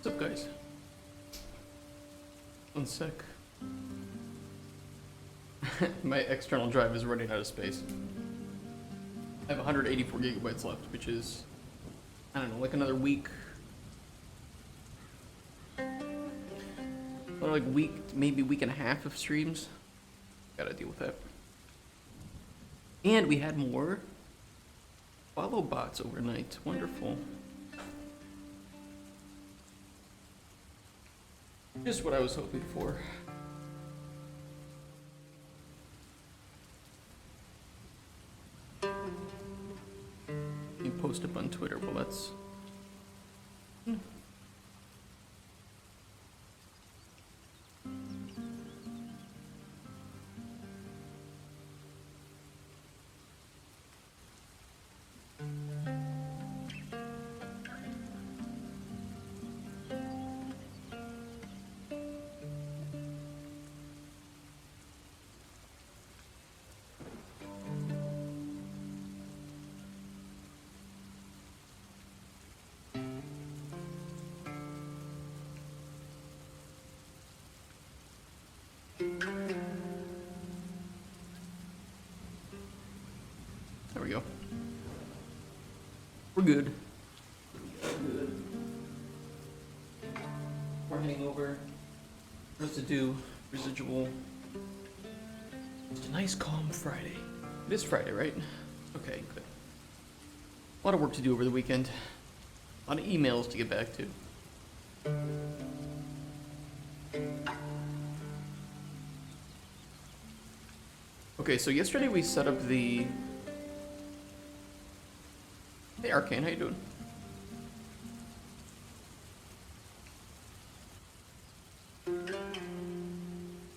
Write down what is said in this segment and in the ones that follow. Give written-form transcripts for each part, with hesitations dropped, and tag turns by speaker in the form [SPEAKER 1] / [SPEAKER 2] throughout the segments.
[SPEAKER 1] What's up, guys? One sec. My external drive is running out of space. I have 184 gigabytes left, which is, I don't know, like another week. Or like week, maybe week and a half of streams. Gotta deal with that. And we had more follow bots overnight. Wonderful. Just what I was hoping for. You post up on Twitter. Well, that's... There we go. We're good. Good. We're heading over. What to do? Residual. It's a nice calm Friday. It is Friday, right? Okay, good. A lot of work to do over the weekend. A lot of emails to get back to. Okay, so yesterday we set up the... Hey Arcane, how you doing?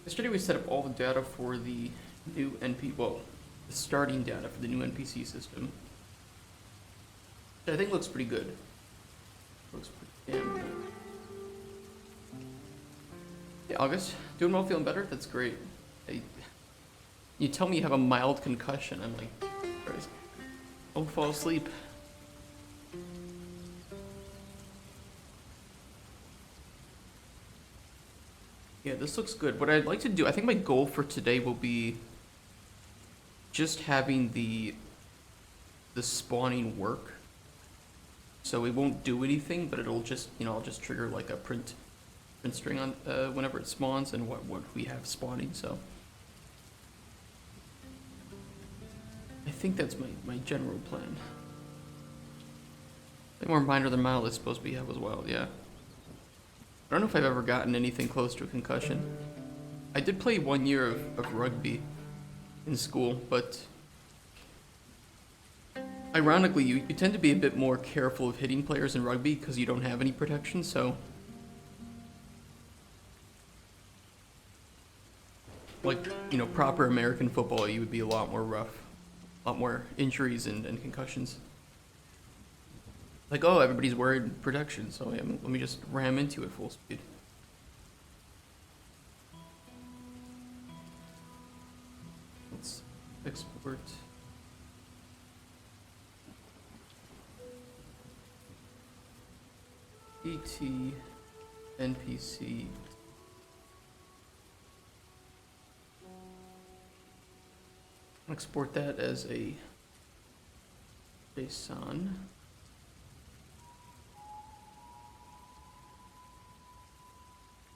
[SPEAKER 1] Yesterday we set up all the data for the new the starting data for the new NPC system. Which I think looks pretty good. Looks pretty damn good. Hey August, doing well, feeling better? That's great. Hey, you tell me you have a mild concussion, I'm like, Christ, don't fall asleep. Yeah, this looks good. What I'd like to do, I think my goal for today will be just having the spawning work. So it won't do anything, but it'll just, you know, I'll just trigger like a print string on whenever it spawns and what we have spawning. So I think that's my general plan. I think more minor than mild is supposed to be have as well, yeah. I don't know if I've ever gotten anything close to a concussion. I did play 1 year of rugby in school, but ironically, you tend to be a bit more careful of hitting players in rugby because you don't have any protection, so... Like, you know, proper American football, you would be a lot more rough. A lot more injuries and concussions. Like, oh, everybody's worried protection, so yeah, let me just ram into it full speed. Let's export. ET NPC. Export that as a JSON.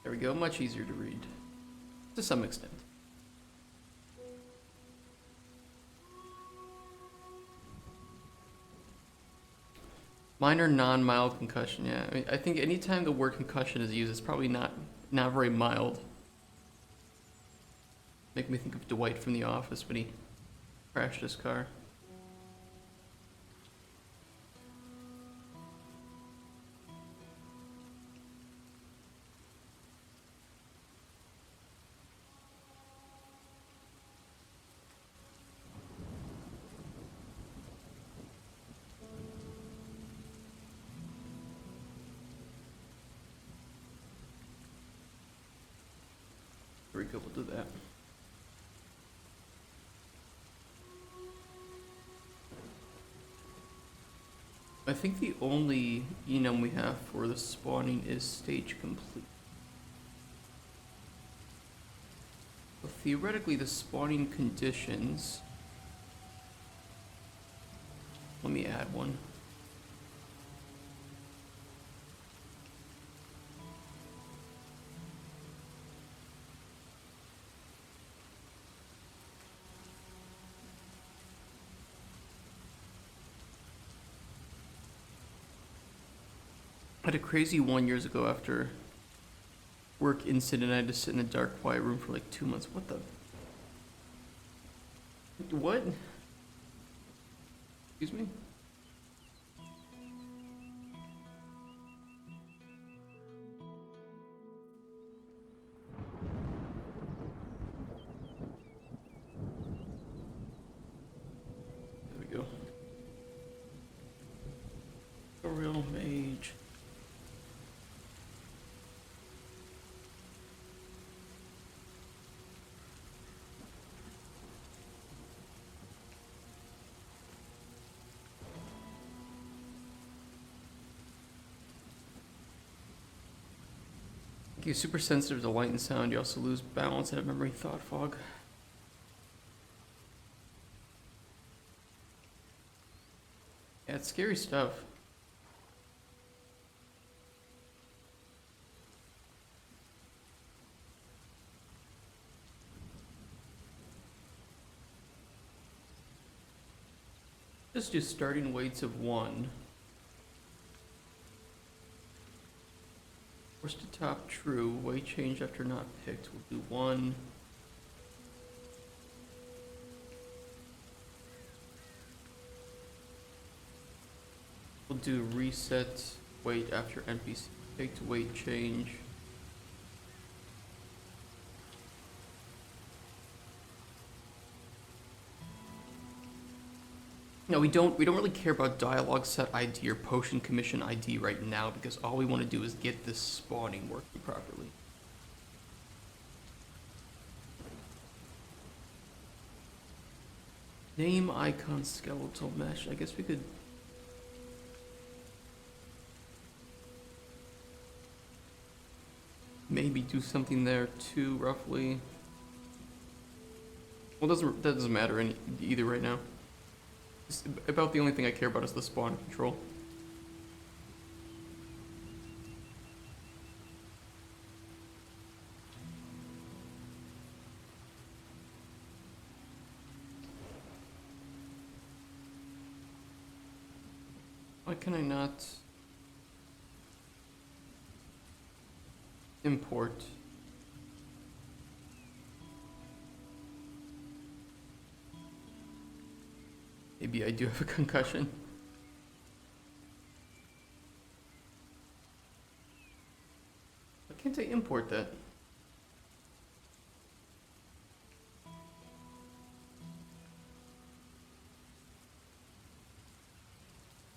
[SPEAKER 1] There we go, much easier to read, to some extent. Minor non-mild concussion, yeah. I mean, I think anytime the word concussion is used, it's probably not very mild. Make me think of Dwight from The Office when he crashed his car. Very good, we'll do that. I think the only enum we have for the spawning is stage complete. So theoretically, the spawning conditions. Let me add one. I had a crazy one years ago after work incident. I had to sit in a dark, quiet room for like 2 months. What the? What? Excuse me? There we go. Tutorial mage. You're super sensitive to light and sound. You also lose balance and have memory thought fog. Yeah, it's scary stuff. Just do starting weights of 1. Forced to top true. Weight change after not picked. We'll do 1. We'll do reset weight after NPC picked. Weight change. No, we don't really care about dialogue set ID or potion commission ID right now because all we want to do is get this spawning working properly. Name icon skeletal mesh. I guess we could maybe do something there too, roughly. Well, that doesn't matter either right now. It's about the only thing I care about is the spawn control. Why can I not import? Maybe I do have a concussion. Why can't I import that?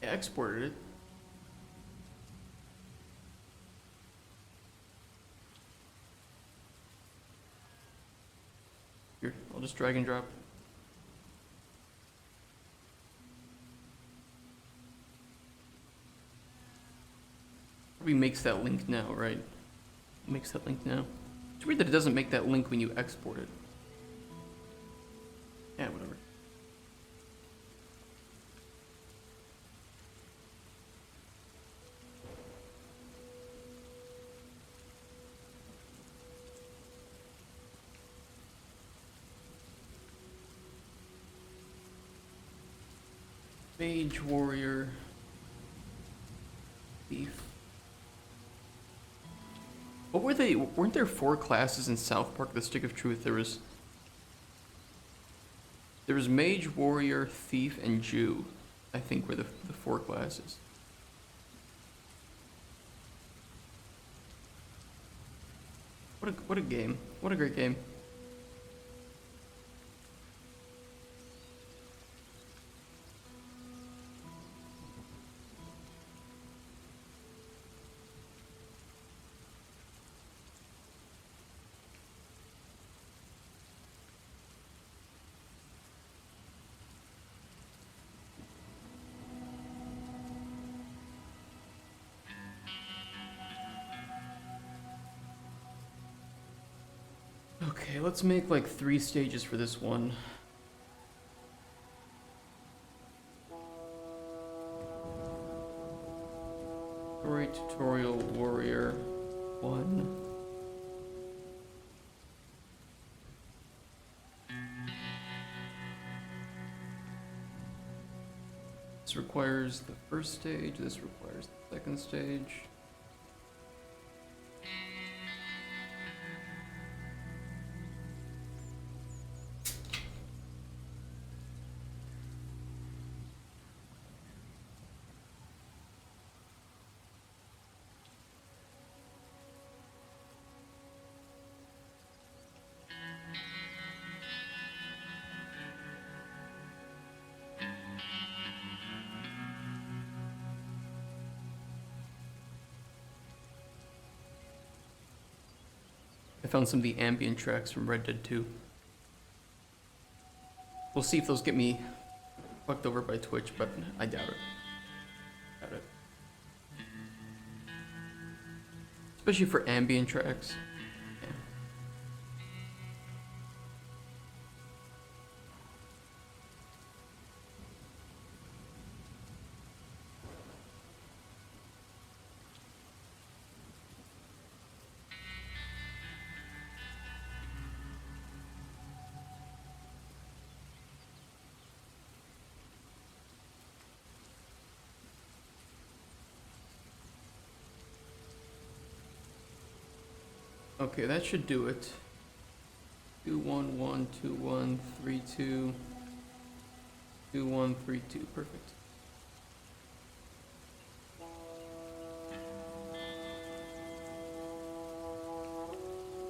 [SPEAKER 1] I exported it. Here, I'll just drag and drop. Probably makes that link now, right? Makes that link now. It's weird that it doesn't make that link when you export it. Yeah, whatever. Mage, warrior, thief. What were they? Weren't there 4 classes in South Park, The Stick of Truth? There was mage, warrior, thief, and Jew. I think were the 4 classes. What a game. What a great game. Okay, let's make like 3 stages for this one. Story tutorial warrior 1. This requires the first stage, this requires the second stage. I found some of the ambient tracks from Red Dead 2. We'll see if those get me fucked over by Twitch, but I doubt it. Doubt it. Especially for ambient tracks. Yeah. Okay, that should do it. 2 1 1 2 1 3 2 2 1 3 2. Perfect.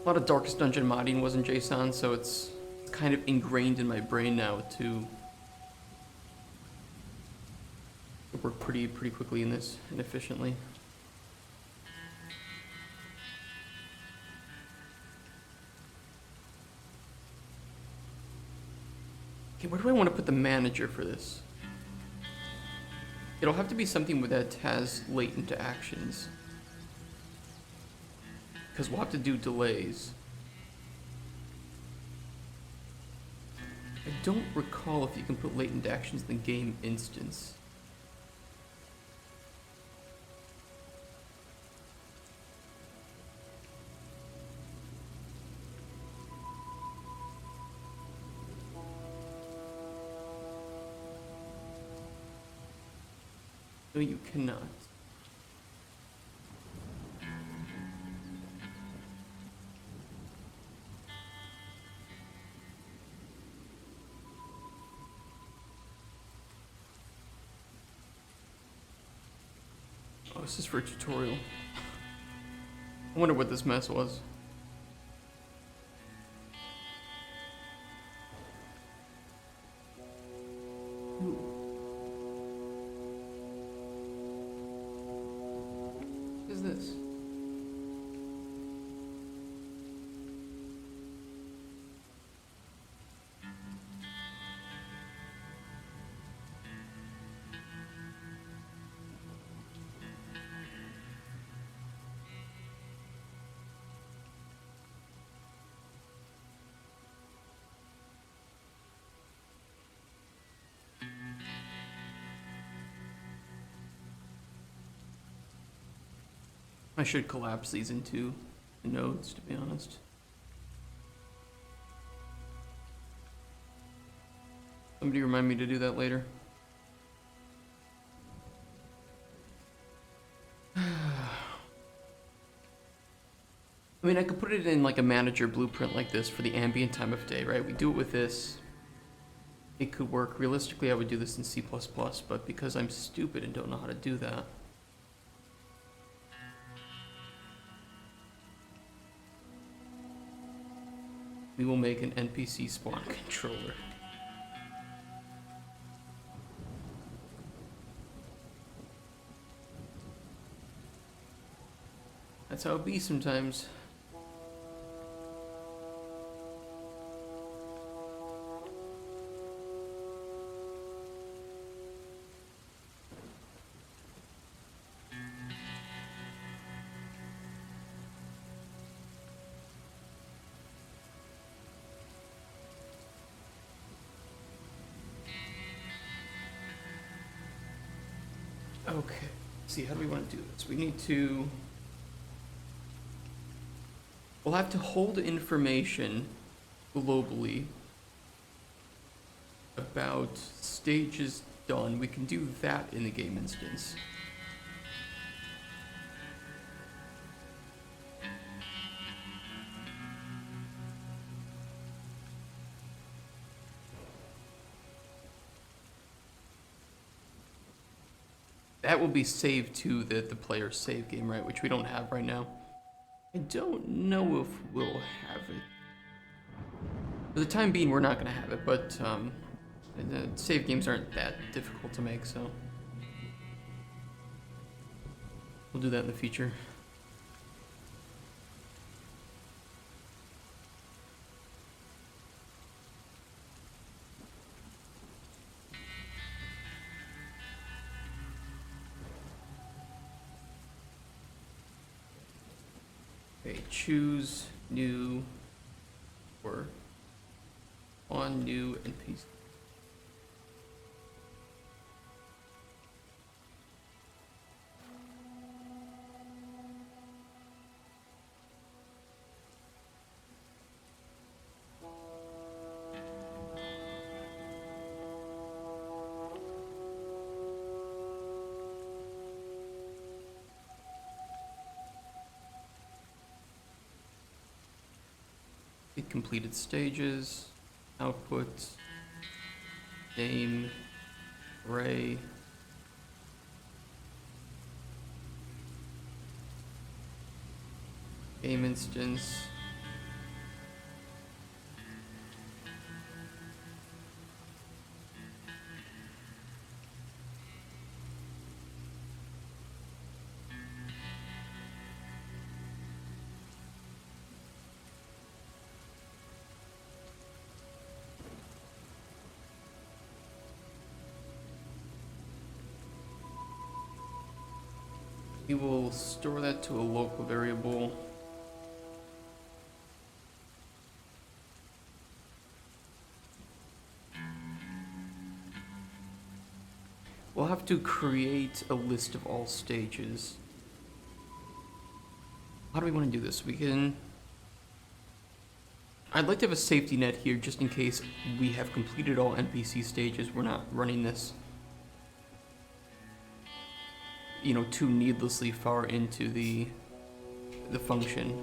[SPEAKER 1] A lot of Darkest Dungeon modding wasn't JSON, so it's kind of ingrained in my brain now to work pretty quickly in this and efficiently. Okay, where do I want to put the manager for this? It'll have to be something that has latent actions, because we'll have to do delays. I don't recall if you can put latent actions in the game instance. No, you cannot. Oh, this is for a tutorial. I wonder what this mess was. Ooh. What is this? I should collapse these into nodes, to be honest. Somebody remind me to do that later. I mean, I could put it in like a manager blueprint like this for the ambient time of day, right? We do it with this. It could work. Realistically, I would do this in C++, but because I'm stupid and don't know how to do that, we will make an NPC spawn controller. That's how it be sometimes. Okay. Let's see, how do we want to do this? We need to... We'll have to hold information globally about stages done. We can do that in the game instance. That will be saved to the player's save game, right? Which we don't have right now. I don't know if we'll have it. For the time being, we're not going to have it, but the save games aren't that difficult to make, so we'll do that in the future. Okay, choose new or on new NPC. Completed stages, output, name, array, game instance, we will store that to a local variable. We'll have to create a list of all stages. How do we want to do this? We can... I'd like to have a safety net here just in case we have completed all NPC stages. We're not running this, you know, too needlessly far into the function.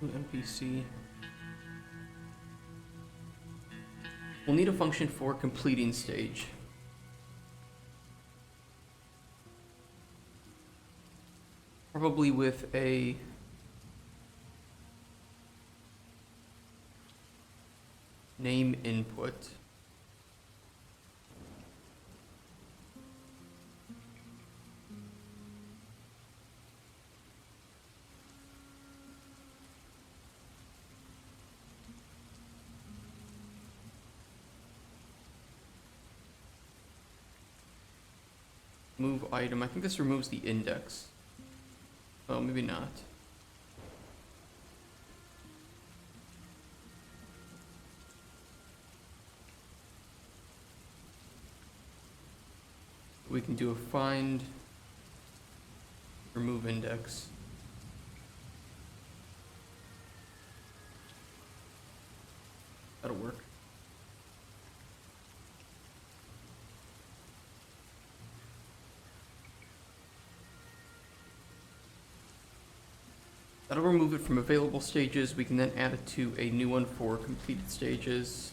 [SPEAKER 1] NPC. We'll need a function for completing stage. Probably with a name input. Move item. I think this removes the index. Oh, maybe not. We can do a find, remove index. That'll work. That'll remove it from available stages. We can then add it to a new one for completed stages.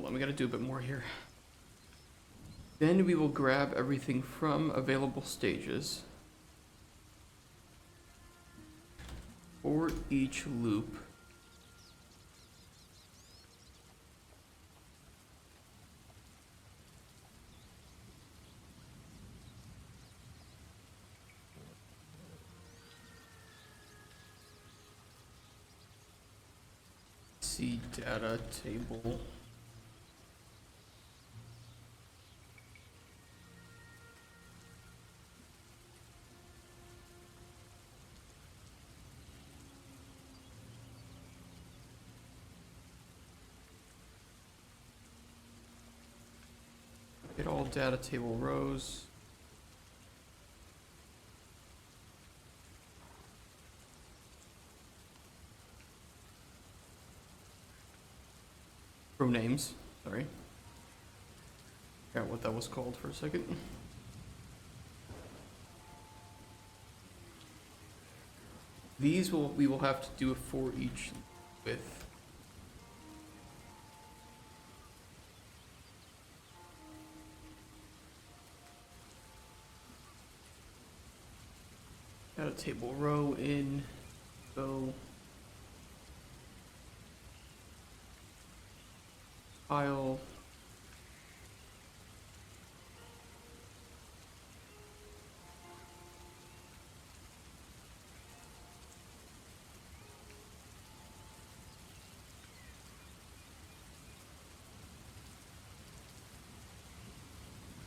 [SPEAKER 1] hold on, we gotta do a bit more here. Then we will grab everything from available stages for each loop. See data table. Get all data table rows. Row names, sorry. Forgot what that was called for a second. These we will have to do it for each with. Data table row in, go. File.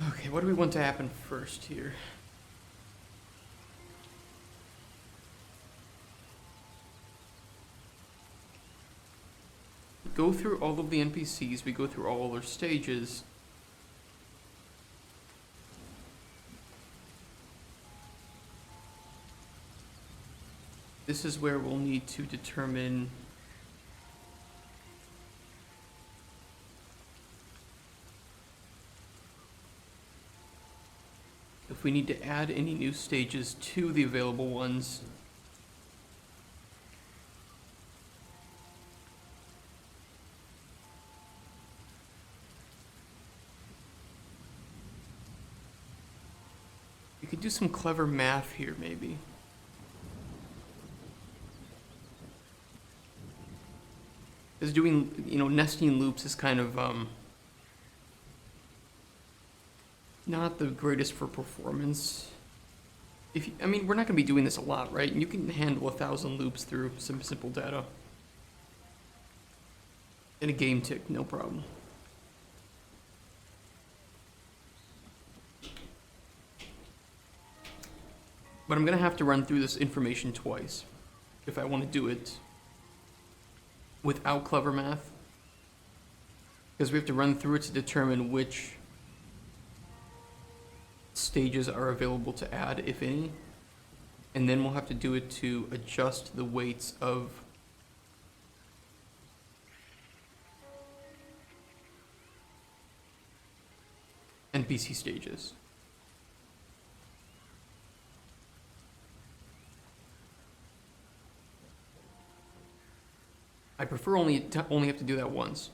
[SPEAKER 1] Okay, what do we want to happen first here? Go through all of the NPCs, we go through all their stages. This is where we'll need to determine if we need to add any new stages to the available ones. We could do some clever math here, maybe. Because doing, nesting loops is kind of, not the greatest for performance. We're not gonna be doing this a lot, right? You can handle 1,000 loops through some simple data. In a game tick, no problem. But I'm gonna have to run through this information twice if I want to do it without clever math. Because we have to run through it to determine which stages are available to add, if any. And then we'll have to do it to adjust the weights of NPC stages. I prefer only have to do that once.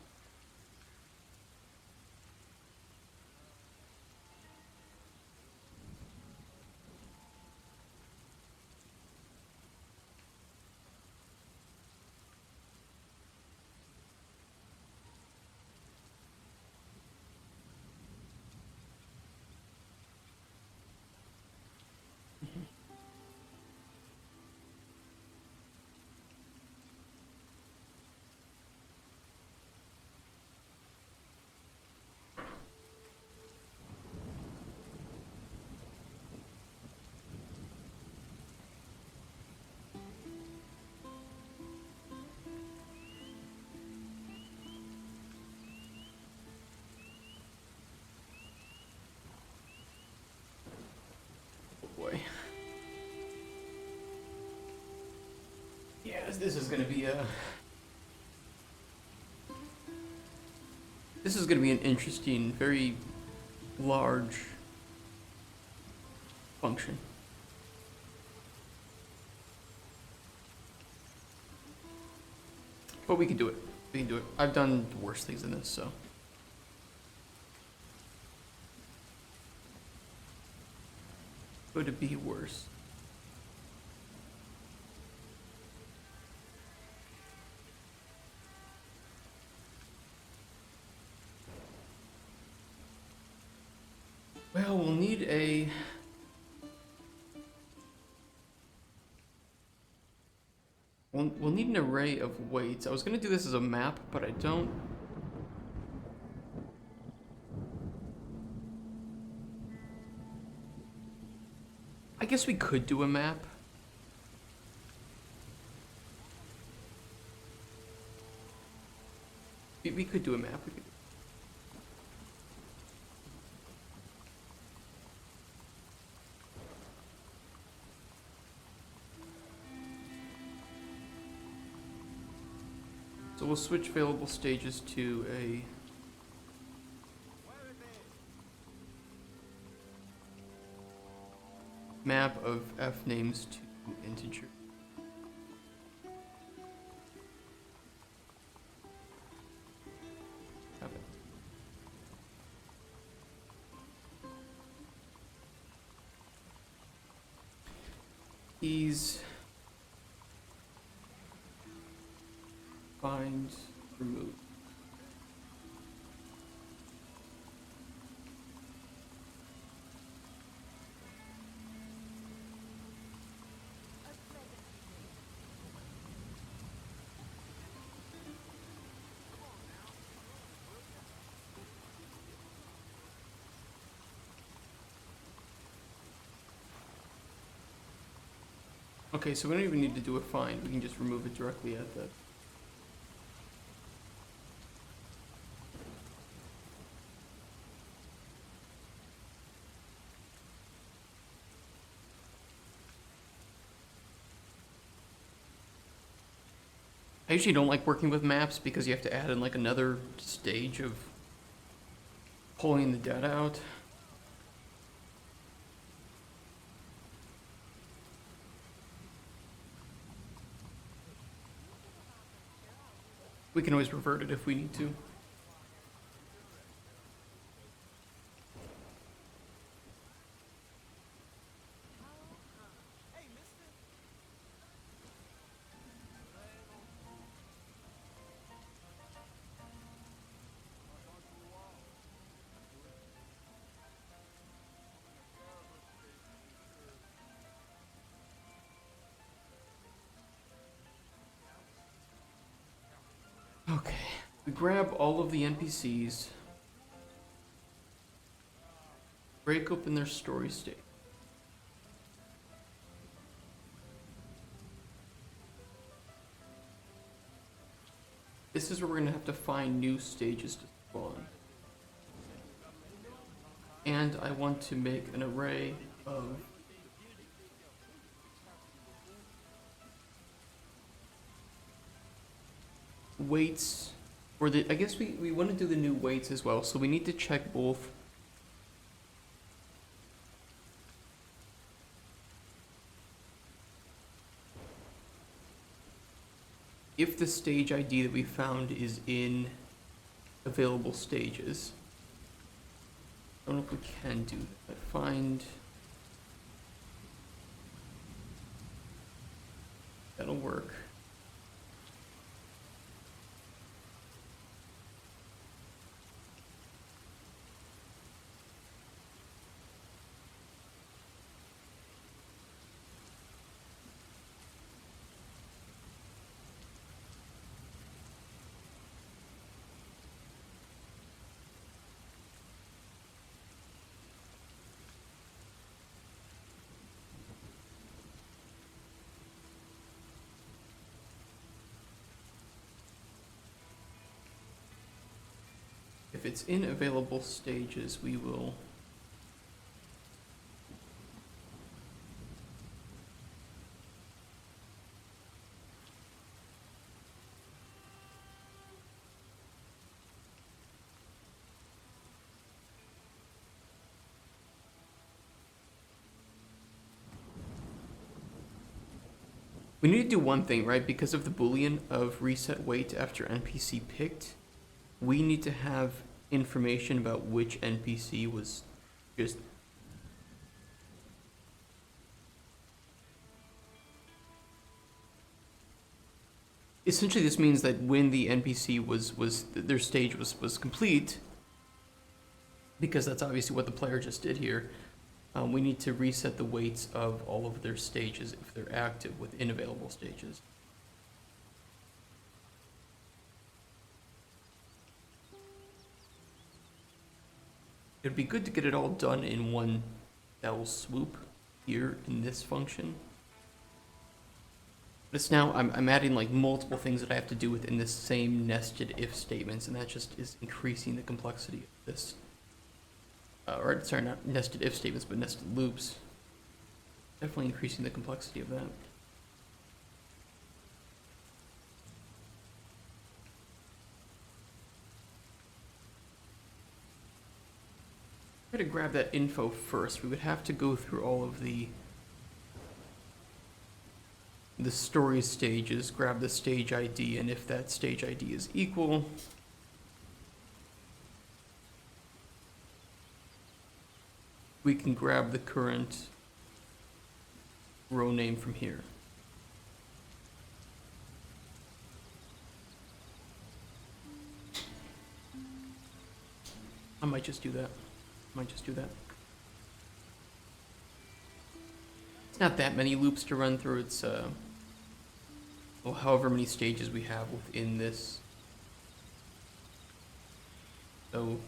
[SPEAKER 1] Boy. Yeah, this is gonna be an interesting, very large function. But we can do it. We can do it. I've done worse things than this, so. Could it be worse? Well, we'll need a... We'll need an array of weights. I was gonna do this as a map, but I don't... I guess we could do a map. We could do a map. We could... So we'll switch available stages to a... map of F names to integer. Have it. Keys. Find, remove. Okay, so we don't even need to do a find. We can just remove it directly at that. I usually don't like working with maps because you have to add in like another stage of pulling the data out. We can always revert it if we need to. Okay, we grab all of the NPCs, break open their story state. This is where we're gonna have to find new stages to spawn. And I want to make an array of weights for the, I guess we want to do the new weights as well, so we need to check both if the stage ID that we found is in available stages. I don't know if we can do that. Find, that'll work. If it's in available stages, we will we need to do one thing, right? Because of the Boolean of reset weight after NPC picked, we need to have information about which NPC was just essentially this means that when the NPC their stage was complete, because that's obviously what the player just did here, we need to reset the weights of all of their stages if they're active within available stages. It'd be good to get it all done in one fell swoop here in this function. But it's now, I'm adding like multiple things that I have to do within this same nested if statements, and that just is increasing the complexity of this. Or sorry, not nested if statements, but nested loops. Definitely increasing the complexity of that. To grab that info first, we would have to go through all of the story stages, grab the stage ID, and if that stage ID is equal, we can grab the current row name from here. I might just do that. It's not that many loops to run through. It's well, however many stages we have within this. So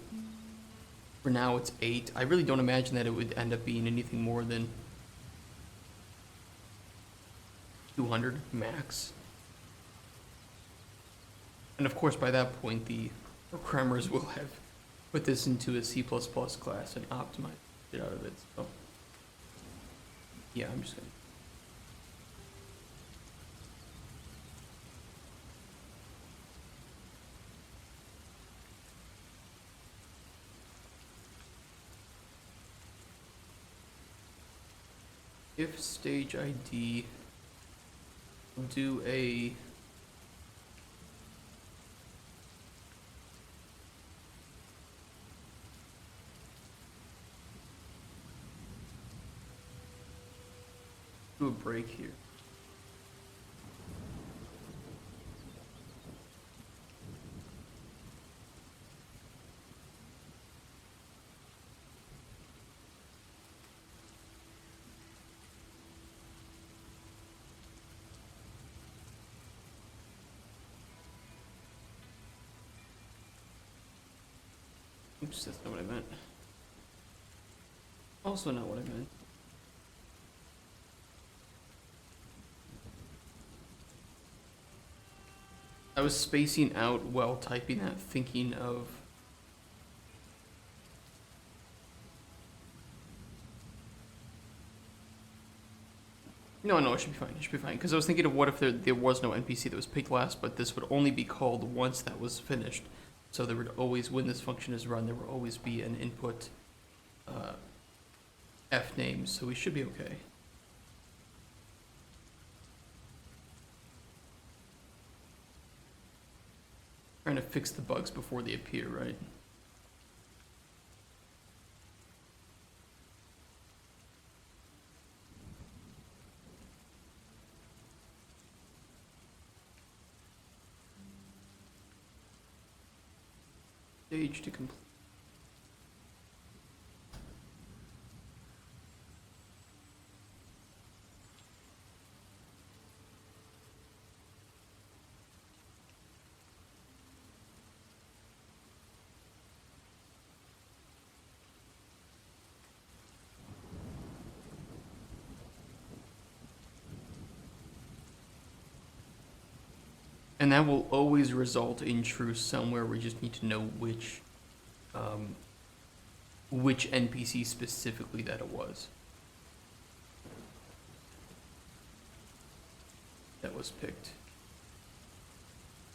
[SPEAKER 1] for now it's 8. I really don't imagine that it would end up being anything more than 200 max. And of course by that point the programmers will have put this into a C++ class and optimize it out of it. So yeah, I'm just gonna. If stage ID, do a break here. Oops, that's not what I meant. Also not what I meant. I was spacing out while typing that, thinking of no, it should be fine. It should be fine. Because I was thinking of what if there was no NPC that was picked last, but this would only be called once that was finished. So there would always, when this function is run, there will always be an input F name. So we should be okay. Trying to fix the bugs before they appear, right? Stage to complete. And that will always result in true somewhere. We just need to know which NPC specifically that it was that was picked.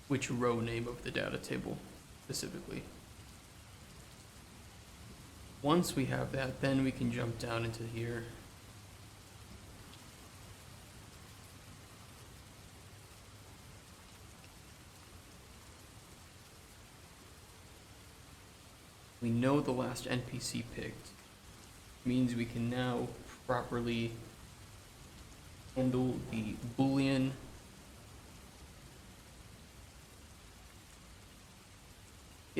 [SPEAKER 1] Which row name of the data table specifically. Once we have that, then we can jump down into here. We know the last NPC picked. Means we can now properly handle the Boolean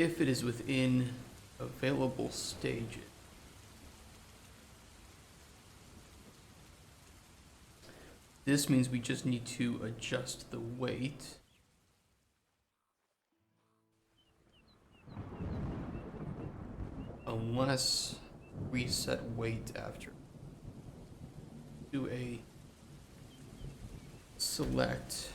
[SPEAKER 1] if it is within available stages. This means we just need to adjust the weight. Unless reset weight after. Do a select.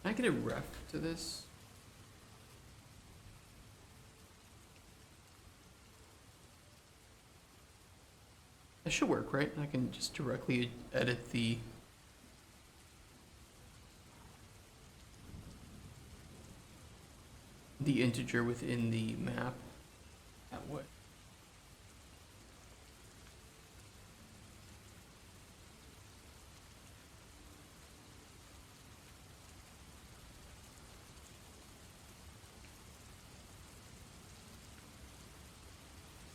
[SPEAKER 1] Can I get a ref to this? That should work, right? I can just directly edit the integer within the map that way.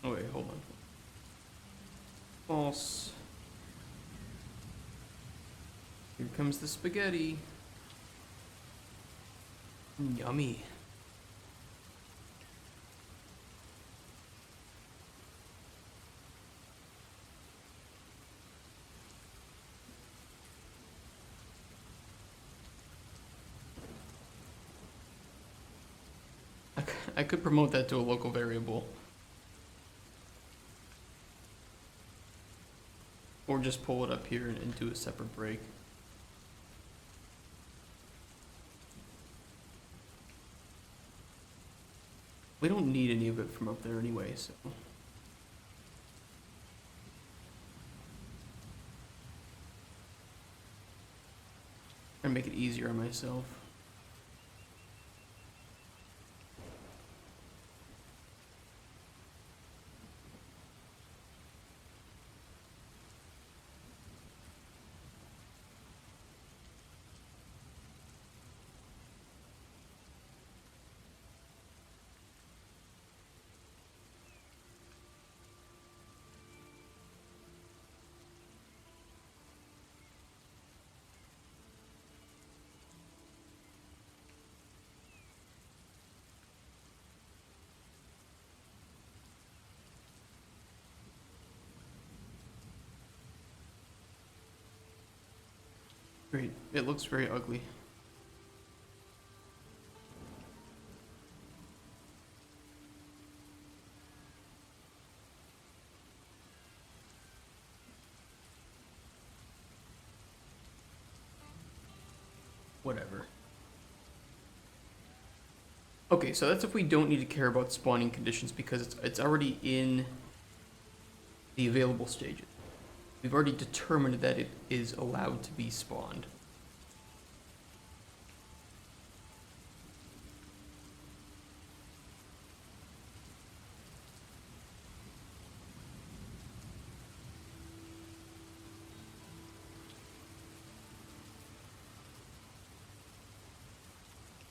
[SPEAKER 1] Oh wait, hold on. False. Here comes the spaghetti. Yummy. I could promote that to a local variable. Or just pull it up here and do a separate break. We don't need any of it from up there anyway, so. Trying to make it easier on myself. Great. It looks very ugly. Whatever. Okay, so that's if we don't need to care about spawning conditions because it's already in the available stages. We've already determined that it is allowed to be spawned.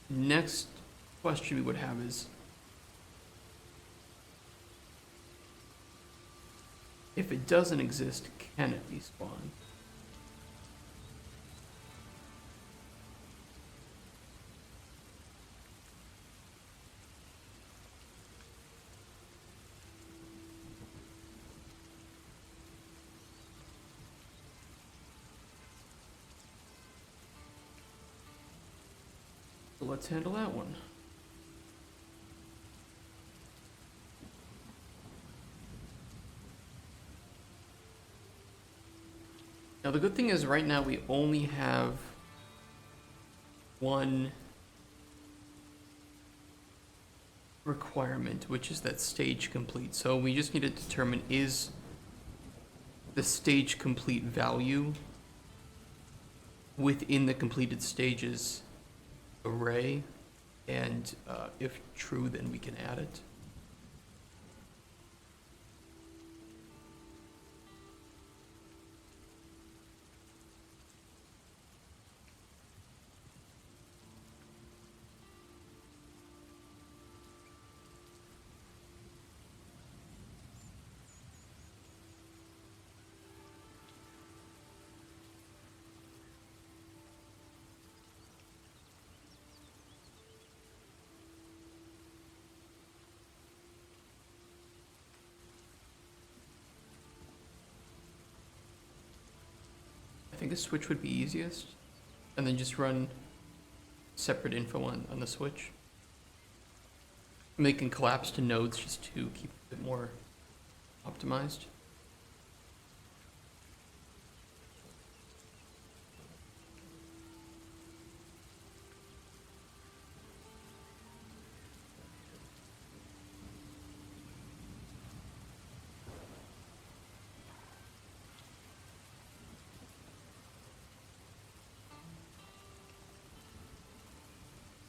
[SPEAKER 1] Next question we would have is, if it doesn't exist, can it be spawned? So let's handle that one. Now the good thing is right now we only have one requirement, which is that stage complete. So we just need to determine, is the stage complete value within the completed stages array, and if true, then we can add it. think a switch would be easiest, and then just run separate info on the switch. And they can collapse to nodes just to keep it a bit more optimized.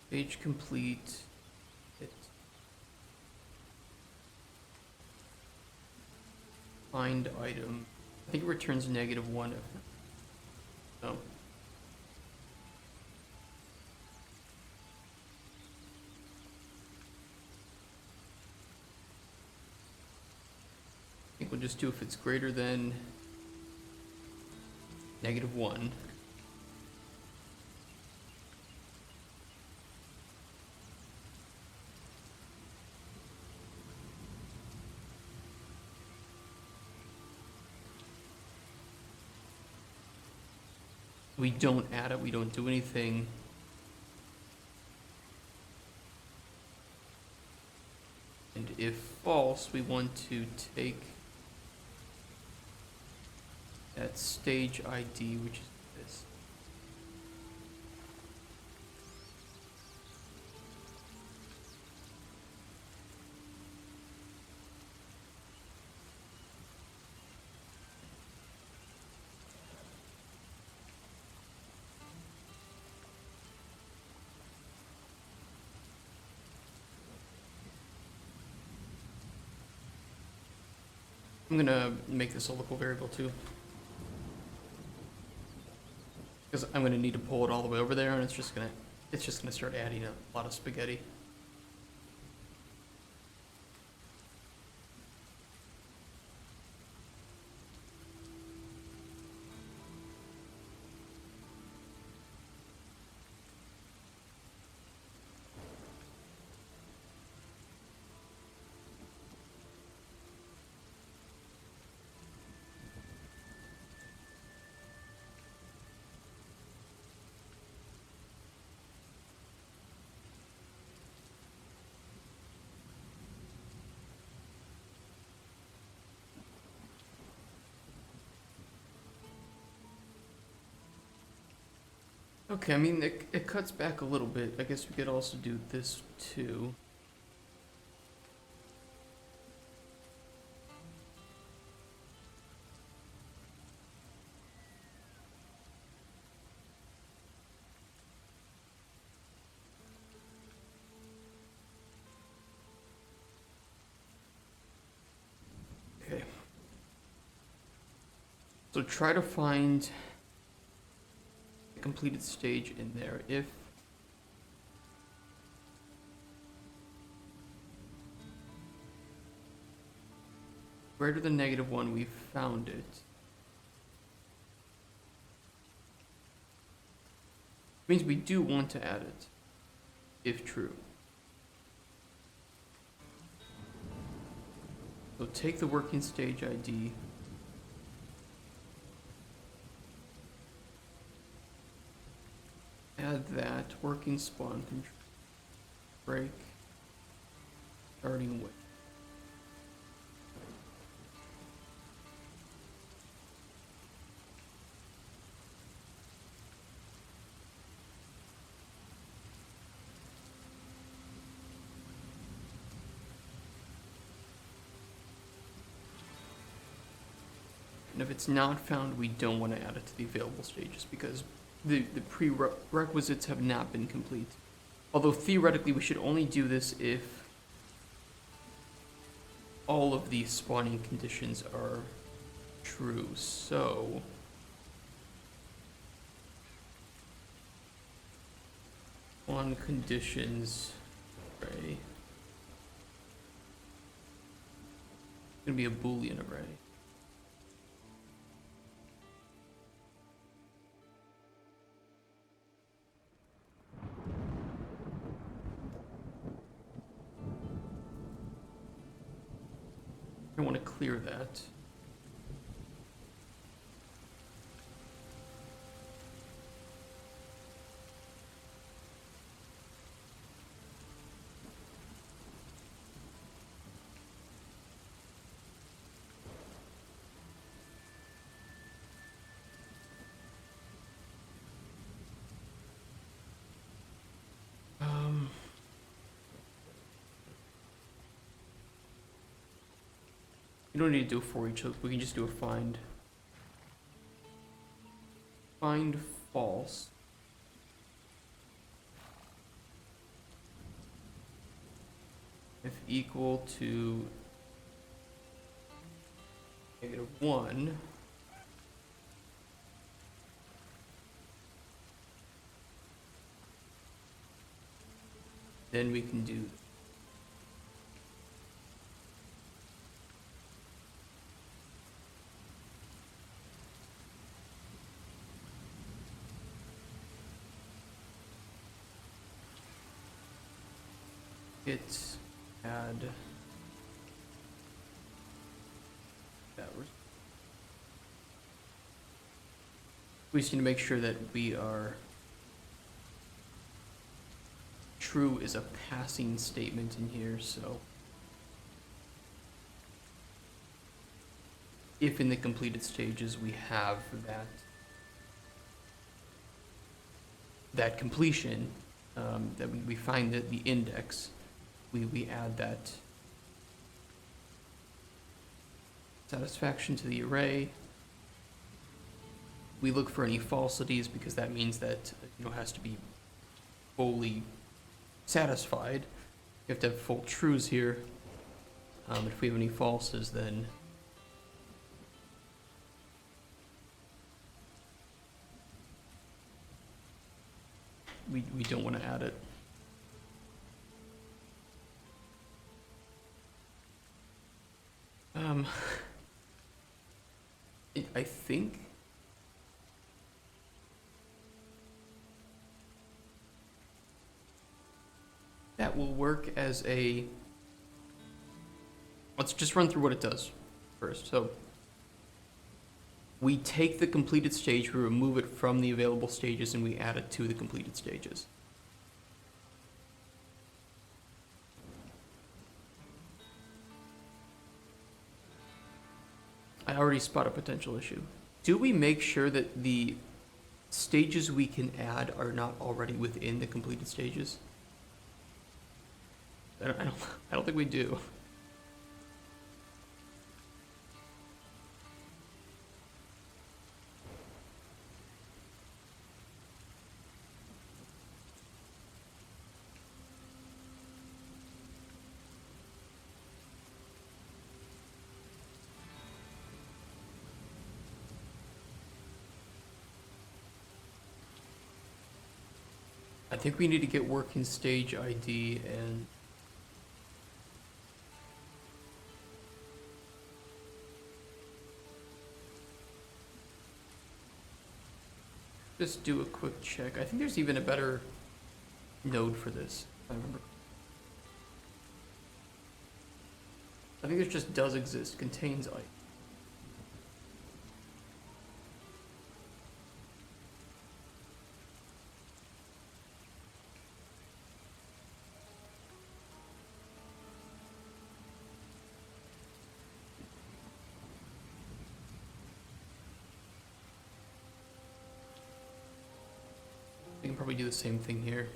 [SPEAKER 1] Page complete. Find item. I think it returns -1. No. I think we'll just do if it's greater than -1. We don't add it, we don't do anything. And if false, we want to take that stage ID, which is this. I'm gonna make this a local variable too, because I'm gonna need to pull it all the way over there, and it's just gonna start adding a lot of spaghetti. Okay, I mean, it cuts back a little bit. I guess we could also do this too. Okay. So try to find completed stage in there. If greater than -1, we found it. Means we do want to add it, if true. So take the working stage ID. Add that working spawn control break starting with. And if it's not found, we don't want to add it to the available stages because the prerequisites have not been complete. Although theoretically we should only do this if all of these spawning conditions are true. So on conditions array, it's gonna be a Boolean array. I want to clear that. You don't need to do it for each, we can just do a find. Find false. If equal to -1, then we can do it add that. We just need to make sure that we are true is a passing statement in here, so if in the completed stages we have that completion, that we find that the index, we add that satisfaction to the array. We look for any falsities because that means that it has to be fully satisfied. You have to have full trues here. If we have any falses, then we don't want to add it. I think that will work as a, let's just run through what it does first. So we take the completed stage, we remove it from the available stages, and we add it to the completed stages. I already spot a potential issue. Do we make sure that the stages we can add are not already within the completed stages? I don't think we do. I think we need to get working stage ID and just do a quick check. I think there's even a better node for this, if I remember. I think this just does exist, contains ID. We can probably do the same thing here.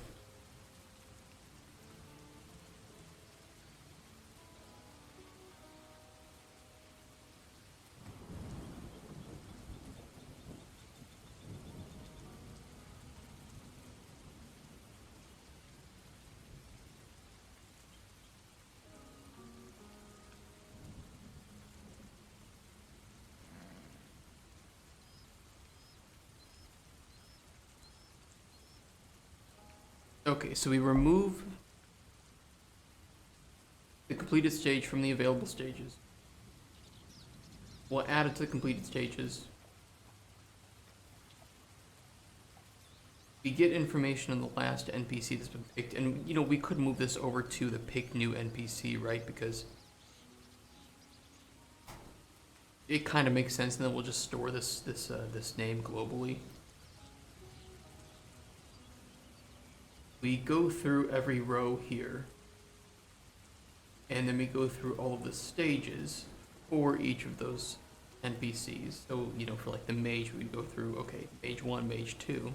[SPEAKER 1] Okay, so we remove the completed stage from the available stages. We'll add it to the completed stages. We get information on the last NPC that's been picked, and we could move this over to the pick new NPC, right? Because it kind of makes sense, and then we'll just store this name globally. We go through every row here, and then we go through all of the stages for each of those NPCs. So, for like the mage, we'd go through, okay, mage 1, mage 2.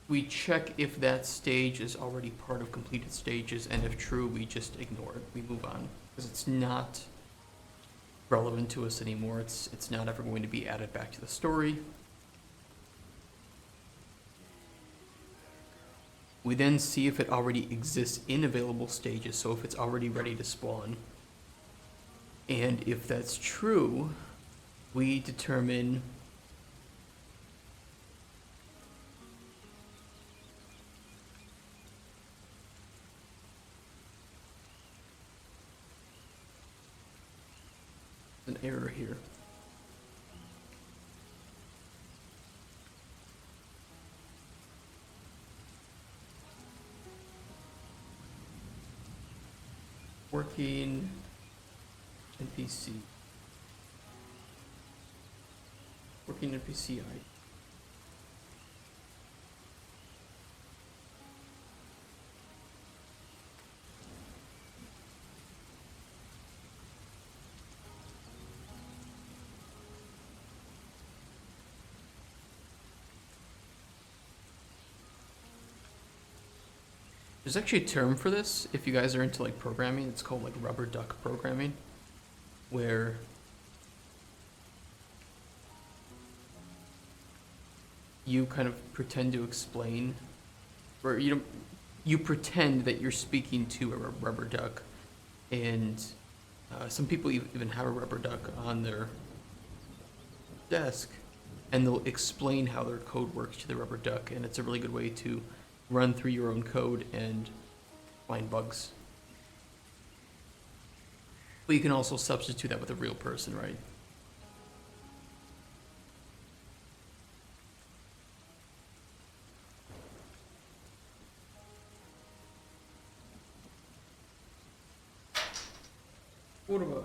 [SPEAKER 1] we check if that stage is already part of completed stages, and if true, we just ignore it. We move on because it's not relevant to us anymore. It's not ever going to be added back to the story. We then see if it already exists in available stages, so if it's already ready to spawn. And if that's true, we determine an error here. Working NPC. Working NPC ID. There's actually a term for this, if you guys are into like programming, it's called like rubber duck programming, where you kind of pretend to explain, or you pretend that you're speaking to a rubber duck, and some people even have a rubber duck on their desk, and they'll explain how their code works to the rubber duck, and it's a really good way to run through your own code and find bugs. But you can also substitute that with a real person, right? What about?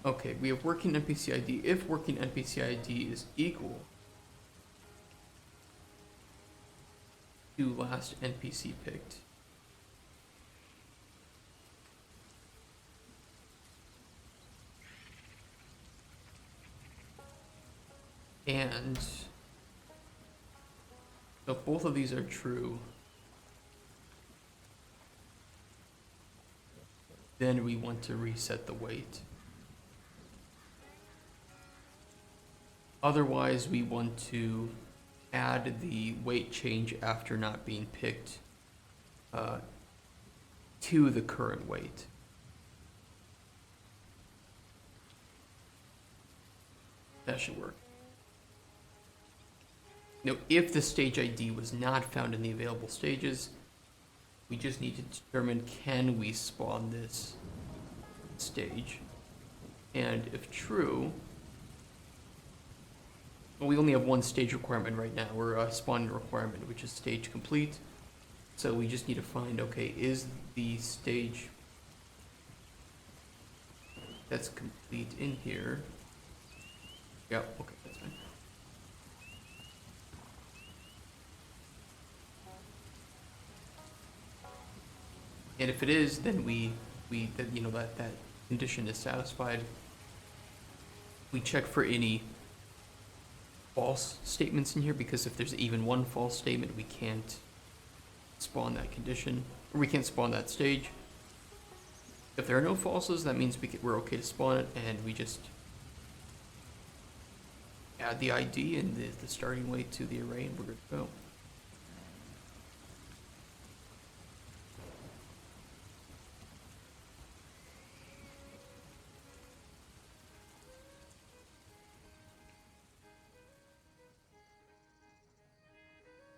[SPEAKER 1] Okay, we have working NPC ID. If working NPC ID is equal to last NPC picked, and so if both of these are true, then we want to reset the weight. Otherwise, we want to add the weight change after not being picked to the current weight. That should work. Now, if the stage ID was not found in the available stages, we just need to determine, can we spawn this stage? And if true, well, we only have one stage requirement right now. We're a spawning requirement, which is stage complete. So we just need to find, okay, is the stage that's complete in here? Yeah, okay, that's fine. And if it is, then that condition is satisfied. We check for any false statements in here, because if there's even one false statement, we can't spawn that condition, or we can't spawn that stage. If there are no falses, that means we're okay to spawn it, and we just add the ID and the starting weight to the array, and we're good to go.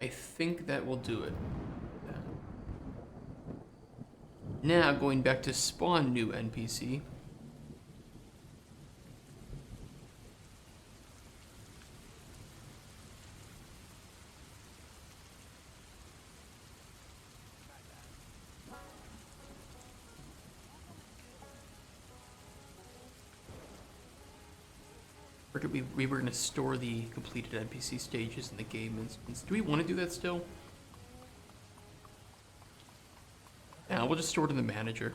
[SPEAKER 1] I think that will do it. Now, going back to spawn new NPC. We were going to store the completed NPC stages in the game instance. Do we want to do that still? we'll just store it in the manager.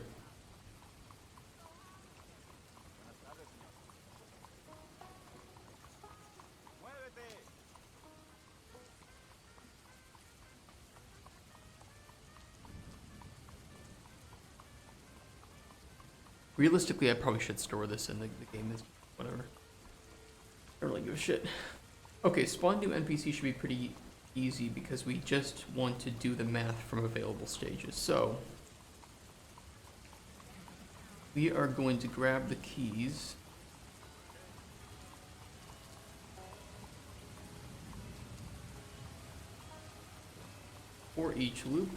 [SPEAKER 1] Realistically, I probably should store this in the game, is whatever. I don't really give a shit. Okay, spawn new NPC should be pretty easy because we just want to do the math from available stages. So, we are going to grab the keys. For each loop.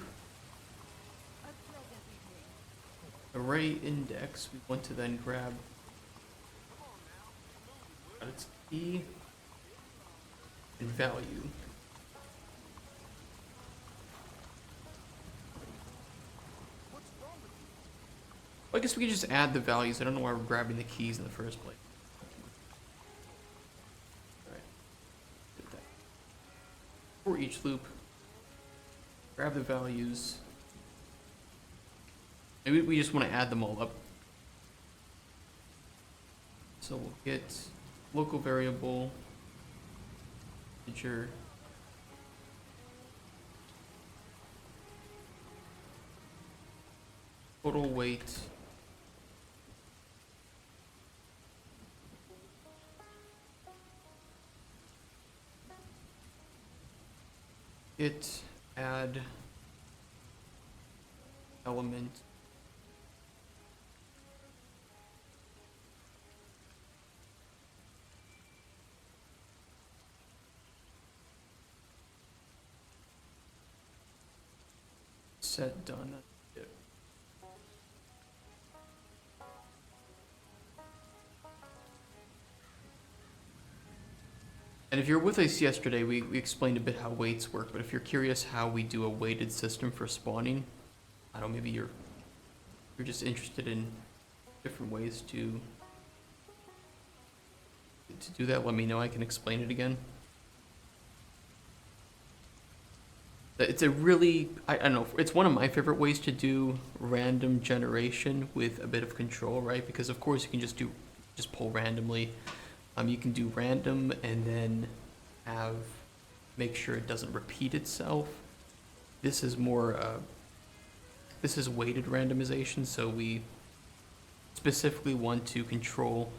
[SPEAKER 1] Array index, we want to then grab its key and value. Well, I guess we could just add the values. I don't know why we're grabbing the keys in the first place. Alright. For each loop, grab the values. Maybe we just want to add them all up. So we'll get local variable, integer, total weight, add element, set done. And if you're with us yesterday, we explained a bit how weights work, but if you're curious how we do a weighted system for spawning, I don't know, maybe you're just interested in different ways to do that, let me know, I can explain it again. It's a really, I don't know, it's one of my favorite ways to do random generation with a bit of control, right? Because of course you can just pull randomly. You can do random and then make sure it doesn't repeat itself. This is more, this is weighted randomization, so we specifically want to control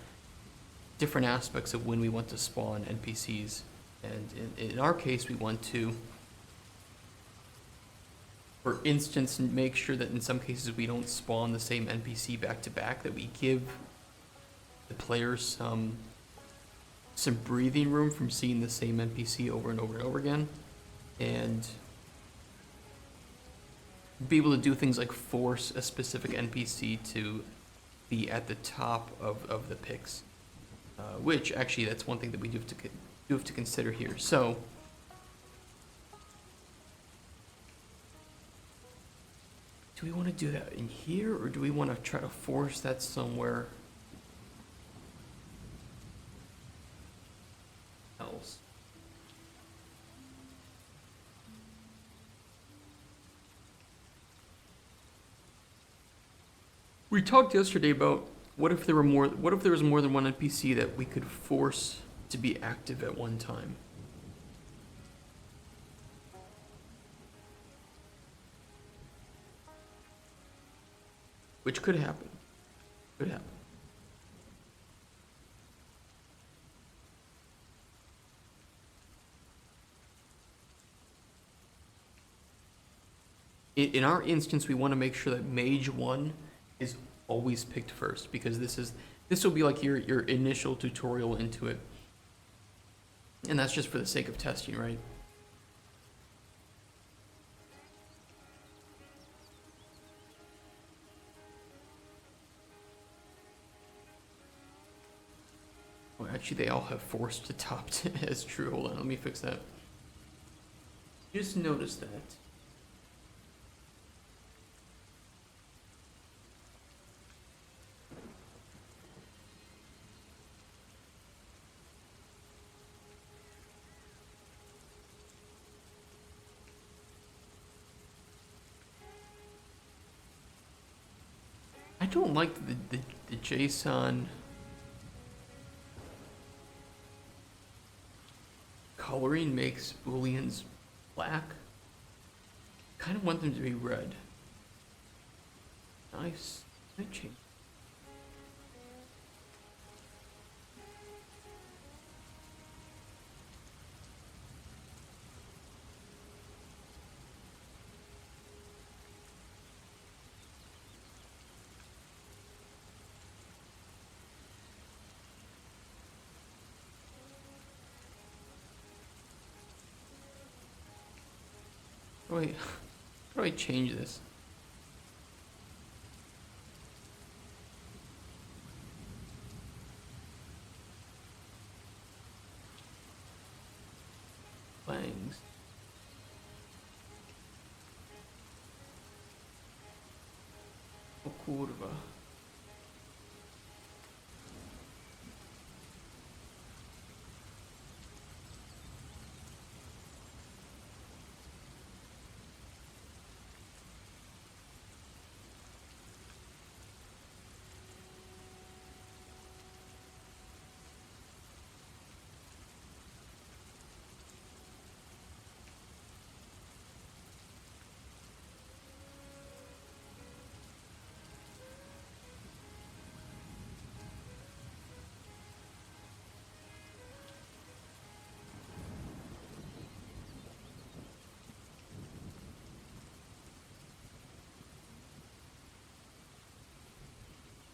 [SPEAKER 1] different aspects of when we want to spawn NPCs. And in our case, we want to, for instance, make sure that in some cases we don't spawn the same NPC back to back, that we give the players some breathing room from seeing the same NPC over and over and over again, and be able to do things like force a specific NPC to be at the top of the picks, which actually that's one thing that we do have to consider here. So do we want to do that in here, or do we want to try to force that somewhere else? We talked yesterday about what if there was more than one NPC that we could force to be active at one time. Which could happen. Could happen. In our instance, we want to make sure that Mage 1 is always picked first, because this will be like your initial tutorial into it. And that's just for the sake of testing, right? Oh, actually, they all have forced to top as true. Hold on, let me fix that. Just notice that. don't like the JSON coloring makes booleans black. Kind of want them to be red. Nice. Can I change? Wait, how do I change this? Langs. O kurwa.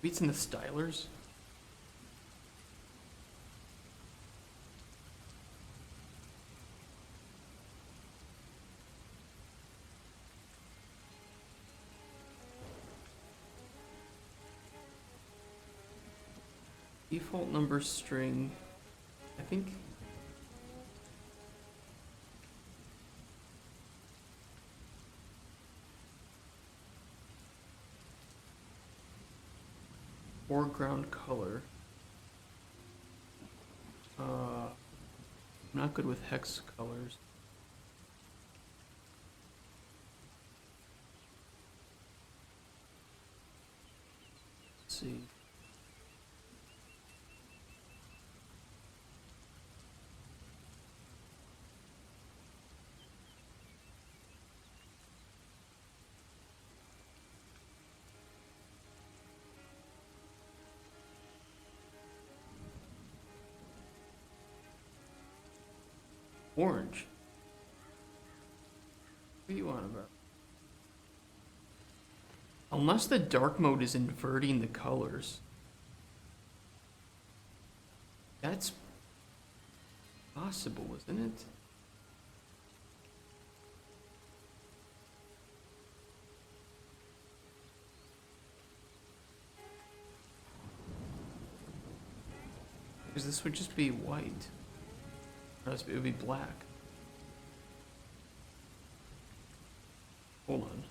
[SPEAKER 1] Beats in the stylers. Default number string, I think. Foreground color. I'm not good with hex colors. Let's see. Orange. What are you on about? Unless the dark mode is inverting the colors. That's possible, isn't it? Because this would just be white. Or else it would be black. Hold on.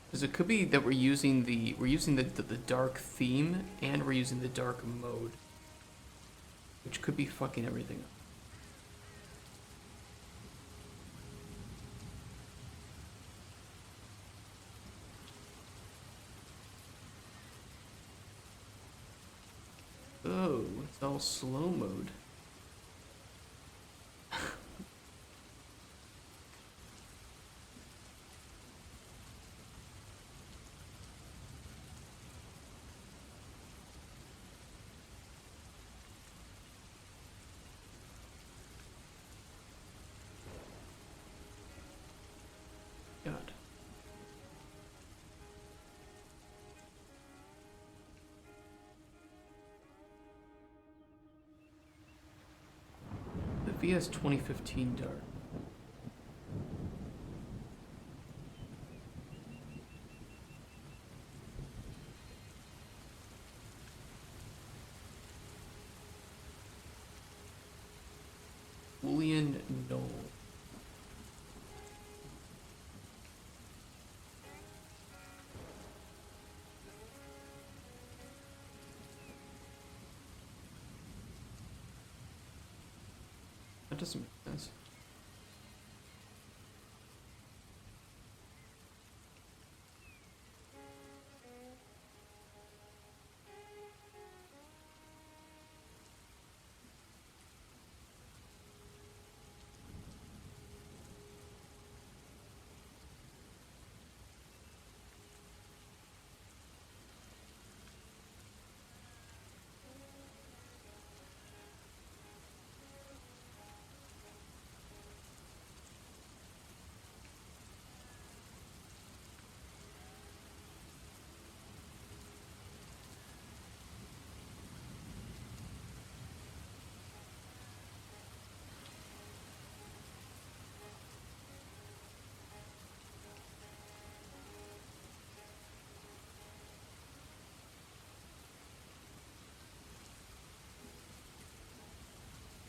[SPEAKER 1] Because it could be that we're using the dark theme and we're using the dark mode, which could be fucking everything up. Oh, it's all slow mode. God. The VS 2015 Dart. Boolean null. That doesn't make sense.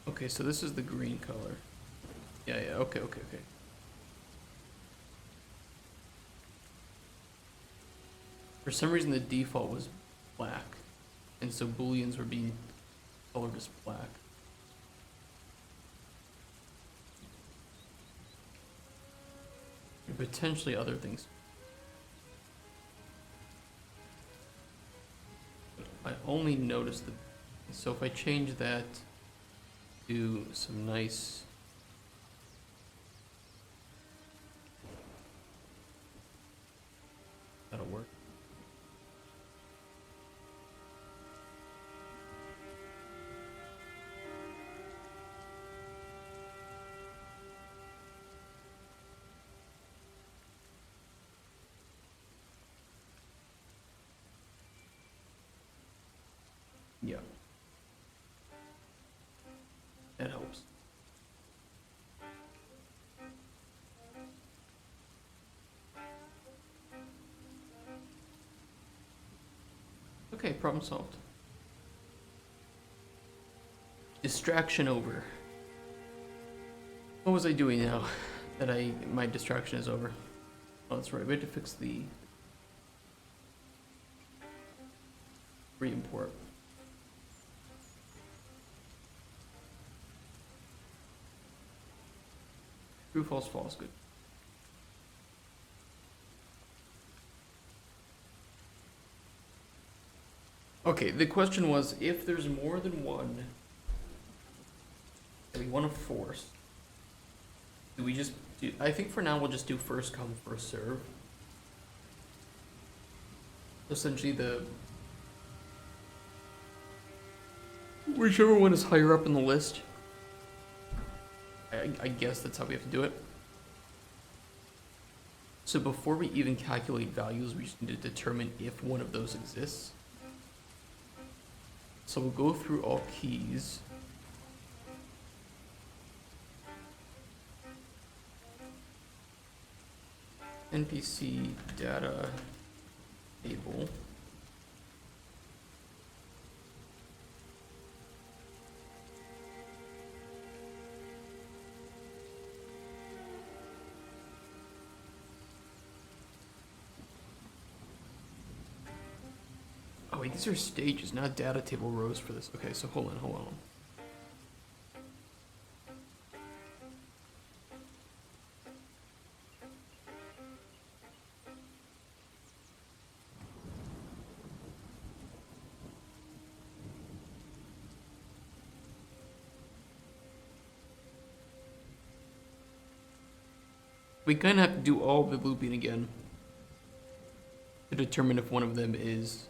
[SPEAKER 1] Okay, so this is the green color. Yeah, okay. For some reason the default was black, and so booleans were being colored as black. And potentially other things. I only noticed the... So if I change that to some nice... That'll work. Yeah. That helps. Okay, problem solved. Distraction over. What was I doing now that my distraction is over? Oh, that's right. We had to fix the re-import. True, false, false. Good. Okay, the question was, if there's more than one that we want to force, do we just do... I think for now we'll just do first come, first serve. Essentially whichever one is higher up in the list. I guess that's how we have to do it. So before we even calculate values, we just need to determine if one of those exists. So we'll go through all keys. NPC data table. Oh wait, these are stages, not data table rows for this. Okay, so hold on. We kind of have to do all the looping again to determine if one of them is...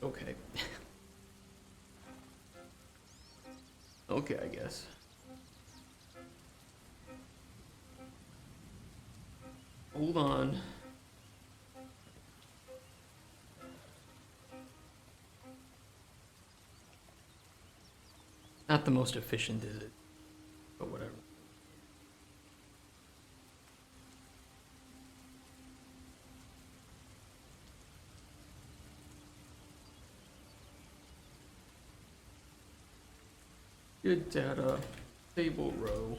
[SPEAKER 1] Okay. Okay, I guess. Hold on. Not the most efficient, is it? But whatever. Good data, table row.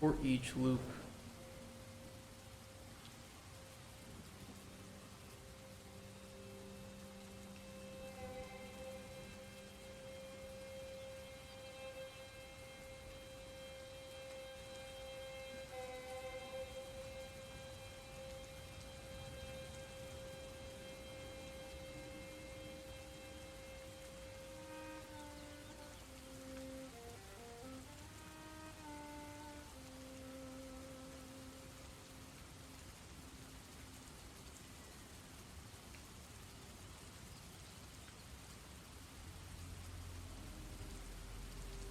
[SPEAKER 1] For each loop.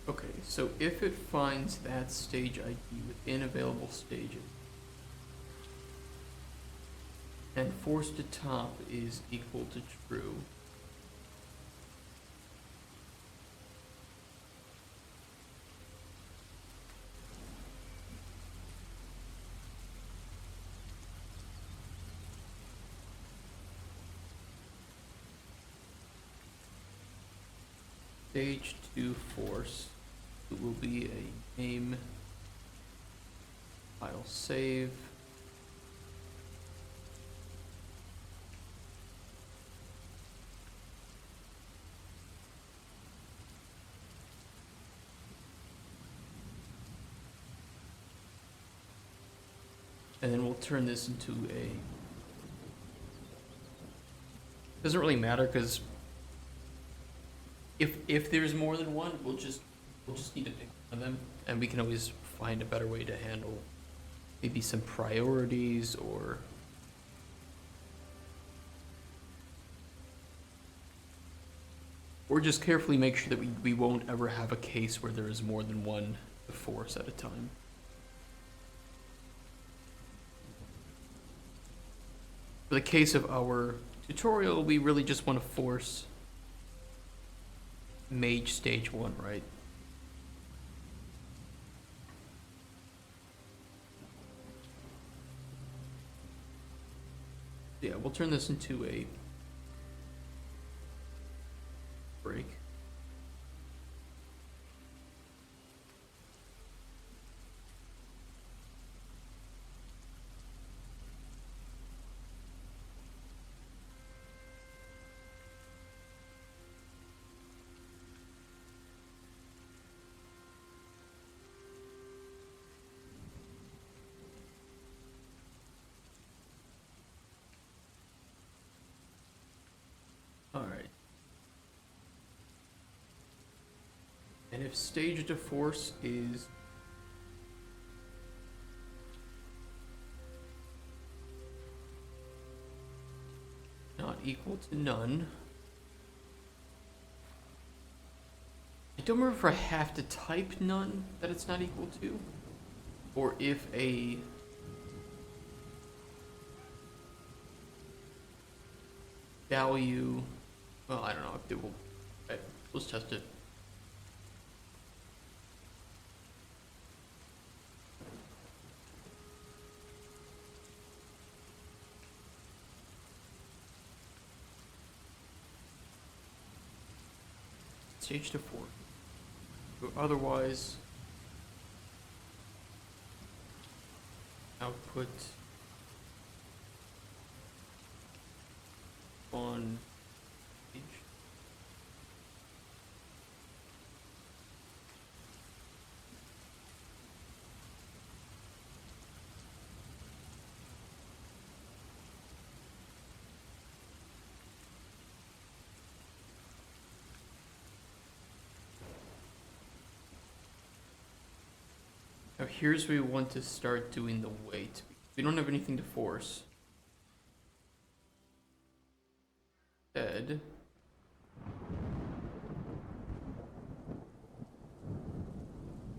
[SPEAKER 1] Okay, so if it finds that stage ID within available stages, And force to top is equal to true. Stage 2 force. It will be a name file save. And then we'll turn this into a, doesn't really matter because if there's more than one, we'll just need to pick one of them, and we can always find a better way to handle maybe some priorities or just carefully make sure that we won't ever have a case where there is more than one force at a time. For the case of our tutorial, we really just want to force mage stage 1, right? Yeah, we'll turn this into a break. Alright. And if stage to force is not equal to none, I don't remember if I have to type none that it's not equal to, or if a value, well, I don't know if it will, let's test it. Stage to 4. So otherwise, output on page. Now here's where we want to start doing the weight. We don't have anything to force. Instead,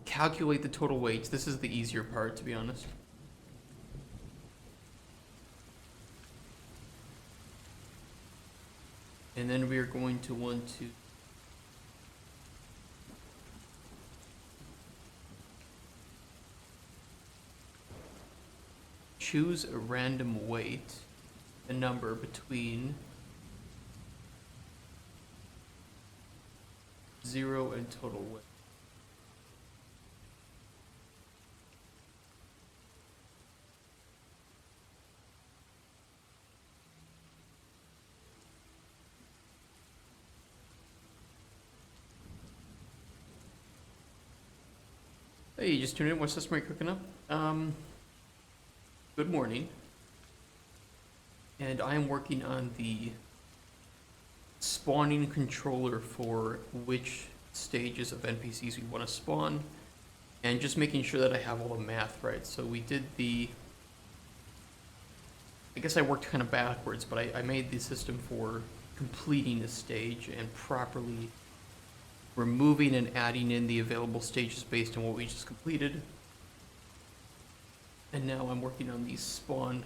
[SPEAKER 1] calculate the total weights. This is the easier part, to be honest. And then we are going to want to choose a random weight, a number between 0 and total weight. Hey, you just tuned in. What's this Mary cooking up? Good morning. And I am working on the spawning controller for which stages of NPCs we want to spawn, and just making sure that I have all the math right. So we did the, I guess I worked kind of backwards, but I made the system for completing a stage and properly removing and adding in the available stages based on what we just completed. And now I'm working on the spawn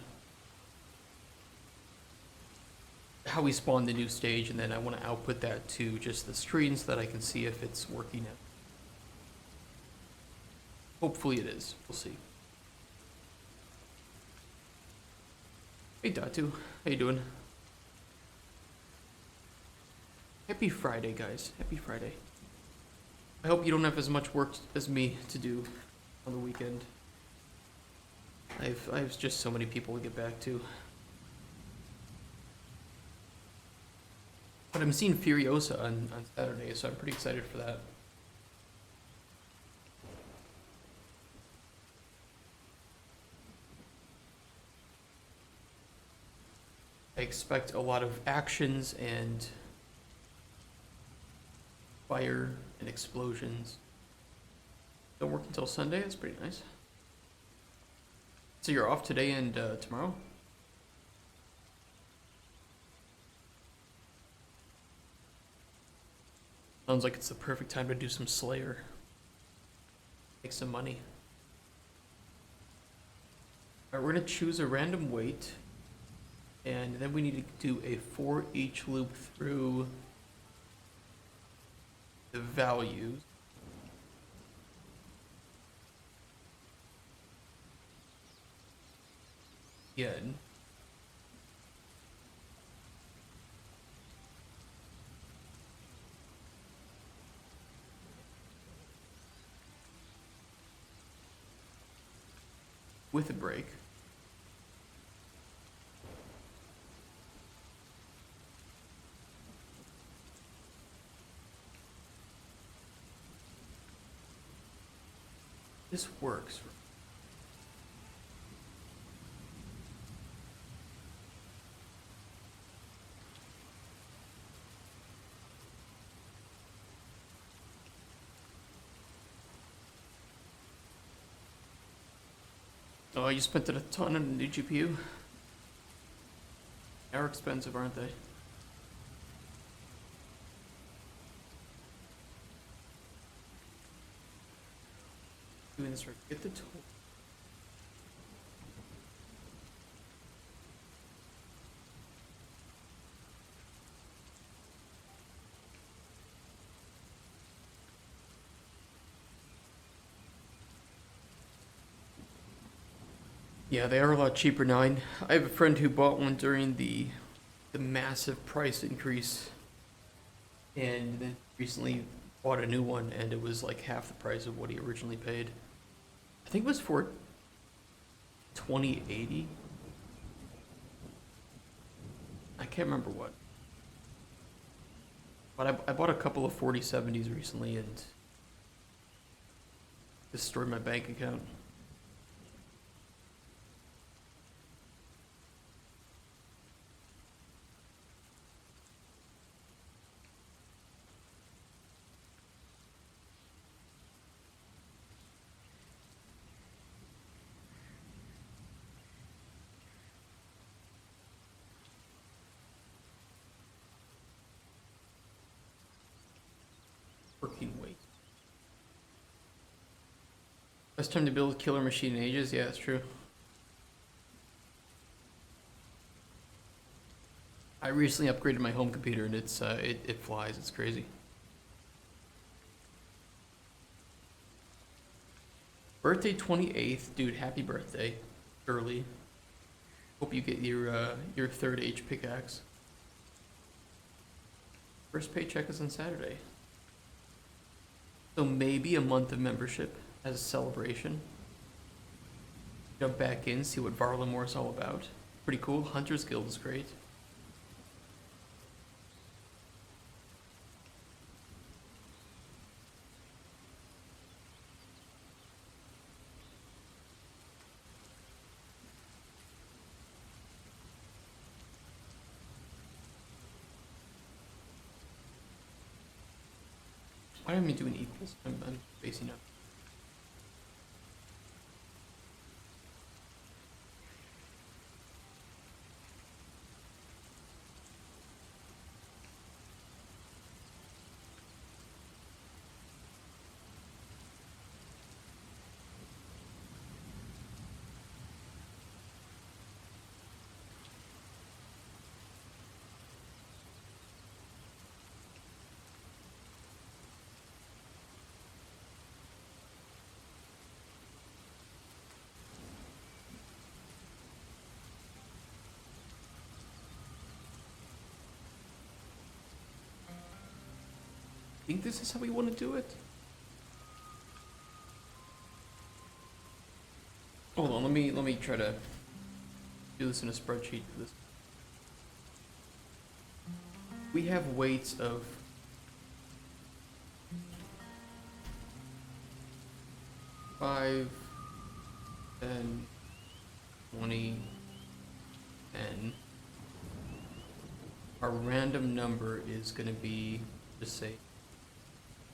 [SPEAKER 1] how we spawn the new stage, and then I want to output that to just the screen so that I can see if it's working. Hopefully it is. We'll see. Hey Datu, how you doing? Happy Friday, guys. Happy Friday. I hope you don't have as much work as me to do on the weekend. I have just so many people to get back to. But I'm seeing Furiosa on Saturday, so I'm pretty excited for that. I expect a lot of actions and fire and explosions. Don't work until Sunday, that's pretty nice. So you're off today and tomorrow? Sounds like it's the perfect time to do some Slayer. Make some money. Alright, we're gonna choose a random weight. And then we need to do a for each loop through the values. Again. With a break. This works. Oh, you spent a ton on a new GPU? They're expensive, aren't they? Doing this right. Get the tool. Yeah, they are a lot cheaper now. I have a friend who bought one during the massive price increase, and then recently bought a new one, and it was like half the price of what he originally paid. I think it was for 2080. I can't remember what. But I bought a couple of 4070s recently and destroyed my bank account. Working weight. Best time to build a killer machine in ages? Yeah, that's true. I recently upgraded my home computer and it's it flies. It's crazy. Birthday 28th, dude. Happy birthday, early. Hope you get your third H pickaxe. First paycheck is on Saturday. So maybe a month of membership as a celebration. Jump back in, see what Varlamore is all about. Pretty cool. Hunter's Guild is great. Why am I doing equals? I'm spacing up. think this is how we want to do it. Hold on, let me try to do this in a spreadsheet for this. We have weights of 5, 10, 20, 10. Our random number is going to be, just say,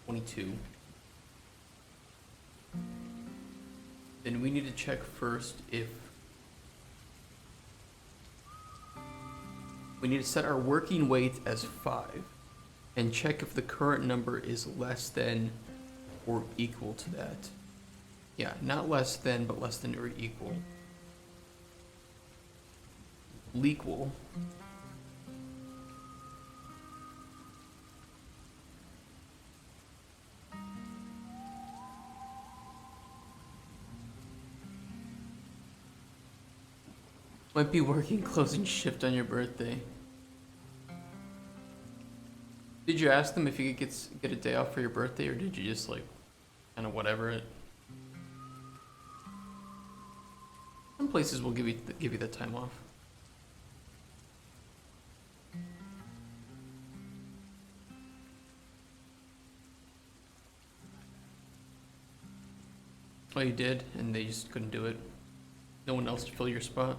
[SPEAKER 1] 22. Then we need to check first if we need to set our working weight as 5 and check if the current number is less than or equal to that. Yeah, not less than, but less than or equal. Lequal. Might be working closing shift on your birthday. Did you ask them if you could get a day off for your birthday, or did you just like kind of whatever it? Some places will give you that time off. Oh, you did, and they just couldn't do it. No one else to fill your spot.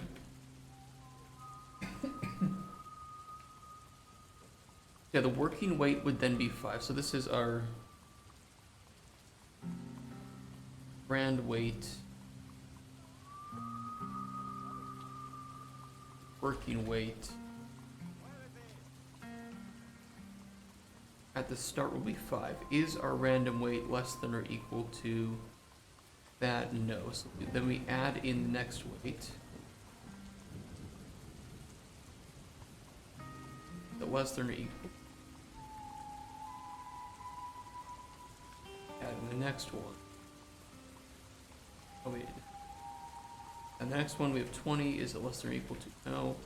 [SPEAKER 1] Yeah, the working weight would then be 5. So this is our brand weight, working weight. At the start will be 5. Is our random weight less than or equal to that? No. So then we add in the next weight. The less than or equal. Add in the next one. Oh wait. And the next one we have 20. Is it less than or equal to? No.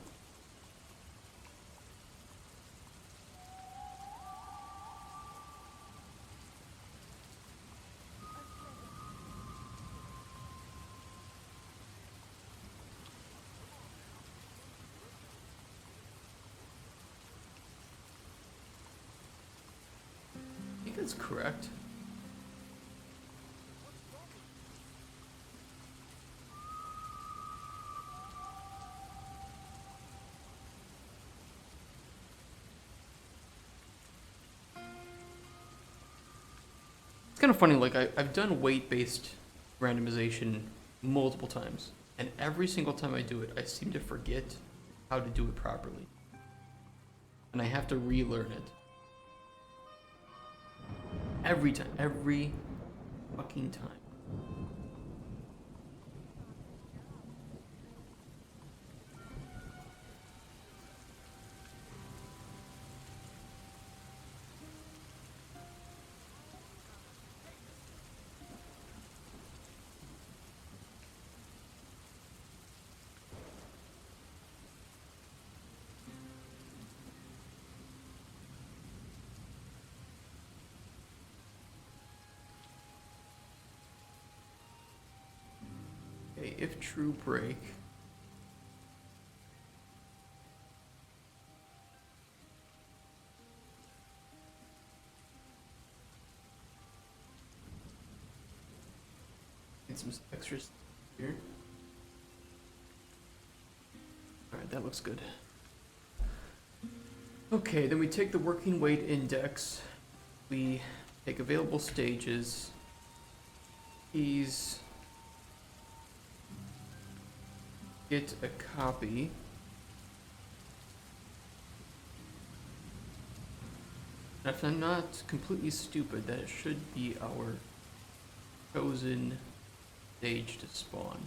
[SPEAKER 1] I think that's correct. It's kind of funny, like I've done weight-based randomization multiple times, and every single time I do it, I seem to forget how to do it properly. And I have to relearn it. Every time, every fucking time. Okay, if true break. Get some extras here. Alright, that looks good. Okay, then we take the working weight index. We take available stages. Keys. Get a copy. And if I'm not completely stupid, that it should be our chosen stage to spawn.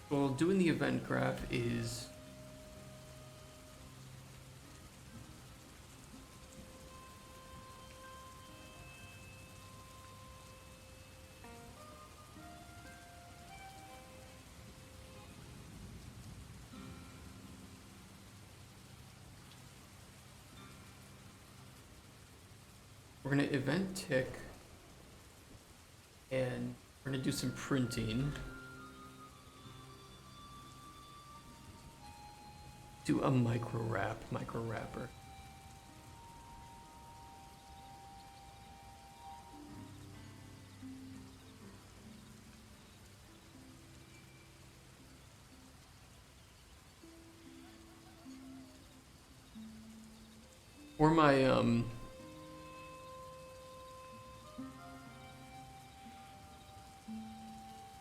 [SPEAKER 1] Well, doing the event graph is We're gonna event tick, and we're gonna do some printing. Do a micro wrapper.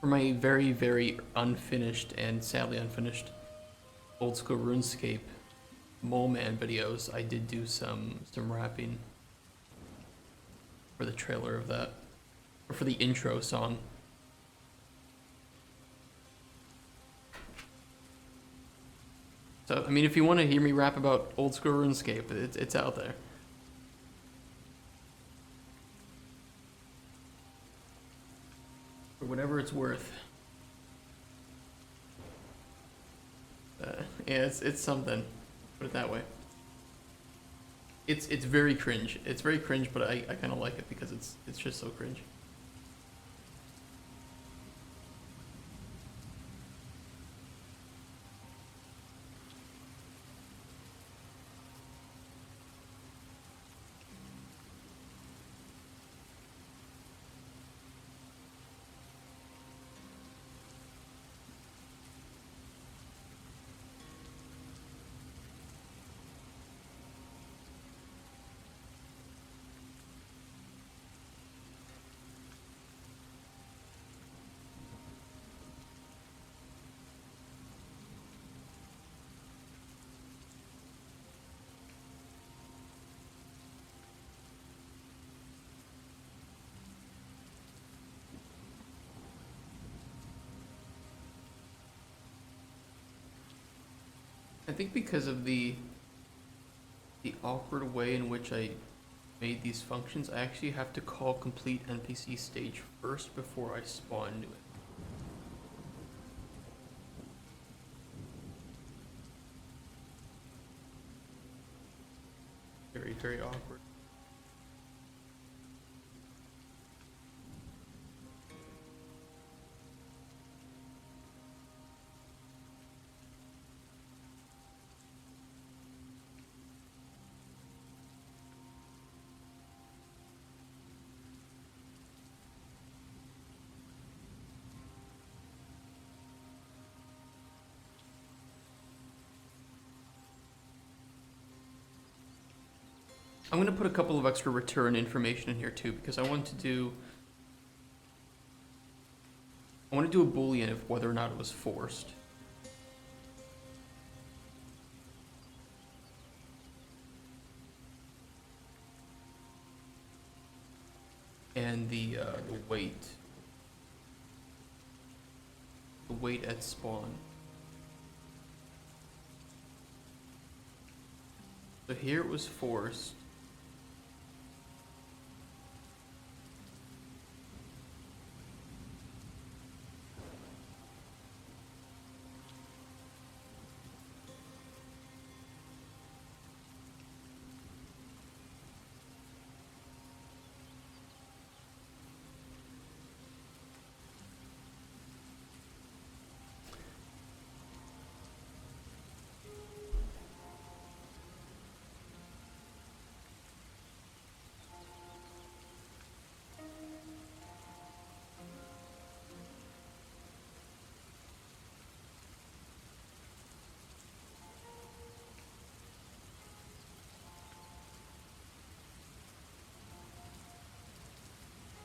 [SPEAKER 1] For my very, very unfinished and sadly unfinished old school RuneScape Mole Man videos, I did do some rapping for the trailer of that, or for the intro song. So I mean, if you want to hear me rap about old school RuneScape, it's out there. For whatever it's worth. Yeah, it's something. Put it that way. It's very cringe. It's very cringe, but I kind of like it because it's just so cringe. I think because of the awkward way in which I made these functions, I actually have to call complete NPC stage first before I spawn new it. Very, very awkward. I'm gonna put a couple of extra return information in here too, because I want to do a Boolean of whether or not it was forced. And the weight. The weight at spawn. So here it was forced.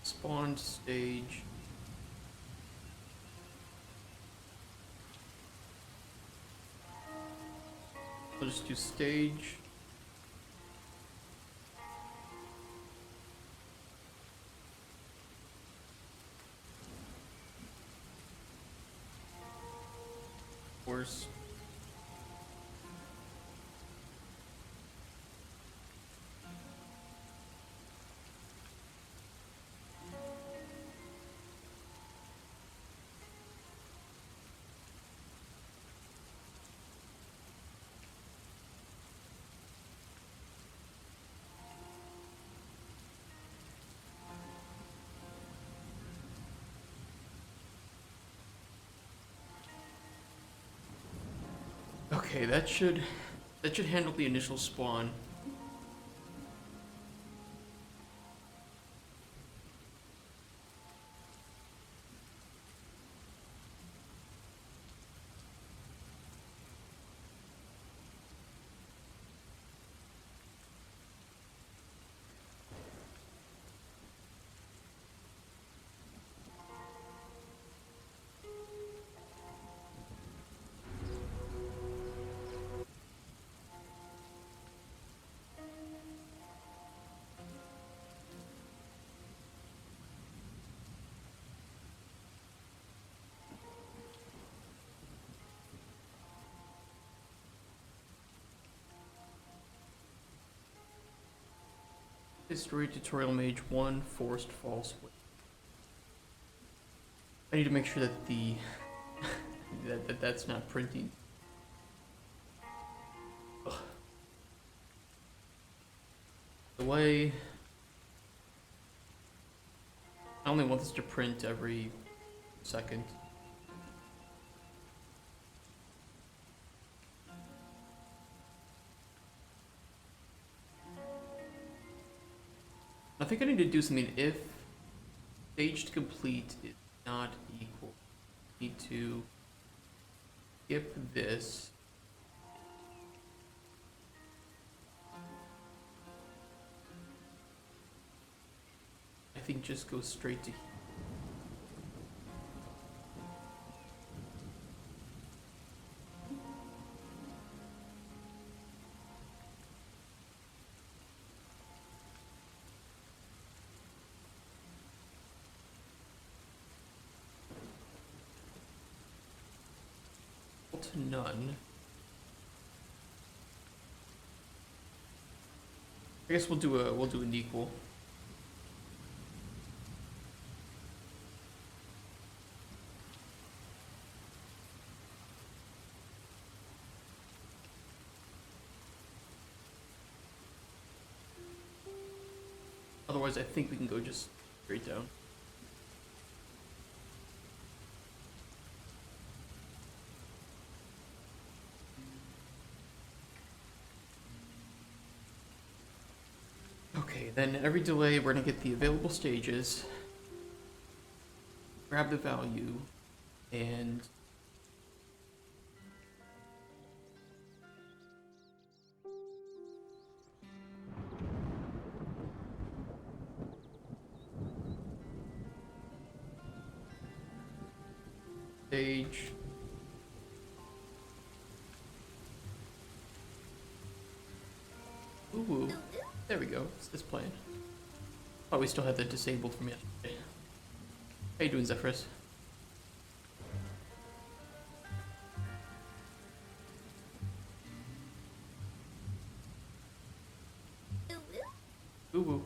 [SPEAKER 1] Spawn stage. I'll just do stage. Force. Okay, that should handle the initial spawn. History tutorial mage 1 forced false. I need to make sure that the that's not printing. Ugh. Delay. I only want this to print every second. I think I need to do something. If stage to complete is not equal, I need to skip this. I think just go straight to here. To none. I guess we'll do an equal. Otherwise, I think we can go just straight down. Okay, then every delay we're gonna get the available stages, grab the value, and stage. Ooh, there we go. It's this playing. Oh, we still have that disabled from yesterday. How you doing, Zephyrus? Ooh, ooh.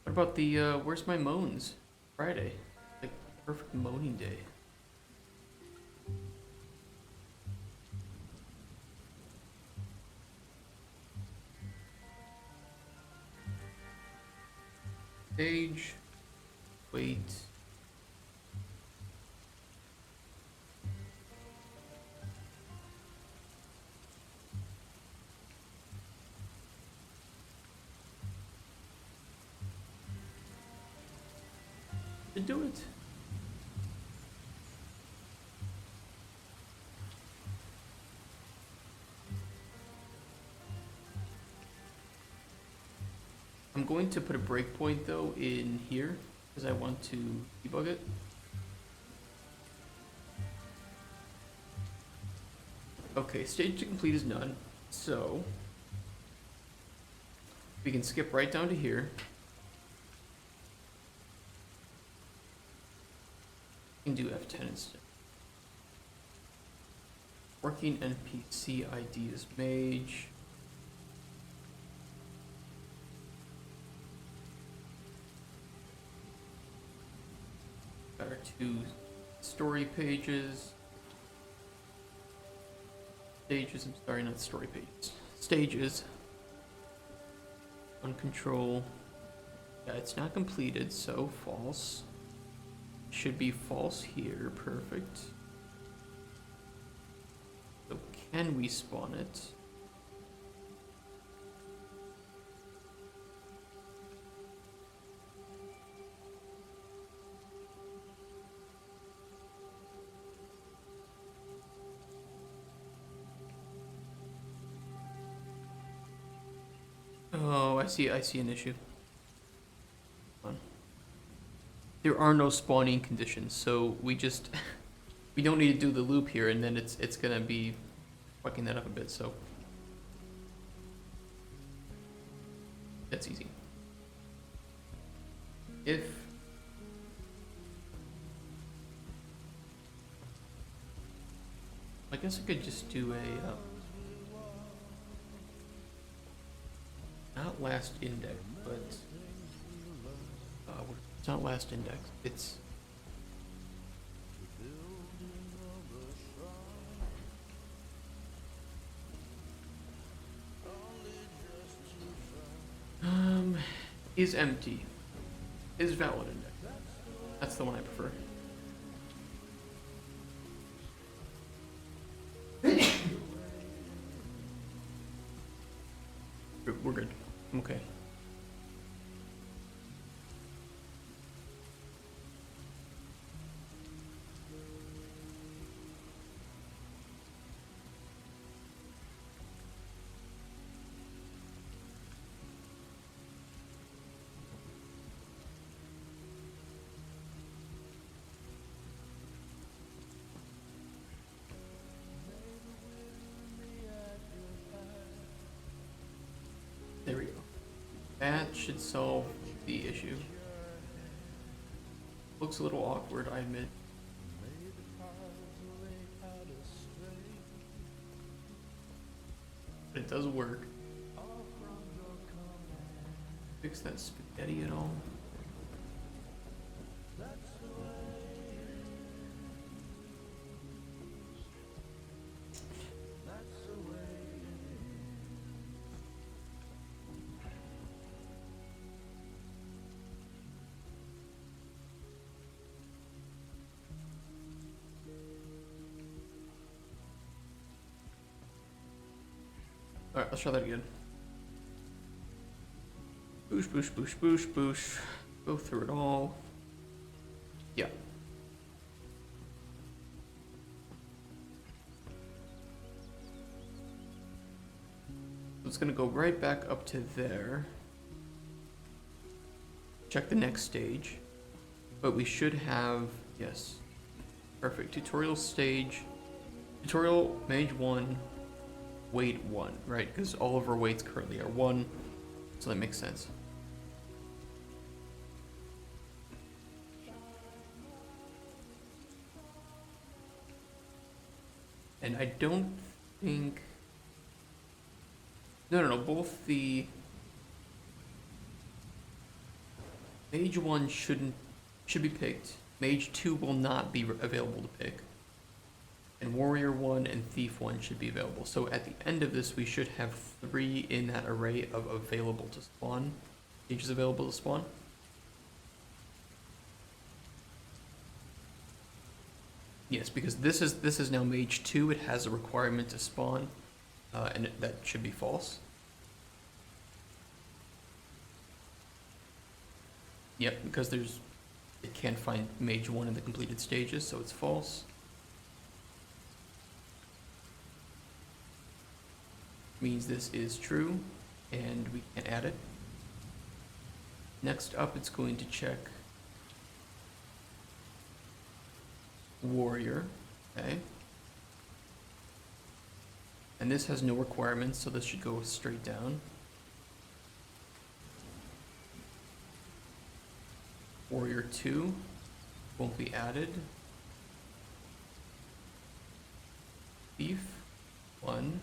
[SPEAKER 1] What about the, where's my moans? Friday. Like, perfect moaning day. Stage. Wait. To do it. I'm going to put a breakpoint though in here because I want to debug it. Okay, stage to complete is none, so we can skip right down to here. We can do F10 instead. Working NPC ID is mage. Got our 2 story pages. Stages, I'm sorry, not story pages. Stages. On control. Yeah, it's not completed, so false. should be false here. Perfect. So can we spawn it? Oh, I see an issue. There are no spawning conditions, so we just we don't need to do the loop here, and then it's gonna be fucking that up a bit. So that's easy. If I guess I could just do a not last index, but it's not last index. It's is empty. Is valid index. That's the one I prefer. We're good. I'm okay. There we go. That should solve the issue. Looks a little awkward, I admit. But it does work. Fix that spaghetti at all? Alright, let's try that again. Boosh, boosh, boosh, boosh, boosh. Go through it all. Yeah. It's gonna go right back up to there. Check the next stage. But we should have, yes. Perfect. Tutorial stage. Tutorial mage 1. Weight 1, right? Because all of our weights currently are 1, so that makes sense. And I don't think... No, both the... Mage 1 should be picked. Mage 2 will not be available to pick. And Warrior 1 and Thief 1 should be available. So at the end of this, we should have 3 in that array of available to spawn. Mages available to spawn. Yes, because this is now Mage 2. It has a requirement to spawn, and that should be false. Yep, because it can't find Mage 1 in the completed stages, so it's false. Means this is true, and we can add it. Next up, it's going to check Warrior, okay. And this has no requirements, so this should go straight down. Warrior 2 won't be added. Thief 1.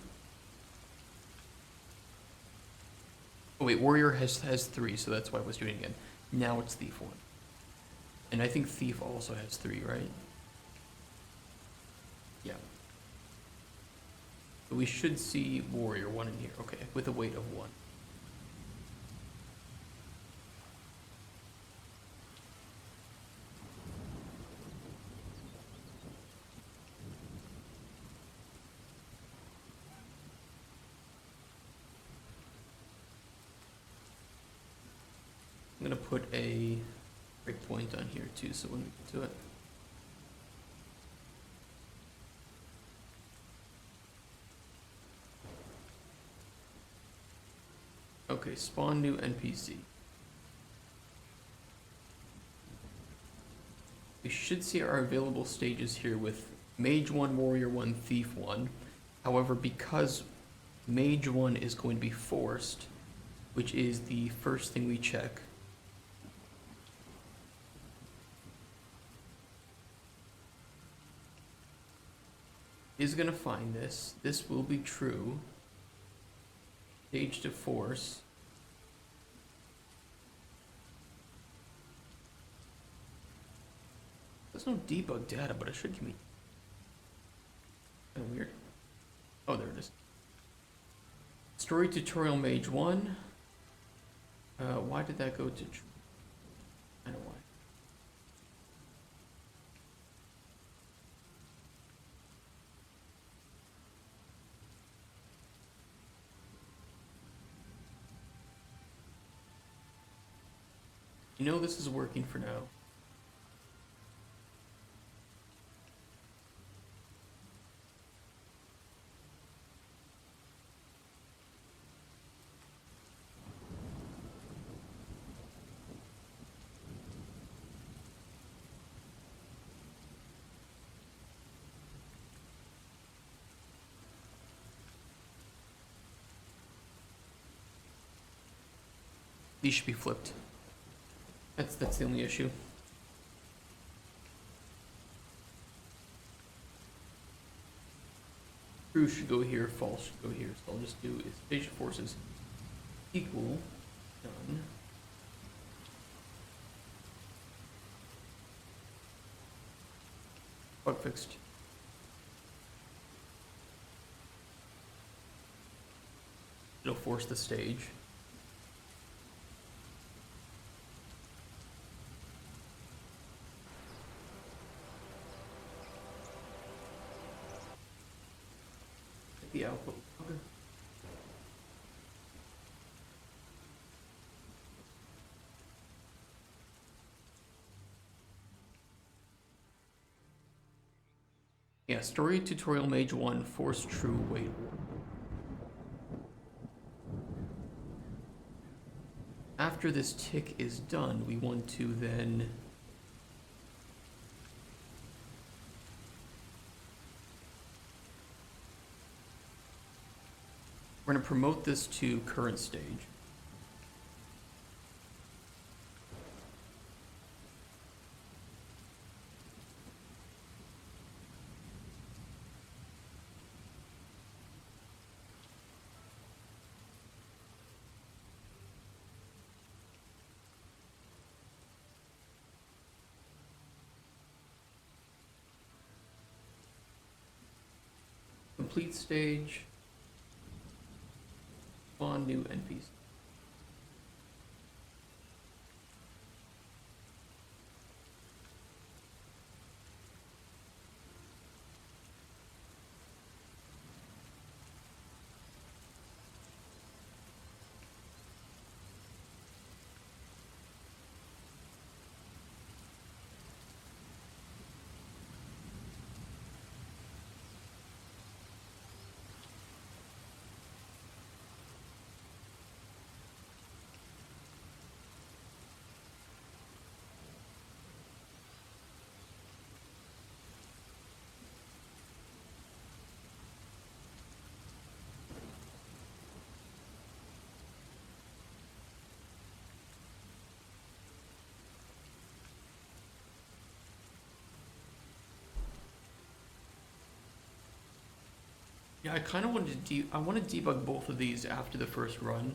[SPEAKER 1] Oh wait, Warrior has 3, so that's why I was doing it again. Now it's Thief 1. And I think Thief also has 3, right? Yeah. So we should see Warrior 1 in here, okay, with a weight of 1. gonna put a breakpoint on here too, so when we get to it. Okay, spawn new NPC. We should see our available stages here with Mage 1, Warrior 1, Thief 1. However, because Mage 1 is going to be forced, which is the first thing we check, is going to find this. This will be true. Stage to force. There's no debug data, but it should give me. Kind of weird. Oh, there it is. Story tutorial Mage 1. Why did that go to? I don't know why. You know this is working for now. These should be flipped. That's the only issue. True should go here, false should go here. So I'll just do is stage forces equal, done. Bug fixed. It'll force the stage. The output. Okay. Yeah, story tutorial Mage 1, force true, wait. After this tick is done, we want to then we're going to promote this to current stage. Complete stage. Spawn new NPC. Yeah, I kind of wanted to I want to debug both of these after the first run.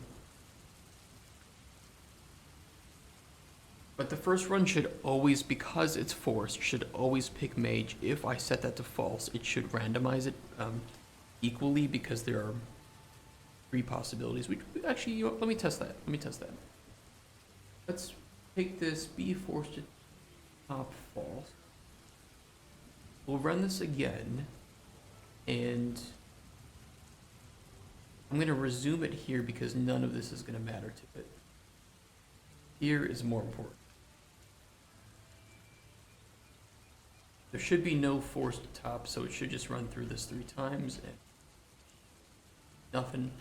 [SPEAKER 1] But the first run should always, because it's forced, should always pick Mage. If I set that to false, it should randomize it equally because there are 3 possibilities. Actually, you know, let me test that. Let me test that. Let's take this, be forced to top false. We'll run this again, and I'm going to resume it here because none of this is going to matter to it. Here is more important. There should be no forced top, so it should just run through this 3 times and nothing.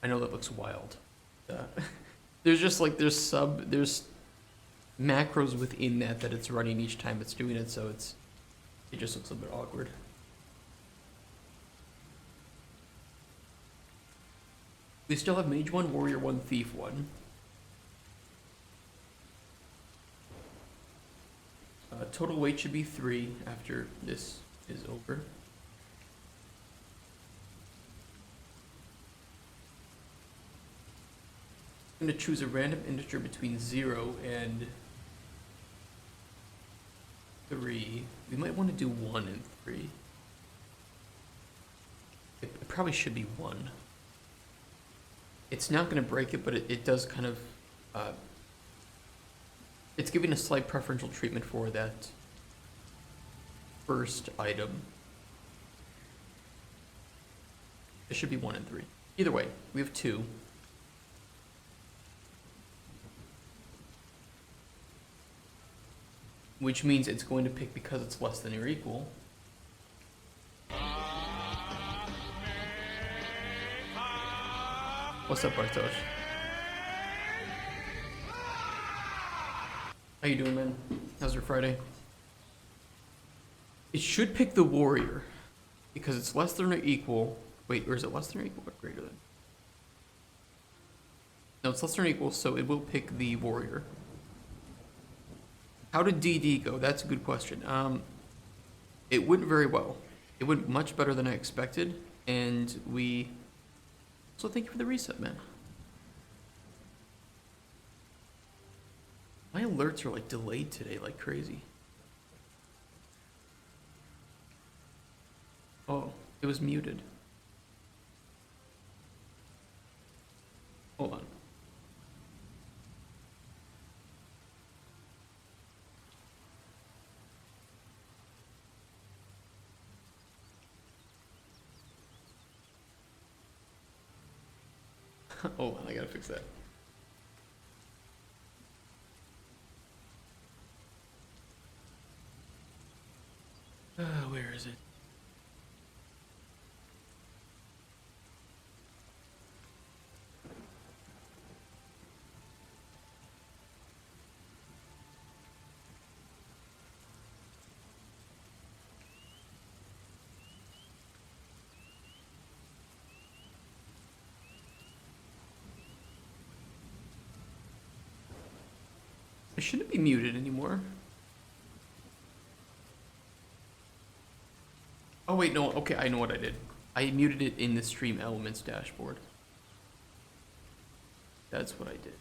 [SPEAKER 1] I know that looks wild. There's just like there's macros within that it's running each time it's doing it, so it just looks a bit awkward. We still have Mage 1, Warrior 1, Thief 1. Total weight should be 3 after this is over. I'm going to choose a random integer between 0 and 3. We might want to do 1 and 3. It probably should be 1. It's not going to break it, but it does kind of... it's giving a slight preferential treatment for that first item. It should be 1 and 3. Either way, we have 2. Which means it's going to pick because it's less than or equal. What's up, Bartosz? How you doing, man? How's your Friday? It should pick the warrior because it's less than or equal. Wait, or is it less than or equal or greater than? No, it's less than or equal, so it will pick the warrior. How did DD go? That's a good question. It went very well. It went much better than I expected, and we... So thank you for the reset, man. My alerts are like delayed today, like crazy. Oh, it was muted. Hold on. Hold on, I gotta fix that. Where is it? It shouldn't be muted anymore. Oh wait, no, okay, I know what I did. I muted it in the Stream Elements dashboard. That's what I did.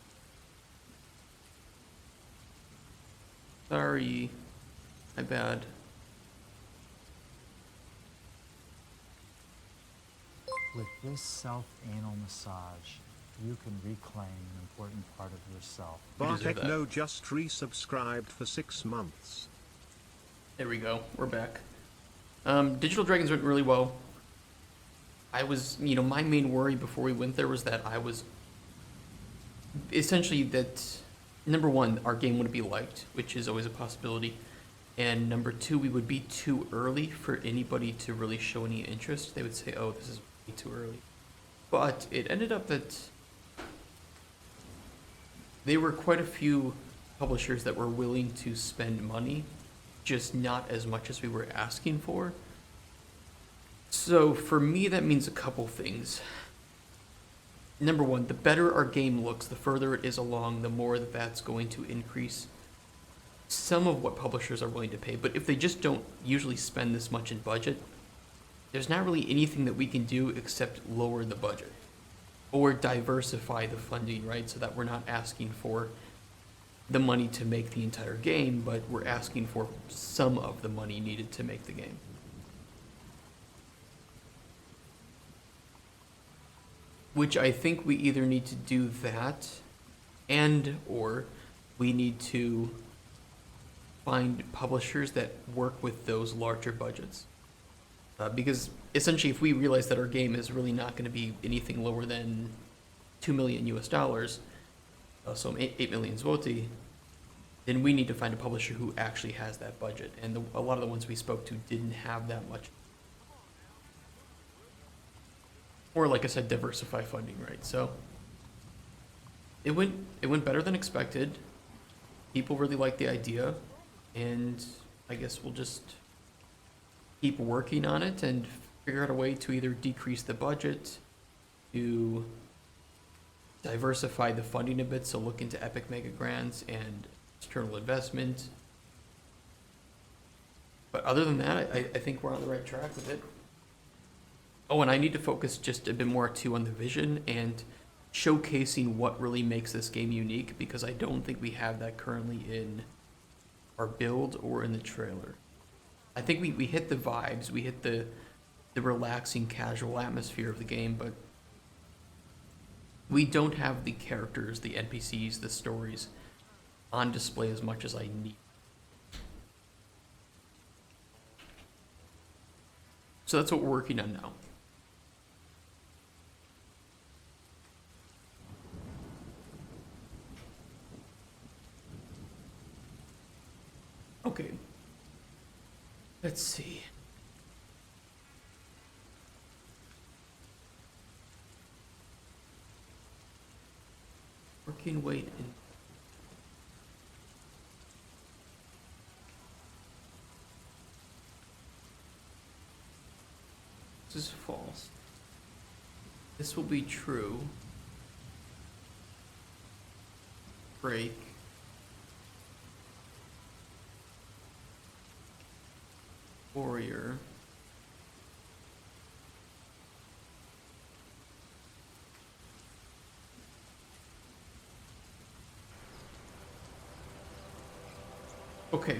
[SPEAKER 1] Sorry. My bad.
[SPEAKER 2] With this self-anal massage, you can reclaim an important part of yourself.
[SPEAKER 3] Bartek No just resubscribed for 6 months.
[SPEAKER 1] There we go. We're back. Digital Dragons went really well. I was, my main worry before we went there was that I was essentially that, number one, our game wouldn't be liked, which is always a possibility. And number two, we would be too early for anybody to really show any interest. They would say, oh, this is way too early. But it ended up that there were quite a few publishers that were willing to spend money, just not as much as we were asking for. So for me, that means a couple things. Number one, the better our game looks, the further it is along, the more that's going to increase some of what publishers are willing to pay. But if they just don't usually spend this much in budget, there's not really anything that we can do except lower the budget or diversify the funding, right? So that we're not asking for the money to make the entire game, but we're asking for some of the money needed to make the game. which I think we either need to do that and or we need to find publishers that work with those larger budgets. Because essentially, if we realize that our game is really not going to be anything lower than 2 million US dollars, so 8 million zloty, then we need to find a publisher who actually has that budget. And a lot of the ones we spoke to didn't have that much. Or like I said, diversify funding, right? So it went better than expected. People really liked the idea, and I guess we'll just keep working on it and figure out a way to either decrease the budget, to diversify the funding a bit, so look into Epic Mega Grants and external investment. But other than that, I think we're on the right track with it. Oh, and I need to focus just a bit more too on the vision and showcasing what really makes this game unique, because I don't think we have that currently in our build or in the trailer. I think we hit the vibes, we hit the relaxing, casual atmosphere of the game, but we don't have the characters, the NPCs, the stories on display as much as I need. So that's what we're working on now. Okay. Let's see. Working weight in. This is false. This will be true. Break. Warrior. Okay.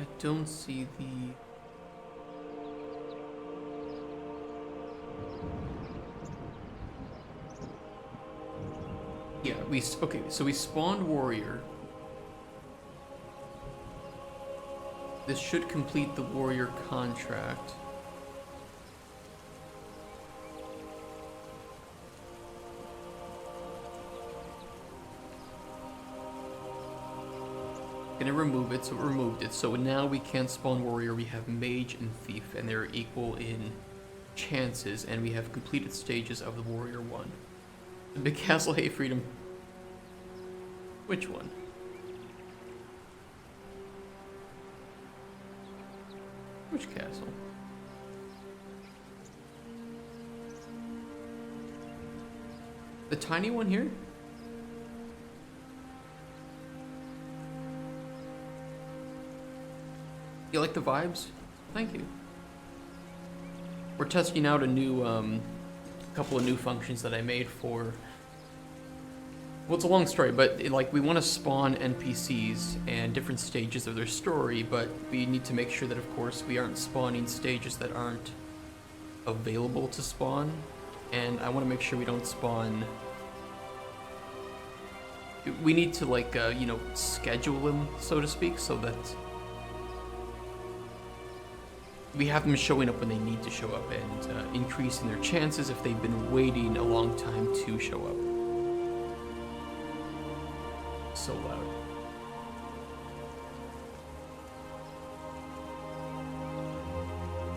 [SPEAKER 1] I don't see the. Yeah, okay, so we spawned warrior. This should complete the warrior contract. Gonna remove it, so it removed it. So now we can't spawn warrior, we have mage and thief, and they're equal in chances, and we have completed stages of the warrior one. The big castle, hey freedom. Which one? Which castle? The tiny one here? You like the vibes? Thank you. We're testing out a new, couple of new functions that I made for. Well, it's a long story, but like we want to spawn NPCs and different stages of their story, but we need to make sure that, of course, we aren't spawning stages that aren't available to spawn, and I want to make sure we don't spawn. We need to like you know, schedule them, so to speak, so that we have them showing up when they need to show up, and increasing their chances if they've been waiting a long time to show up. So loud.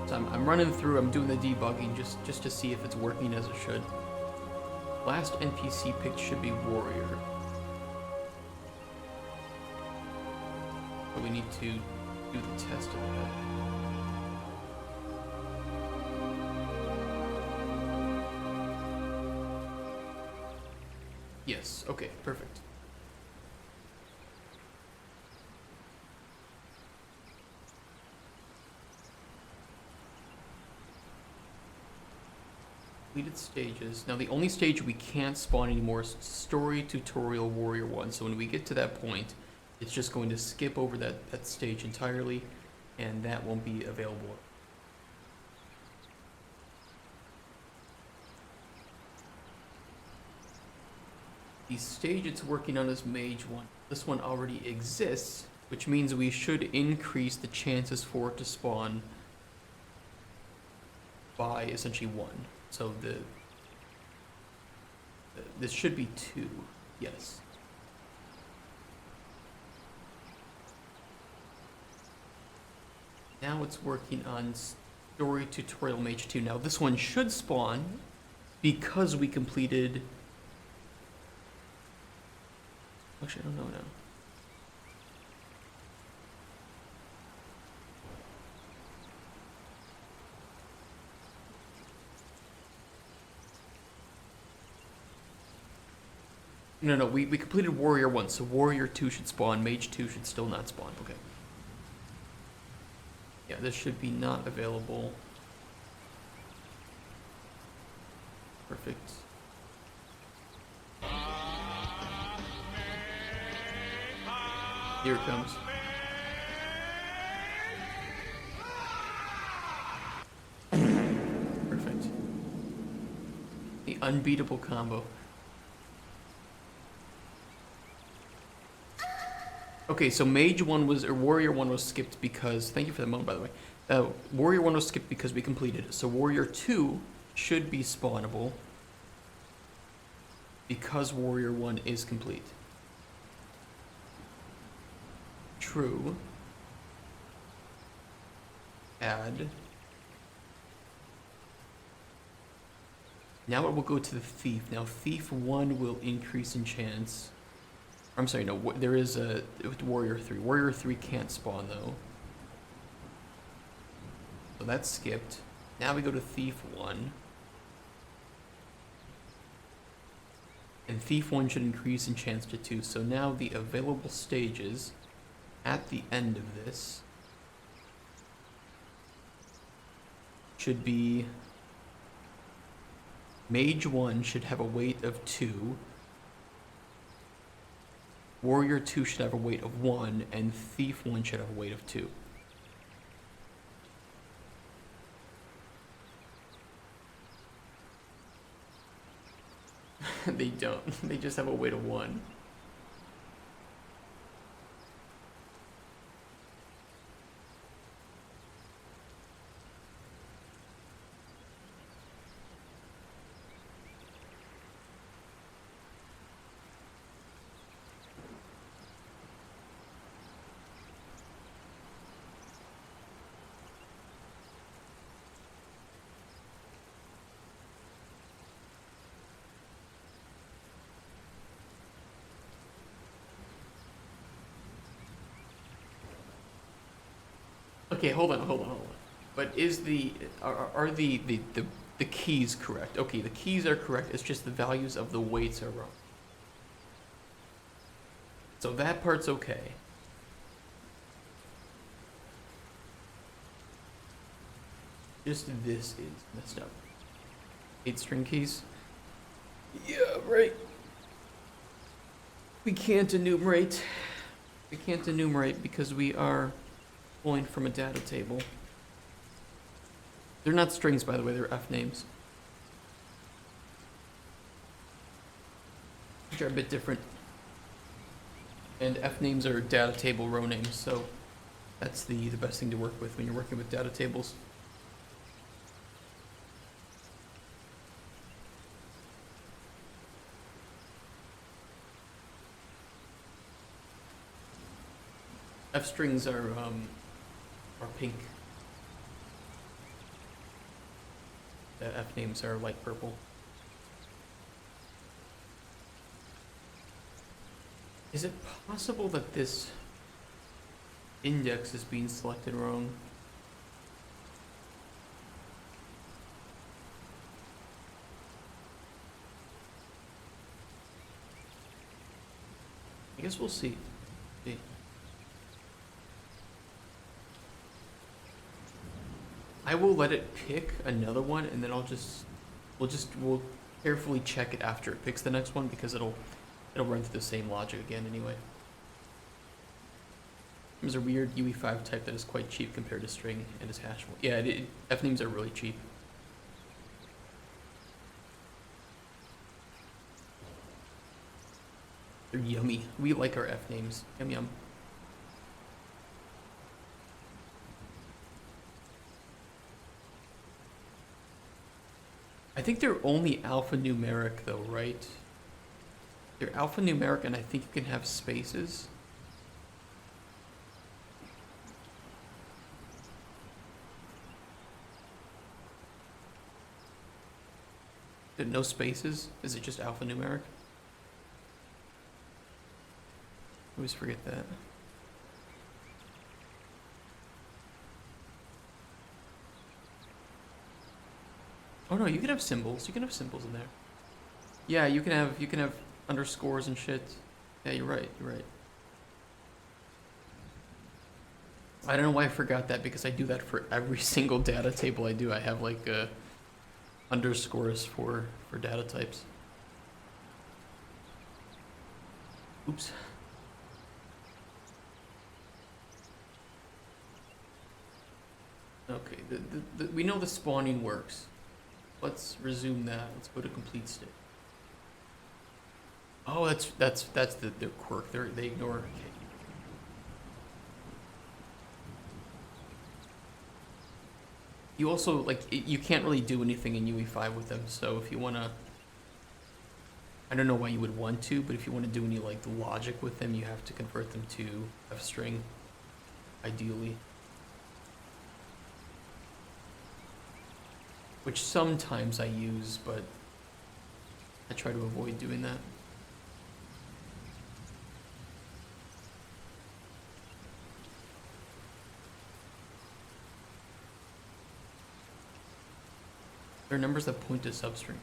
[SPEAKER 1] So I'm running through, I'm doing the debugging just to see if it's working as it should. Last NPC picked should be warrior. But we need to do the test of that. Yes, okay, perfect. Completed stages. Now the only stage we can't spawn anymore is Story Tutorial Warrior 1. So when we get to that point, it's just going to skip over that stage entirely, and that won't be available. The stage it's working on is Mage 1. This one already exists, which means we should increase the chances for it to spawn by essentially 1. So this should be 2, yes. Now it's working on Story Tutorial Mage 2. Now this one should spawn because we completed... Actually, I don't know now. No, we completed Warrior 1, so Warrior 2 should spawn, Mage 2 should still not spawn, okay. Yeah, this should be not available. Perfect. Here it comes. Perfect. The unbeatable combo. Okay, so Mage 1 was, or Warrior 1 was skipped because, thank you for the moment by the way. Warrior 1 was skipped because we completed it. So Warrior 2 should be spawnable because Warrior 1 is complete. True. Add. Now it will go to the Thief. Now Thief 1 will increase in chance. I'm sorry, no, there is a Warrior 3. Warrior 3 can't spawn though. So that's skipped. Now we go to Thief 1. And Thief 1 should increase in chance to 2. So now the available stages at the end of this should be Mage 1 should have a weight of 2. Warrior 2 should have a weight of 1, and Thief 1 should have a weight of 2. They don't. They just have a weight of 1. Okay, hold on. But is are the keys correct? Okay, the keys are correct. It's just the values of the weights are wrong. So that part's okay. Just this is messed up. 8 string keys. Yeah, right. We can't enumerate. We can't enumerate because we are pulling from a data table. They're not strings, by the way, they're F names. Which are a bit different. And F names are data table row names, so that's the best thing to work with when you're working with data tables. F strings are pink. The F names are light purple. Is it possible that this index is being selected wrong? I guess we'll see. I will let it pick another one, and then I'll just we'll carefully check it after it picks the next one because it'll run through the same logic again anyway. There's a weird UE5 type that is quite cheap compared to string and is hashable. Yeah, F-names are really cheap. They're yummy. We like our F-names. Yum yum. I think they're only alphanumeric though, right? They're alphanumeric and I think you can have spaces. No spaces? Is it just alphanumeric? I always forget that. Oh no, you can have symbols. You can have symbols in there. Yeah, you can have underscores and shit. Yeah, you're right. You're right. I don't know why I forgot that because I do that for every single data table I do. I have like underscores for data types. Oops. Okay, we know the spawning works. Let's resume that. Let's go to complete state. Oh, that's their quirk. They ignore. Okay. You also, like, you can't really do anything in UE5 with them, so if you want to... I don't know why you would want to, but if you want to do any, like, logic with them, you have to convert them to F-string, ideally. Which sometimes I use, but I try to avoid doing that. There are numbers that point to substring.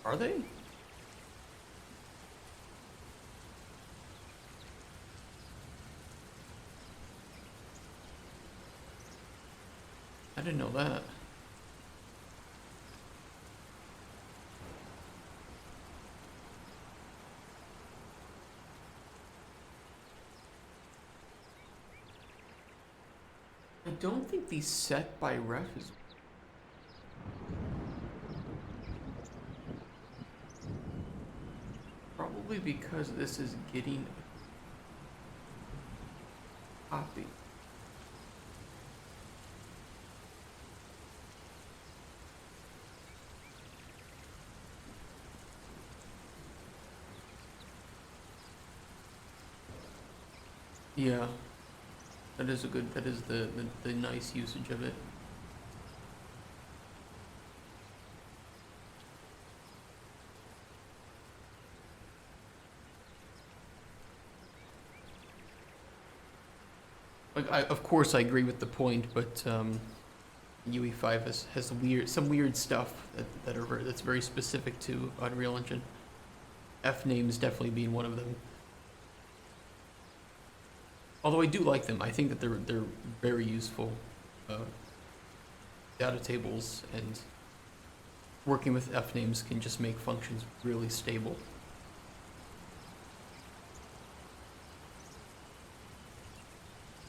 [SPEAKER 1] Are they? I didn't know that. I don't think the set by ref is... Probably because this is getting a copy. Yeah. That is the nice usage of it. Like, of course I agree with the point, but UE5 has some weird stuff that's very specific to Unreal Engine. F names definitely being one of them. Although I do like them, I think that they're very useful data tables, and working with F names can just make functions really stable.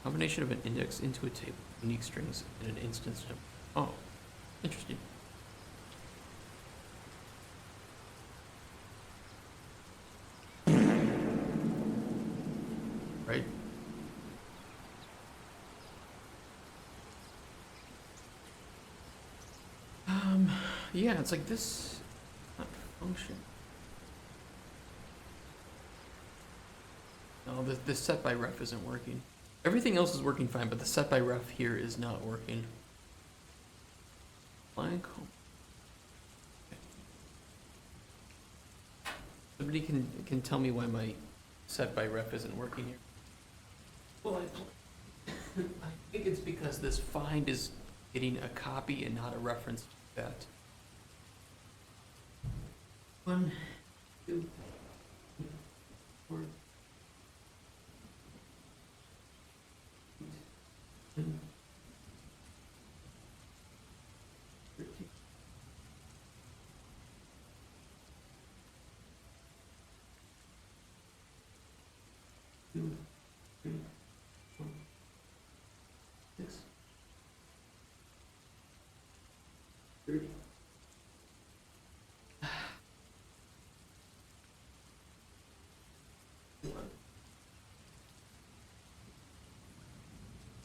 [SPEAKER 1] Combination of an index into a table, unique strings, and an instance. Oh, interesting. Right. Yeah, it's like this, not function. No, the set by ref isn't working. Everything else is working fine, but the set by ref here is not working. Blank. Somebody can tell me why my set by ref isn't working here. Well, I think it's because this find is getting a copy and not a reference to that. 1, 2, 4.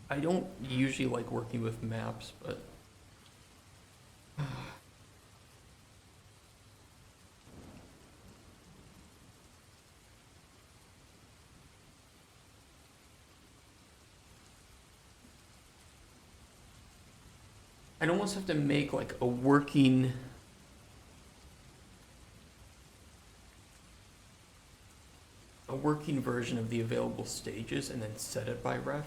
[SPEAKER 1] I don't usually like working with maps, but I'd almost have to make like a working version of the available stages and then set it by ref.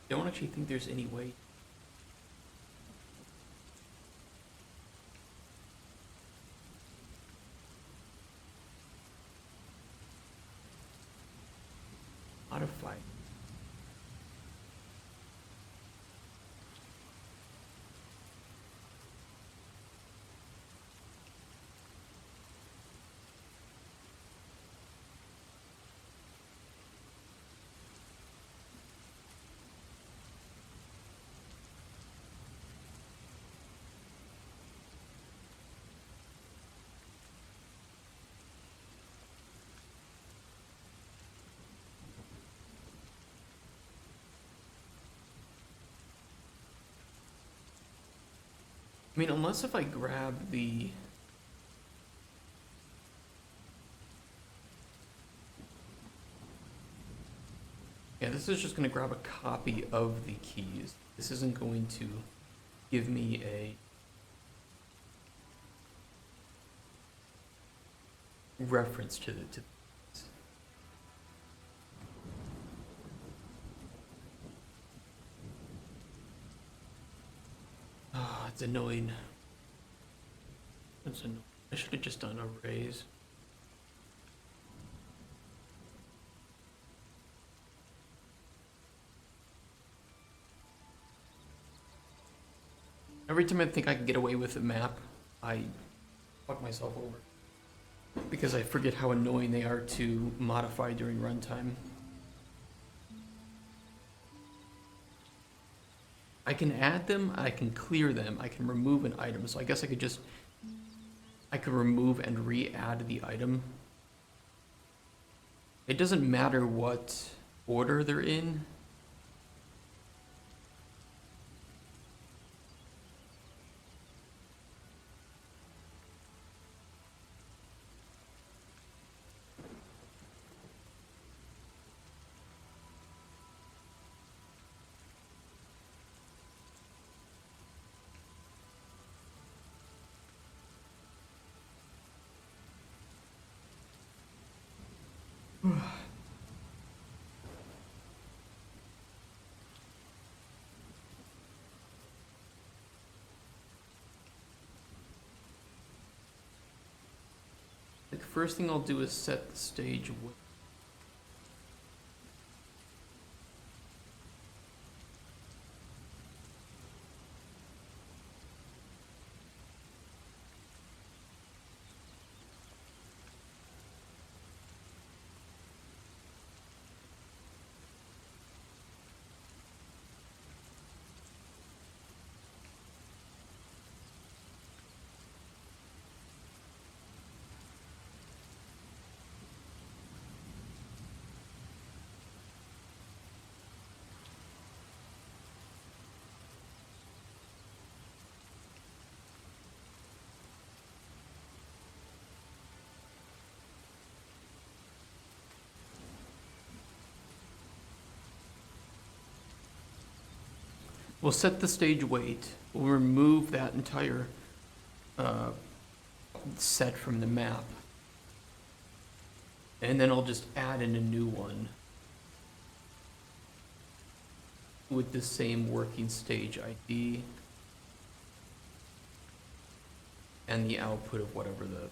[SPEAKER 1] Don't actually think there's any way. Modify. I mean, unless if I grab the... Yeah, this is just going to grab a copy of the keys. This isn't going to give me a reference to the... Ah, it's annoying. It's annoying. I should have just done arrays. Every time I think I can get away with a map, I fuck myself over. Because I forget how annoying they are to modify during runtime. I can add them, I can clear them, I can remove an item. So I guess I could remove and re-add the item. It doesn't matter what order they're in. The first thing I'll do is set the stage with we'll set the stage weight. We'll remove that entire set from the map. And then I'll just add in a new one with the same working stage ID and the output of whatever the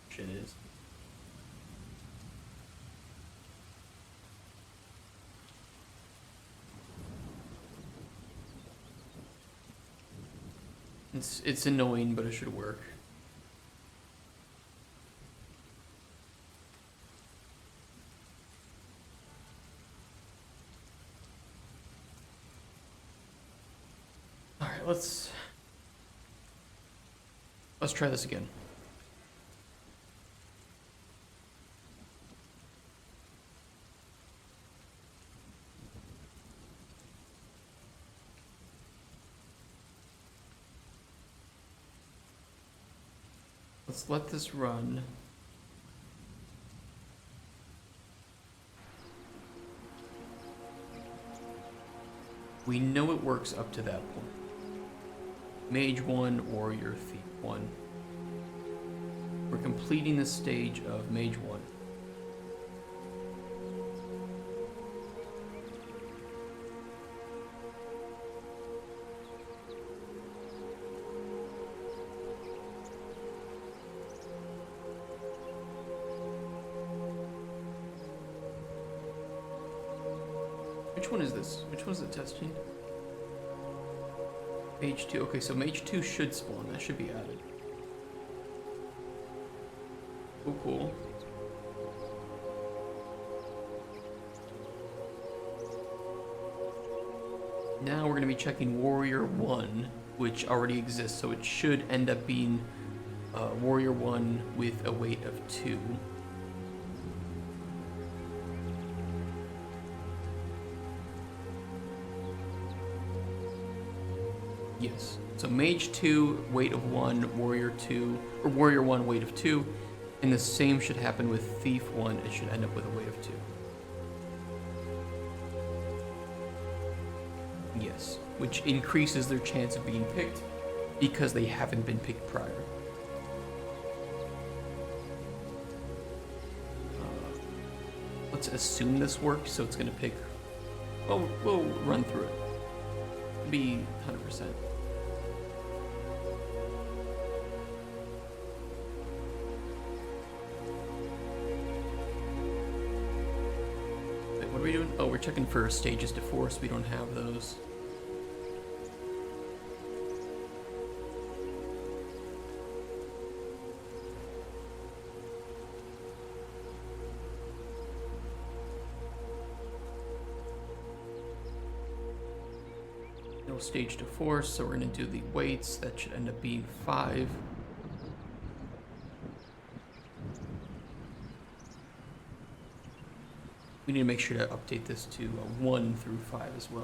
[SPEAKER 1] shit is. It's annoying, but it should work. All right, let's Let's try this again. Let's let this run. We know it works up to that point. Mage 1, Warrior, Thief 1. We're completing the stage of Mage 1. Which one is this? Which one's it testing? Mage 2. Okay, so Mage 2 should spawn. That should be added. Oh, cool. Now we're going to be checking Warrior 1, which already exists, so it should end up being Warrior 1 with a weight of 2. Yes. So Mage 2, weight of 1, Warrior 2, or Warrior 1, weight of 2, and the same should happen with Thief 1. It should end up with a weight of 2. Yes, which increases their chance of being picked because they haven't been picked prior. Let's assume this works, so it's going to pick. Well, we'll run through it. Be 100%. Wait, what are we doing? Oh, we're checking for stages to force. We don't have those. Stage to force, so we're going to do the weights. That should end up being 5. We need to make sure to update this to 1 through 5 as well.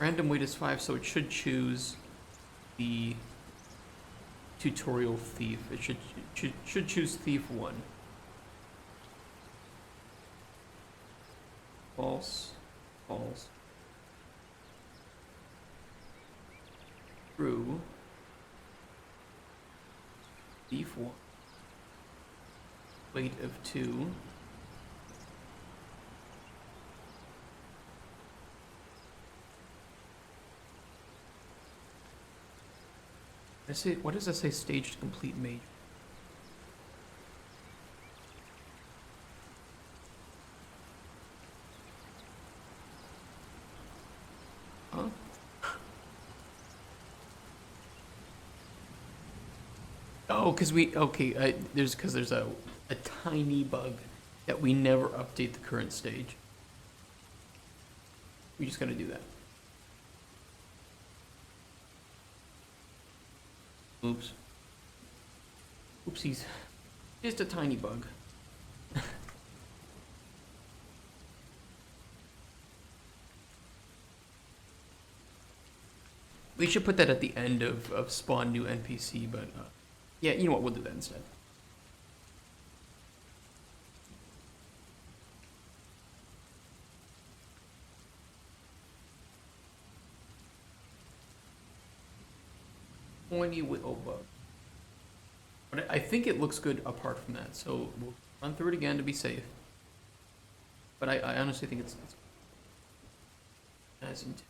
[SPEAKER 1] Random weight is 5, so it should choose the tutorial thief. It should choose thief 1. False. False. True. Thief 1. Weight of 2. What does that say? Stage to complete mage. Huh? Oh, because there's a tiny bug that we never update the current stage. We just gotta do that. Oops. Oopsies. Just a tiny bug. We should put that at the end of spawn new NPC, but yeah, you know what, we'll do that instead. Pointy whittle bug. But I think it looks good apart from that, so we'll run through it again to be safe. But I honestly think it's as intended.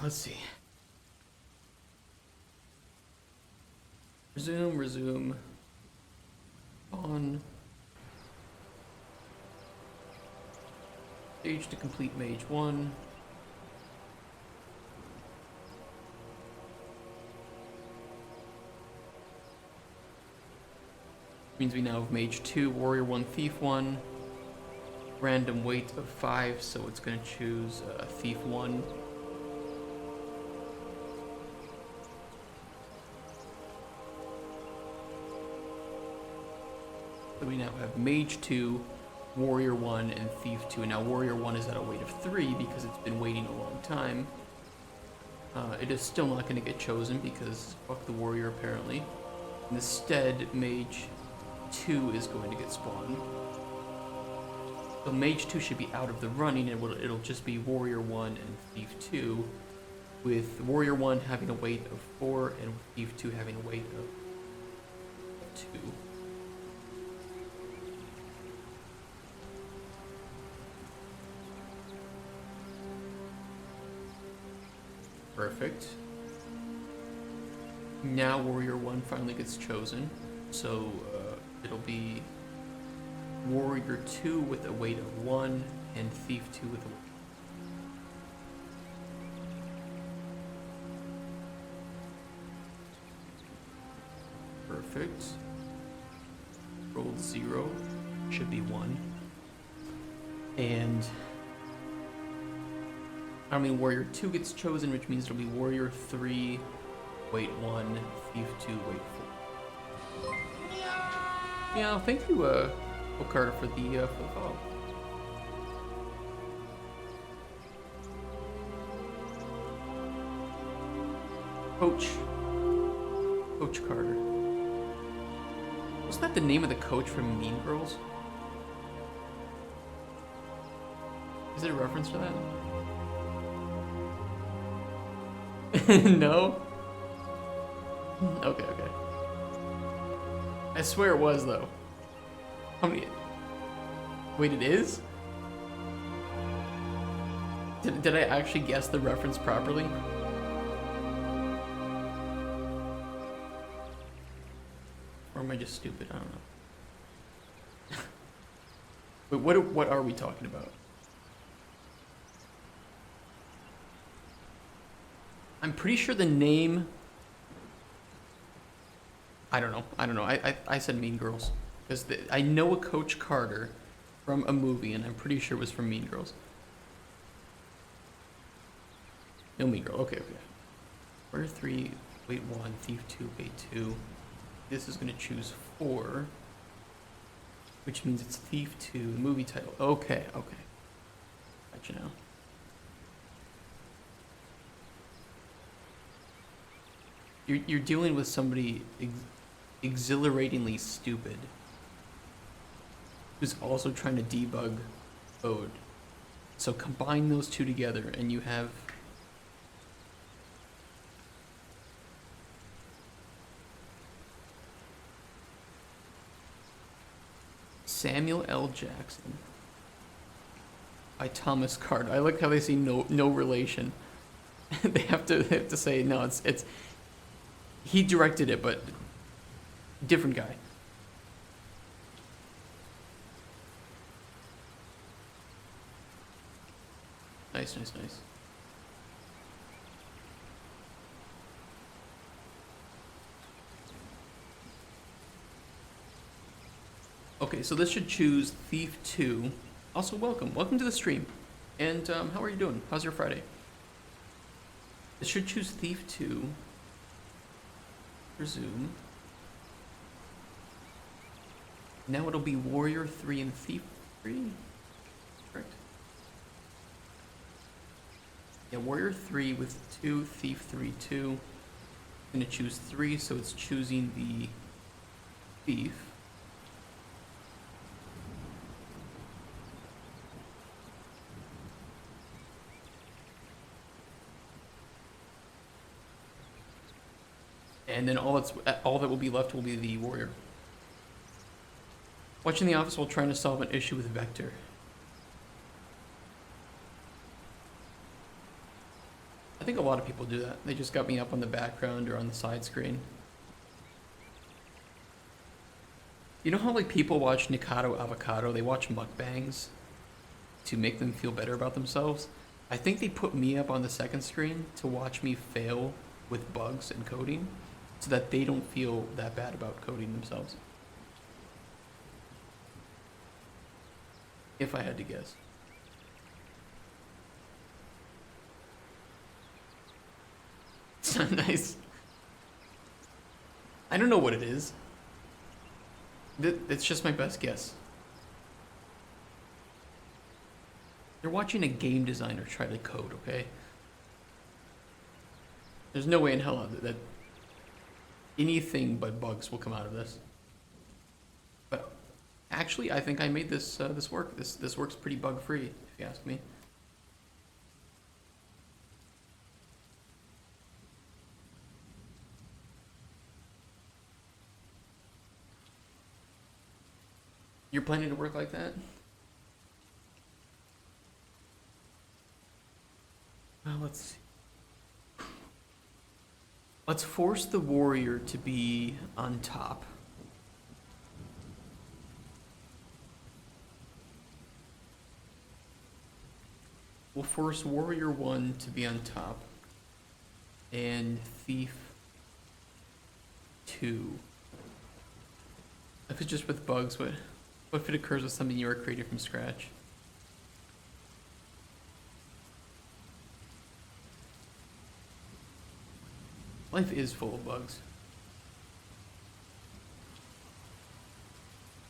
[SPEAKER 1] let's see. Resume. On. Stage to complete mage 1. Means we now have mage 2, warrior 1, thief 1. Random weight of 5, so it's going to choose thief 1. So we now have mage 2, warrior 1, and thief 2. Now warrior 1 is at a weight of 3 because it's been waiting a long time. It is still not going to get chosen because fuck the warrior apparently. Instead, mage 2 is going to get spawned. So mage 2 should be out of the running, and it'll just be warrior 1 and thief 2, with warrior 1 having a weight of 4 and thief 2 having a weight of 2. Perfect. Now warrior 1 finally gets chosen, so it'll be warrior 2 with a weight of 1 and thief 2 with a weight. Perfect. Rolled 0, should be 1. And warrior 2 gets chosen, which means it'll be warrior 3, weight 1, thief 2, weight 4. Yeah, thank you, Carter, for the follow. Coach Carter. Wasn't that the name of the coach from Mean Girls? Is it a reference to that? No? Okay. I swear it was, though. How many? Wait, it is? Did I actually guess the reference properly? Or am I just stupid? I don't know. Wait, what are we talking about? I'm pretty sure the name... I don't know. I said Mean Girls. Because I know a Coach Carter from a movie, and I'm pretty sure it was from Mean Girls. No, Mean Girl. Okay. Warrior 3, weight 1, thief 2, weight 2. This is going to choose 4. Which means it's thief 2, movie title. Okay. Gotcha now. You're dealing with somebody exhilaratingly stupid who's also trying to debug code. So combine those two together and you have Samuel L. Jackson by Thomas Carter. I like how they say no relation. they have to say no, it's he directed it, but different guy. Nice. Okay, so this should choose Thief 2. Also, welcome to the stream. And how are you doing? How's your Friday? This should choose Thief 2. Resume. Now it'll be Warrior 3 and Thief 3. Correct. Yeah, Warrior 3 with 2, Thief 3, 2. I'm gonna choose 3, so it's choosing the Thief. And then all that will be left will be the Warrior. Watching The Office while trying to solve an issue with Vector. I think a lot of people do that. They just got me up on the background or on the side screen. You know how like people watch Nikado Avocado, they watch mukbangs to make them feel better about themselves? I think they put me up on the second screen to watch me fail with bugs and coding so that they don't feel that bad about coding themselves. If I had to guess. It's not nice. I don't know what it is. It's just my best guess. You're watching a game designer try to code, okay? There's no way in hell that anything but bugs will come out of this. But actually, I think I made this this work. This works pretty bug-free, if you ask me. You're planning to work like that? Well, let's see. Let's force the warrior to be on top. We'll force warrior 1 to be on top. And thief 2. If it's just with bugs, what if it occurs with something you are created from scratch? Life is full of bugs.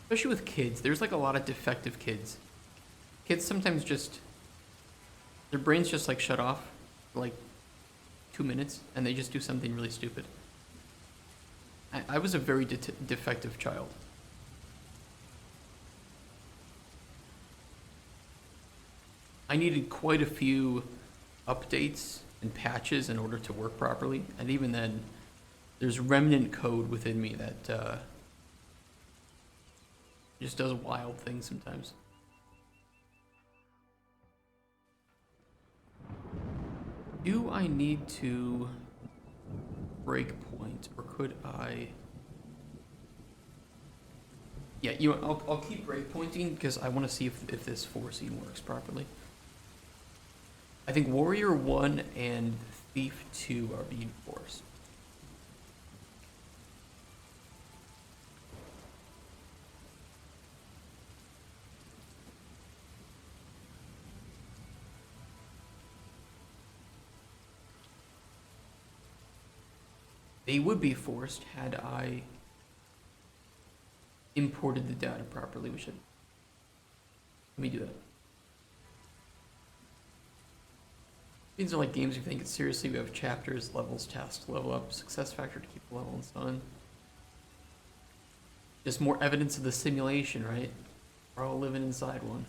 [SPEAKER 1] Especially with kids. There's like a lot of defective kids. Kids sometimes just, their brains just like shut off for like 2 minutes and they just do something really stupid. I was a very defective child. I needed quite a few updates and patches in order to work properly, and even then, there's remnant code within me that just does wild things sometimes. Do I need to break point, or could I? Yeah, I'll keep breakpointing because I want to see if this forcing works properly. I think Warrior 1 and Thief 2 are being forced. They would be forced had I imported the data properly. We should. Let me do that. These are like games you think it seriously. We have chapters, levels, tasks, level up, success factor to keep the level, and so on. Just more evidence of the simulation, right? We're all living inside one.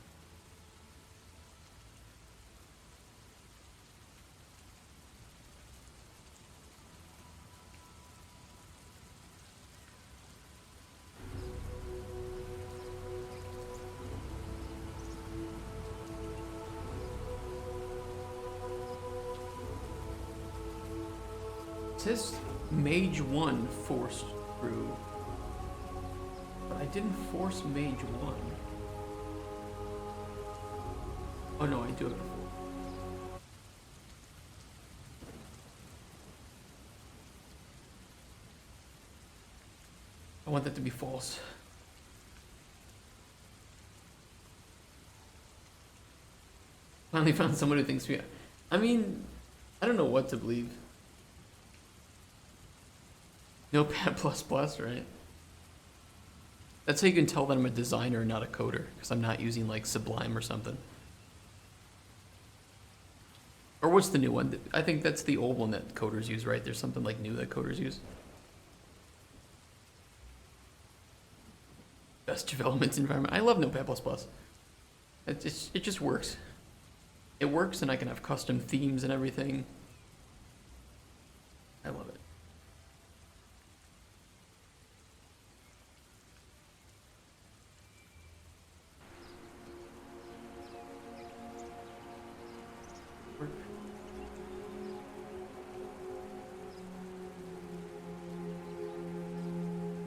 [SPEAKER 1] It says Mage 1 forced through, but I didn't force Mage 1. Oh no, I do it before. I want that to be false. Finally found someone who thinks we... I mean, I don't know what to believe. Notepad++, right? That's how you can tell that I'm a designer, not a coder, because I'm not using like Sublime or something. Or what's the new one? I think that's the old one that coders use, right? There's something like new that coders use. Best development environment. I love Notepad++. It just works. It works, and I can have custom themes and everything. I love it.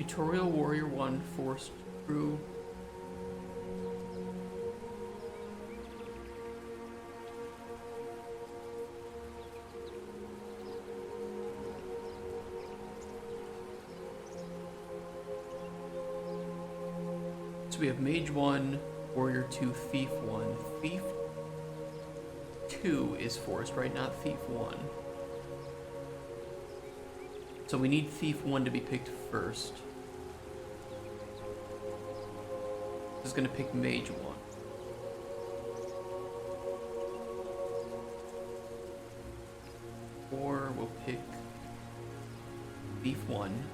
[SPEAKER 1] Tutorial Warrior 1 Forced Crew. So we have Mage 1, Warrior 2, Thief 1. Thief 2 is forced, right? Not Thief 1. So we need Thief 1 to be picked first. This is going to pick Mage 1. Or we'll pick Thief 1.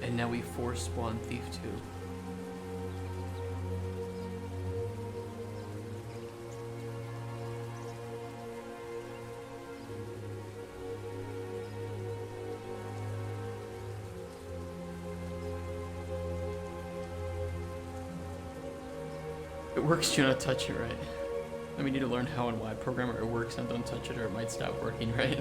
[SPEAKER 1] And now we force spawn Thief 2. It works, do not touch it, right? And we need to learn how and why. Programmer, it works, and don't touch it or it might stop working, right?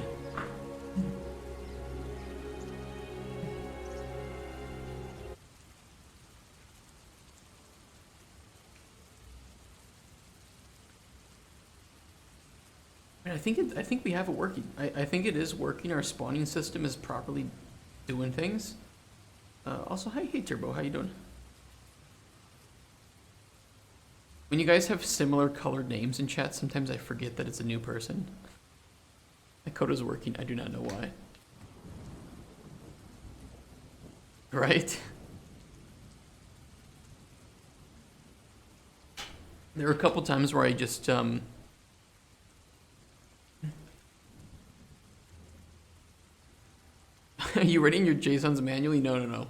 [SPEAKER 1] I think we have it working. I think it is working. Our spawning system is properly doing things. Also, hey Turbo, how you doing? When you guys have similar colored names in chat, sometimes I forget that it's a new person. My code is working. I do not know why. Right? There were a couple times where I just Are you writing your JSONs manually? No.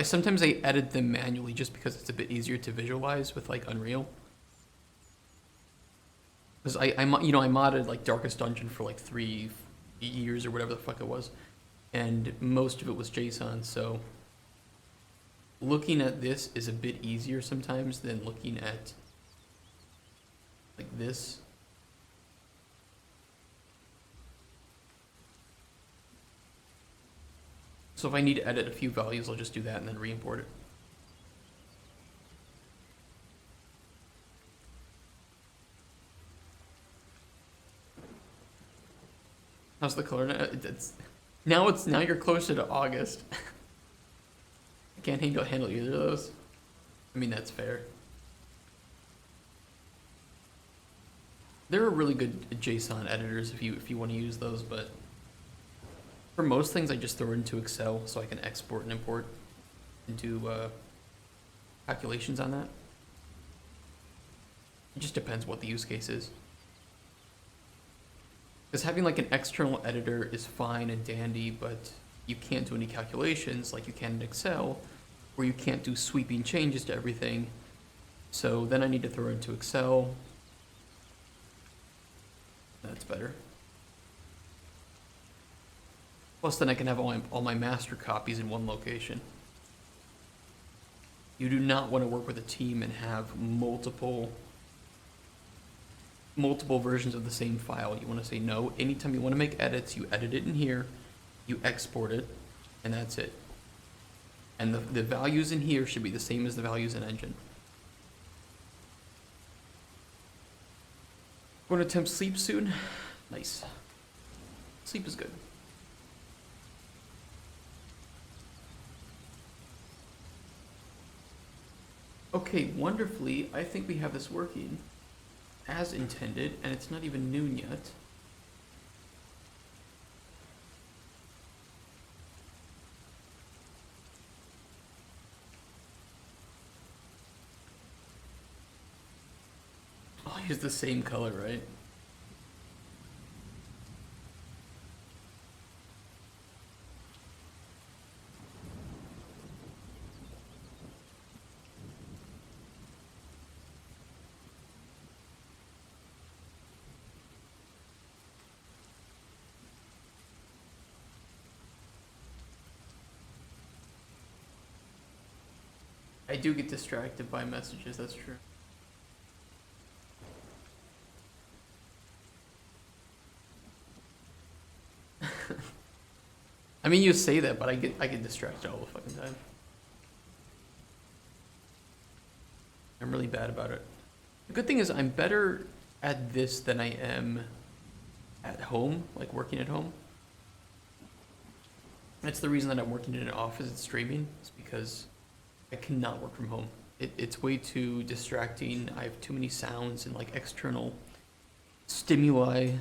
[SPEAKER 1] Sometimes I edit them manually just because it's a bit easier to visualize with like Unreal. Because I modded like Darkest Dungeon for like 3 years or whatever the fuck it was, and most of it was JSON. So looking at this is a bit easier sometimes than looking at like this. So if I need to edit a few values, I'll just do that and then re-import it. How's the color now? Now you're closer to August. I can't handle either of those. I mean, that's fair. There are really good JSON editors if you want to use those, but for most things, I just throw it into Excel so I can export and import and do calculations on that. It just depends what the use case is. Because having like an external editor is fine and dandy, but you can't do any calculations like you can in Excel, where you can't do sweeping changes to everything. So then I need to throw it into Excel. That's better. Plus then I can have all my master copies in one location. You do not want to work with a team and have multiple versions of the same file. You want to say no. Anytime you want to make edits, you edit it in here, you export it, and that's it. And the values in here should be the same as the values in Engine. Going to attempt sleep soon? Nice. Sleep is good. Okay, wonderfully, I think we have this working as intended, and it's not even noon yet. I'll use the same color, right? I do get distracted by messages, that's true. I mean, you say that, but I get distracted all the fucking time. I'm really bad about it. The good thing is I'm better at this than I am at home, like working at home. That's the reason that I'm working in an office and streaming, is because I cannot work from home. It's way too distracting. I have too many sounds and like external stimuli.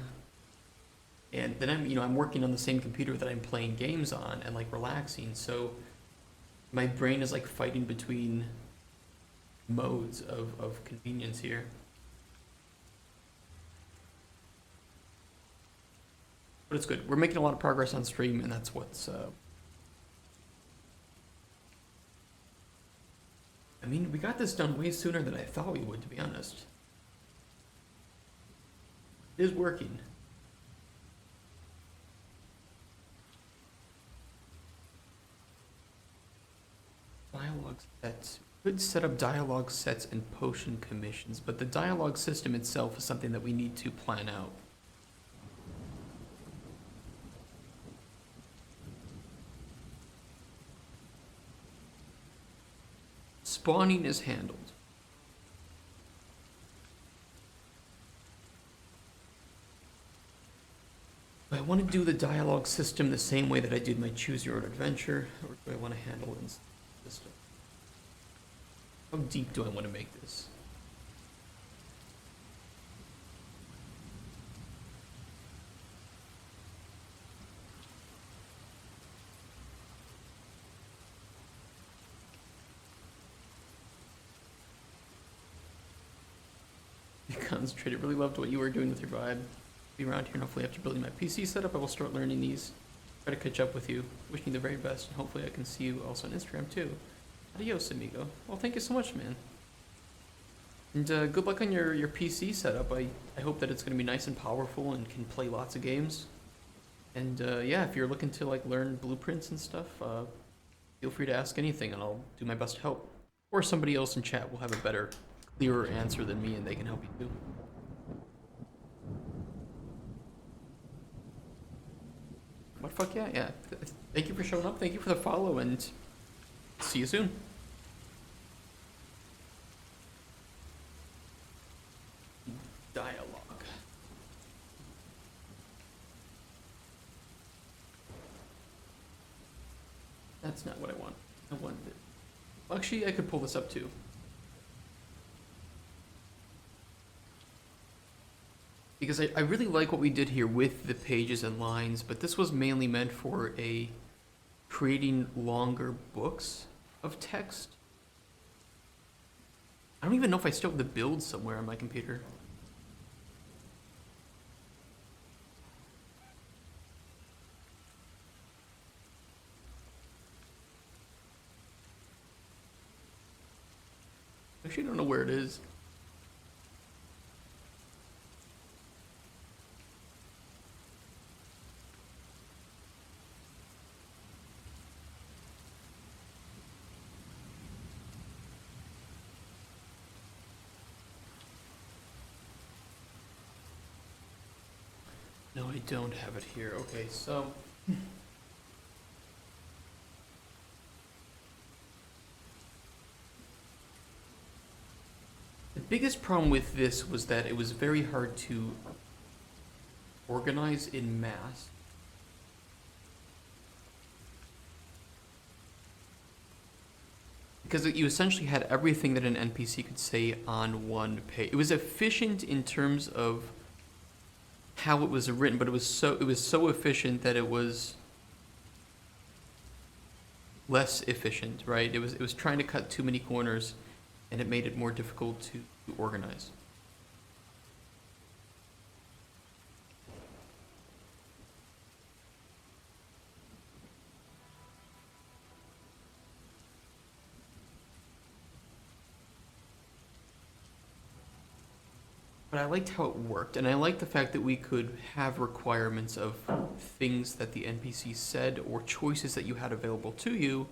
[SPEAKER 1] And then I'm working on the same computer that I'm playing games on and like relaxing. So my brain is like fighting between modes of convenience here. But it's good. We're making a lot of progress on stream, and that's what's I mean, we got this done way sooner than I thought we would, to be honest. It is working. Dialogue sets. Could set up dialogue sets and potion commissions, but the dialogue system itself is something that we need to plan out. Spawning is handled. Do I want to do the dialogue system the same way that I did my choose your own adventure, or do I want to handle it in system? How deep do I want to make this? You concentrated. Really loved what you were doing with your vibe. Be around here, and hopefully after building my PC setup, I will start learning these. Try to catch up with you. Wishing you the very best, and hopefully I can see you also on Instagram too. Adios, amigo. Well, thank you so much, man. And good luck on your PC setup. I hope that it's going to be nice and powerful and can play lots of games. And yeah, if you're looking to like learn blueprints and stuff, feel free to ask anything, and I'll do my best to help. Or somebody else in chat will have a better, clearer answer than me, and they can help you too. But fuck yeah, yeah. Thank you for showing up. Thank you for the follow, and see you soon. Dialogue. That's not what I want. I wanted it. Well, actually, I could pull this up too. Because I really like what we did here with the pages and lines, but this was mainly meant for creating longer books of text. I don't even know if I still have the build somewhere on my computer. I actually don't know where it is. No, I don't have it here. Okay, so... The biggest problem with this was that it was very hard to organize in mass. Because you essentially had everything that an NPC could say on one page. It was efficient in terms of how it was written, but it was so efficient that it was less efficient, right? It was trying to cut too many corners, and it made it more difficult to organize. But I liked how it worked, and I liked the fact that we could have requirements of things that the NPC said or choices that you had available to you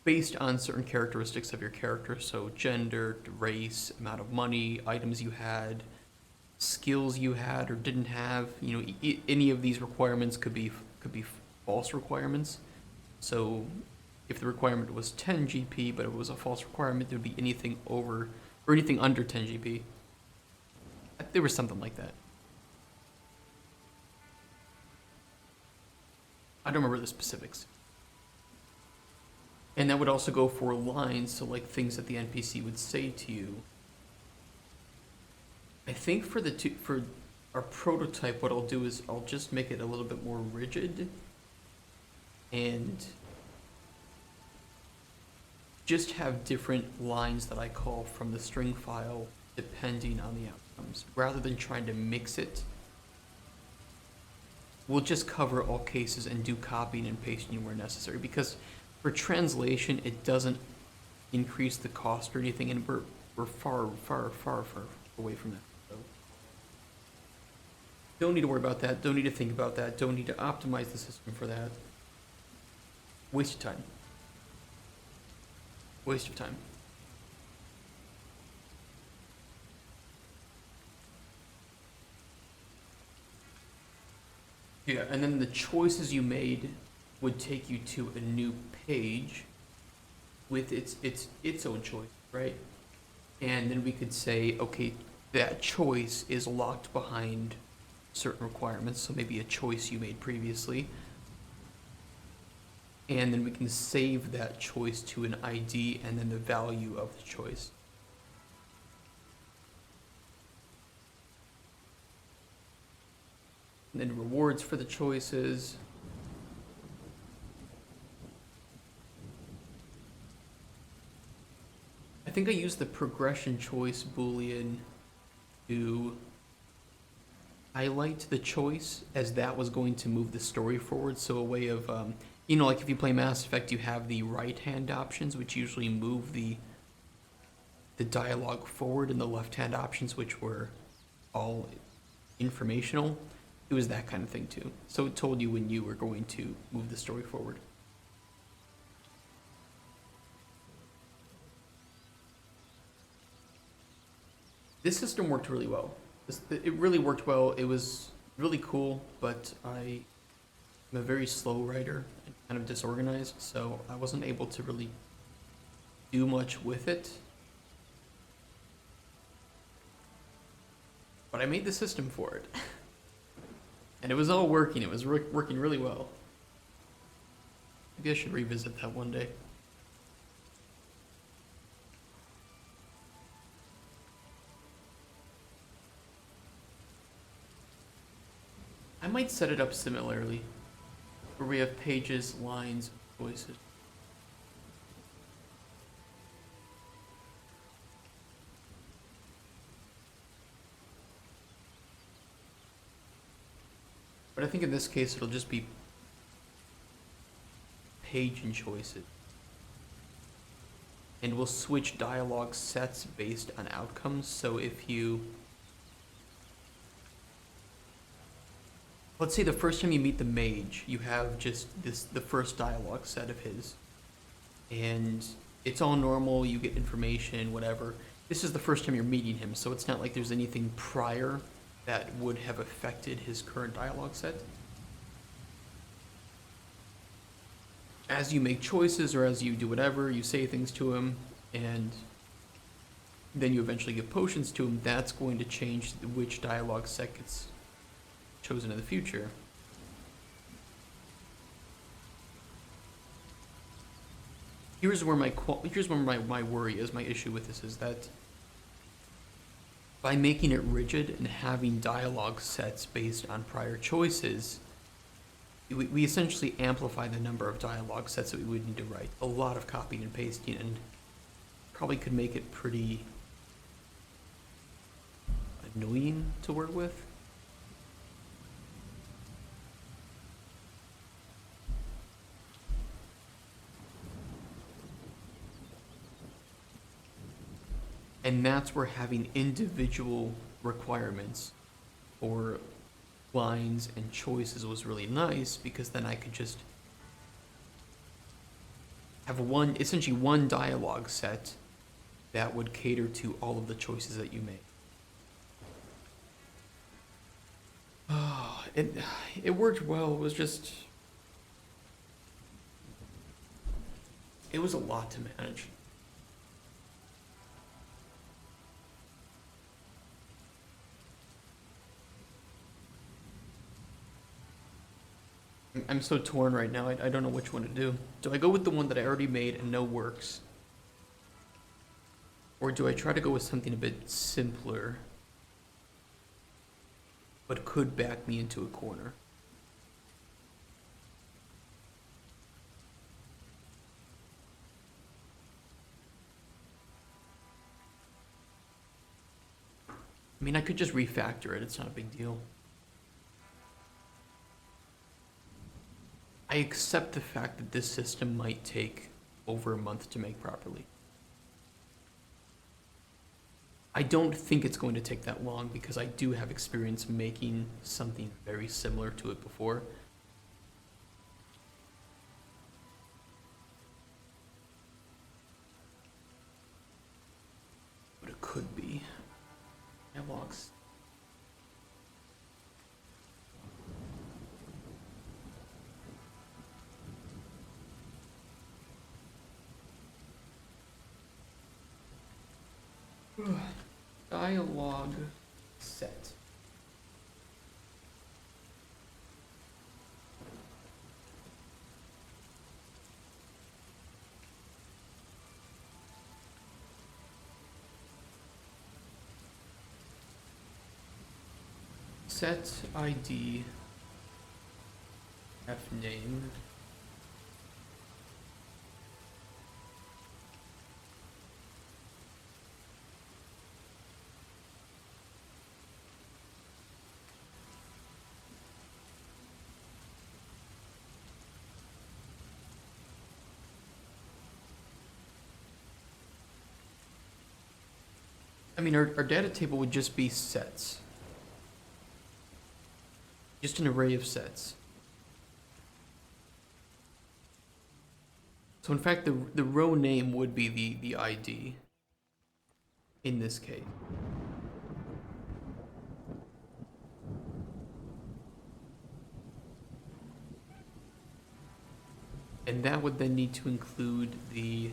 [SPEAKER 1] based on certain characteristics of your character. So gender, race, amount of money, items you had, skills you had or didn't have. You know, any of these requirements could be could be false requirements. So if the requirement was 10 GP, but it was a false requirement, there would be anything over or anything under 10 GP. There was something like that. I don't remember the specifics. And that would also go for lines, so like things that the NPC would say to you. I think for our prototype, what I'll do is I'll just make it a little bit more rigid and just have different lines that I call from the string file depending on the outcomes. Rather than trying to mix it, we'll just cover all cases and do copying and pasting where necessary, because for translation, it doesn't increase the cost or anything, and we're far away from that. So don't need to worry about that. Don't need to think about that. Don't need to optimize the system for that. Waste of time. Waste of time. Yeah, and then the choices you made would take you to a new page with its own choice, right? And then we could say, okay, that choice is locked behind certain requirements, so maybe a choice you made previously. And then we can save that choice to an ID and then the value of the choice. And then rewards for the choices. I think I used the progression choice boolean to highlight the choice as that was going to move the story forward. So a way of, you know, like if you play Mass Effect, you have the right-hand options, which usually move the dialogue forward, and the left-hand options, which were all informational. It was that kind of thing too. So it told you when you were going to move the story forward. This system worked really well. It really worked well. It was really cool, but I am a very slow writer and kind of disorganized, so I wasn't able to really do much with it. But I made the system for it. And it was all working. It was working really well. Maybe I should revisit that one day. I might set it up similarly, where we have pages, lines, voices. But I think in this case it'll just be page and choices. And we'll switch dialogue sets based on outcomes. So if you, let's say the first time you meet the mage, you have just the first dialogue set of his. And it's all normal, you get information, whatever. This is the first time you're meeting him, so it's not like there's anything prior that would have affected his current dialogue set. As you make choices or as you do whatever, you say things to him, and then you eventually give potions to him, that's going to change which dialogue set gets chosen in the future. Here's where my worry is, my issue with this is that by making it rigid and having dialogue sets based on prior choices, we essentially amplify the number of dialogue sets that we would need to write. A lot of copying and pasting, and probably could make it pretty annoying to work with. And that's where having individual requirements for lines and choices was really nice, because then I could just have essentially one dialogue set that would cater to all of the choices that you make. It worked well. It was just It was a lot to manage. I'm so torn right now. I don't know which one to do. Do I go with the one that I already made and know works? Or do I try to go with something a bit simpler, but could back me into a corner? I mean, I could just refactor it. It's not a big deal. I accept the fact that this system might take over a month to make properly. I don't think it's going to take that long because I do have experience making something very similar to it before. But it could be. Dialogues. Dialogue set. Set ID F name. I mean, our data table would just be sets. Just an array of sets. So in fact, the row name would be the ID in this case. And that would then need to include the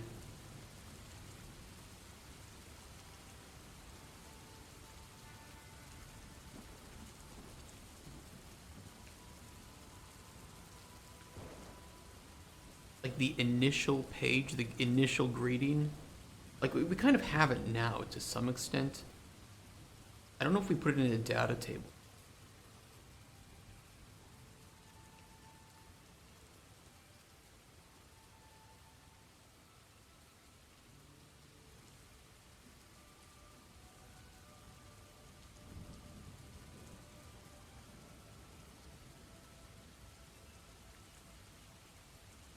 [SPEAKER 1] like the initial page, the initial greeting. Like we kind of have it now to some extent. I don't know if we put it in a data table.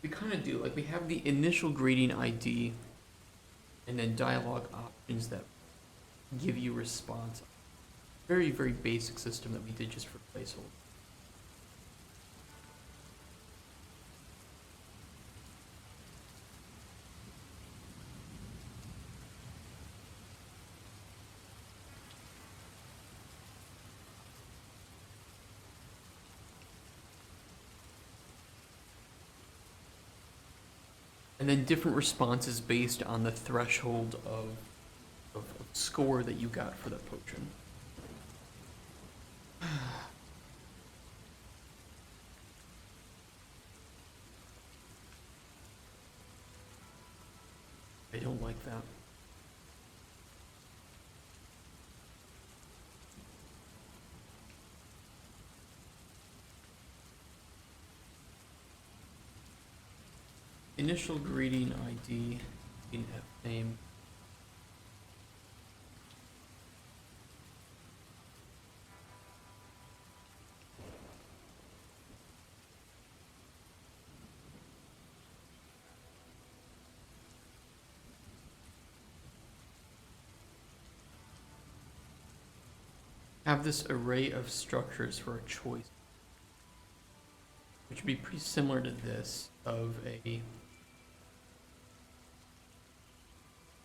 [SPEAKER 1] We kind of do, like we have the initial greeting ID and then dialogue options that give you response. Very, very basic system that we did just for placeholder. And then different responses based on the threshold of score that you got for that potion. I don't like that. Initial greeting ID in F name. Have this array of structures for a choice, which would be pretty similar to this of a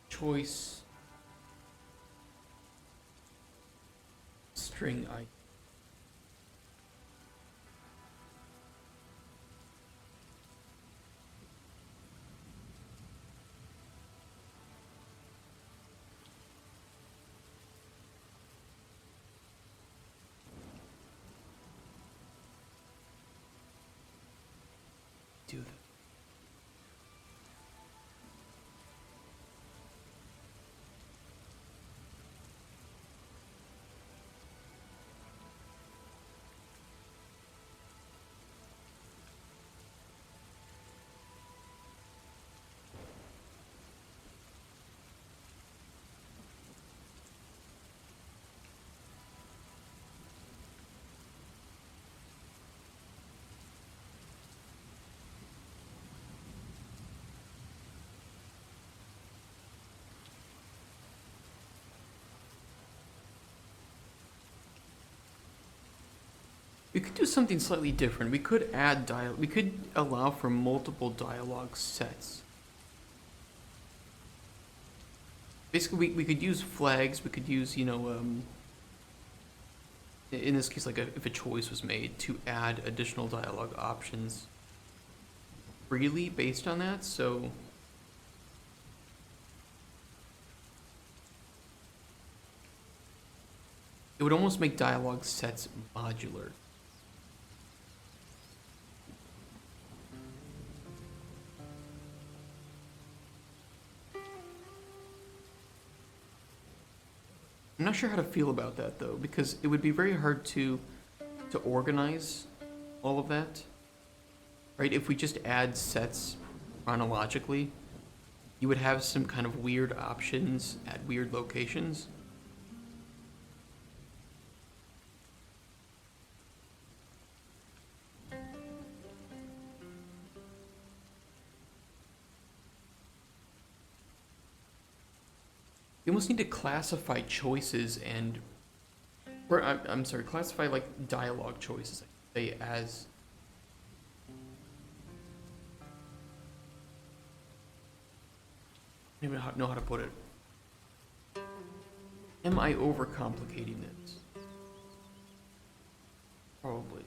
[SPEAKER 1] choice string ID. do that. We could do something slightly different. We could add we could allow for multiple dialogue sets. Basically, we could use flags. We could use, you know, in this case, like if a choice was made to add additional dialogue options freely based on that. So it would almost make dialogue sets modular. I'm not sure how to feel about that though, because it would be very hard to organize all of that, right? If we just add sets chronologically, you would have some kind of weird options at weird locations. You almost need to classify choices and, or I'm sorry, classify like dialogue choices, say as I don't even know how to put it. Am I overcomplicating this? Probably.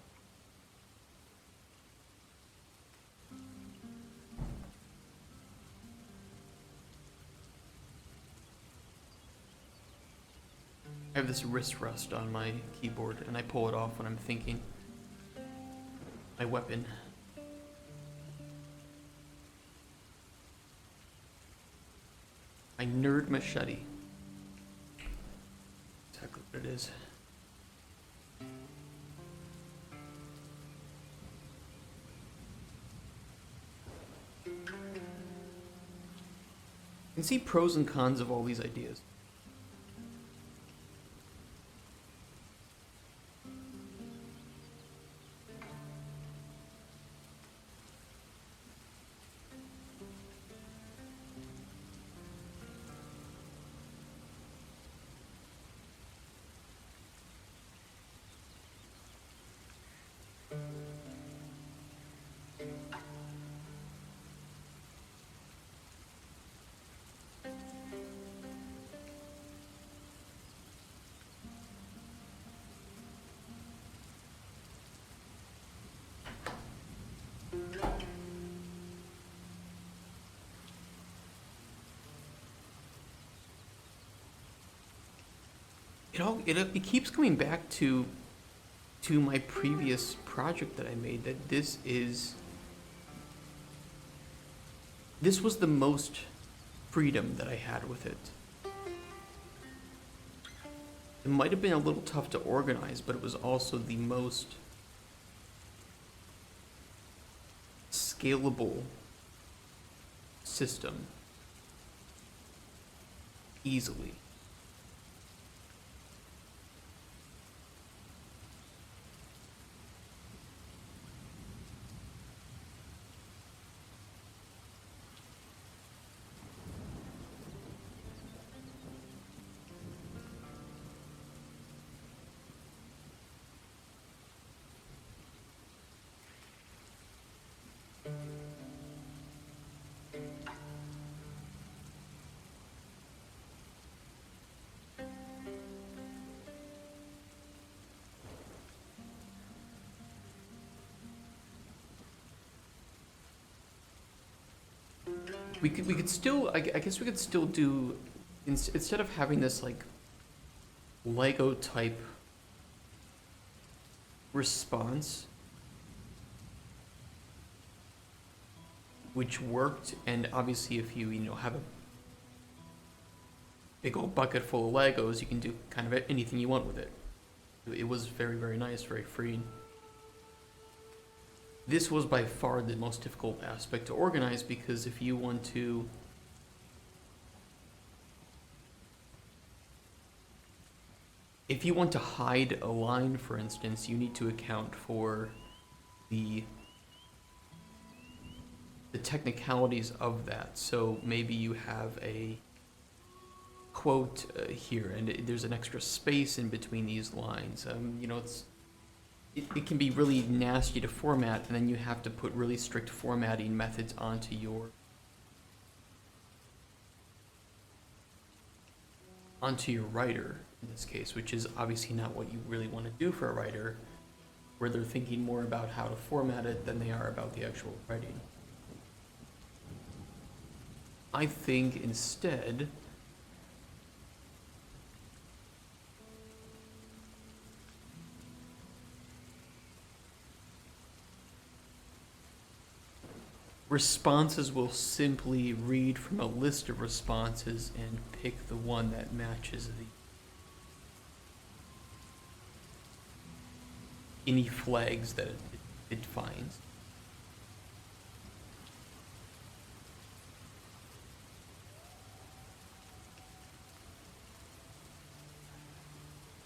[SPEAKER 1] I have this wrist rust on my keyboard and I pull it off when I'm thinking. My weapon. My nerd machete. Exactly what it is. You can see pros and cons of all these ideas. It keeps coming back to my previous project that I made, that this was the most freedom that I had with it. It might have been a little tough to organize, but it was also the most scalable system easily. We could still, I guess we could still do, instead of having this like Lego type response, which worked. And obviously, if you have a big old bucket full of Legos, you can do kind of anything you want with it. It was very, very nice, very freeing. This was by far the most difficult aspect to organize, because if you want to hide a line, for instance, you need to account for the technicalities of that. So maybe you have a quote here, and there's an extra space in between these lines. It can be really nasty to format, and then you have to put really strict formatting methods onto your writer in this case, which is obviously not what you really want to do for a writer, where they're thinking more about how to format it than they are about the actual writing. I think instead responses will simply read from a list of responses and pick the one that matches any flags that it finds.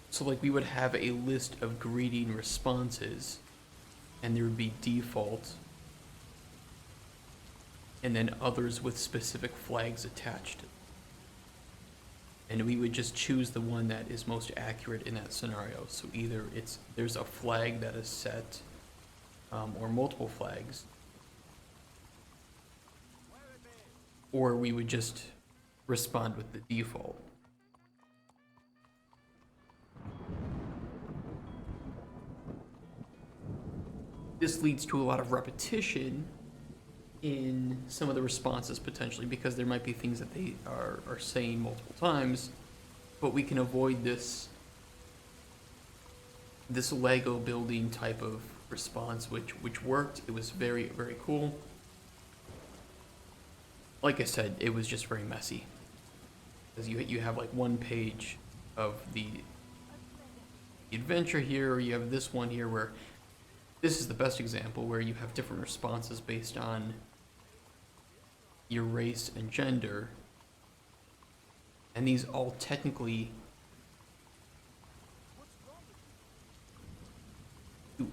[SPEAKER 1] So like we would have a list of greeting responses, and there would be default, and then others with specific flags attached. And we would just choose the one that is most accurate in that scenario. So either there's a flag that is set, or multiple flags, or we would just respond with the default. This leads to a lot of repetition in some of the responses potentially, because there might be things that they are saying multiple times, but we can avoid this Lego building type of response, which worked. It was very, very cool. Like I said, it was just very messy, because you have like one page of the adventure here, or you have this one here where this is the best example, where you have different responses based on your race and gender, and these all technically,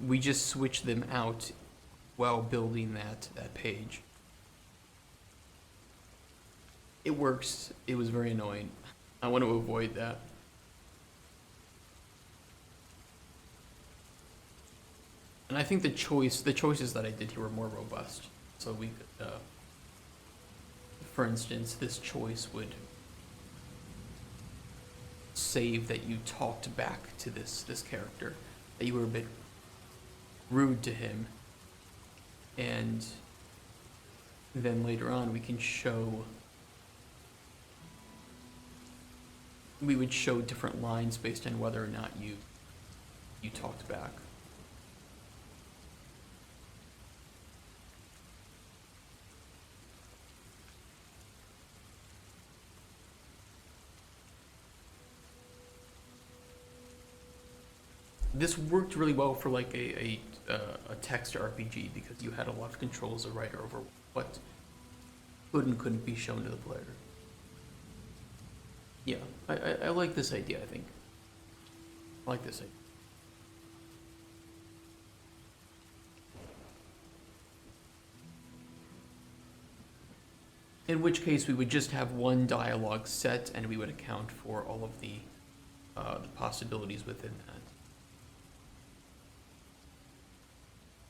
[SPEAKER 1] we just switch them out while building that page. It works. It was very annoying. I want to avoid that. And I think the choices that I did here were more robust. So we could, for instance, this choice would save that you talked back to this character, that you were a bit rude to him, and then later on we would show different lines based on whether or not you talked back. This worked really well for like a text RPG, because you had a lot of control as a writer over what could and couldn't be shown to the player. Yeah, I like this idea, I think. I like this idea. In which case we would just have one dialogue set, and we would account for all of the possibilities within that.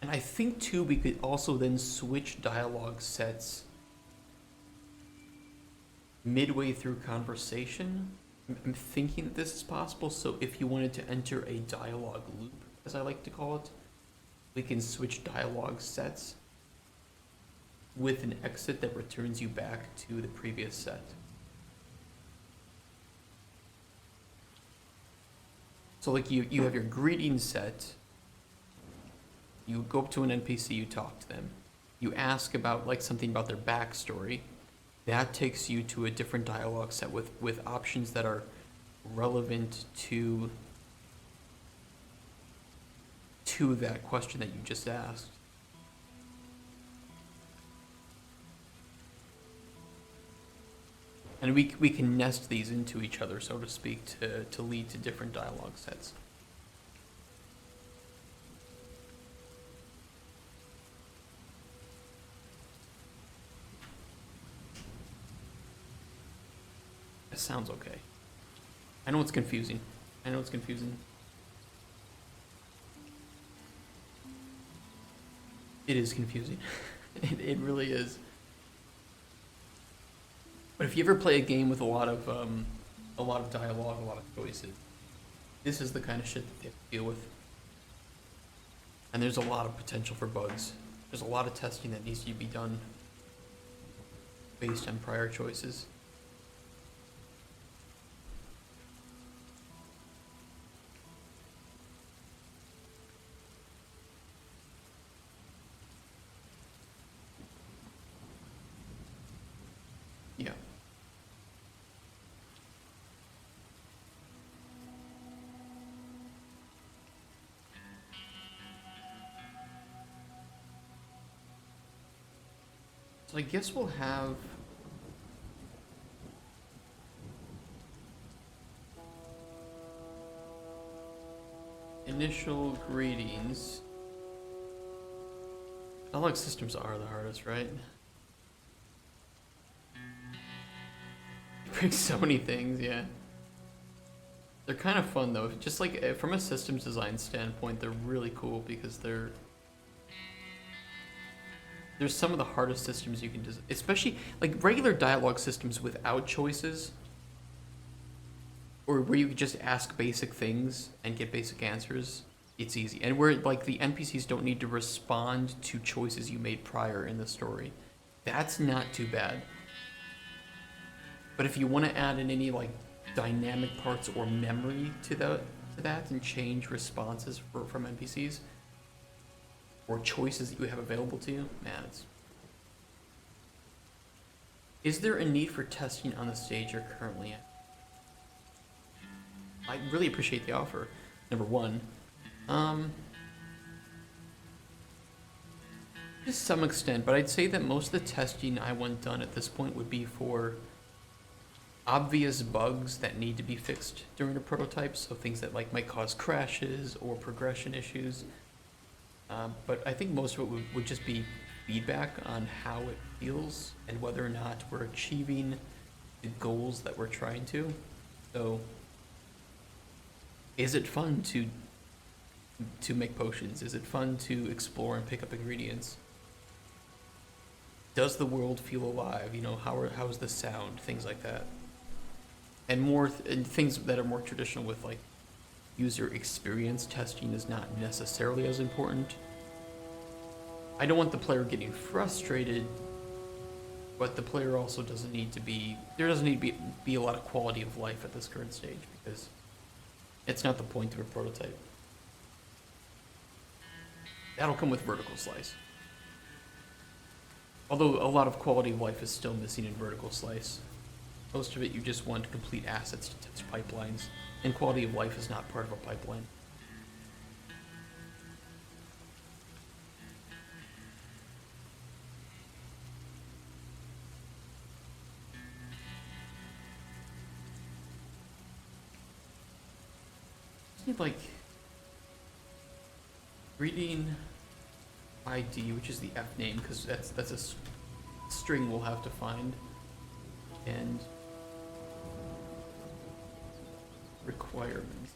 [SPEAKER 1] And I think too, we could also then switch dialogue sets midway through conversation. I'm thinking that this is possible. So if you wanted to enter a dialogue loop, as I like to call it, we can switch dialogue sets with an exit that returns you back to the previous set. So like you have your greeting set. You go up to an NPC, you talk to them. you ask about like something about their backstory, that takes you to a different dialogue set with options that are relevant to that question that you just asked. And we can nest these into each other, so to speak, to lead to different dialogue sets. That sounds okay. I know it's confusing. I know it's confusing. It is confusing. It really is. But if you ever play a game with a lot of dialogue, a lot of choices, this is the kind of shit that they have to deal with. And there's a lot of potential for bugs. There's a lot of testing that needs to be done based on prior choices. Yeah. So I guess we'll have initial greetings. Dialogue systems are the hardest, right? Break so many things, yeah. They're kind of fun though. Just like from a systems design standpoint, they're really cool because there's some of the hardest systems you can design, especially like regular dialogue systems without choices, or where you just ask basic things and get basic answers. It's easy, and where like the NPCs don't need to respond to choices you made prior in the story. That's not too bad. But if you want to add in any like dynamic parts or memory to that and change responses from NPCs or choices that you have available to you, man, it's... Is there a need for testing on the stage you're currently at? I really appreciate the offer, number one. To some extent, but I'd say that most of the testing I want done at this point would be for obvious bugs that need to be fixed during a prototype, so things that like might cause crashes or progression issues. But I think most of it would just be feedback on how it feels and whether or not we're achieving the goals that we're trying to. So, is it fun to make potions? Is it fun to explore and pick up ingredients? Does the world feel alive? You know, how's the sound? Things like that. And more and things that are more traditional with like user experience testing is not necessarily as important. I don't want the player getting frustrated, but the player also doesn't need to be, there doesn't need to be a lot of quality of life at this current stage because it's not the point of a prototype. That'll come with vertical slice. Although a lot of quality of life is still missing in vertical slice. Most of it you just want complete assets to test pipelines, and quality of life is not part of a pipeline. Just need like greeting ID, which is the F name, because that's a string we'll have to find, and requirements.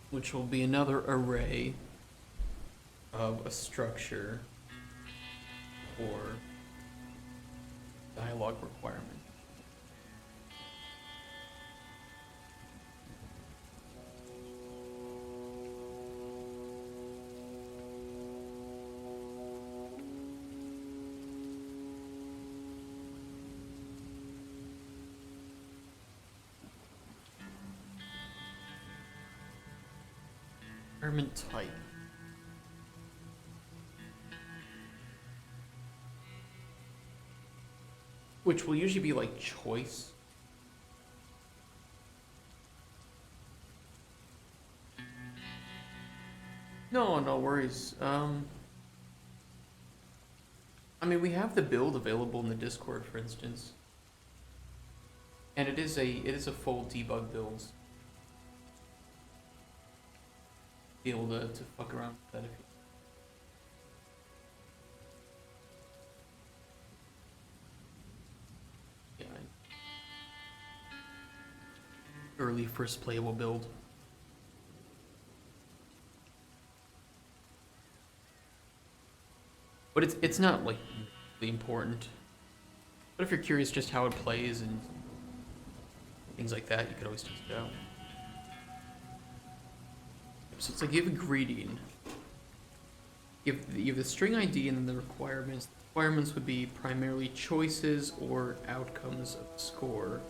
[SPEAKER 1] Which will be another array of a structure for dialogue requirement. Environment type. Which will usually be like choice. No, no worries. I mean, we have the build available in the Discord, for instance, and it is a full debug build. Be able to fuck around with that if you. Yeah. Early first playable build. But it's not like really important. But if you're curious just how it plays and things like that, you could always test it out. So it's like you have a greeting. You have the string ID and then the requirements. The requirements would be primarily choices or outcomes of the score.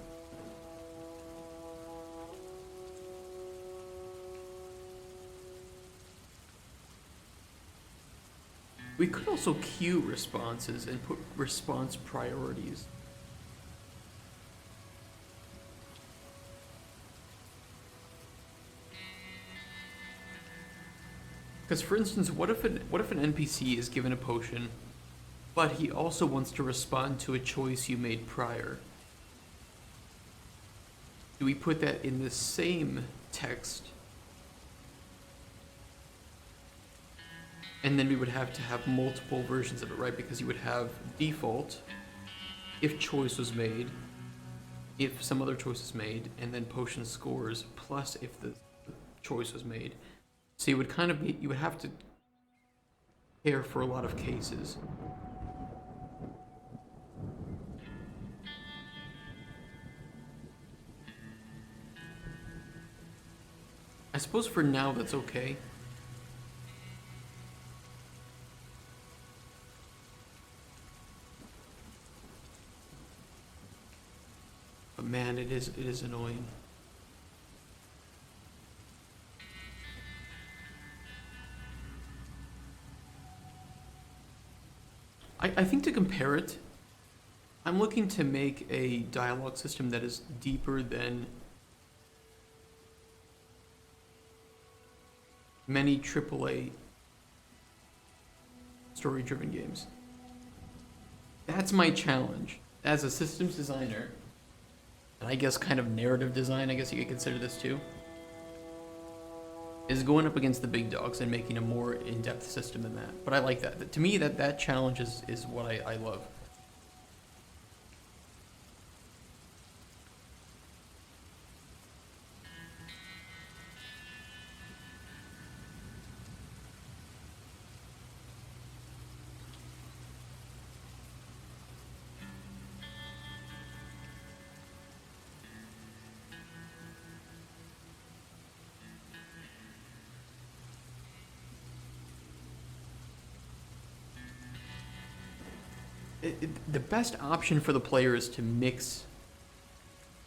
[SPEAKER 1] We could also queue responses and put response priorities. Because for instance, what if an NPC is given a potion, but he also wants to respond to a choice you made prior? Do we put that in the same text? And then we would have to have multiple versions of it, right? Because you would have default, if choice was made, if some other choice is made, and then potion scores, plus if the choice was made. So you would kind of you would have to care for a lot of cases. I suppose for now that's okay. But man, it is annoying. I think to compare it, I'm looking to make a dialogue system that is deeper than many AAA story-driven games. That's my challenge as a systems designer, and I guess kind of narrative design, I guess you could consider this too, is going up against the big dogs and making a more in-depth system than that. But I like that. To me, that challenge is what I love. The best option for the player is to mix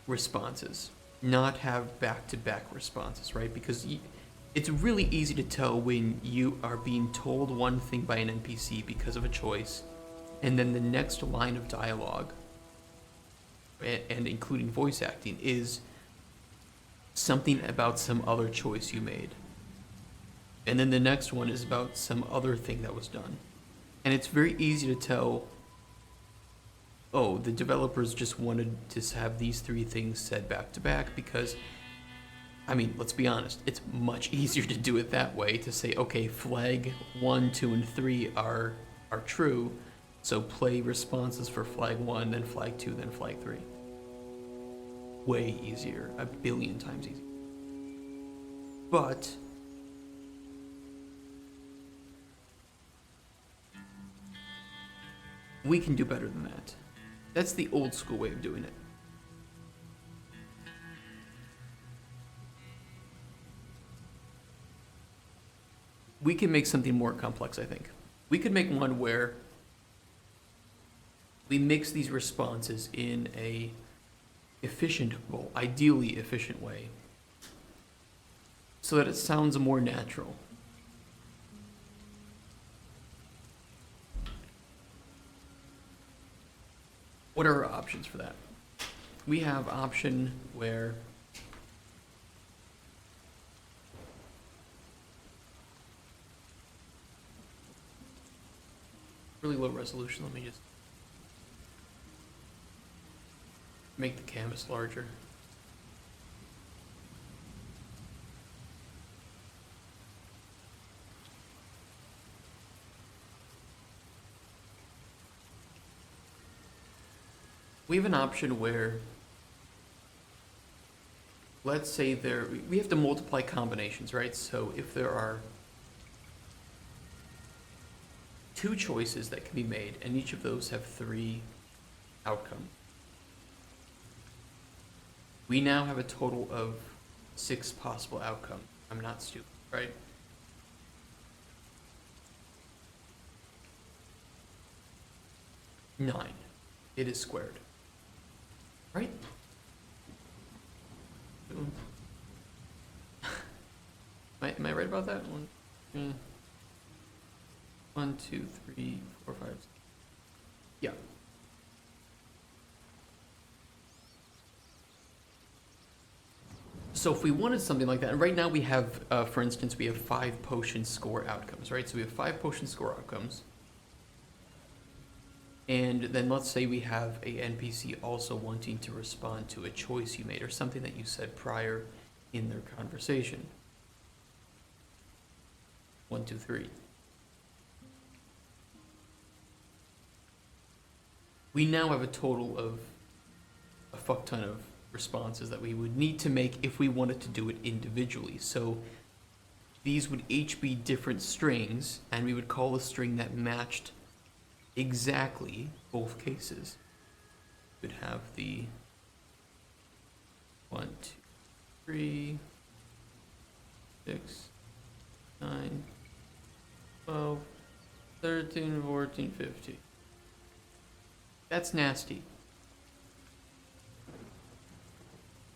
[SPEAKER 1] responses, not have back-to-back responses, right? Because it's really easy to tell when you are being told one thing by an NPC because of a choice, and then the next line of dialogue, and including voice acting, is something about some other choice you made. And then the next one is about some other thing that was done. And it's very easy to tell, oh, the developers just wanted to have these three things said back to back because, I mean, let's be honest, it's much easier to do it that way, to say, okay, flag 1, 2, and 3 are true, so play responses for flag 1, then flag 2, then flag 3. Way easier, a billion times easier. But we can do better than that. That's the old school way of doing it. We can make something more complex, I think. We could make one where we mix these responses in a efficient, well, ideally efficient way. so that it sounds more natural. What are our options for that? We have option where really low resolution. Let me just make the canvas larger. We have an option where, let's say we have to multiply combinations, right? So if there are two choices that can be made, and each of those have 3 outcomes, we now have a total of 6 possible outcomes. I'm not stupid, right? Nine. It is squared. Right? Am I right about that? 1, 2, 3, 4, 5. Yeah. So if we wanted something like that, and right now we have, for instance, we have 5 potion score outcomes, right? So we have 5 potion score outcomes. And then let's say we have a NPC also wanting to respond to a choice you made or something that you said prior in their conversation. 1, 2, 3. We now have a total of a fuck ton of responses that we would need to make if we wanted to do it individually. So these would each be different strings, and we would call a string that matched exactly both cases. We'd have the 1, 2, 3, 6, 9, 12, 13, 14, 15. That's nasty.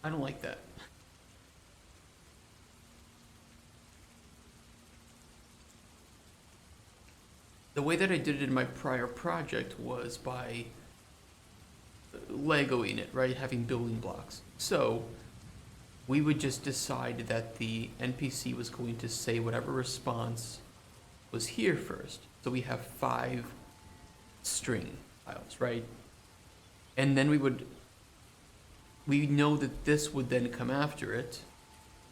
[SPEAKER 1] I don't like that. The way that I did it in my prior project was by Legoing it, right? Having building blocks. So we would just decide that the NPC was going to say whatever response was here first. So we have 5 string files, right? And then we know that this would then come after it,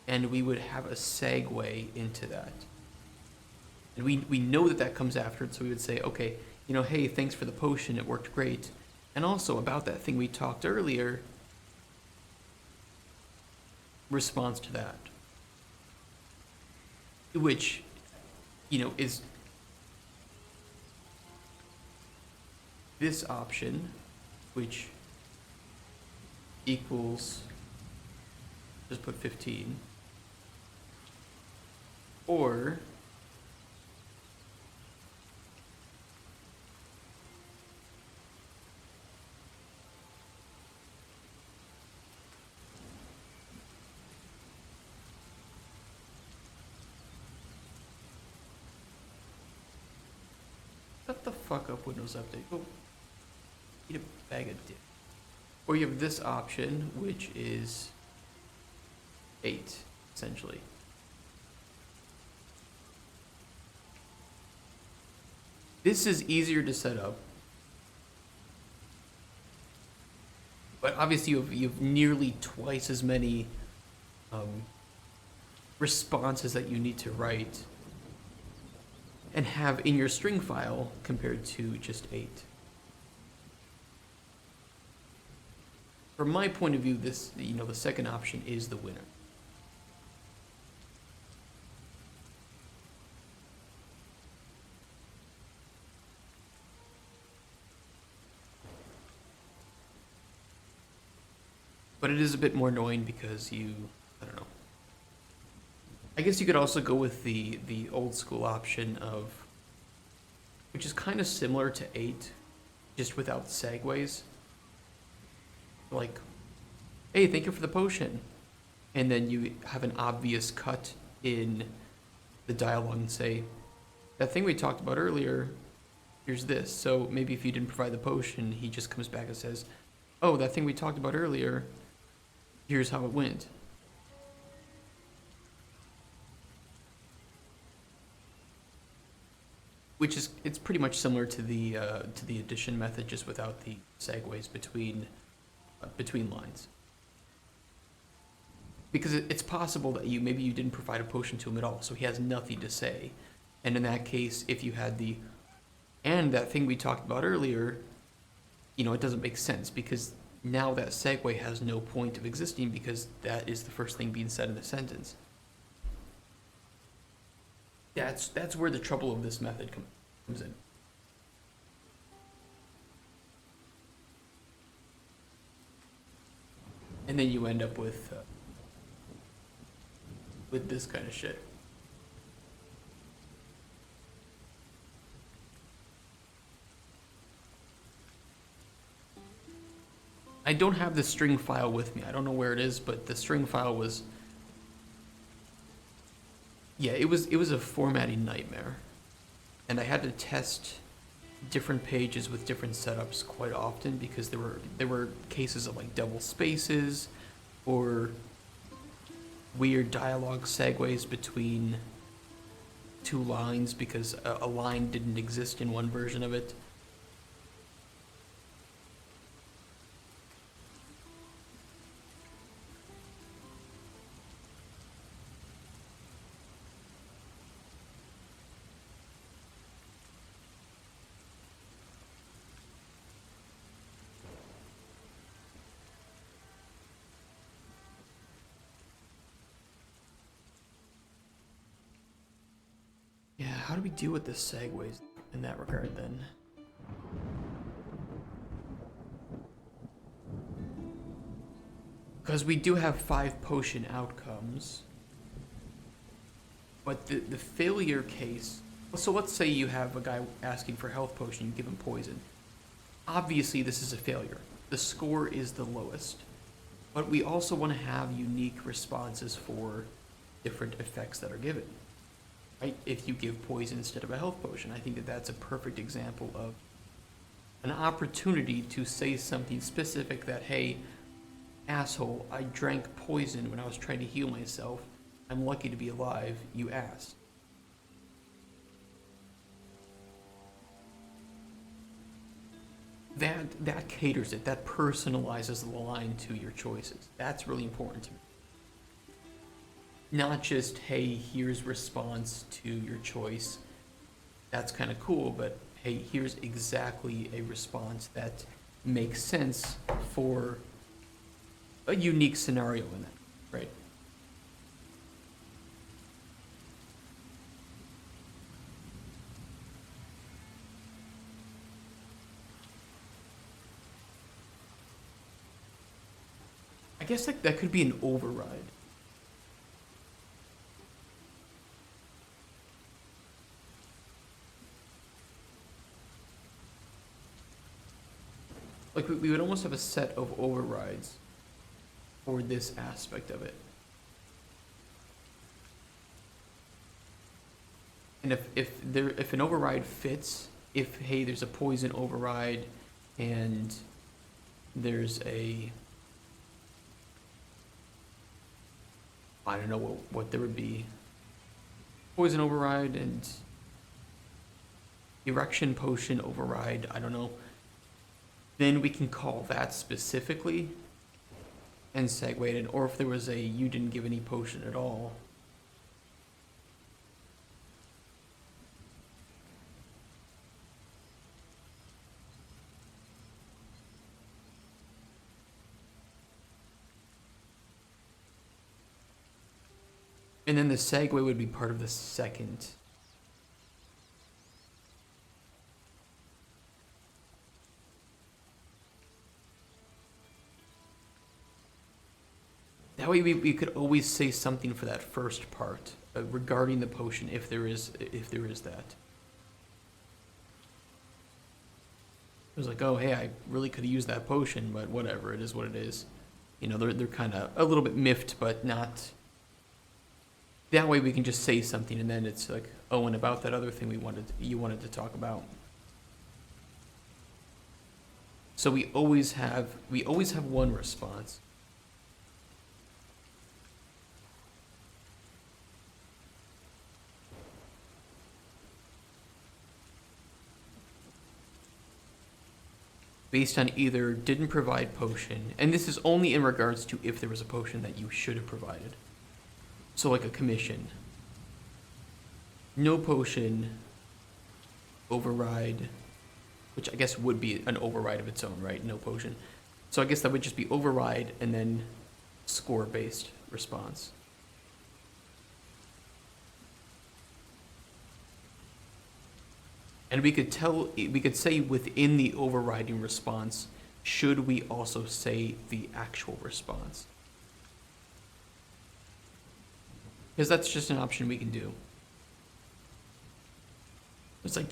[SPEAKER 1] and we would have a segue into that. And we know that that comes after it, so we would say, okay, you know, hey, thanks for the potion, it worked great. And also about that thing we talked earlier, response to that. Which, you know, is this option, which equals, just put 15, or shut the fuck up, Windows Update. Go eat a bag of dip. Or you have this option, which is 8, essentially. This is easier to set up. But obviously you have nearly twice as many responses that you need to write and have in your string file compared to just 8. From my point of view, this, you know, the second option is the winner. But it is a bit more annoying because I don't know. I guess you could also go with the old school option of, which is kind of similar to 8, just without segues. Like, hey, thank you for the potion. And then you have an obvious cut in the dialogue and say, that thing we talked about earlier, here's this. So maybe if you didn't provide the potion, he just comes back and says, oh, that thing we talked about earlier, here's how it went. Which is, it's pretty much similar to the addition method, just without the segues between lines. Because it's possible that maybe you didn't provide a potion to him at all, so he has nothing to say. And in that case, if you had and that thing we talked about earlier, it doesn't make sense, because now that segue has no point of existing, because that is the first thing being said in the sentence. That's where the trouble of this method comes in. And then you end up with this kind of shit. I don't have the string file with me. I don't know where it is, but the string file was, yeah, it was a formatting nightmare. And I had to test different pages with different setups quite often, because there were cases of like double spaces or weird dialogue segues between two lines because a line didn't exist in one version of it. Yeah, how do we deal with the segues in that regard then? Because we do have 5 potion outcomes. But the failure case, so let's say you have a guy asking for health potion, you give him poison. Obviously this is a failure. The score is the lowest. But we also want to have unique responses for different effects that are given. Right? If you give poison instead of a health potion, I think that's a perfect example of an opportunity to say something specific that, hey, asshole, I drank poison when I was trying to heal myself. I'm lucky to be alive, you asked. That caters it, that personalizes the line to your choices. That's really important to me. Not just, hey, here's response to your choice. That's kind of cool, but hey, here's exactly a response that makes sense for a unique scenario in that, right? I guess that could be an override. Like, we would almost have a set of overrides for this aspect of it. And if an override fits, if, hey, there's a poison override and there's a, I don't know what there would be, poison override and erection potion override, I don't know. Then we can call that specifically and segue it in. Or if there was a you didn't give any potion at all. And then the segue would be part of the second. That way we could always say something for that first part regarding the potion if there is that. It was like, oh, hey, I really could have used that potion, but whatever, it is what it is. You know, they're kind of a little bit miffed, but not. That way we can just say something and then it's like, oh, and about that other thing you wanted to talk about. So we always have one response. Based on either didn't provide potion, and this is only in regards to if there was a potion that you should have provided. So like a commission. No potion, override, which I guess would be an override of its own, right? No potion. So I guess that would just be override and then score-based response. And we could say within the overriding response, should we also say the actual response? Because that's just an option we can do. It's like,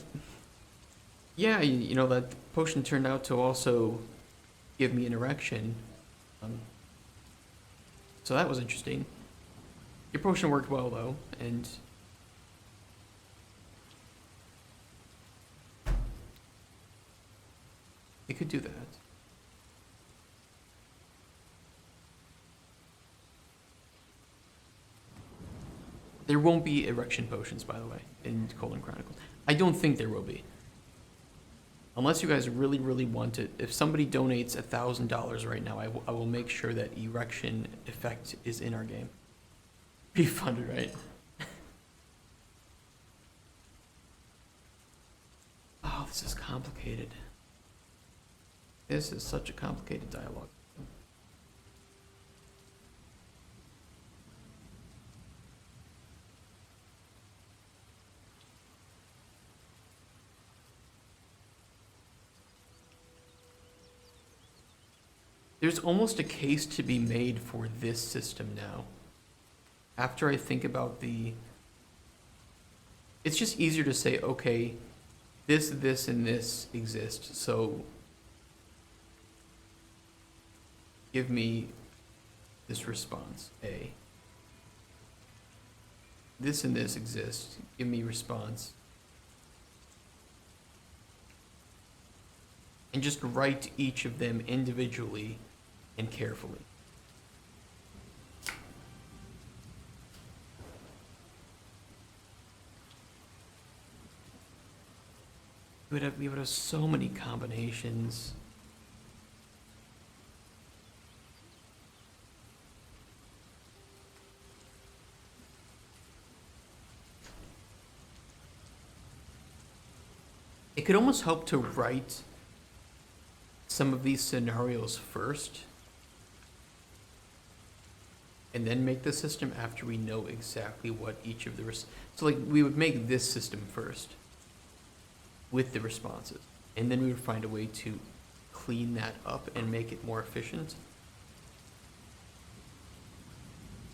[SPEAKER 1] yeah, you know, that potion turned out to also give me an erection. So that was interesting. Your potion worked well, though, and it could do that. There won't be erection potions, by the way, in Cauldron Chronicles. I don't think there will be. Unless you guys really, really want it. If somebody donates $1,000 right now, I will make sure that erection effect is in our game. Be fun, right? Oh, this is complicated. This is such a complicated dialogue. There's almost a case to be made for this system now. After I think about it's just easier to say, okay, this, and this exist, so give me this response, A. This and this exist, give me response. And just write each of them individually and carefully. We would have so many combinations. It could almost help to write some of these scenarios first and then make the system after we know exactly what each of the so like we would make this system first with the responses, and then we would find a way to clean that up and make it more efficient,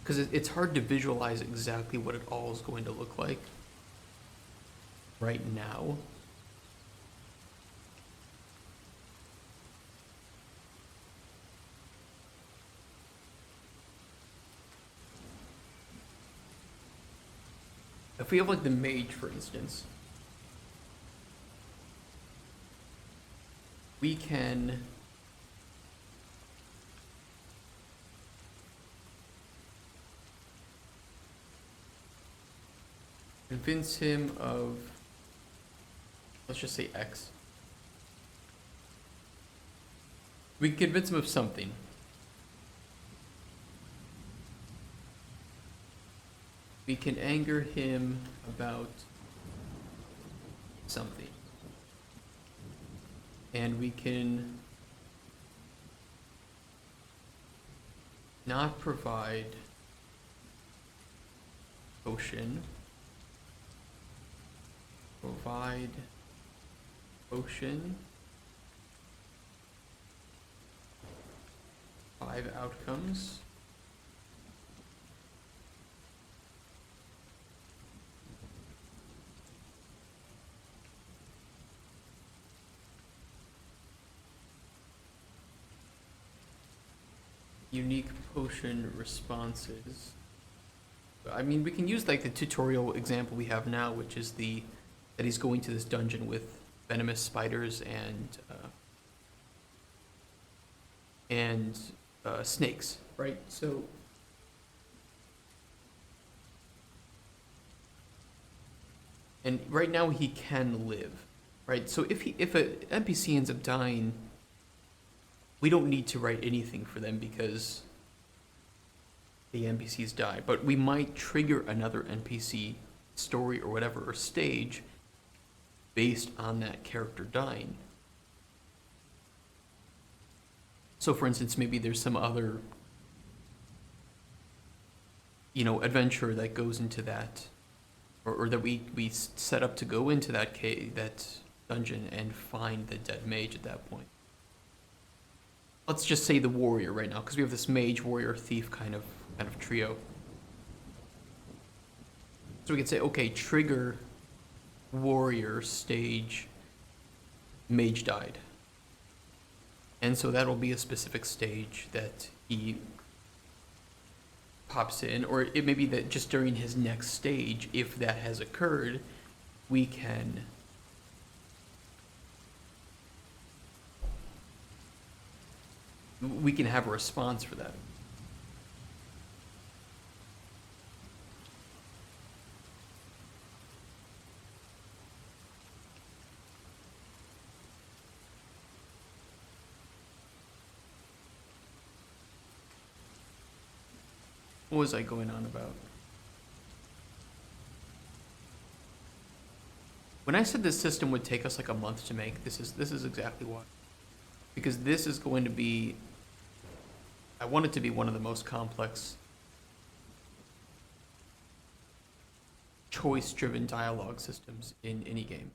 [SPEAKER 1] because it's hard to visualize exactly what it all is going to look like right now. If we have like the mage, for instance, we can convince him of, let's just say X. We can convince him of something. We can anger him about something. And we can not provide potion. Provide potion. 5 outcomes. Unique potion responses. I mean, we can use like the tutorial example we have now, which is that he's going to this dungeon with venomous spiders and snakes, right? So and right now he can live, right? So if a NPC ends up dying, we don't need to write anything for them because the NPCs die. But we might trigger another NPC story or whatever or stage based on that character dying. So for instance, maybe there's some other, adventure that goes into that, or that we set up to go into that dungeon and find the dead mage at that point. Let's just say the warrior right now, because we have this mage, warrior, thief kind of trio. So we could say, okay, trigger warrior stage, mage died. And so that'll be a specific stage that he pops in, or it may be that just during his next stage, if that has occurred, we can have a response for that. What was I going on about? When I said this system would take us like a month to make, this is exactly why. Because this is going to be, I want it to be one of the most complex choice-driven dialogue systems in any game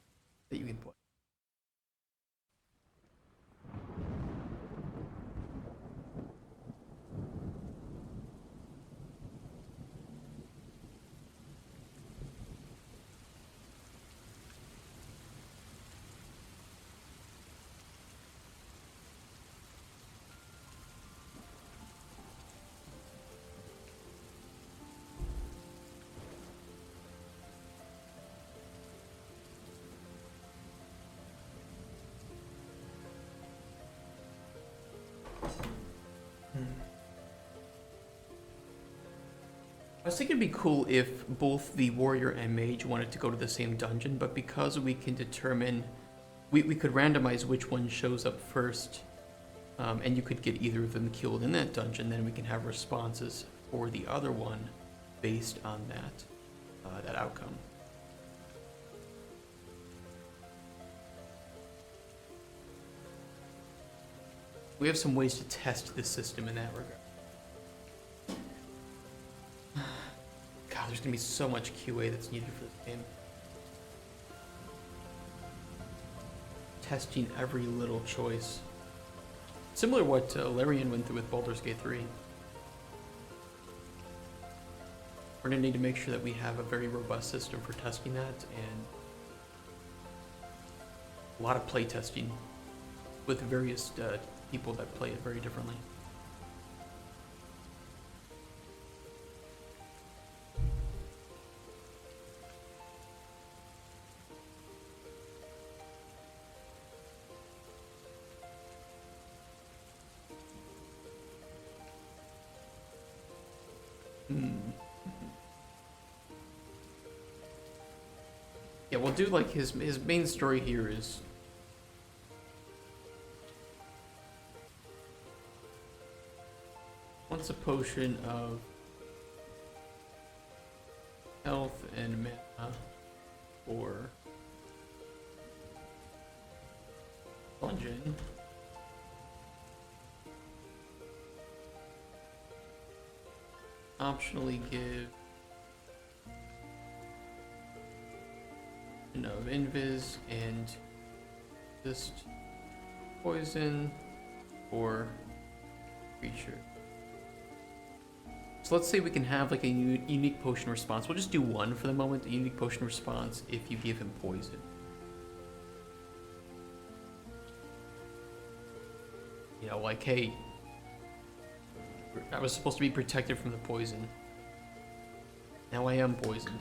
[SPEAKER 1] that you can play. I was thinking it'd be cool if both the warrior and mage wanted to go to the same dungeon, but because we can determine, we could randomize which one shows up first, and you could get either of them killed in that dungeon, then we can have responses for the other one based on that outcome. We have some ways to test this system in that regard. God, there's gonna be so much QA that's needed for this game. Testing every little choice. Similar to what Larian went through with Baldur's Gate 3. We're gonna need to make sure that we have a very robust system for testing that, and a lot of play testing with various people that play it very differently. Yeah, we'll do like his main story here is wants a potion of health and mana for dungeon. Optionally give of invis and just poison or creature. So let's say we can have like a unique potion response. We'll just do one for the moment, a unique potion response if you give him poison. You know, like, hey, I was supposed to be protected from the poison. Now I am poisoned.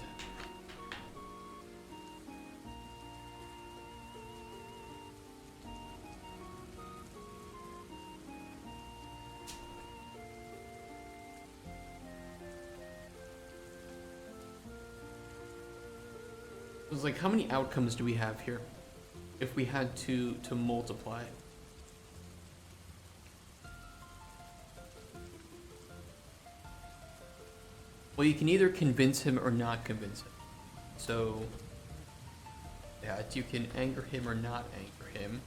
[SPEAKER 1] It was like, how many outcomes do we have here? If we had to multiply. Well, you can either convince him or not convince him. So, that you can anger him or not anger him.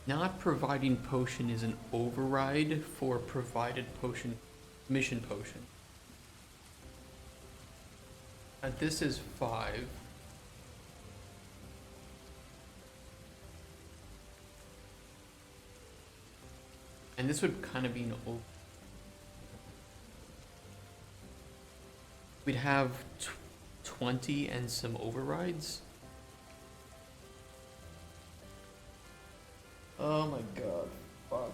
[SPEAKER 1] Not providing potion is an override for provided potion, mission potion. This is 5. And this would kind of be an over. We'd have 20 and some overrides. Oh my god, fuck.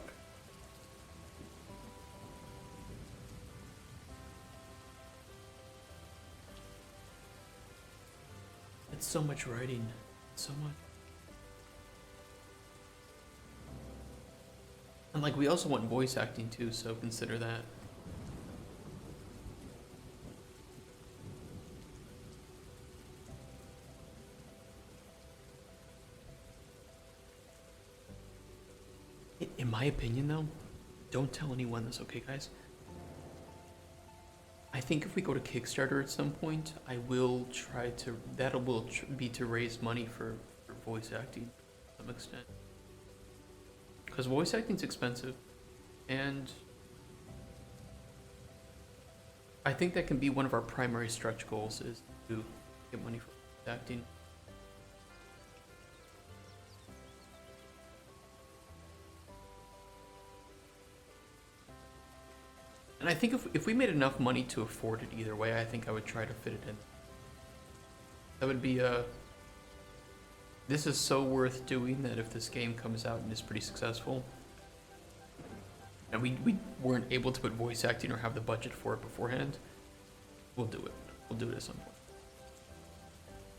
[SPEAKER 1] It's so much writing. So much. And like, we also want voice acting too, so consider that. In my opinion though, don't tell anyone this, okay guys? I think if we go to Kickstarter at some point, I will try to, be to raise money for voice acting to some extent. Because voice acting's expensive, and I think that can be one of our primary stretch goals, is to get money for voice acting. And I think if we made enough money to afford it either way, I think I would try to fit it in. That would be this is so worth doing that if this game comes out and is pretty successful, and we weren't able to put voice acting or have the budget for it beforehand, we'll do it. We'll do it at some point.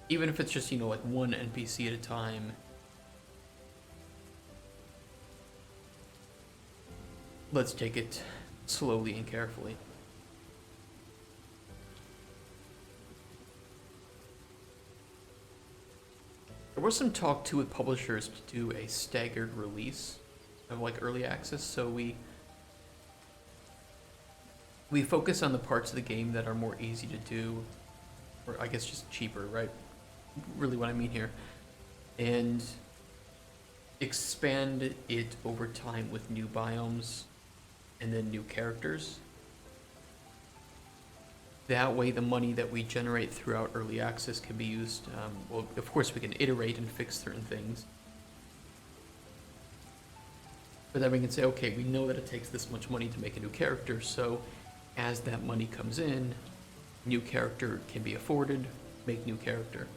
[SPEAKER 1] Even if it's just, you know, like one NPC at a time. Let's take it slowly and carefully. There was some talk too with publishers to do a staggered release of like early access, so we focus on the parts of the game that are more easy to do, or I guess just cheaper, right? Really what I mean here. And expand it over time with new biomes and then new characters. That way the money that we generate throughout early access can be used, well, of course we can iterate and fix certain things. But then we can say, okay, we know that it takes this much money to make a new character, so as that money comes in, new character can be afforded, make new character.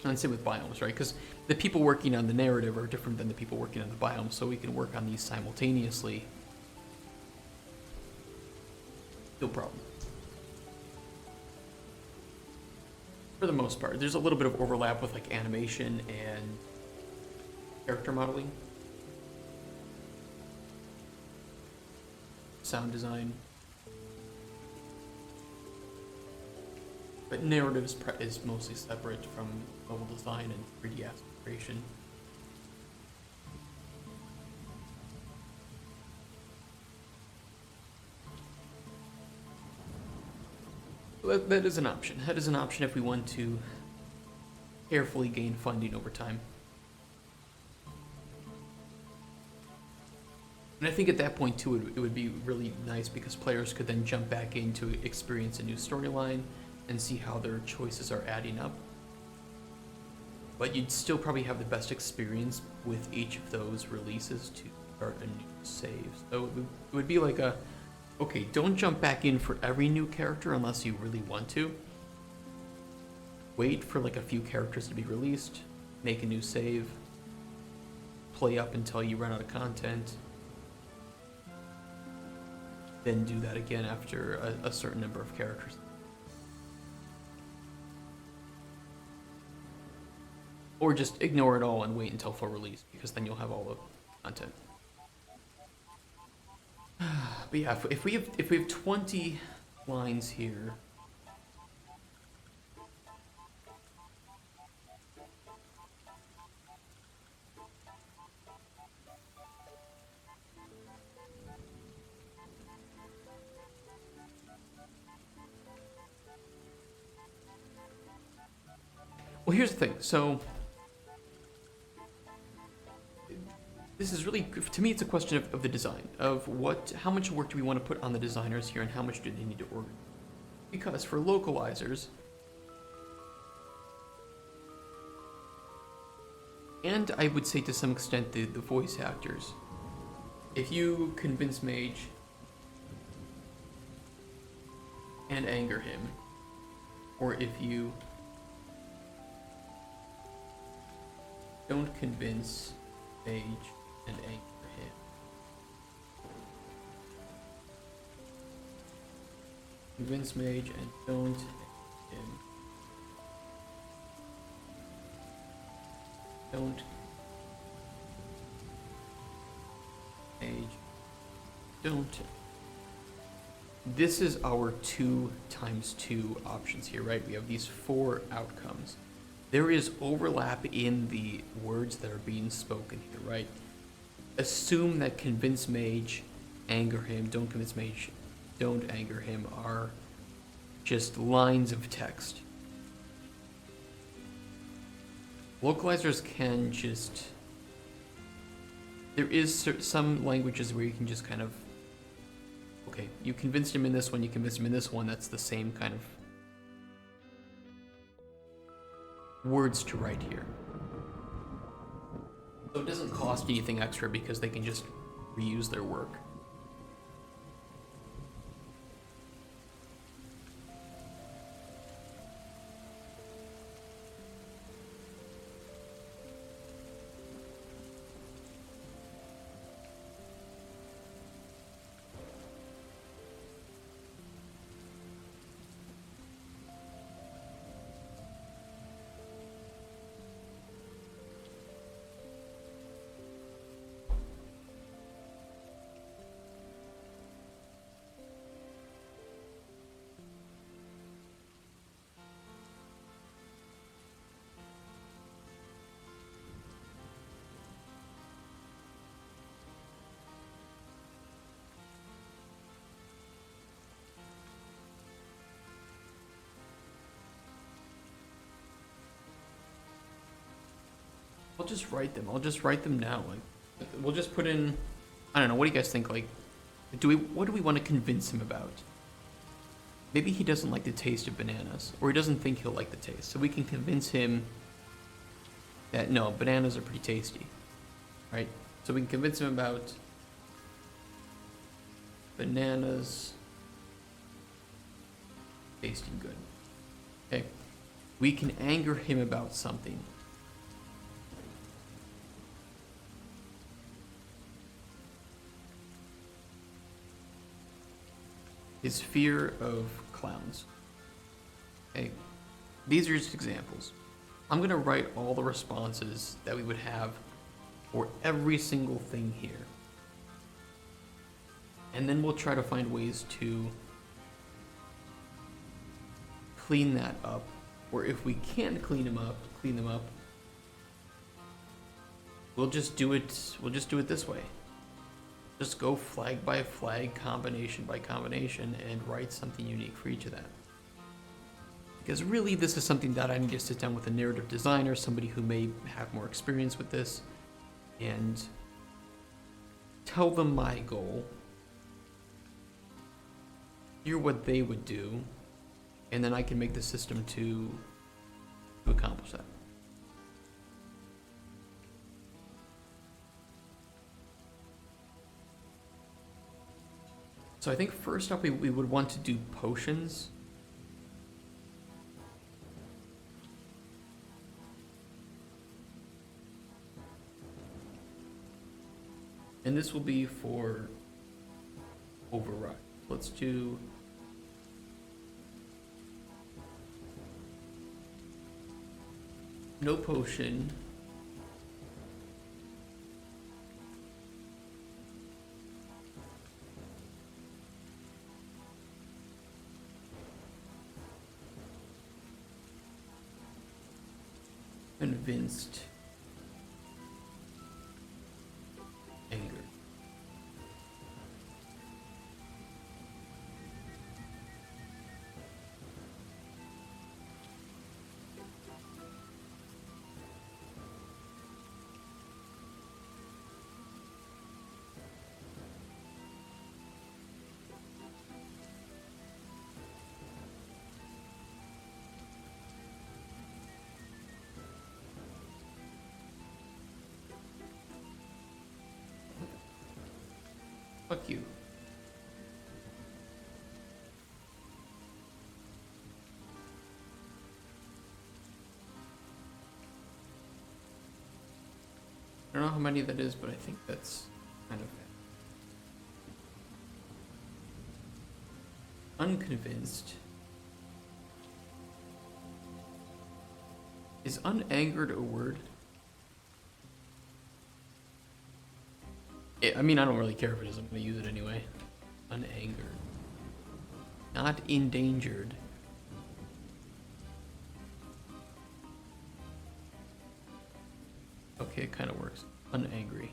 [SPEAKER 1] And same with biomes, right? Because the people working on the narrative are different than the people working on the biomes, so we can work on these simultaneously. No problem. For the most part, there's a little bit of overlap with like animation and character modeling, sound design, but narrative is mostly separate from level design and 3D aspiration. That is an option. That is an option if we want to carefully gain funding over time. And I think at that point too, it would be really nice because players could then jump back in to experience a new storyline and see how their choices are adding up. But you'd still probably have the best experience with each of those releases to start a new save. So it would be like a, okay, don't jump back in for every new character unless you really want to. Wait for like a few characters to be released, make a new save, play up until you run out of content, then do that again after a certain number of characters. Or just ignore it all and wait until full release, because then you'll have all the content. But yeah, if we have 20 lines here. Well, here's the thing. So this is really, to me, it's a question of the design, of how much work do we want to put on the designers here, and how much do they need to organize? Because for localizers, and I would say to some extent the voice actors, if you convince Mage and anger him, or if you don't convince Mage and anger him, convince Mage and don't anger him, don't Mage, don't. This is our 2 times 2 options here, right? We have these 4 outcomes. There is overlap in the words that are being spoken here, right? Assume that convince Mage, anger him, don't convince Mage, don't anger him are just lines of text. Localizers can just... There is some languages where you can just kind of... Okay, you convinced him in this one, you convinced him in this one, that's the same kind of words to write here. So it doesn't cost anything extra because they can just reuse their work. I'll just write them. I'll just write them now. Like, we'll just put in, I don't know, what do you guys think? Like, what do we want to convince him about? Maybe he doesn't like the taste of bananas, or he doesn't think he'll like the taste. So we can convince him that, no, bananas are pretty tasty, right? So we can convince him about bananas tasting good. Okay. We can anger him about something. His fear of clowns. Okay, these are just examples. I'm gonna write all the responses that we would have for every single thing here. And then we'll try to find ways to clean that up. Or if we can't clean them up, we'll just do it this way. Just go flag by flag, combination by combination, and write something unique for each of them. Because really, this is something that I need to sit down with a narrative designer, somebody who may have more experience with this, and tell them my goal, hear what they would do, and then I can make the system to accomplish that. So I think first up we would want to do potions. And this will be for override. Let's do no potion. Convinced. Anger. Fuck you. I don't know how many that is, but I think that's kind of unconvinced. Is unangered a word? I mean, I don't really care if it is. I'm gonna use it anyway. Unangered. Not endangered. Okay, it kind of works. Unangry.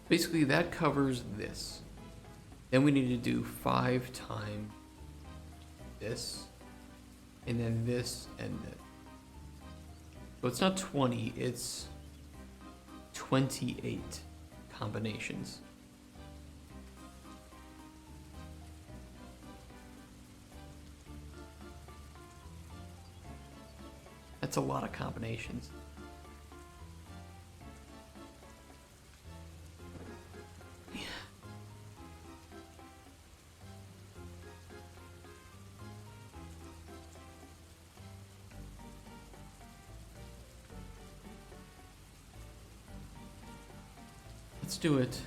[SPEAKER 1] Basically, that covers this. Then we need to do 5 times this, and then this, and this. So it's not 20, it's 28 combinations. That's a lot of combinations. Let's do it.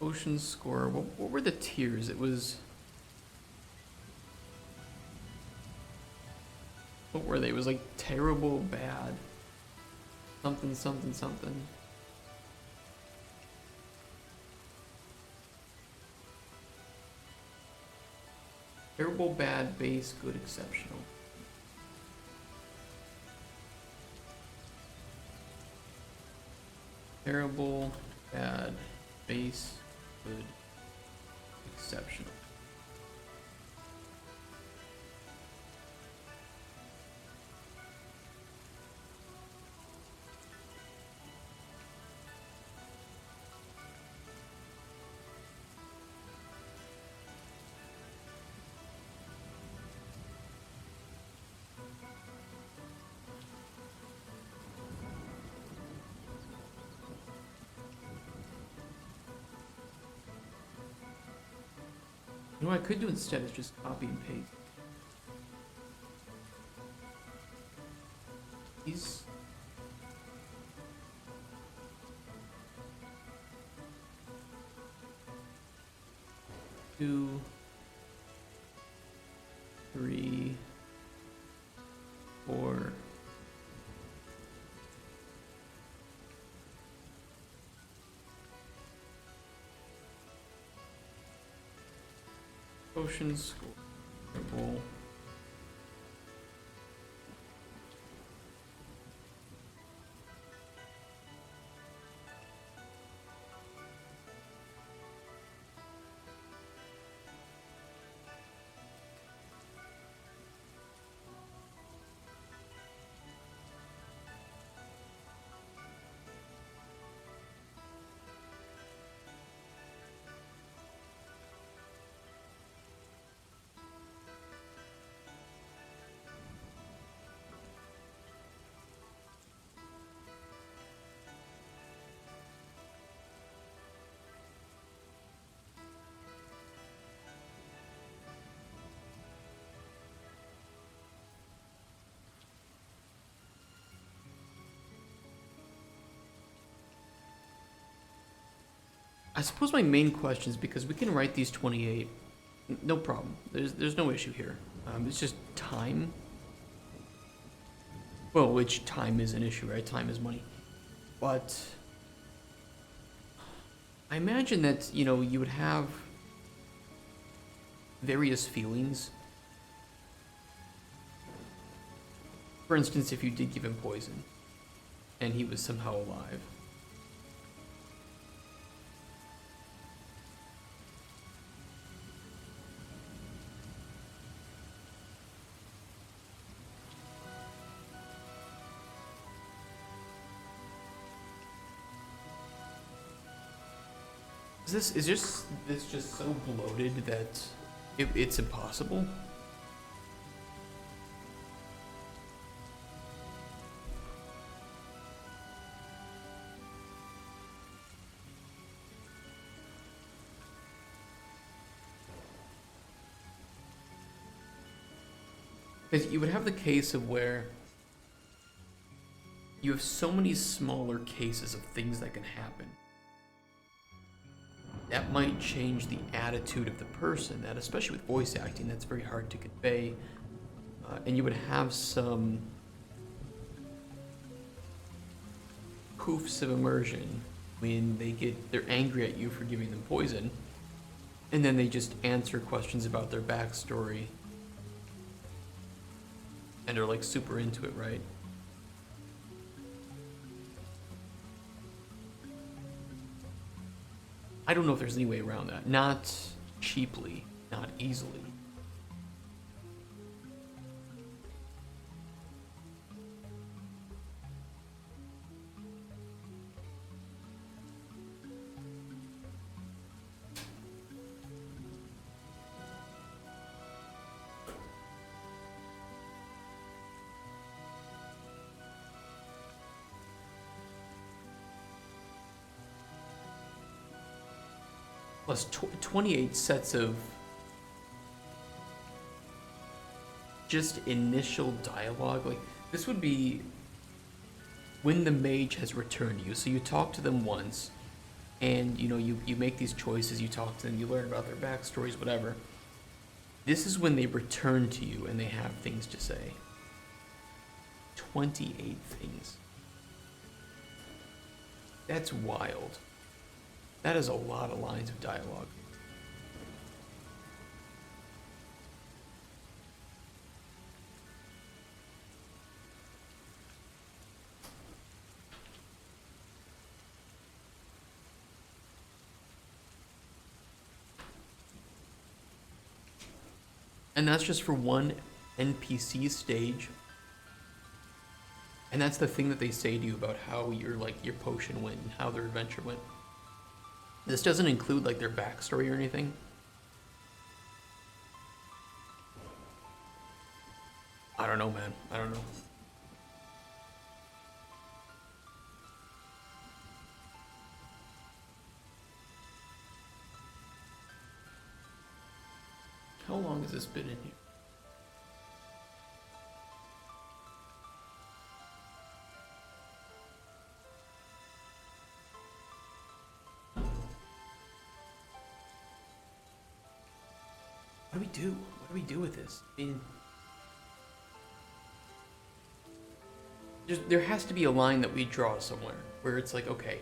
[SPEAKER 1] Ocean score. What were the tiers? It was. What were they? It was like terrible, bad. Something, something, something. Terrible, bad, base, good, exceptional. Terrible, bad, base, good, exceptional. You know what I could do instead is just copy and paste. These. Two. 3. 4. Potion score. suppose my main question is because we can write these 28, no problem. There's no issue here. It's just time. Well, which time is an issue, right? Time is money. But I imagine that, you know, you would have various feelings. For instance, if you did give him poison and he was somehow alive. Is this just so bloated that it's impossible? Because you would have the case of where you have so many smaller cases of things that can happen. That might change the attitude of the person, that especially with voice acting, that's very hard to convey. And you would have some poofs of immersion when they're angry at you for giving them poison, and then they just answer questions about their backstory and are like super into it, right? I don't know if there's any way around that. Not cheaply, not easily. Plus 28 sets of just initial dialogue. Like, this would be when the mage has returned to you. So you talk to them once, and you know, you make these choices, you talk to them, you learn about their backstories, whatever. This is when they return to you and they have things to say. 28 things. That's wild. That is a lot of lines of dialogue. And that's just for one NPC stage. And that's the thing that they say to you about how your potion went and how their adventure went. This doesn't include like their backstory or anything. I don't know, man. I don't know. How long has this been in here? What do we do? What do we do with this? I mean, there has to be a line that we draw somewhere where it's like, okay,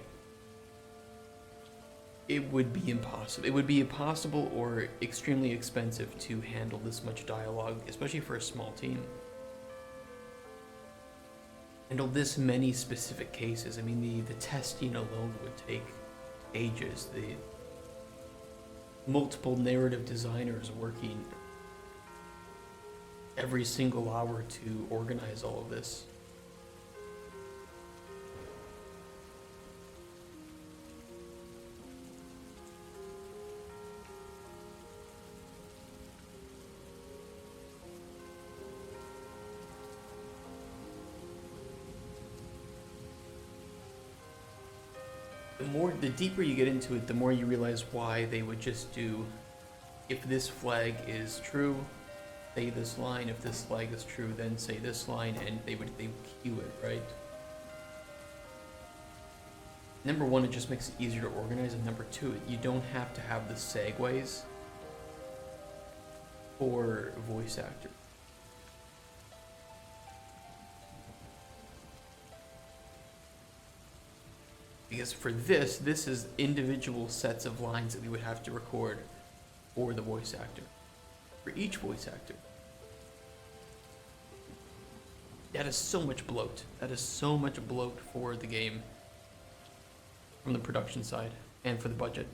[SPEAKER 1] it would be impossible. It would be impossible or extremely expensive to handle this much dialogue, especially for a small team. Handle this many specific cases. I mean, the testing alone would take ages. The multiple narrative designers working every single hour to organize all of this. The deeper you get into it, the more you realize why they would just do, if this flag is true, say this line, if this flag is true, then say this line, and they would cue it, right? number one, it just makes it easier to organize, and number two, you don't have to have the segues for voice actor. Because for this is individual sets of lines that we would have to record for the voice actor, for each voice actor. That is so much bloat. That is so much bloat for the game from the production side and for the budget.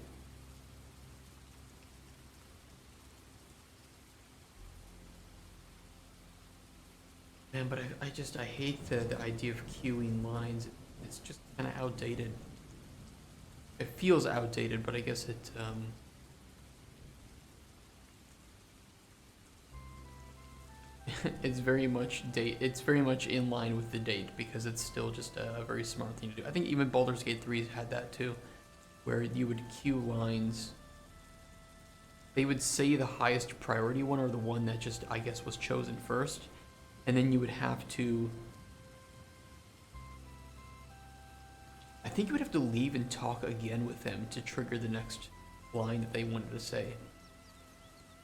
[SPEAKER 1] Man, but I hate the idea of queuing lines. It's just kind of outdated. It feels outdated, but I guess it, it's very much in line with the date because it's still just a very smart thing to do. I think even Baldur's Gate 3 had that too, where you would queue lines. They would say the highest priority one or the one that just, I guess, was chosen first, and then you would have to, I think you would have to leave and talk again with them to trigger the next line that they wanted to say,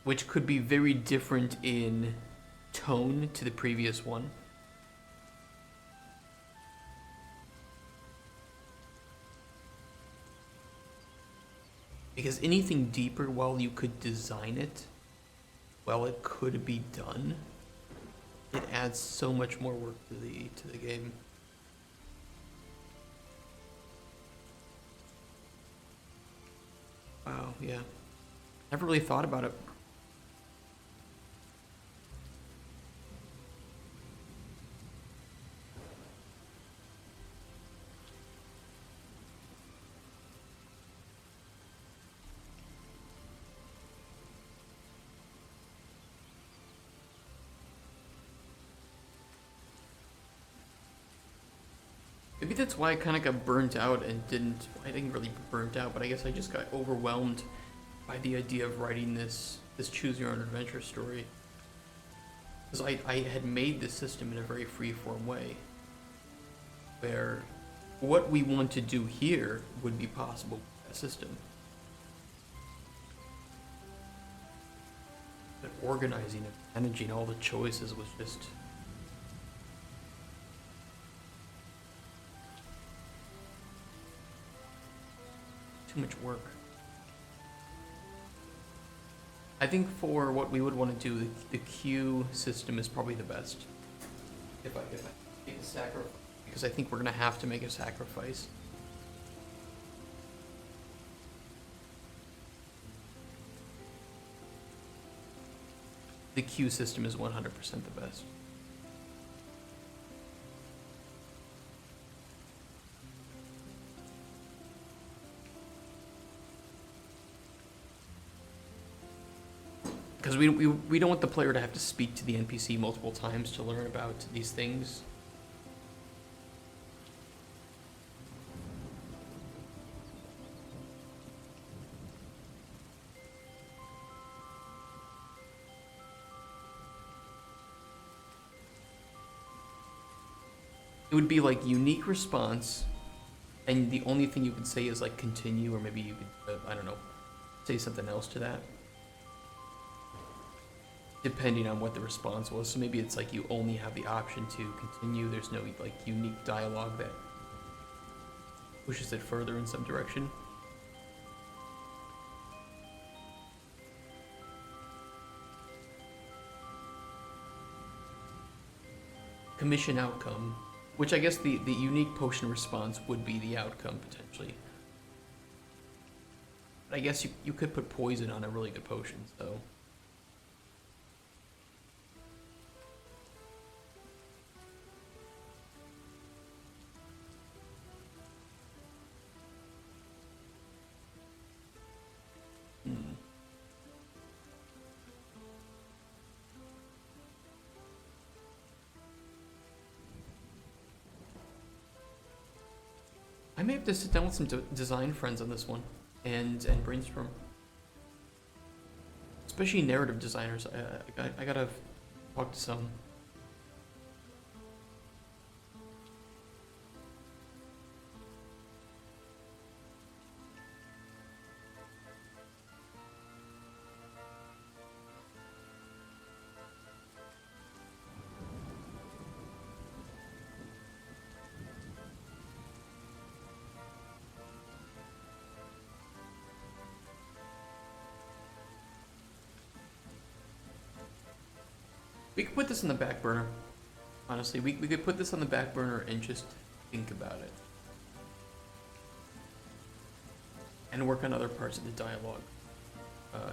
[SPEAKER 1] which could be very different in tone to the previous one. Because anything deeper, while you could design it, while it could be done, it adds so much more work to the game. Wow, yeah. Never really thought about it. Maybe that's why I kind of got burnt out and I didn't really burnt out, but I guess I just got overwhelmed by the idea of writing this choose your own adventure story. Because I had made this system in a very free-form way, where what we want to do here would be possible with that system. But organizing and managing all the choices was just too much work. I think for what we would want to do, the queue system is probably the best. If I make a sacrifice, because I think we're gonna have to make a sacrifice. The queue system is 100% the best. Because we don't want the player to have to speak to the NPC multiple times to learn about these things. It would be like unique response, and the only thing you could say is like continue, or maybe you could, I don't know, say something else to that. Depending on what the response was. So maybe it's like you only have the option to continue. There's no like unique dialogue that pushes it further in some direction. Commission outcome, which I guess the unique potion response would be the outcome potentially. But I guess you could put poison on a really good potion, so. I may have to sit down with some design friends on this one and brainstorm. Especially narrative designers. I gotta talk to some. We could put this on the back burner. Honestly, we could put this on the back burner and just think about it. And work on other parts of the dialogue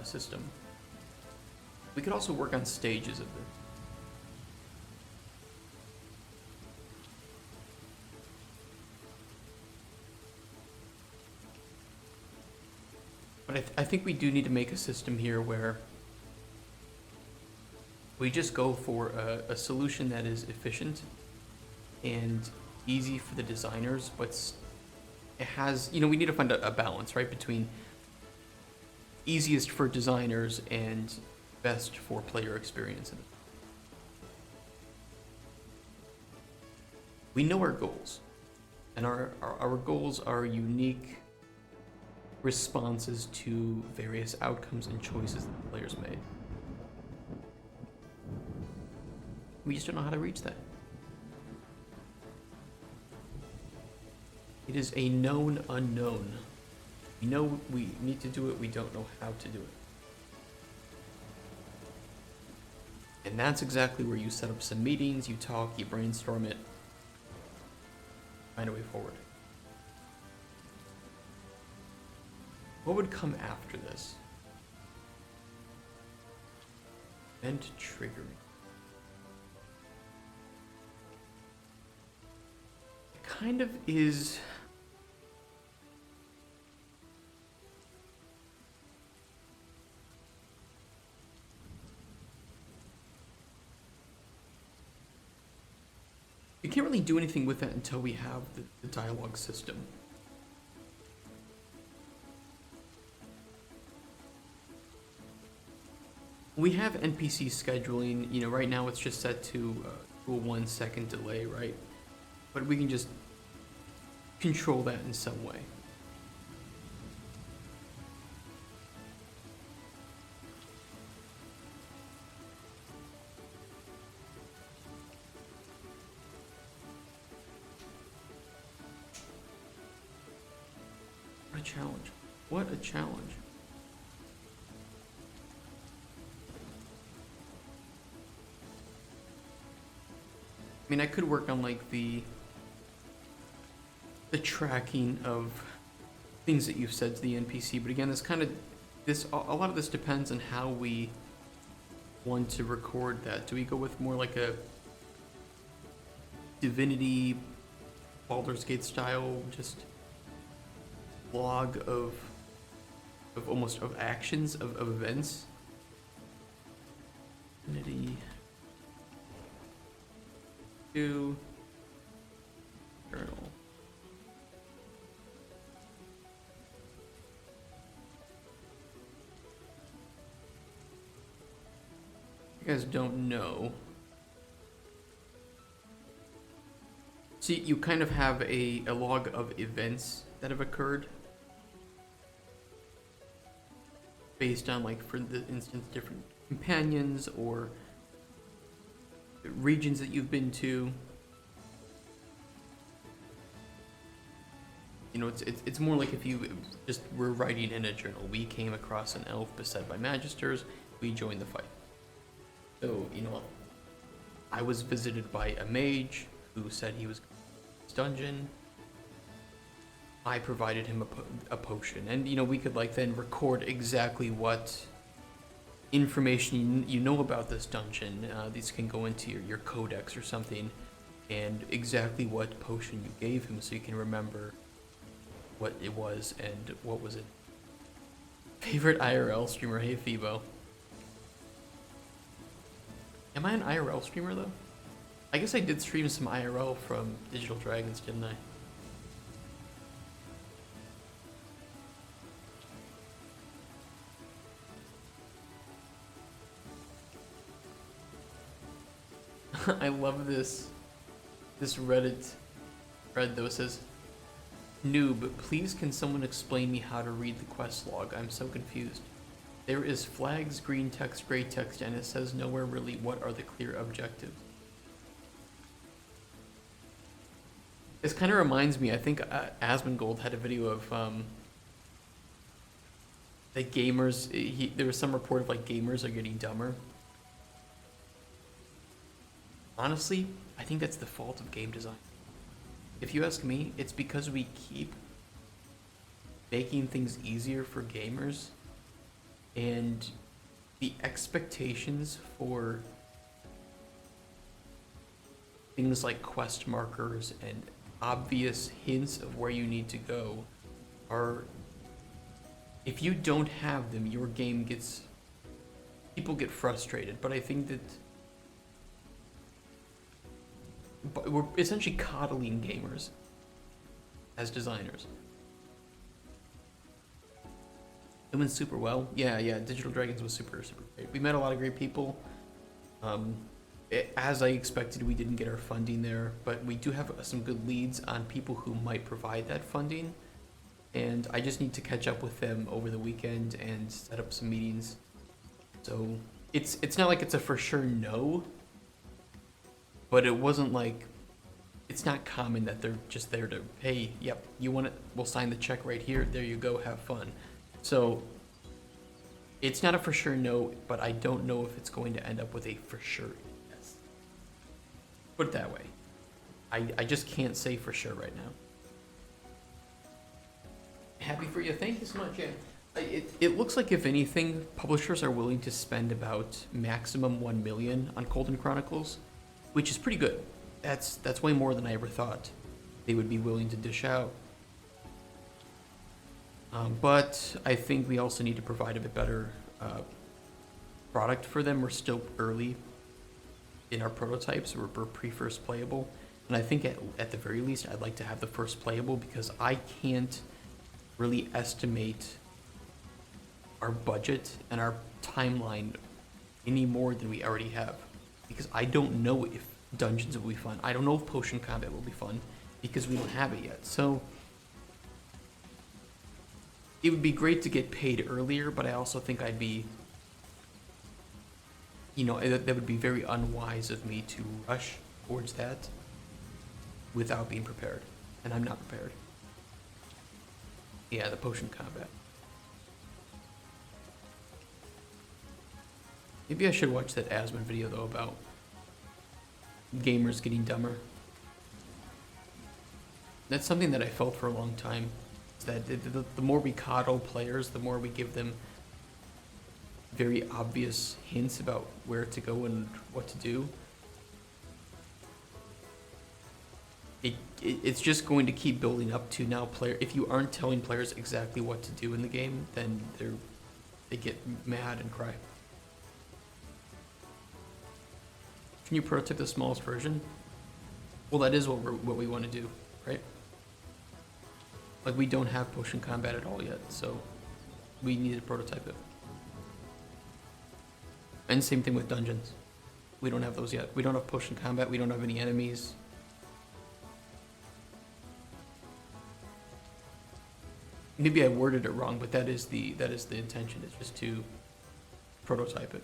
[SPEAKER 1] system. We could also work on stages of this. But I think we do need to make a system here where we just go for a solution that is efficient and easy for the designers, but it has, we need to find a balance, right, between easiest for designers and best for player experience. We know our goals, and our goals are unique responses to various outcomes and choices that the players made. We just don't know how to reach that. It is a known unknown. We know we need to do it, we don't know how to do it. And that's exactly where you set up some meetings, you talk, you brainstorm it, find a way forward. What would come after this? Event triggering. It kind of is. You can't really do anything with that until we have the dialogue system. We have NPC scheduling, right now it's just set to a 1 second delay, right? But we can just control that in some way. What a challenge. What a challenge. I mean, I could work on like the tracking of things that you've said to the NPC, but again, a lot of this depends on how we want to record that. Do we go with more like a Divinity, Baldur's Gate style, just log of actions of events? Divinity 2 journal. You guys don't know. See, you kind of have a log of events that have occurred based on, like, for the instance, different companions or regions that you've been to. It's more like if you just were writing in a journal. We came across an elf beset by magisters. We joined the fight. So, I was visited by a mage who said he was in this dungeon. I provided him a potion, and we could then record exactly what information you know about this dungeon. These can go into your codex or something, and exactly what potion you gave him, so you can remember what it was and what was it. Favorite IRL streamer? Hey Phoebo. Am I an IRL streamer though? I guess I did stream some IRL from Digital Dragons, didn't I? I love this Reddit thread though. It says, "Noob, please can someone explain me how to read the quest log? I'm so confused. There is flags, green text, gray text, and it says nowhere really what are the clear objectives." This kind of reminds me, I think Asmongold had a video of the gamers, there was some report of gamers are getting dumber. honestly, I think that's the fault of game design. If you ask me, it's because we keep making things easier for gamers, and the expectations for things like quest markers and obvious hints of where you need to go are, if you don't have them, your game gets, people get frustrated. But I think that we're essentially coddling gamers as designers. It went super well. Yeah, Digital Dragons was super great. We met a lot of great people. As I expected, we didn't get our funding there, but we do have some good leads on people who might provide that funding. And I just need to catch up with them over the weekend and set up some meetings. So it's not like it's a for sure no, but it wasn't like, it's not common that they're just there to, hey, yep, you want it, we'll sign the check right here, there you go, have fun. So it's not a for sure no, but I don't know if it's going to end up with a for sure yes. Put it that way. I just can't say for sure right now. Happy for you. Thank you so much. Yeah. It looks like, if anything, publishers are willing to spend about maximum 1 million on Cauldron Chronicles, which is pretty good. That's way more than I ever thought they would be willing to dish out. But I think we also need to provide a bit better product for them. We're still early in our prototypes. We're pre-first playable. And I think at the very least, I'd like to have the first playable, because I can't really estimate our budget and our timeline any more than we already have. Because I don't know if dungeons will be fun. I don't know if potion combat will be fun, because we don't have it yet. So it would be great to get paid earlier, but I also think I'd be, that would be very unwise of me to rush towards that without being prepared. And I'm not prepared. Yeah, the potion combat. Maybe I should watch that Asmon video, though, about gamers getting dumber. That's something that I felt for a long time. Is that the more we coddle players, the more we give them very obvious hints about where to go and what to do. It's just going to keep building up to now if you aren't telling players exactly what to do in the game, then they get mad and cry. Can you prototype the smallest version? Well, that is what we want to do, right? Like, we don't have potion combat at all yet, so we need to prototype it. And same thing with dungeons. We don't have those yet. We don't have potion combat. We don't have any enemies. Maybe I worded it wrong, but that is the intention, is just to prototype it.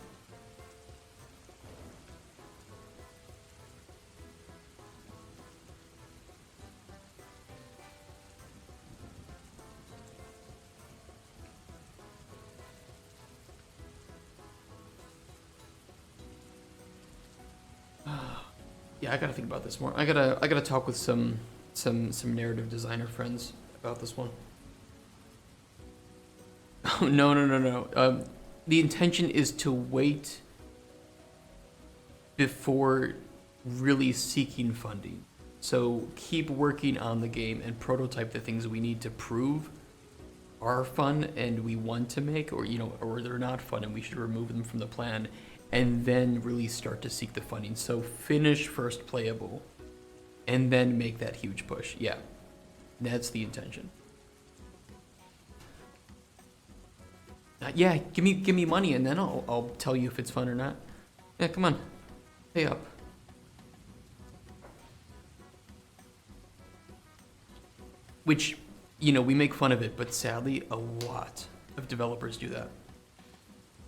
[SPEAKER 1] Yeah, I gotta think about this more. I gotta talk with some narrative designer friends about this one. Oh, no. The intention is to wait before really seeking funding. So keep working on the game and prototype the things we need to prove are fun and we want to make, or they're not fun and we should remove them from the plan, and then really start to seek the funding. So finish first playable and then make that huge push. Yeah, that's the intention. Yeah, give me money and then I'll tell you if it's fun or not. Yeah, come on, pay up. Which, we make fun of it, but sadly, a lot of developers do that.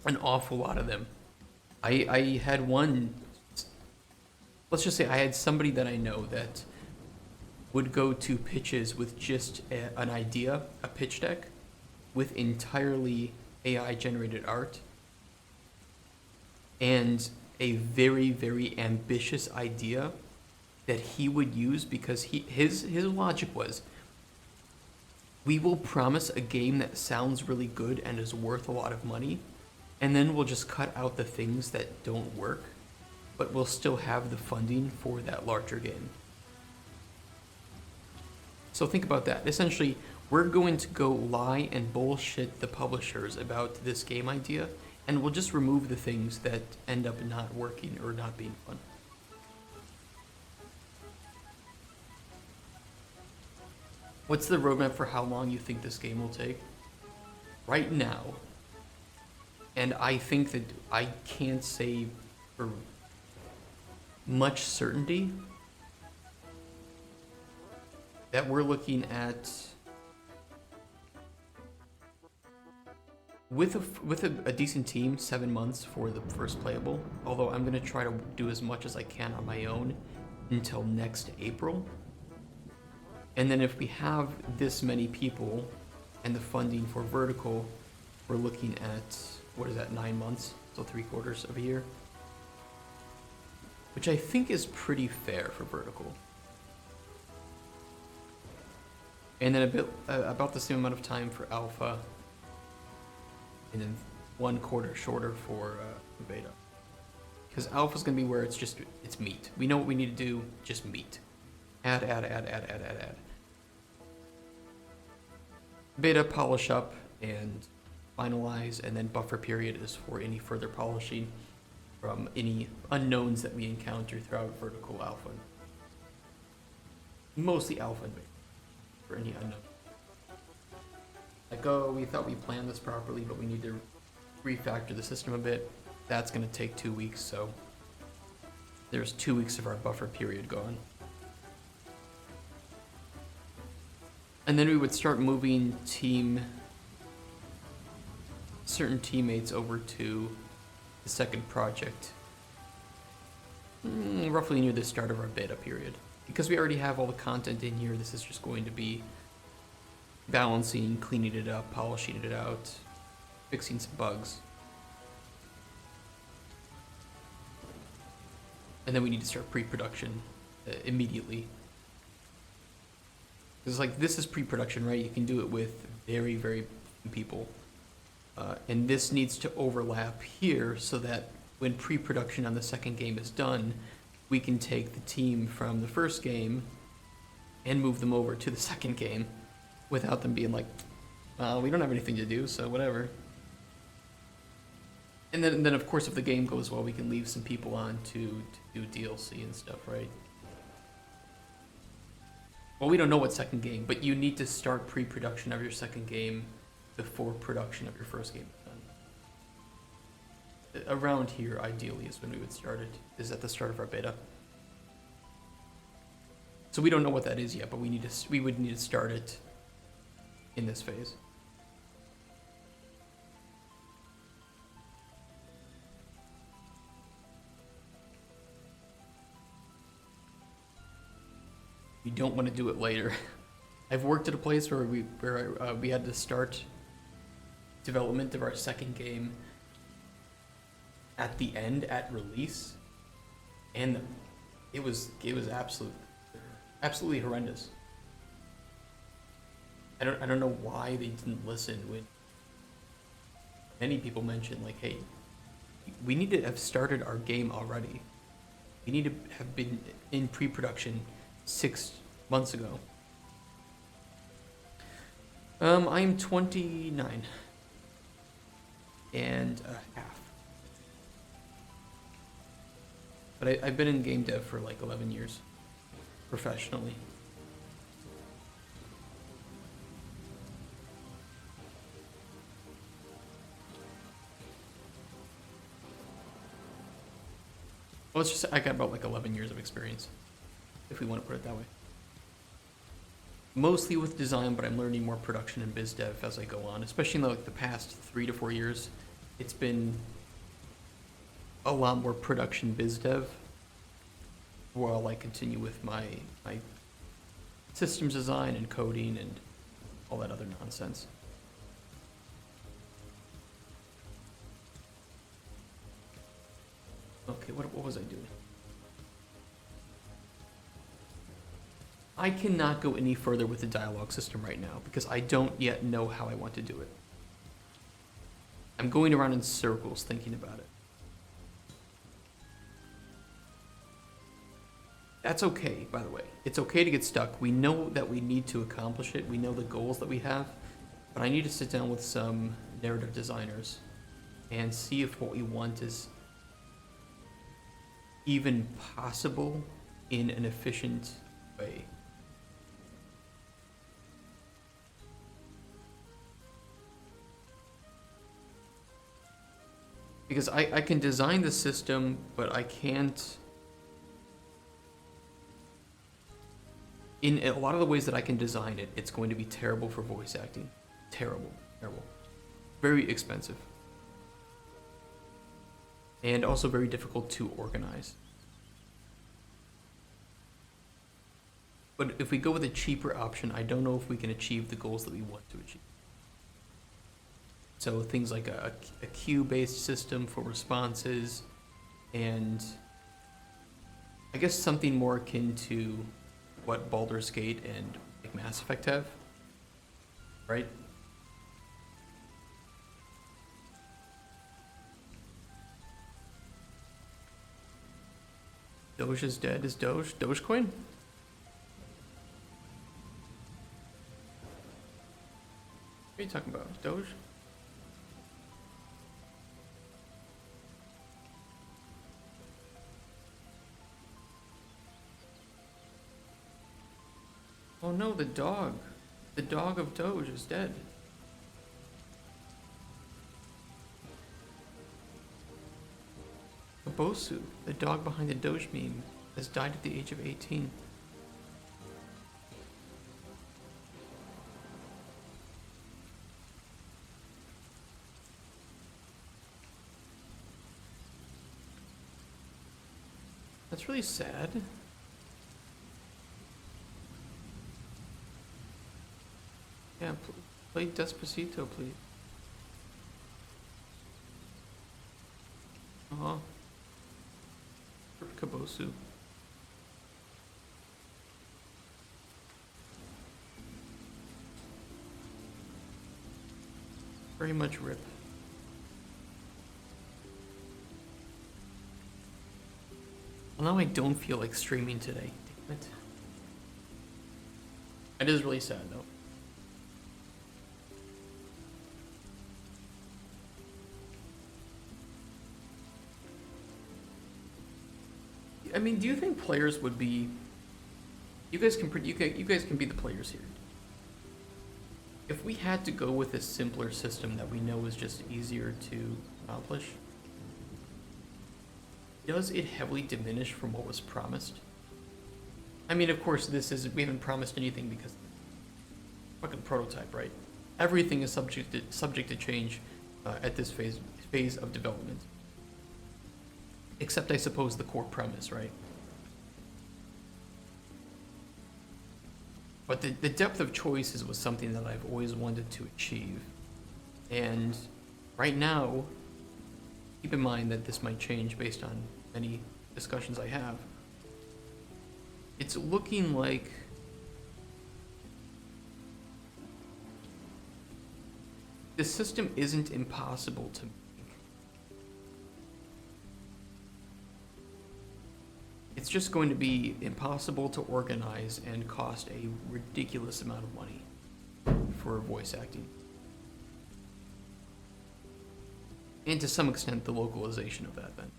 [SPEAKER 1] An awful lot of them. I had one, let's just say I had somebody that I know that would go to pitches with just an idea, a pitch deck, with entirely AI generated art, and a very, very ambitious idea that he would use, because his logic was, we will promise a game that sounds really good and is worth a lot of money, and then we'll just cut out the things that don't work, but we'll still have the funding for that larger game. So think about that. Essentially, we're going to go lie and bullshit the publishers about this game idea, and we'll just remove the things that end up not working or not being fun. What's the roadmap for how long you think this game will take? Right now, and I think that I can't say for much certainty, that we're looking at, with a decent team, 7 months for the first playable. Although I'm gonna try to do as much as I can on my own until next April. And then if we have this many people and the funding for vertical, we're looking at, what is that, 9 months? So 3/4 of a year. Which I think is pretty fair for vertical. And then about the same amount of time for alpha. And then 1/4 shorter for beta. Because alpha's gonna be where it's meat. We know what we need to do, just meat. Add. Beta, polish up and finalize, and then buffer period is for any further polishing from any unknowns that we encounter throughout vertical alpha. Mostly alpha and beta, for any unknown. Like, oh, we thought we planned this properly, but we need to refactor the system a bit. That's going to take 2 weeks, so there's 2 weeks of our buffer period gone. And then we would start moving certain teammates over to the second project, roughly near the start of our beta period. Because we already have all the content in here, this is just going to be balancing, cleaning it up, polishing it out, fixing some bugs. And then we need to start pre-production immediately. Because like, this is pre-production, right? You can do it with very, very few people. And this needs to overlap here so that when pre-production on the second game is done, we can take the team from the first game and move them over to the second game without them being like, we don't have anything to do, so whatever. And then of course, if the game goes well, we can leave some people on to do DLC and stuff, right? Well, we don't know what second game, but you need to start pre-production of your second game before production of your first game is done. Around here, ideally, is when we would start it, is at the start of our beta. So we don't know what that is yet, but we would need to start it in this phase. We don't want to do it later. I've worked at a place where we had to start development of our second game at the end, at release, and it was absolutely horrendous. I don't know why they didn't listen when many people mentioned, like, hey, we need to have started our game already. We need to have been in pre-production 6 months ago. I'm 29 and a half. But I've been in game dev for like 11 years, professionally. Well, let's just say I got about like 11 years of experience, if we want to put it that way. Mostly with design, but I'm learning more production and biz dev as I go on, especially in like the past 3 to 4 years. It's been a lot more production biz dev while I continue with my systems design and coding and all that other nonsense. Okay. Okay, what was I doing? I cannot go any further with the dialogue system right now because I don't yet know how I want to do it. I'm going around in circles thinking about it. That's okay, by the way. It's okay to get stuck. We know that we need to accomplish it. We know the goals that we have. But I need to sit down with some narrative designers and see if what we want is even possible in an efficient way. Because I can design the system, but I can't... In a lot of the ways that I can design it, it's going to be terrible for voice acting. Terrible. Terrible. Very expensive. And also very difficult to organize. But if we go with a cheaper option, I don't know if we can achieve the goals that we want to achieve. So things like a queue-based system for responses, and I guess something more akin to what Baldur's Gate and like Mass Effect have, right? Doge is dead. Is Dogecoin? What are you talking about? Doge? Oh no, the dog. The dog of Doge is dead. Bosu, the dog behind the Doge meme, has died at the age of 18. That's really sad. Yeah, play Despacito, please. Uh-huh. Kabosu. Very much rip. Well, now I don't feel like streaming today. Damn it. It is really sad, though. I mean, do you think players would be? You guys can be the players here. If we had to go with a simpler system that we know is just easier to accomplish, does it heavily diminish from what was promised? I mean, of course, we haven't promised anything because fucking prototype, right? Everything is subject to change at this phase of development. Except, I suppose, the core premise, right? But the depth of choices was something that I've always wanted to achieve. And right now, keep in mind that this might change based on any discussions I have. It's looking like the system isn't impossible to make. It's just going to be impossible to organize and cost a ridiculous amount of money for voice acting. And to some extent, the localization of that then.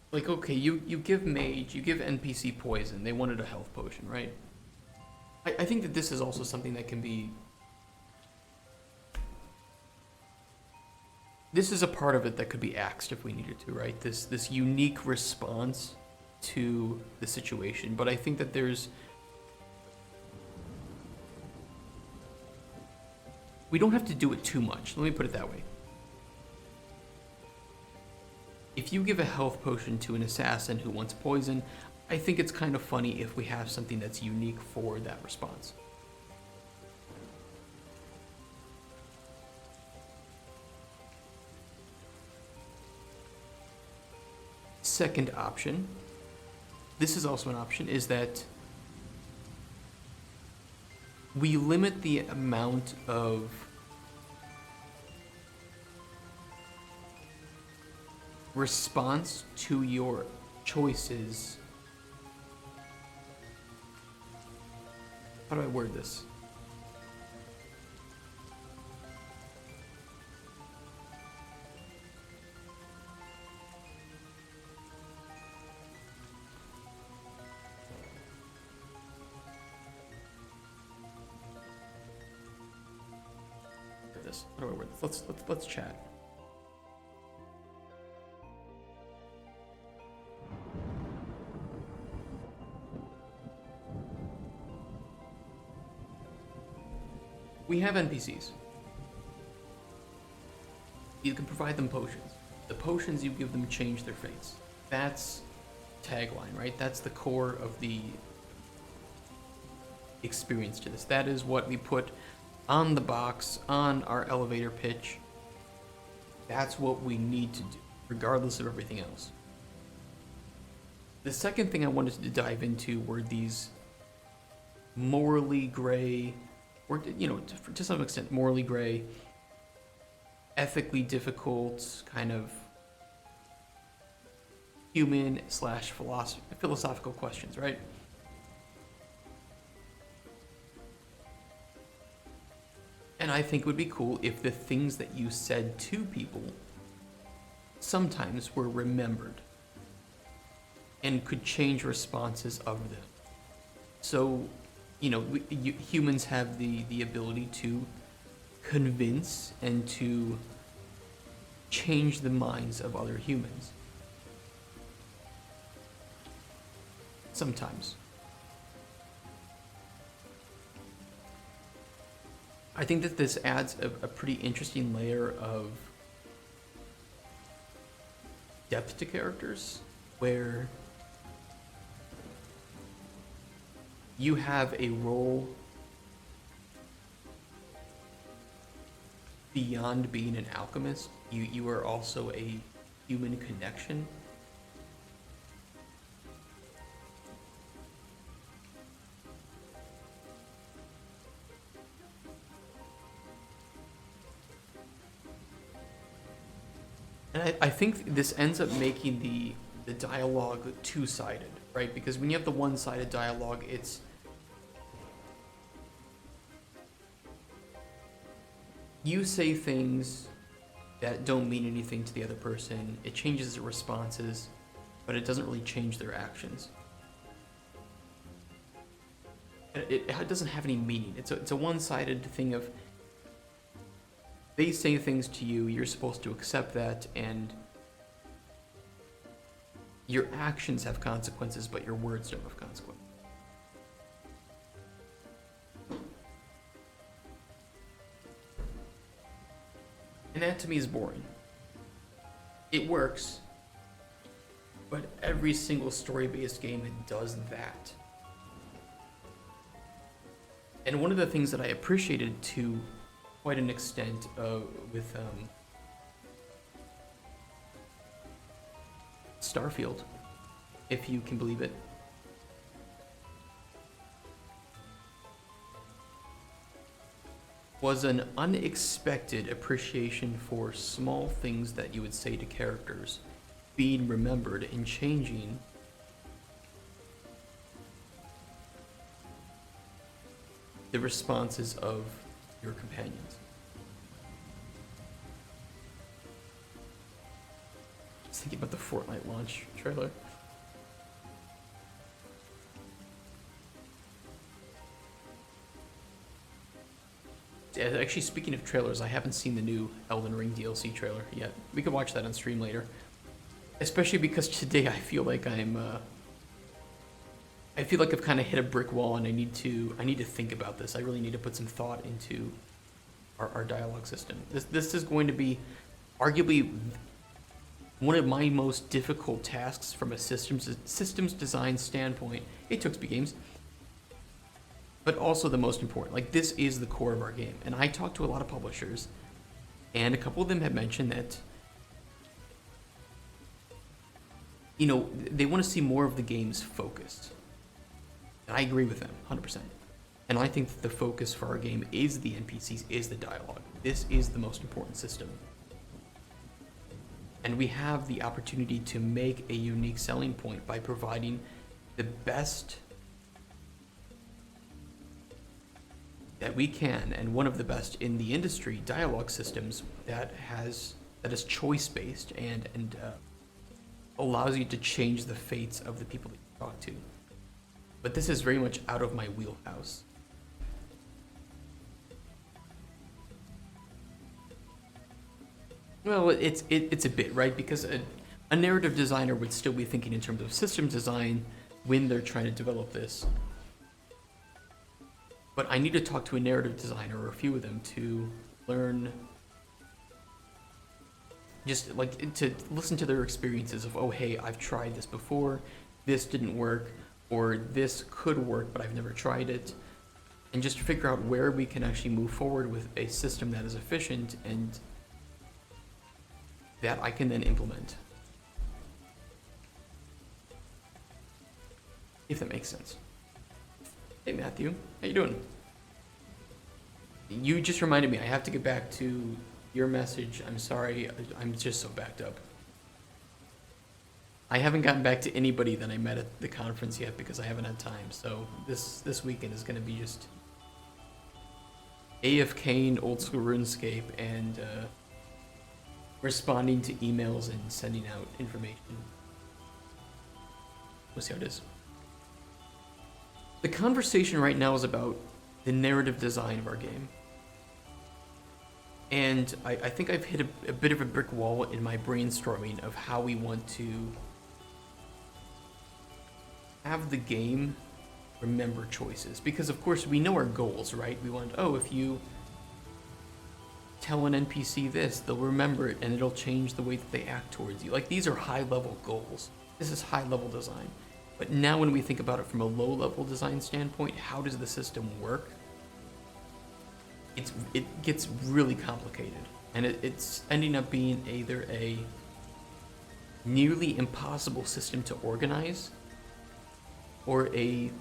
[SPEAKER 1] Like, okay, you give mage, you give NPC poison, they wanted a health potion, right? I think that this is also something that can be... This is a part of it that could be axed if we needed to, right? This unique response to the situation. But I think that we don't have to do it too much. Let me put it that way. if you give a health potion to an assassin who wants poison, I think it's kind of funny if we have something that's unique for that response. Second option, this is also an option, is that we limit the amount of response to your choices. How do I word this? How do I word this? Let's chat. We have NPCs. You can provide them potions. The potions you give them change their fates. That's tagline, right? That's the core of the experience to this. That is what we put on the box, on our elevator pitch. That's what we need to do, regardless of everything else. The second thing I wanted to dive into were these morally gray, or, you know, to some extent, morally gray, ethically difficult, kind of human / philosophical questions, right? And I think it would be cool if the things that you said to people sometimes were remembered and could change responses of them. So, you know, humans have the ability to convince and to change the minds of other humans. Sometimes. I think that this adds a pretty interesting layer of depth to characters, where you have a role beyond being an alchemist. You are also a human connection. And I think this ends up making the dialogue two-sided, right? Because when you have the one-sided dialogue, it's you say things that don't mean anything to the other person. It changes their responses, but it doesn't really change their actions. It doesn't have any meaning. It's a one-sided thing of they say things to you, you're supposed to accept that, and your actions have consequences, but your words don't have consequences. And that to me is boring. It works, but every single story-based game does that. And one of the things that I appreciated to quite an extent with Starfield, if you can believe it, was an unexpected appreciation for small things that you would say to characters being remembered and changing the responses of your companions. I was thinking about the Fortnite launch trailer. Yeah, actually, speaking of trailers, I haven't seen the new Elden Ring DLC trailer yet. We could watch that on stream later. Especially because today I feel like I've kind of hit a brick wall, and I need to think about this. I really need to put some thought into our dialogue system. This is going to be arguably one of my most difficult tasks from a systems design standpoint, it took speed games, but also the most important. Like, this is the core of our game. And I talked to a lot of publishers, and a couple of them have mentioned that, you know, they want to see more of the games focused. And I agree with them, 100%. And I think that the focus for our game is the NPCs, is the dialogue. This is the most important system. And we have the opportunity to make a unique selling point by providing the best that we can, and one of the best in the industry, dialogue systems that is choice-based and allows you to change the fates of the people that you talk to. But this is very much out of my wheelhouse. Well, it's a bit, right? Because a narrative designer would still be thinking in terms of systems design when they're trying to develop this. But I need to talk to a narrative designer, or a few of them, to learn, just like to listen to their experiences of, oh, hey, I've tried this before, this didn't work, or this could work, but I've never tried it. And just figure out where we can actually move forward with a system that is efficient and that I can then implement. If that makes sense. Hey Matthew, how you doing? You just reminded me, I have to get back to your message. I'm sorry, I'm just so backed up. I haven't gotten back to anybody that I met at the conference yet because I haven't had time. So this weekend is going to be just AFK and old school RuneScape and responding to emails and sending out information. We'll see how it is. The conversation right now is about the narrative design of our game. And I think I've hit a bit of a brick wall in my brainstorming of how we want to have the game remember choices. Because of course we know our goals, right? We want, oh, if you tell an NPC this, they'll remember it and it'll change the way that they act towards you. Like, these are high level goals. This is high level design. But now when we think about it from a low level design standpoint, how does the system work? It gets really complicated. And it's ending up being either a nearly impossible system to organize or a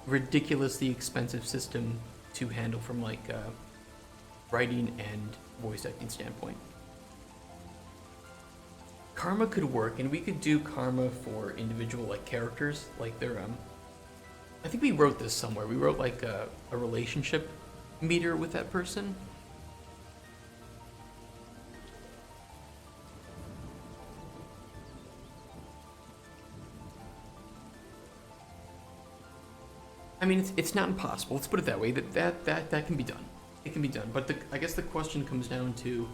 [SPEAKER 1] ridiculously expensive system to handle from like a writing and voice acting standpoint. Karma could work, and we could do karma for individual like characters, like their I think we wrote this somewhere. We wrote like a relationship meter with that person. I mean, it's not impossible. Let's put it that way. That can be done. It can be done. But I guess the question comes down to,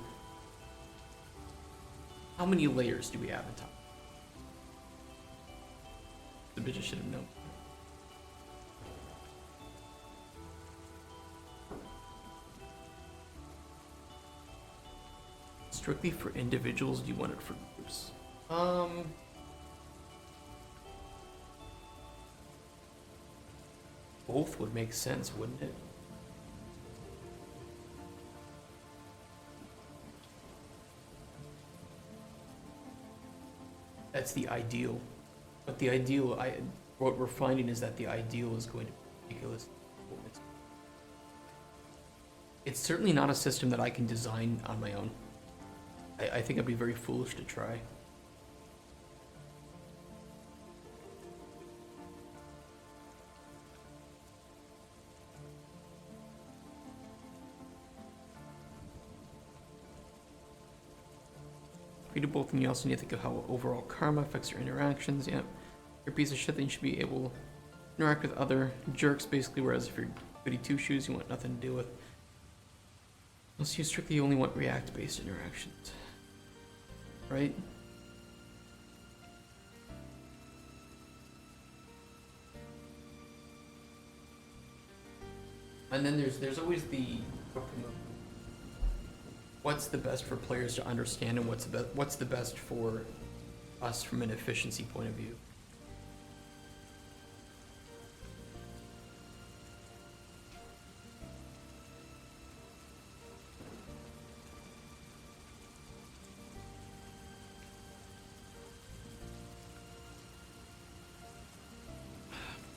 [SPEAKER 1] how many layers do we have on top? The bitch should have known. Strictly for individuals, do you want it for groups? Both would make sense, wouldn't it? That's the ideal. But the ideal, what we're finding is that the ideal is going to be ridiculous. It's certainly not a system that I can design on my own. I think I'd be very foolish to try. If you do both, and you also need to think of how overall karma affects your interactions. Yeah, you're a piece of shit, then you should be able to interact with other jerks, basically, whereas if you're goody two-shoes, you want nothing to deal with. Unless you strictly only want React-based interactions. Right? And then there's always the what's the best for players to understand, and what's the best for us from an efficiency point of view.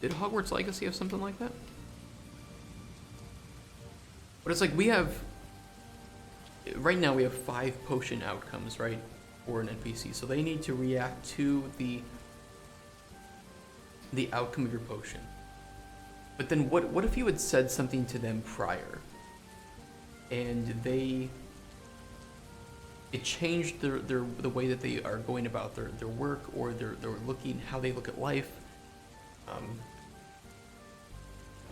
[SPEAKER 1] Did Hogwarts Legacy have something like that? But it's like we have, right now we have 5 potion outcomes, right, for an NPC. So they need to react to the outcome of your potion. But then what if you had said something to them prior, and it changed the way that they are going about their work, or they're looking, how they look at life.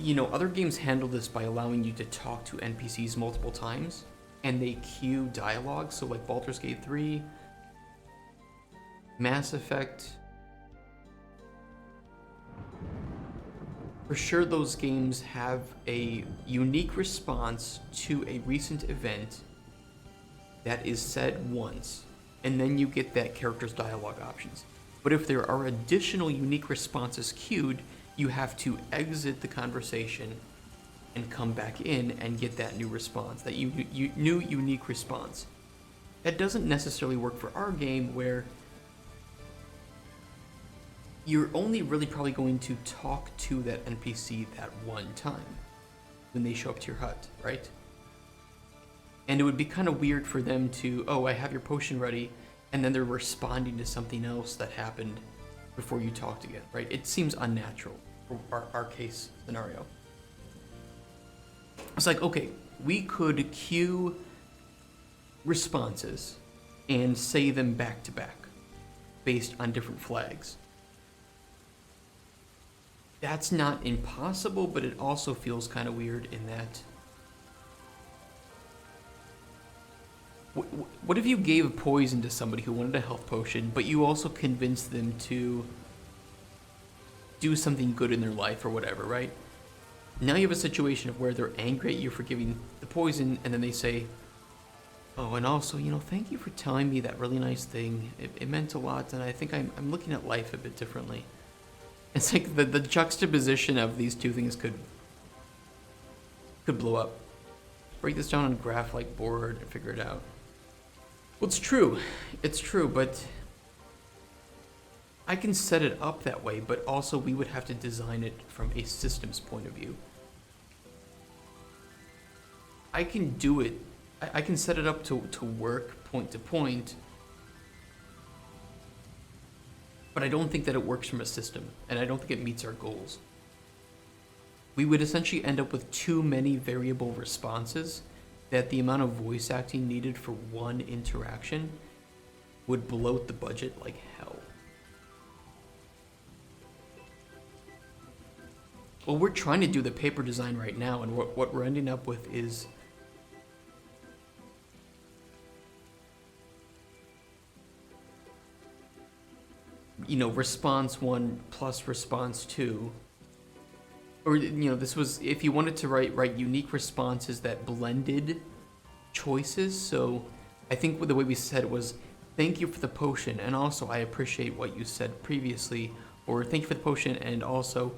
[SPEAKER 1] You know, other games handle this by allowing you to talk to NPCs multiple times, and they queue dialogue. So like Baldur's Gate 3, Mass Effect. For sure those games have a unique response to a recent event that is said once, and then you get that character's dialogue options. But if there are additional unique responses queued, you have to exit the conversation and come back in and get that new response, that new unique response. That doesn't necessarily work for our game, where you're only really probably going to talk to that NPC that one time when they show up to your hut, right? And it would be kind of weird for them to, oh, I have your potion ready, and then they're responding to something else that happened before you talked again, right? It seems unnatural for our case scenario. It's like, okay, we could queue responses and say them back to back based on different flags. That's not impossible, but it also feels kind of weird in that. What if you gave a poison to somebody who wanted a health potion, but you also convinced them to do something good in their life or whatever, right? Now you have a situation of where they're angry at you for giving the poison, and then they say, oh, and also, you know, thank you for telling me that really nice thing. It meant a lot, and I think I'm looking at life a bit differently. It's like the juxtaposition of these two things could blow up. Break this down on a graph-like board and figure it out. Well, it's true, but I can set it up that way, but also we would have to design it from a systems point of view. I can do it, I can set it up to work point to point, but I don't think that it works from a system, and I don't think it meets our goals. We would essentially end up with too many variable responses that the amount of voice acting needed for one interaction would bloat the budget like hell. Well, we're trying to do the paper design right now, and what we're ending up with is response 1 plus response 2. Or, this was, if you wanted to write unique responses that blended choices. So I think the way we said it was, thank you for the potion, and also I appreciate what you said previously, or thank you for the potion, and also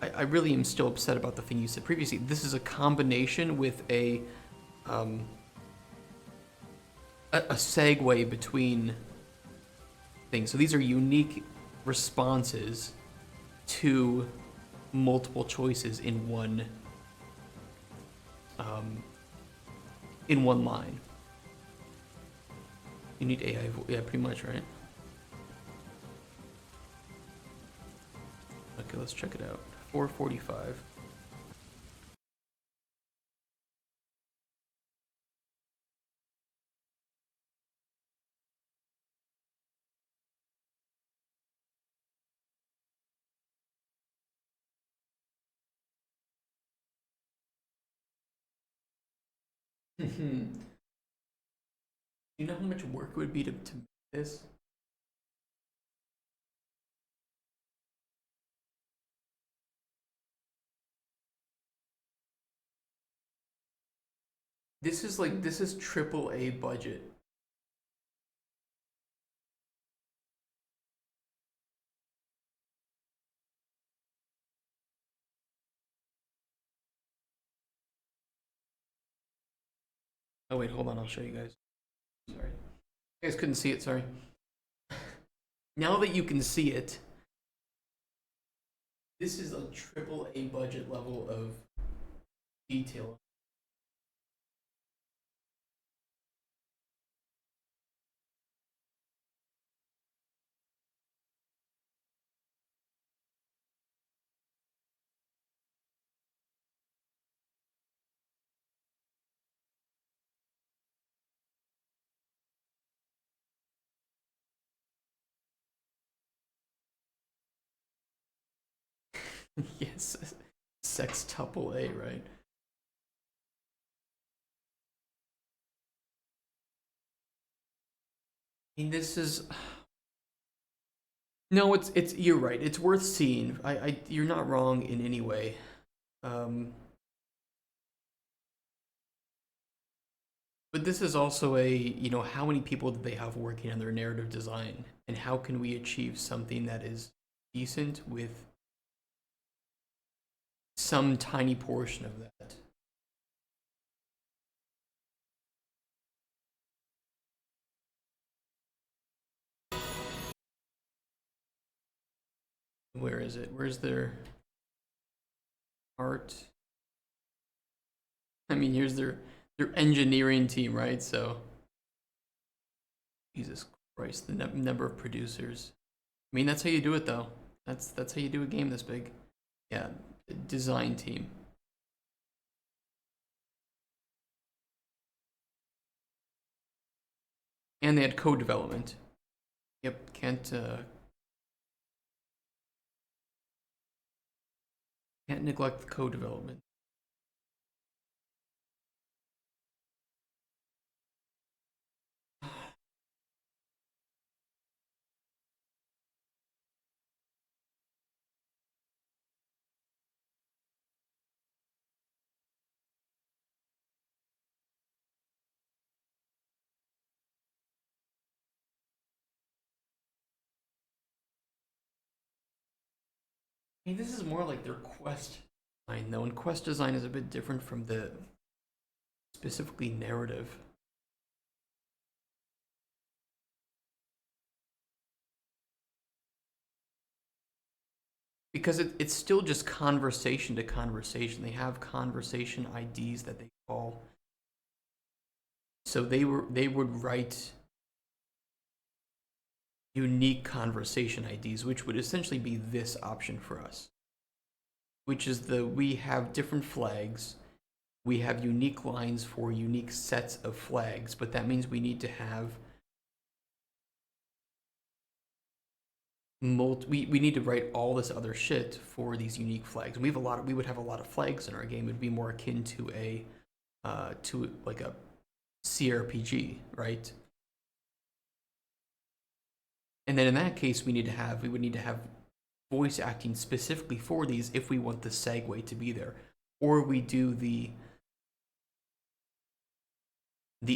[SPEAKER 1] I really am still upset about the thing you said previously. This is a combination with a segue between things. So these are unique responses to multiple choices in one line. You need AI, yeah, pretty much, right? Okay, let's check it out. 445. You know how much work it would be to make this? This is triple A budget. Oh wait, hold on, I'll show you guys. Sorry. You guys couldn't see it, sorry. Now that you can see it, this is a AAA budget level of detail. Yes, sextuple A, right? I mean, this is no, it's you're right. It's worth seeing. You're not wrong in any way. Um, but this is also a, how many people do they have working on their narrative design, and how can we achieve something that is decent with some tiny portion of that? Where is it? Where's their art? I mean, here's their engineering team, right? So, Jesus Christ, the number of producers. I mean, that's how you do it, though. That's how you do a game this big. Yeah, design team. And they had code development. Yep, can't neglect the code development. I mean, this is more like their quest design, though, and quest design is a bit different from the specifically narrative. Because it's still just conversation to conversation. They have conversation IDs that they call. So they would write unique conversation IDs, which would essentially be this option for us. Which is we have different flags. We have unique lines for unique sets of flags, but that means we need to have we need to write all this other shit for these unique flags. We would have a lot of flags in our game. It'd be more akin to a like a CRPG, right? And then in that case, we would need to have voice acting specifically for these if we want the segue to be there, or we do the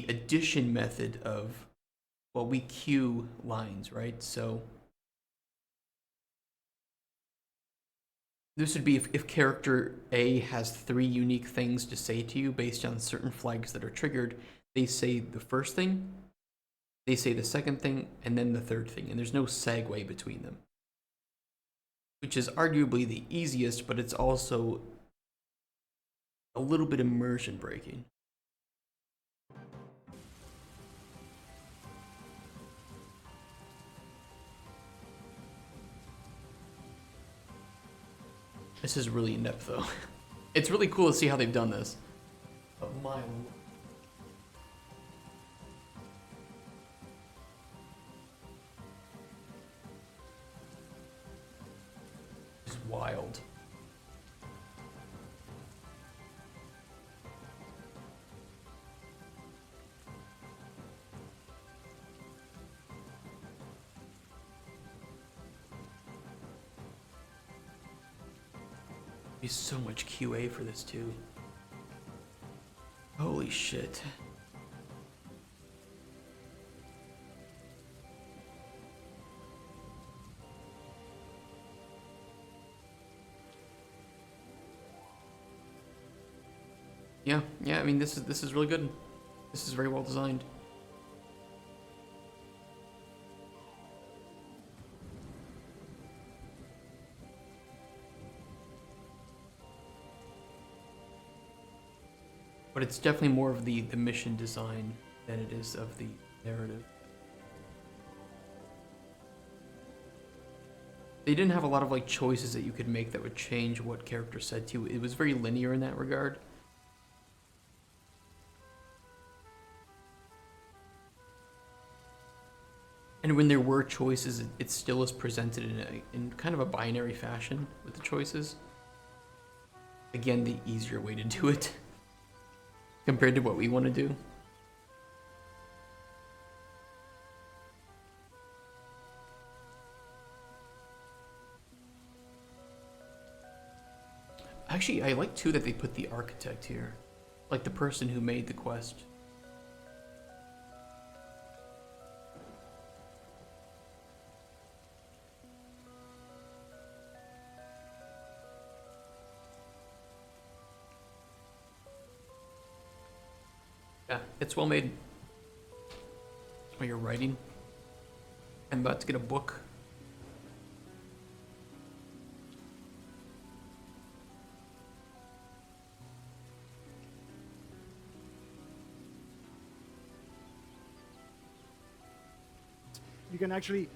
[SPEAKER 1] addition method of, well, we queue lines, right? So this would be if character A has 3 unique things to say to you based on certain flags that are triggered. They say the first thing, they say the second thing, and then the third thing, and there's no segue between them. Which is arguably the easiest, but it's also a little bit immersion breaking. This is really in depth, though. It's really cool to see how they've done this. But my lord. It's wild. There's so much QA for this too. Holy shit. Yeah, I mean this is really good. This is very well designed. But it's definitely more of the mission design than it is of the narrative. They didn't have a lot of like choices that you could make that would change what character said to you. It was very linear in that regard. And when there were choices, it still is presented in kind of a binary fashion with the choices. Again, the easier way to do it compared to what we want to do. Actually, I like too that they put the architect here, like the person who made the quest. Yeah, it's well made. While you're writing, I'm about to get a book.
[SPEAKER 4] You can actually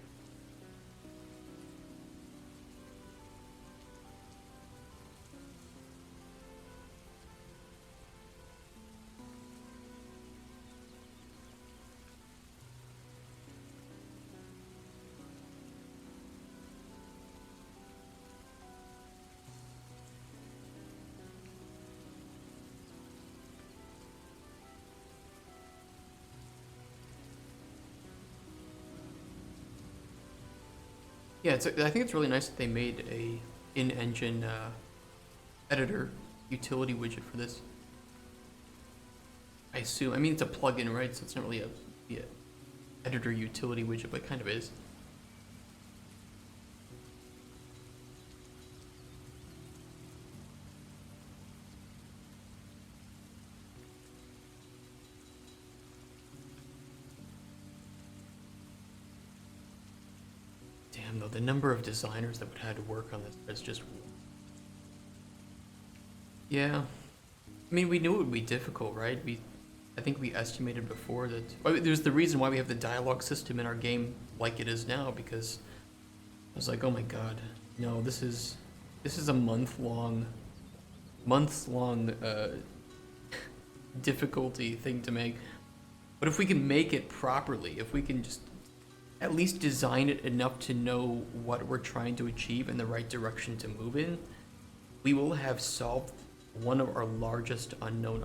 [SPEAKER 1] Yeah, I think it's really nice that they made a in-engine editor utility widget for this. I assume, I mean, it's a plugin, right? So it's not really a editor utility widget, but it kind of is. Damn, though, the number of designers that would have had to work on this is just... Yeah. I mean, we knew it would be difficult, right? I think we estimated before that... Well, there's the reason why we have the dialogue system in our game like it is now, because I was like, oh my god, no, this is a months-long difficulty thing to make. But if we can make it properly, if we can just at least design it enough to know what we're trying to achieve and the right direction to move in, we will have solved one of our largest unknown.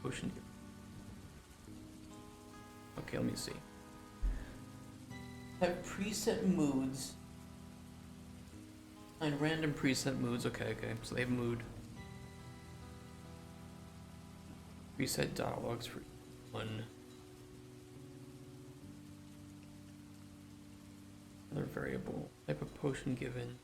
[SPEAKER 1] Potion. Okay, let me see. Have preset moods. Find random preset moods. Okay, so they have mood. Preset dialogues for one. Another variable. Type of potion given.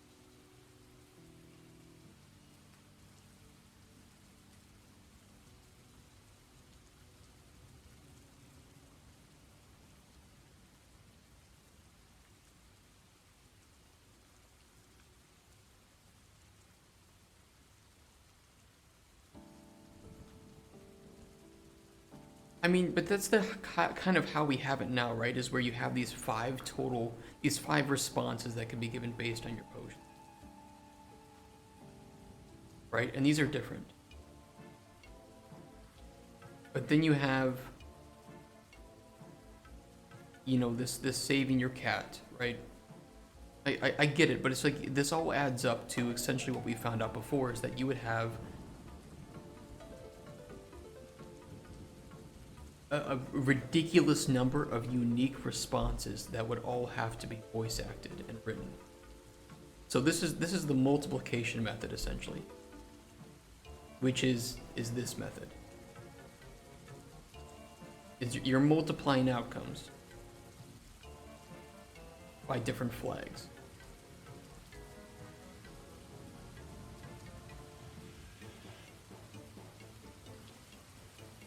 [SPEAKER 1] I mean, but that's the kind of how we have it now, right? Is where you have these five responses that can be given based on your potion. Right? And these are different. But then you have, you know, this saving your cat, right? I get it, but it's like, this all adds up to essentially what we found out before, is that you would have a ridiculous number of unique responses that would all have to be voice acted and written. So this is the multiplication method essentially, which is this method. You're multiplying outcomes by different flags.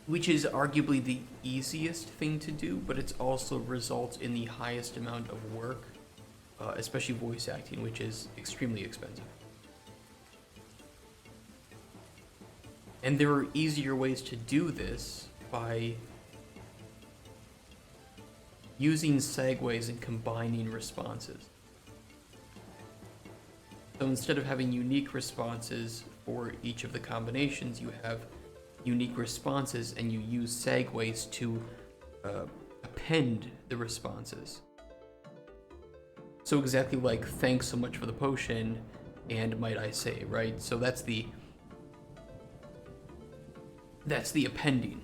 [SPEAKER 1] which is arguably the easiest thing to do, but it's also results in the highest amount of work, especially voice acting, which is extremely expensive. And there are easier ways to do this by using segues and combining responses. So instead of having unique responses for each of the combinations, you have unique responses and you use segues to append the responses. So exactly like thanks so much for the potion and might I say, right? So that's the appending.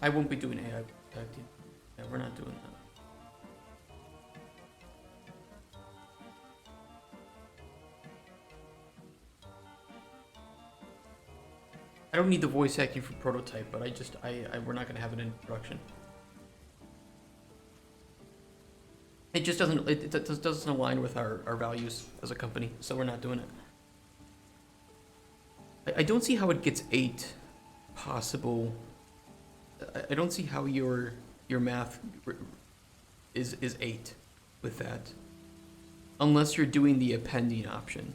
[SPEAKER 1] I won't be doing AI acting. Yeah, we're not doing that. I don't need the voice acting for prototype, but we're not gonna have it in production. It just doesn't align with our values as a company, so we're not doing it. I don't see how it gets 8 possible. I don't see how your math is 8 with that, unless you're doing the appending option.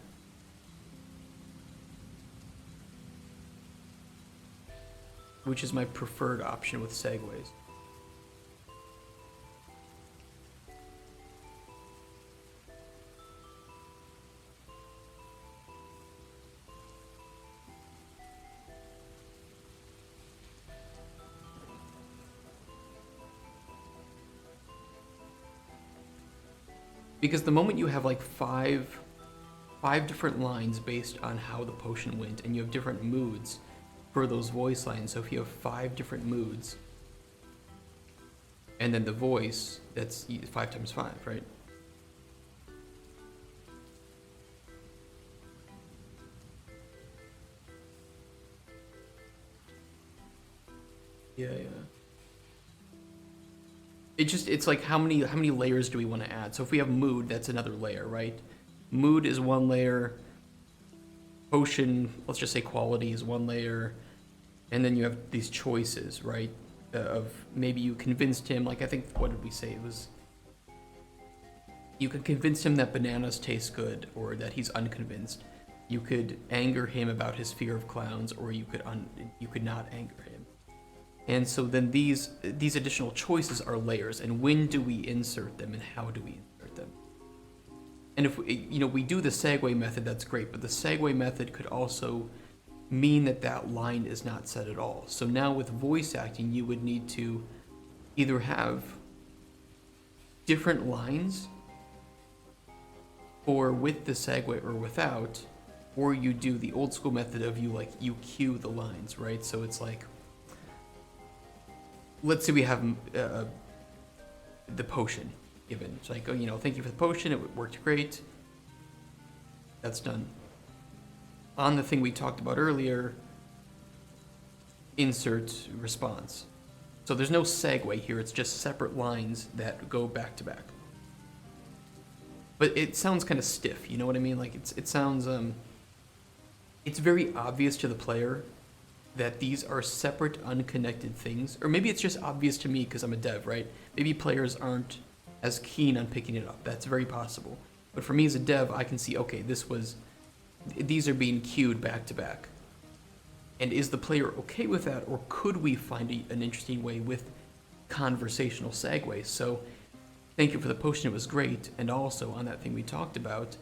[SPEAKER 1] Which is my preferred option with segues. Because the moment you have like five different lines based on how the potion went, and you have different moods for those voice lines. So if you have 5 different moods, and then the voice, that's 5 times 5, right? Yeah. It's like how many layers do we want to add? So if we have mood, that's another layer, right? Mood is one layer. Potion, let's just say quality, is one layer, and then you have these choices, right? Of maybe you convinced him, like I think, what did we say? It was, you could convince him that bananas taste good, or that he's unconvinced. You could anger him about his fear of clowns, or you could not anger him. And so then these additional choices are layers, and when do we insert them, and how do we insert them? And if we do the segue method, that's great, but the segue method could also mean that line is not set at all. So now with voice acting, you would need to either have different lines, or with the segue or without, or you do the old school method of you cue the lines, right? So it's like, let's say we have the potion given. It's like, oh, thank you for the potion, it worked great. That's done. On the thing we talked about earlier, insert response. So there's no segue here, it's just separate lines that go back to back. But it sounds kind of stiff, you know what I mean? Like it sounds, it's very obvious to the player that these are separate, unconnected things. Or maybe it's just obvious to me because I'm a dev, right? Maybe players aren't as keen on picking it up. That's very possible. But for me as a dev, I can see, okay, these are being queued back to back. And is the player okay with that, or could we find an interesting way with conversational segues? So, thank you for the potion, it was great. And also, on that thing we talked about,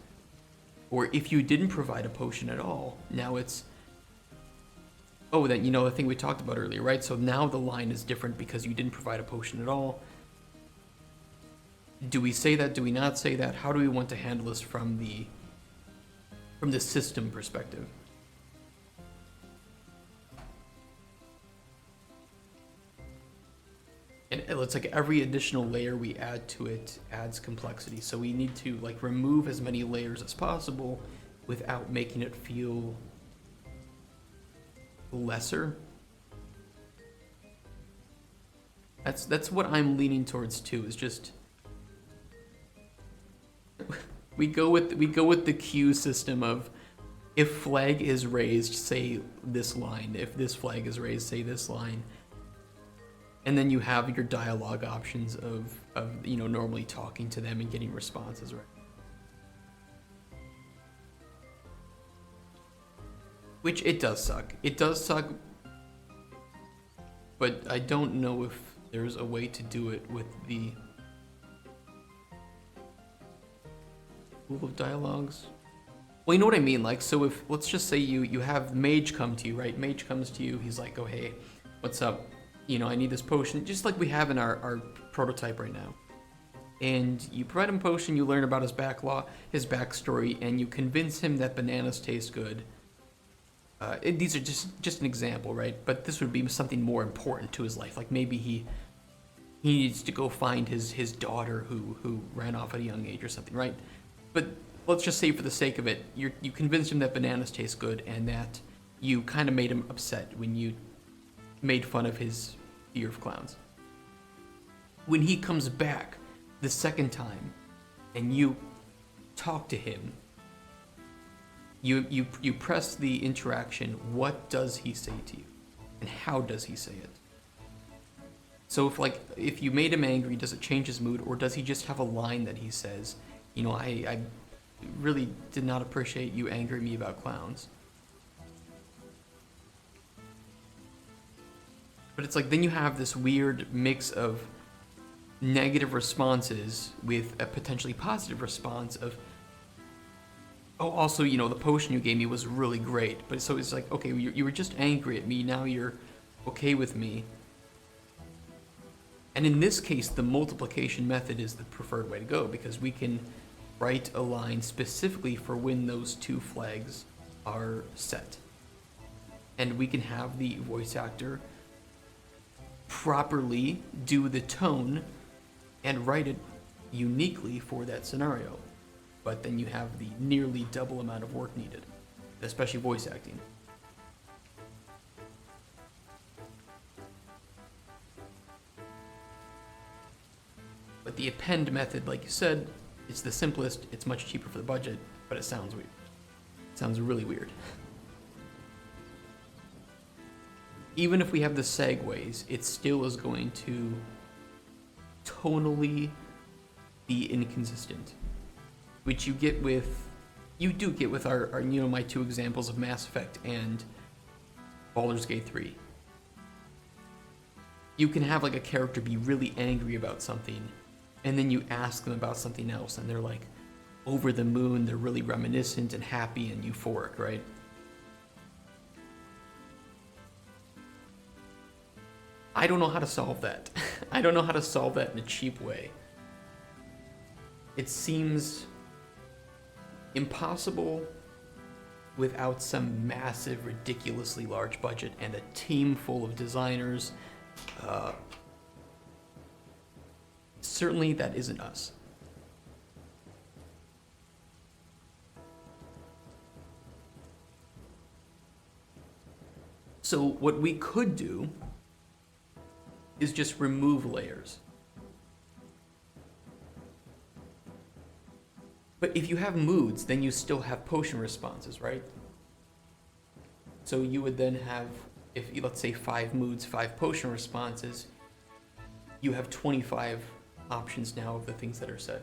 [SPEAKER 1] or if you didn't provide a potion at all, now it's, oh, then, the thing we talked about earlier, right? So now the line is different because you didn't provide a potion at all. Do we say that? Do we not say that? How do we want to handle this from the system perspective? And it's like every additional layer we add to it adds complexity. So we need to like remove as many layers as possible without making it feel lesser. That's what I'm leaning towards too, is just we go with the queue system of, if flag is raised, say this line. If this flag is raised, say this line. And then you have your dialogue options of you know, normally talking to them and getting responses, right? Which it does suck. It does suck, but I don't know if there's a way to do it with the pool of dialogues. Well, you know what I mean? Like, so if, let's just say you have Mage come to you, right? Mage comes to you, he's like, oh, hey, what's up? You know, I need this potion, just like we have in our prototype right now. And you provide him a potion, you learn about his backstory, and you convince him that bananas taste good. These are just an example, right? But this would be something more important to his life. Like maybe he needs to go find his daughter who ran off at a young age or something, right? But let's just say for the sake of it, you convinced him that bananas taste good, and that you kind of made him upset when you made fun of his fear of clowns. When he comes back the second time and you talk to him, you press the interaction, what does he say to you? And how does he say it? So if you made him angry, does it change his mood, or does he just have a line that he says, you know, I really did not appreciate you angering me about clowns. But it's like, then you have this weird mix of negative responses with a potentially positive response of, oh, also, you know, the potion you gave me was really great. But so it's like, okay, you were just angry at me, now you're okay with me. And in this case, the multiplication method is the preferred way to go, because we can write a line specifically for when those two flags are set. And we can have the voice actor properly do the tone and write it uniquely for that scenario. But then you have the nearly double amount of work needed, especially voice acting. But the append method, like you said, it's the simplest, it's much cheaper for the budget, but it sounds weird. It sounds really weird. Even if we have the segues, it still is going to tonally be inconsistent. Which you do get with our you know, my two examples of Mass Effect and Baldur's Gate 3. You can have like a character be really angry about something, and then you ask them about something else, and they're like over the moon, they're really reminiscent and happy and euphoric, right? I don't know how to solve that. I don't know how to solve that in a cheap way. It seems impossible without some massive, ridiculously large budget and a team full of designers. Certainly that isn't us. So what we could do is just remove layers. But if you have moods, then you still have potion responses, right? So you would then have, if let's say 5 moods, 5 potion responses, you have 25 options now of the things that are said.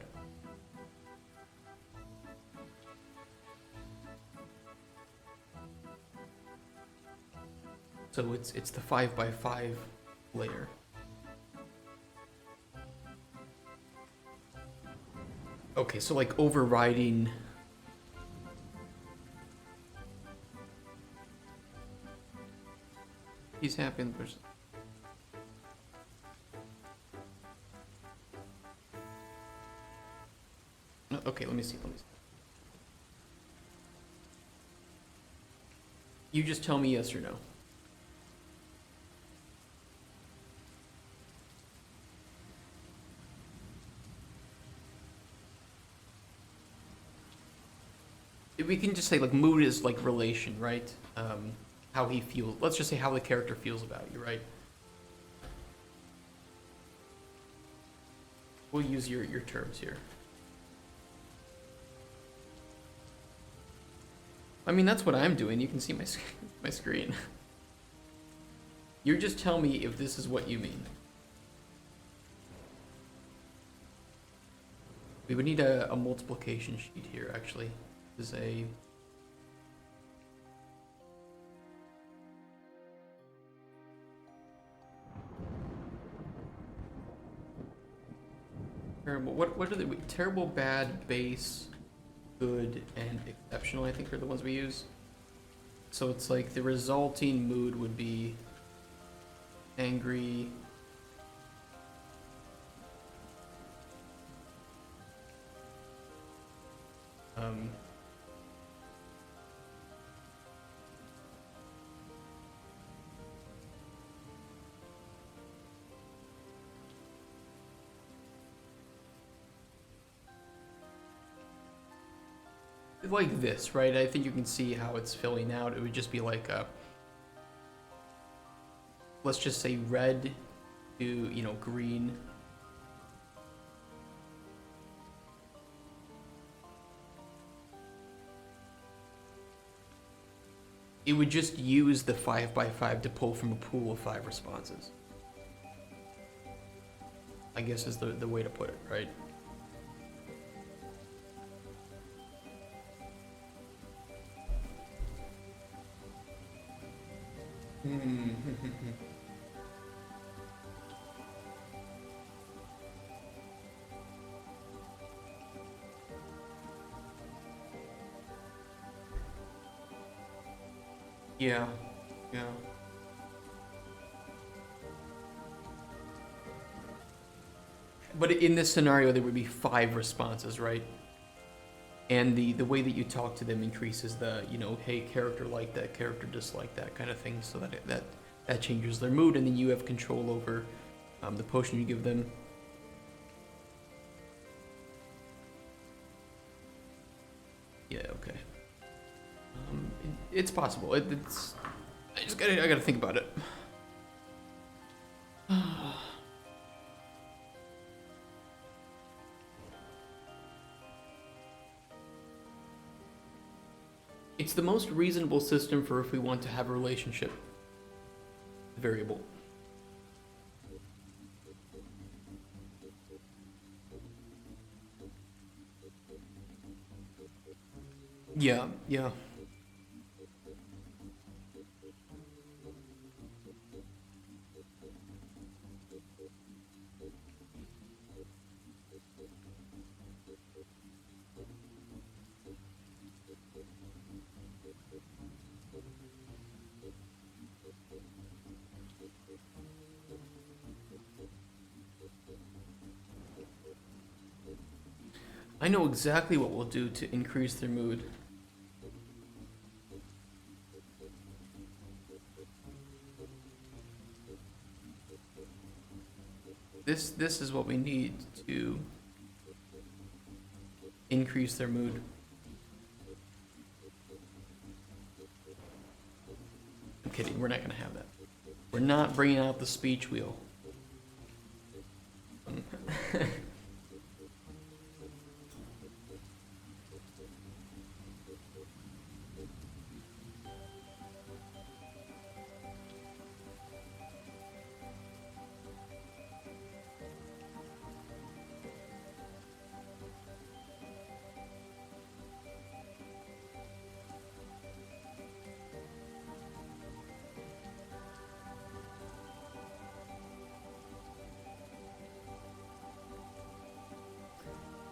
[SPEAKER 1] So it's the 5x5 layer. Okay, so like overriding he's happy in the person. Okay, let me see. You just tell me yes or no. we can just say like mood is like relation, right? How he feels. Let's just say how the character feels about you, right? We'll use your terms here. I mean, that's what I'm doing. You can see my my screen. You're just telling me if this is what you mean. We would need a multiplication sheet here, actually. This is a... Terrible. What are they? Terrible, bad, base, good, and exceptional, I think are the ones we use. So it's like the resulting mood would be angry, like this, right? I think you can see how it's filling out. It would just be like a, let's just say red to, you know, green. It would just use the 5x5 to pull from a pool of 5 responses. I guess is the way to put it, right? Yeah, yeah. But in this scenario, there would be 5 responses, right? And the way that you talk to them increases the, you know, hey, character like that, character dislike that kind of thing, so that changes their mood, and then you have control over the potion you give them. Yeah, okay. It's possible. It's I gotta think about it. It's the most reasonable system for if we want to have a relationship variable. Yeah, yeah. I know exactly what we'll do to increase their mood. This is what we need to increase their mood. I'm kidding, we're not gonna have that. We're not bringing out the speech wheel.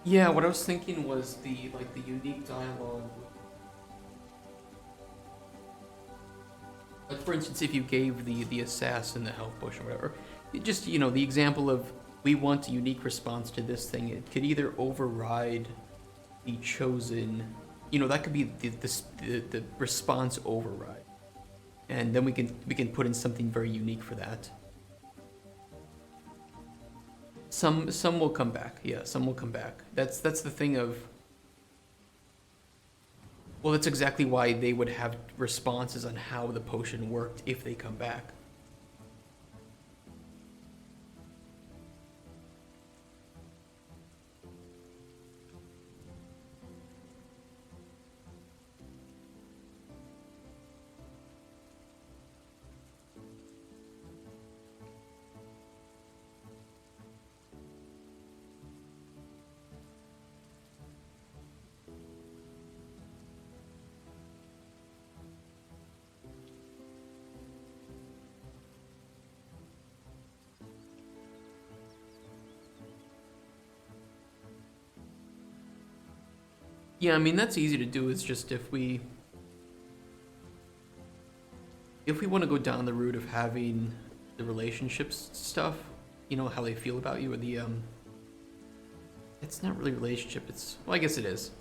[SPEAKER 1] Yeah, what I was thinking was the unique dialogue. Like for instance, if you gave the assassin the health potion or whatever, just, you know, the example of we want a unique response to this thing. It could either override the chosen, you know, that could be the response override, and then we can put in something very unique for that. Some will come back. Yeah, some will come back. That's the thing of Well, that's exactly why they would have responses on how the potion worked if they come back. Yeah, I mean, that's easy to do. It's just if we want to go down the route of having the relationships stuff, you know, how they feel about you, or the it's not really relationship, it's, well, I guess it is.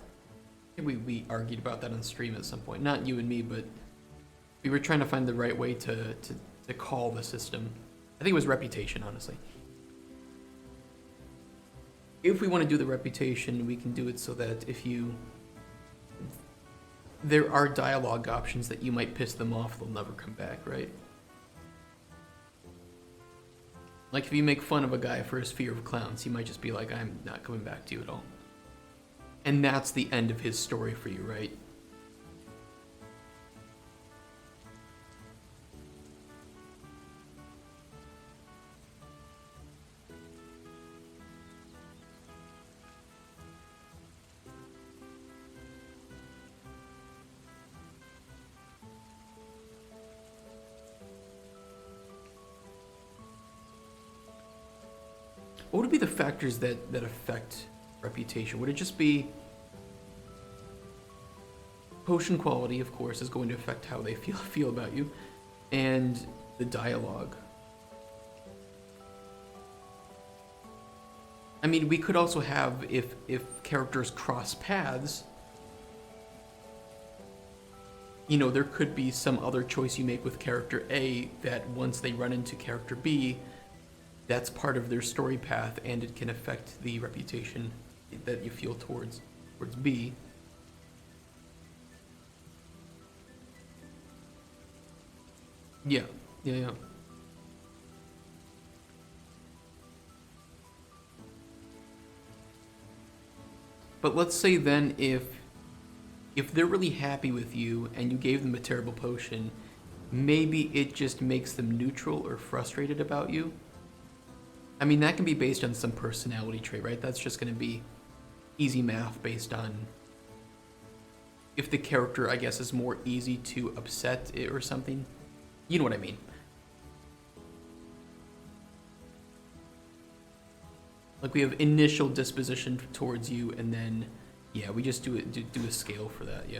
[SPEAKER 1] I think we argued about that on stream at some point. Not you and me, but we were trying to find the right way to call the system. I think it was reputation, honestly. If we want to do the reputation, we can do it so that if you... There are dialogue options that you might piss them off, they'll never come back, right? Like if you make fun of a guy for his fear of clowns, he might just be like, I'm not coming back to you at all. And that's the end of his story for you, right? What would be the factors that affect reputation? Would it just be potion quality, of course, is going to affect how they feel about you, and the dialogue? I mean, we could also have, if characters cross paths, you know, there could be some other choice you make with character A that once they run into character B, that's part of their story path, and it can affect the reputation that you feel towards B. Yeah. But let's say then if they're really happy with you and you gave them a terrible potion, maybe it just makes them neutral or frustrated about you. I mean, that can be based on some personality trait, right? That's just going to be easy math based on if the character, I guess, is more easy to upset or something. You know what I mean? Like we have initial disposition towards you, and then, yeah, we just do a scale for that. Yeah.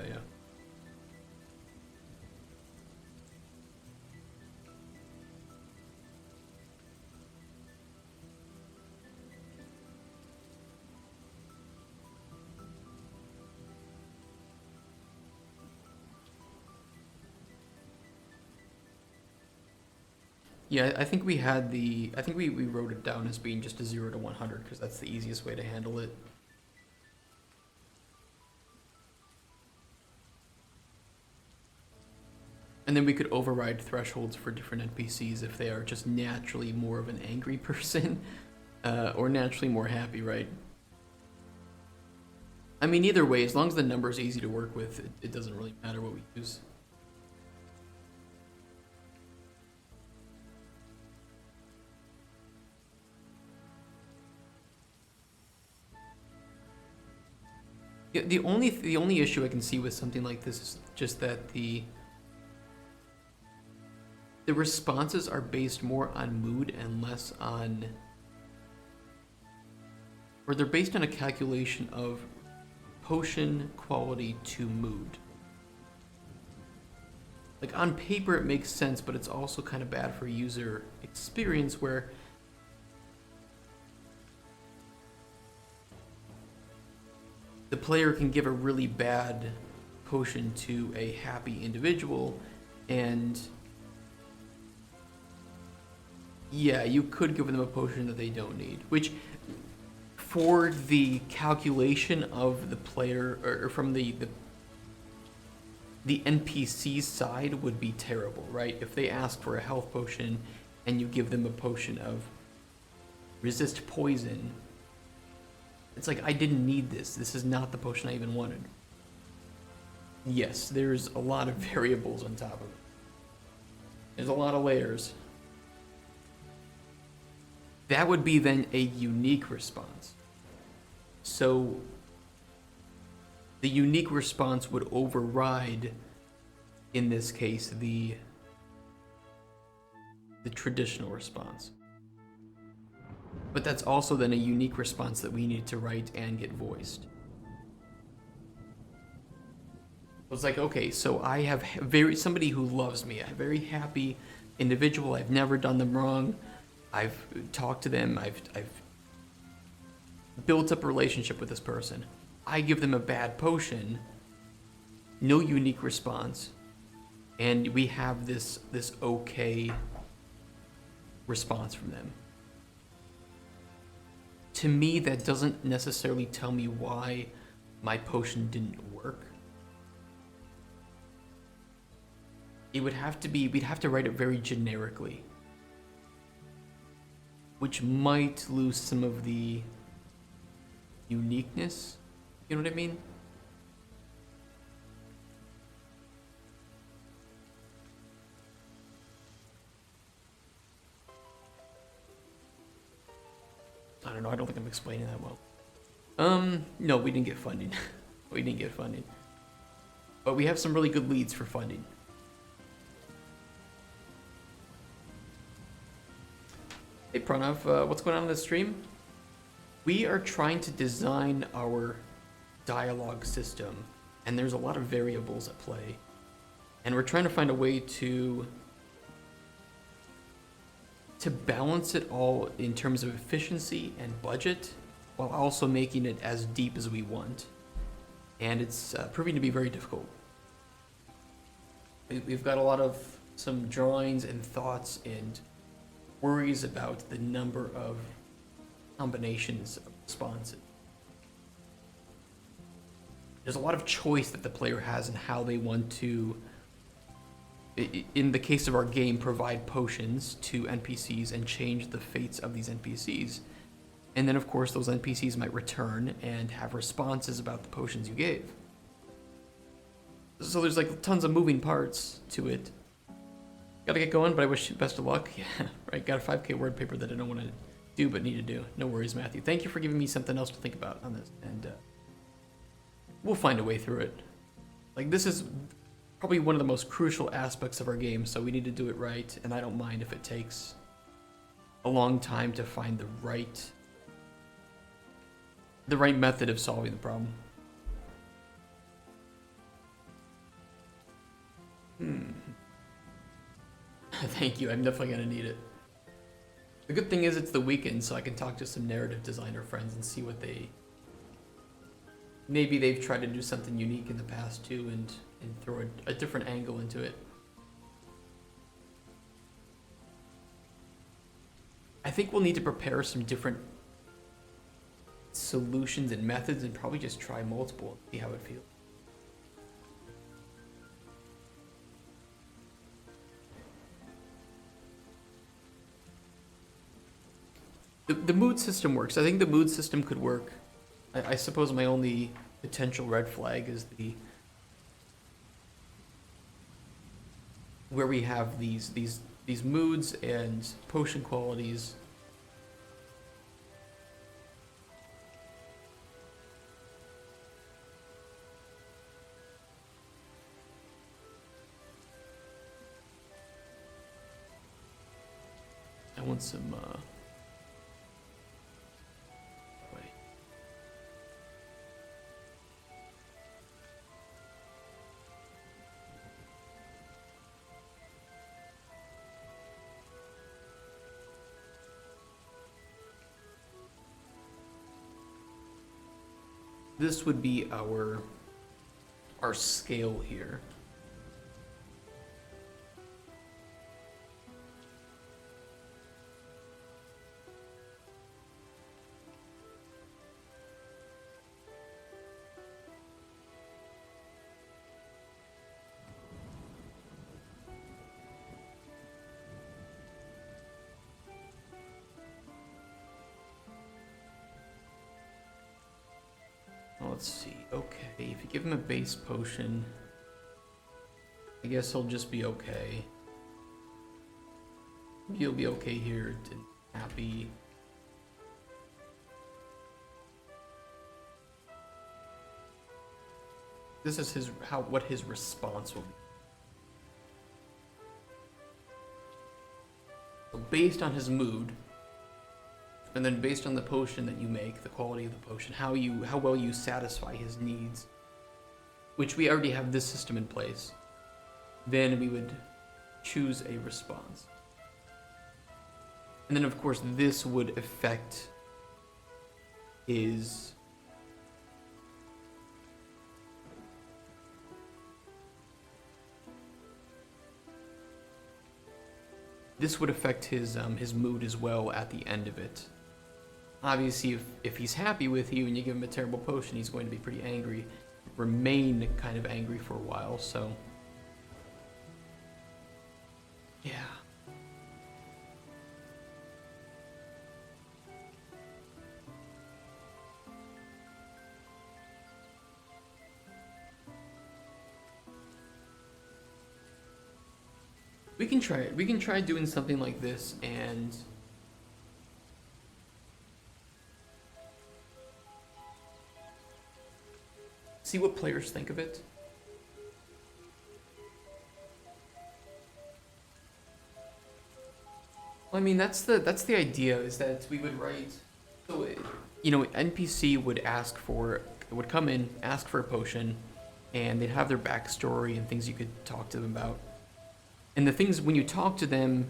[SPEAKER 1] Yeah, I think we wrote it down as being just a 0 to 100 because that's the easiest way to handle it. And then we could override thresholds for different NPCs if they are just naturally more of an angry person, or naturally more happy, right? I mean, either way, as long as the number is easy to work with, it doesn't really matter what we use. Yeah, the only issue I can see with something like this is just that the responses are based more on mood and less on, or they're based on a calculation of potion quality to mood. Like on paper it makes sense, but it's also kind of bad for user experience where the player can give a really bad potion to a happy individual, and yeah, you could give them a potion that they don't need, which for the calculation of the player, or from the the NPC side would be terrible, right? If they ask for a health potion and you give them a potion of resist poison, it's like, I didn't need this. This is not the potion I even wanted. Yes, there's a lot of variables on top of it. There's a lot of layers. That would be then a unique response. So the unique response would override, in this case, the traditional response. But that's also then a unique response that we need to write and get voiced. It's like, okay, so I have somebody who loves me, a very happy individual. I've never done them wrong. I've talked to them. I've built up a relationship with this person. I give them a bad potion, no unique response, and we have this okay response from them. To me, that doesn't necessarily tell me why my potion didn't work. It would have to be, we'd have to write it very generically, which might lose some of the uniqueness. You know what I mean? I don't know, I don't think I'm explaining that well. No, we didn't get funding. We didn't get funding. But we have some really good leads for funding. Hey Pranav, what's going on in the stream? We are trying to design our dialogue system, and there's a lot of variables at play. And we're trying to find a way to balance it all in terms of efficiency and budget, while also making it as deep as we want. And it's proving to be very difficult. We've got a lot of some drawings and thoughts and worries about the number of combinations of responses. There's a lot of choice that the player has in how they want to, in the case of our game, provide potions to NPCs and change the fates of these NPCs. And then of course those NPCs might return and have responses about the potions you gave. So there's like tons of moving parts to it. Gotta get going, but I wish you best of luck. Yeah, right, got a 5K word paper that I don't want to do but need to do. No worries, Matthew. Thank you for giving me something else to think about on this, and we'll find a way through it. Like, this is probably one of the most crucial aspects of our game, so we need to do it right, and I don't mind if it takes a long time to find the right method of solving the problem. Thank you, I'm definitely gonna need it. The good thing is it's the weekend, so I can talk to some narrative designer friends and see what maybe they've tried to do something unique in the past too, and throw a different angle into it. I think we'll need to prepare some different solutions and methods and probably just try multiple and see how it feels. The mood system works. I think the mood system could work. I suppose my only potential red flag is where we have these moods and potion qualities. I want some this would be our scale here. let's see. Okay, if you give him a base potion, I guess he'll just be okay. He'll be okay here, happy. This is what his response will be. So based on his mood, and then based on the potion that you make, the quality of the potion, how well you satisfy his needs, which we already have this system in place, then we would choose a response. And then of course this would affect his his mood as well at the end of it. Obviously, if he's happy with you and you give him a terrible potion, he's going to be pretty angry, remain kind of angry for a while, so yeah. We can try it. We can try doing something like this and see what players think of it. Well, I mean, that's the idea, is that we would write, so you know, NPC would come in, ask for a potion, and they'd have their backstory and things you could talk to them about. And the things, when you talk to them,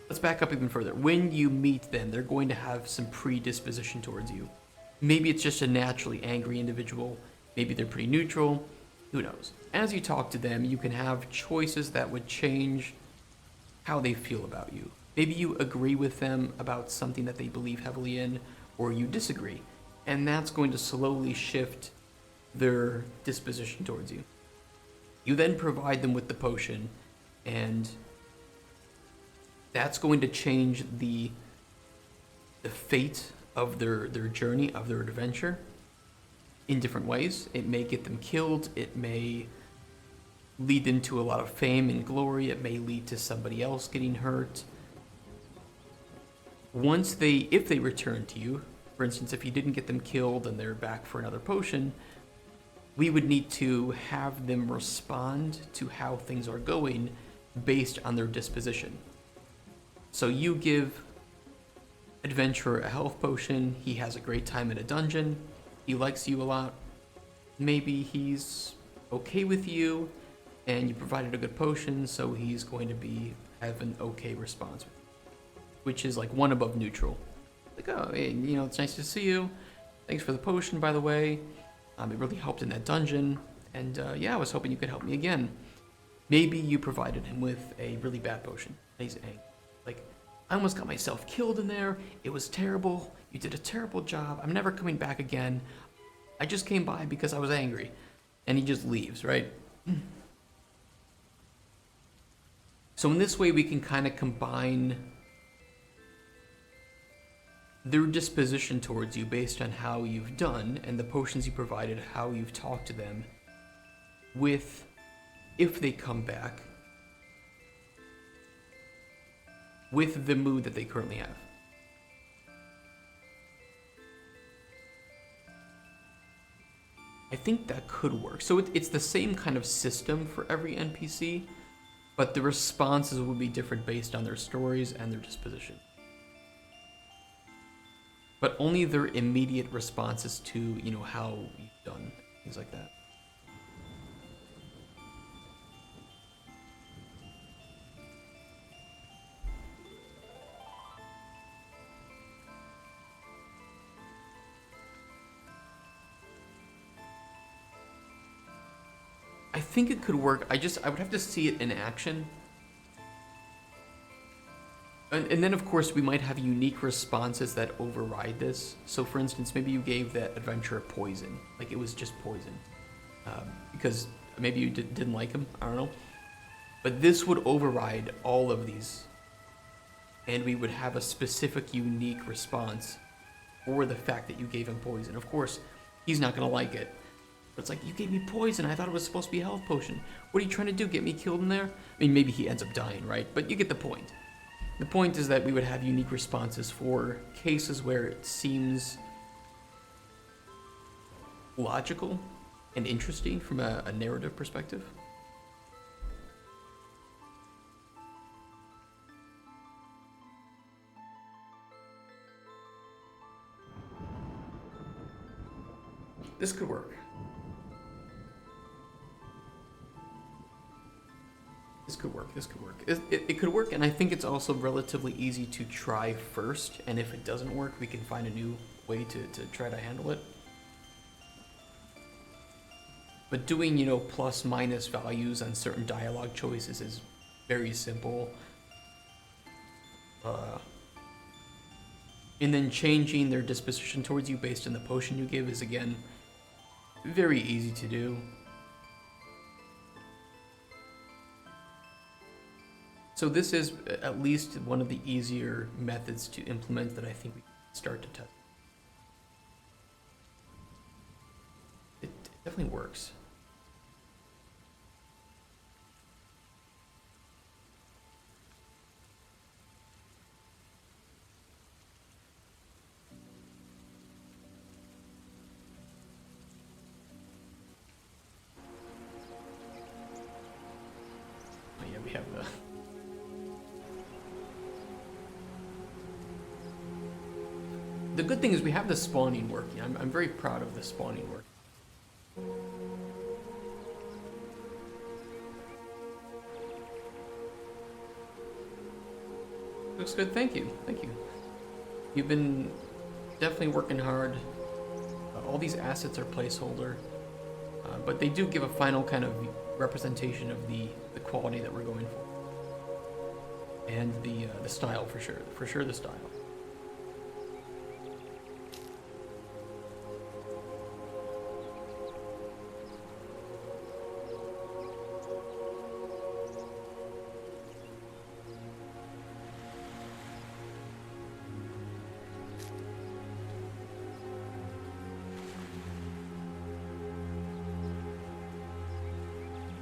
[SPEAKER 1] let's back up even further. When you meet them, they're going to have some predisposition towards you. Maybe it's just a naturally angry individual. Maybe they're pretty neutral. Who knows? As you talk to them, you can have choices that would change how they feel about you. Maybe you agree with them about something that they believe heavily in, or you disagree. And that's going to slowly shift their disposition towards you. You then provide them with the potion, and that's going to change the fate of their journey, of their adventure, in different ways. It may get them killed, it may lead them to a lot of fame and glory, it may lead to somebody else getting hurt. If they return to you, for instance, if you didn't get them killed and they're back for another potion, we would need to have them respond to how things are going based on their disposition. So you give adventurer a health potion, he has a great time in a dungeon, he likes you a lot, maybe he's okay with you, and you provided a good potion, so he's going to have an okay response, which is like one above neutral. Like, oh, hey, you know, it's nice to see you, thanks for the potion, by the way, it really helped in that dungeon, and yeah, I was hoping you could help me again. Maybe you provided him with a really bad potion. He's angry. Like, I almost got myself killed in there. It was terrible. You did a terrible job. I'm never coming back again. I just came by because I was angry. And he just leaves, right? So in this way, we can kind of combine their disposition towards you based on how you've done and the potions you provided, how you've talked to them, with if they come back with the mood that they currently have. I think that could work. So it's the same kind of system for every NPC, but the responses will be different based on their stories and their disposition. But only their immediate responses to, you know, how you've done, things like that. I think it could work. I would have to see it in action. And then, of course, we might have unique responses that override this. So, for instance, maybe you gave that adventurer poison. Like, it was just poison. Because maybe you didn't like him. I don't know. But this would override all of these. And we would have a specific, unique response for the fact that you gave him poison. Of course, he's not gonna like it. But it's like, you gave me poison, I thought it was supposed to be a health potion. What are you trying to do, get me killed in there? I mean, maybe he ends up dying, right? But you get the point. The point is that we would have unique responses for cases where it seems logical and interesting from a narrative perspective. This could work. This could work, this could work. It could work, and I think it's also relatively easy to try first, and if it doesn't work, we can find a new way to try to handle it. But doing, you know, plus minus values on certain dialogue choices is very simple. And then changing their disposition towards you based on the potion you give is, again, very easy to do. So this is at least one of the easier methods to implement that I think we can start to test. It definitely works. Oh yeah, we have the... The good thing is we have the spawning working. I'm very proud of the spawning work. Looks good, thank you, thank you. You've been definitely working hard. All these assets are placeholder, but they do give a final kind of representation of the quality that we're going for. And the style for sure the style.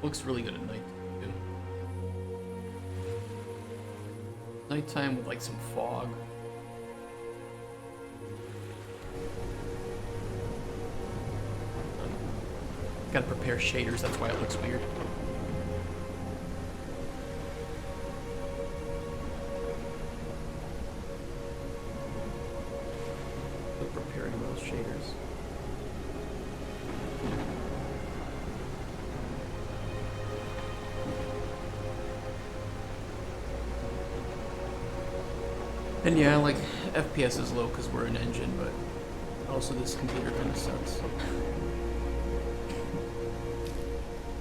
[SPEAKER 1] Looks really good at night too. Nighttime with like some fog. Gotta prepare shaders, that's why it looks weird. Still preparing those shaders. And yeah, like, FPS is low because we're an engine, but also this computer kind of sucks.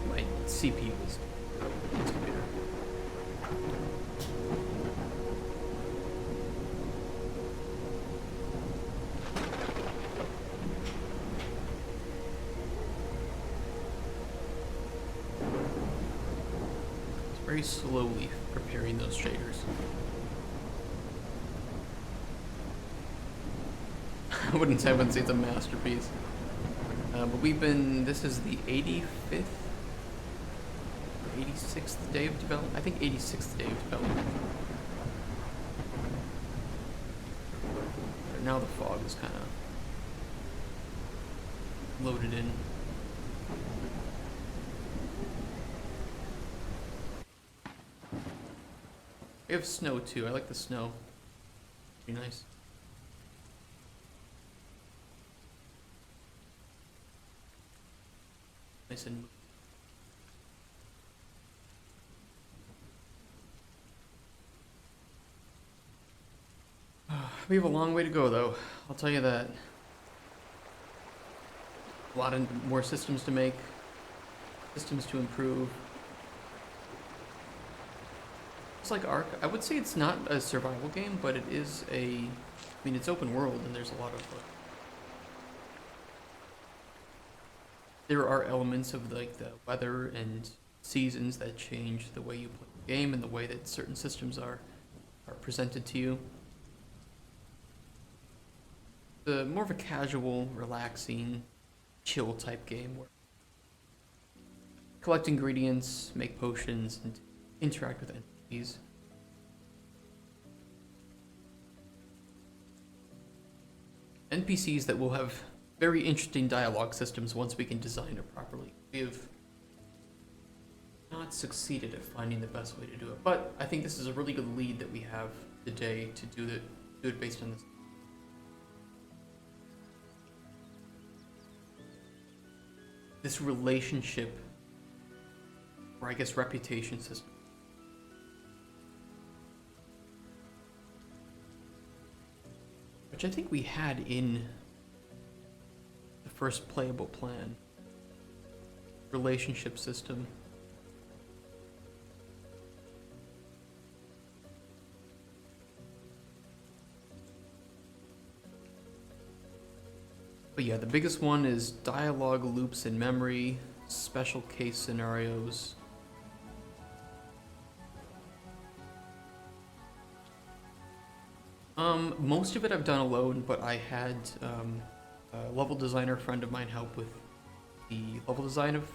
[SPEAKER 1] My CPU is this computer. It's very slowly preparing those shaders. I wouldn't say it's a masterpiece. But this is the 85th, 86th day of development? I think 86th day of development. But now the fog is kind of loaded in. We have snow too, I like the snow. Pretty nice. Nice and we have a long way to go though, I'll tell you that. A lot of more systems to make, systems to improve. It's like Ark. I would say it's not a survival game, but it is I mean, it's open world and there's a lot of there are elements of like the weather and seasons that change the way you play the game and the way that certain systems are presented to you. The more of a casual, relaxing chill type game where collect ingredients, make potions, and interact with NPCs. NPCs that will have very interesting dialogue systems once we can design it properly. We have not succeeded at finding the best way to do it, but I think this is a really good lead that we have today to do it based on this. This relationship, or I guess reputation system. Which I think we had in the first playable plan. Relationship system. But yeah, the biggest one is dialogue loops in memory, special case scenarios. Most of it I've done alone, but I had a level designer friend of mine help with the level design of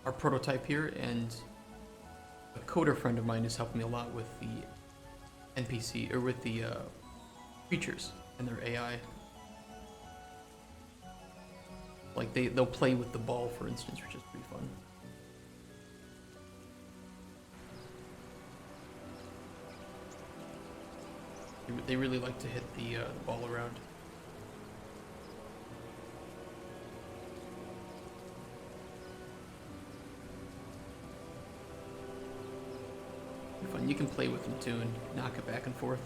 [SPEAKER 1] our prototype here, and a coder friend of mine is helping me a lot with the NPC, or with the creatures and their AI. Like they'll play with the ball, for instance, which is pretty fun. They really like to hit the ball around. Pretty fun. You can play with them too and knock it back and forth.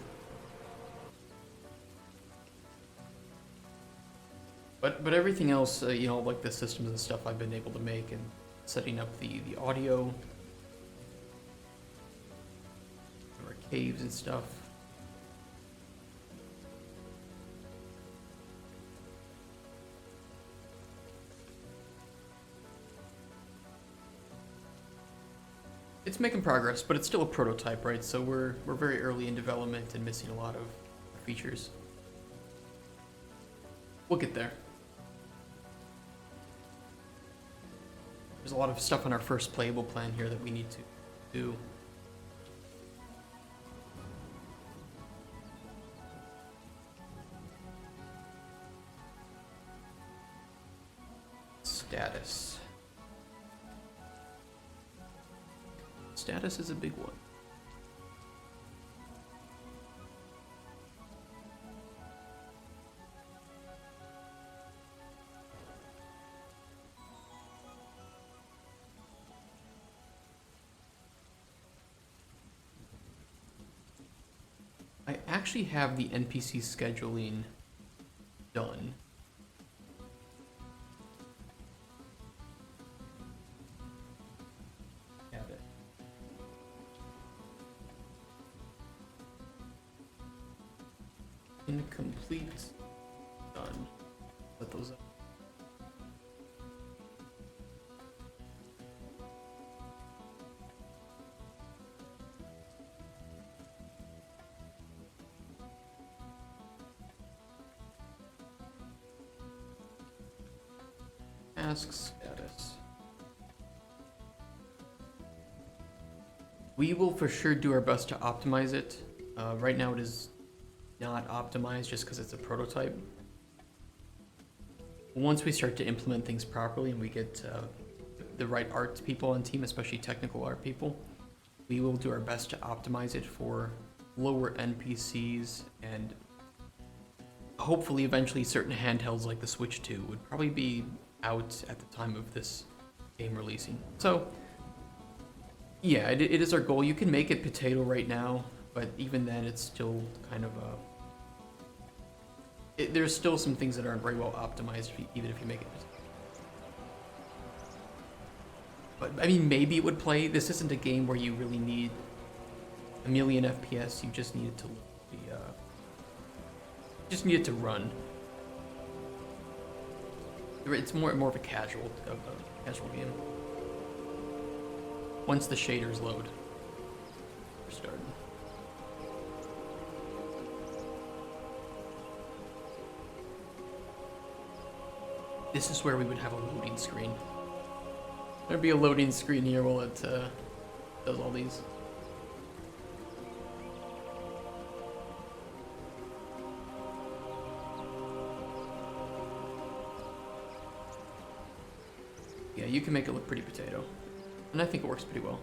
[SPEAKER 1] But everything else, you know, like the systems and stuff I've been able to make, and setting up the audio, our caves and stuff. It's making progress, but it's still a prototype, right? So we're very early in development and missing a lot of features. We'll get there. There's a lot of stuff on our first playable plan here that we need to do. Status. Status is a big one. I actually have the NPC scheduling done. Have it. Incomplete. Done. Set those up. Task status. We will for sure do our best to optimize it. Right now it is not optimized just because it's a prototype. Once we start to implement things properly and we get the right art people on team, especially technical art people, we will do our best to optimize it for lower NPCs, and hopefully eventually certain handhelds like the Switch 2 would probably be out at the time of this game releasing. So yeah, it is our goal. You can make it potato right now, but even then it's still kind of there's still some things that aren't very well optimized even if you make it potato. But I mean, maybe it would play. This isn't a game where you really need a million FPS. You just need it to be just need it to run. It's more of a casual game. Once the shaders load, we're starting. This is where we would have a loading screen. There'd be a loading screen here while it does all these. Yeah, you can make it look pretty potato. And I think it works pretty well.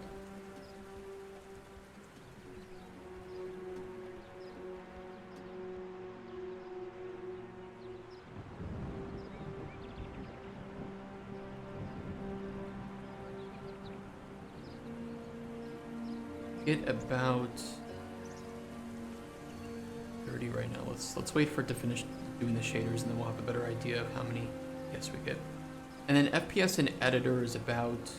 [SPEAKER 1] Get about 30 right now. Let's wait for it to finish doing the shaders, and then we'll have a better idea of how many yes we get. And then FPS in editor is about,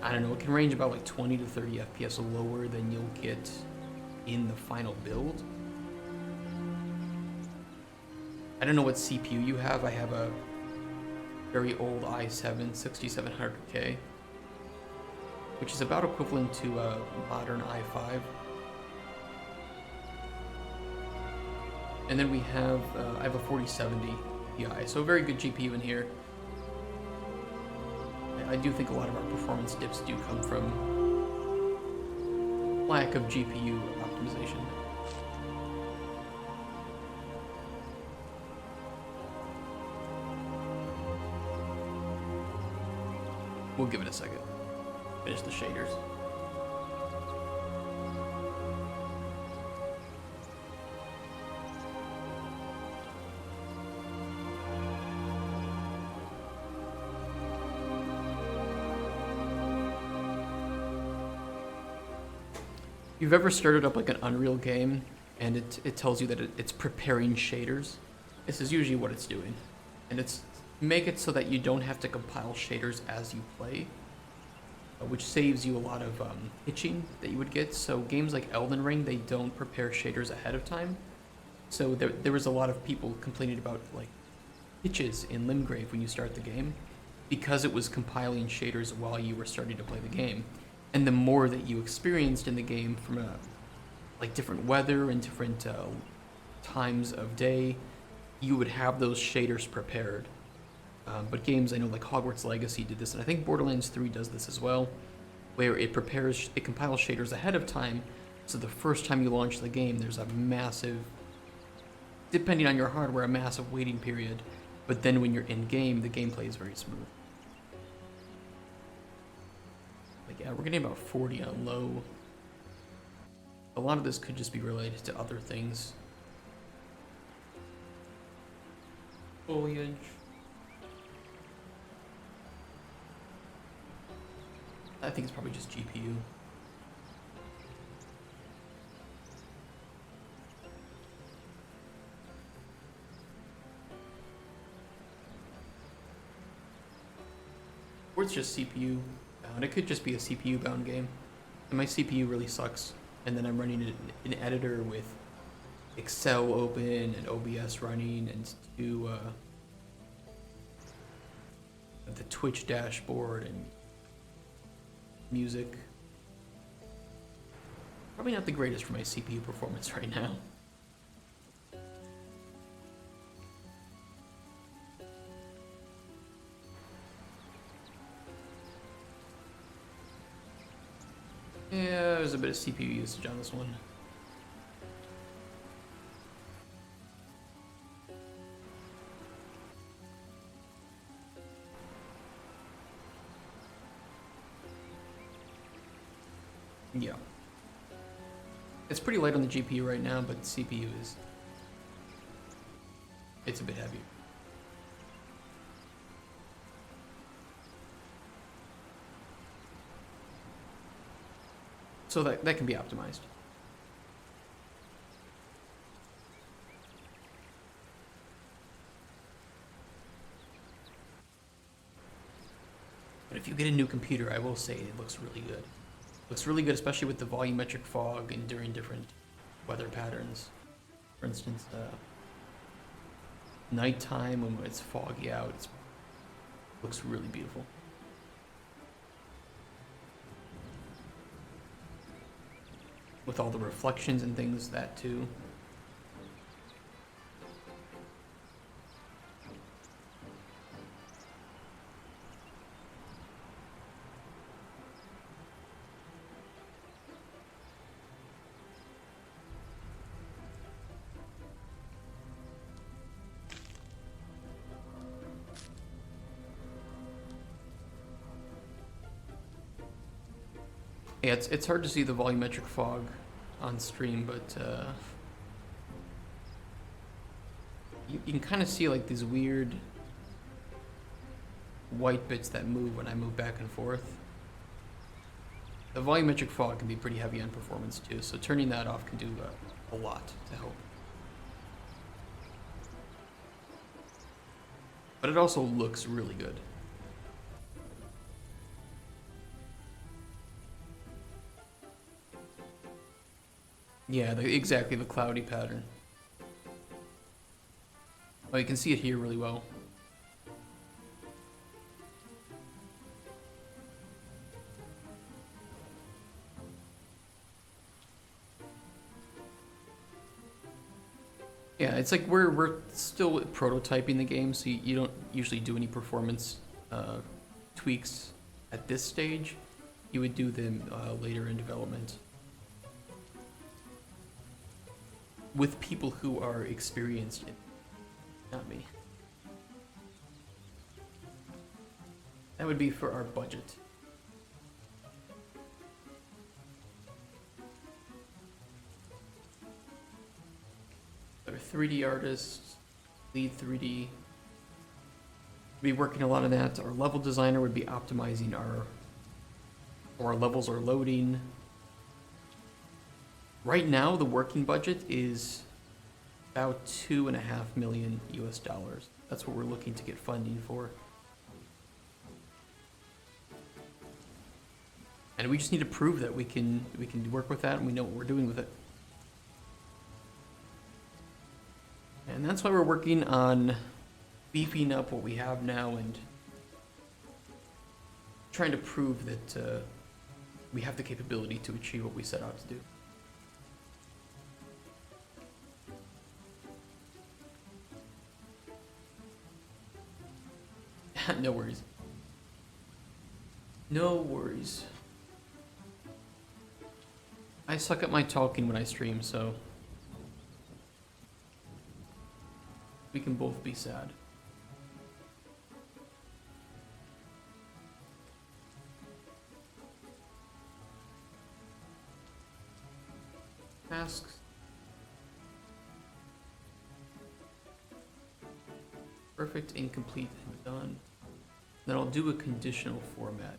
[SPEAKER 1] I don't know, it can range about like 20 to 30 FPS lower than you'll get in the final build. I don't know what CPU you have. I have a very old i7 6700K, which is about equivalent to a modern i5. And then we have, I have a 4070 Ti, so a very good GPU in here. I do think a lot of our performance dips do come from lack of GPU optimization. We'll give it a second. Finish the shaders. If you've ever started up like an Unreal game and it tells you that it's preparing shaders, this is usually what it's doing. And it's make it so that you don't have to compile shaders as you play, which saves you a lot of hitching that you would get. So games like Elden Ring, they don't prepare shaders ahead of time. So there was a lot of people complaining about like hitches in Limgrave when you start the game, because it was compiling shaders while you were starting to play the game. And the more that you experienced in the game from like different weather and different times of day, you would have those shaders prepared. But games, I know like Hogwarts Legacy did this, and I think Borderlands 3 does this as well, where it compiles shaders ahead of time, so the first time you launch the game, there's a massive, depending on your hardware, a massive waiting period, but then when you're in game, the gameplay is very smooth. Like, yeah, we're getting about 40 on low. A lot of this could just be related to other things. Foliage. I think it's probably just GPU. Or it's just CPU bound. It could just be a CPU bound game. And my CPU really sucks. And then I'm running it in an editor with Excel open and OBS running and the Twitch dashboard and music. Probably not the greatest for my CPU performance right now. Yeah, there's a bit of CPU usage on this one. Yeah. It's pretty light on the GPU right now, but the CPU it's a bit heavier. So that can be optimized. But if you get a new computer, I will say it looks really good. Looks really good, especially with the volumetric fog and during different weather patterns. For instance, nighttime when it's foggy out, it looks really beautiful. With all the reflections and things, that too. Yeah, it's hard to see the volumetric fog on stream, but you can kind of see like these weird white bits that move when I move back and forth. The volumetric fog can be pretty heavy on performance too, so turning that off can do a lot to help. But it also looks really good. Yeah, exactly the cloudy pattern. Oh, you can see it here really well. Yeah, it's like we're still prototyping the game, so you don't usually do any performance tweaks at this stage. You would do them later in development with people who are experienced in it, not me. That would be for our budget. Our 3D artists, lead 3D, be working a lot on that. Our level designer would be optimizing our levels are loading. Right now, the working budget is about $2.5 million US. That's what we're looking to get funding for. And we just need to prove that we can work with that and we know what we're doing with it. And that's why we're working on beefing up what we have now and trying to prove that we have the capability to achieve what we set out to do. No worries. No worries. I suck at my talking when I stream, so we can both be sad. Tasks. Perfect, incomplete, and done. Then I'll do a conditional format.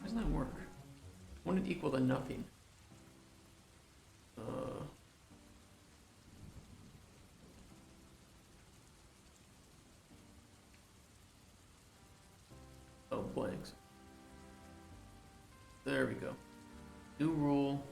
[SPEAKER 1] How does that work? When it equal to nothing. Oh, blanks. There we go. New rule.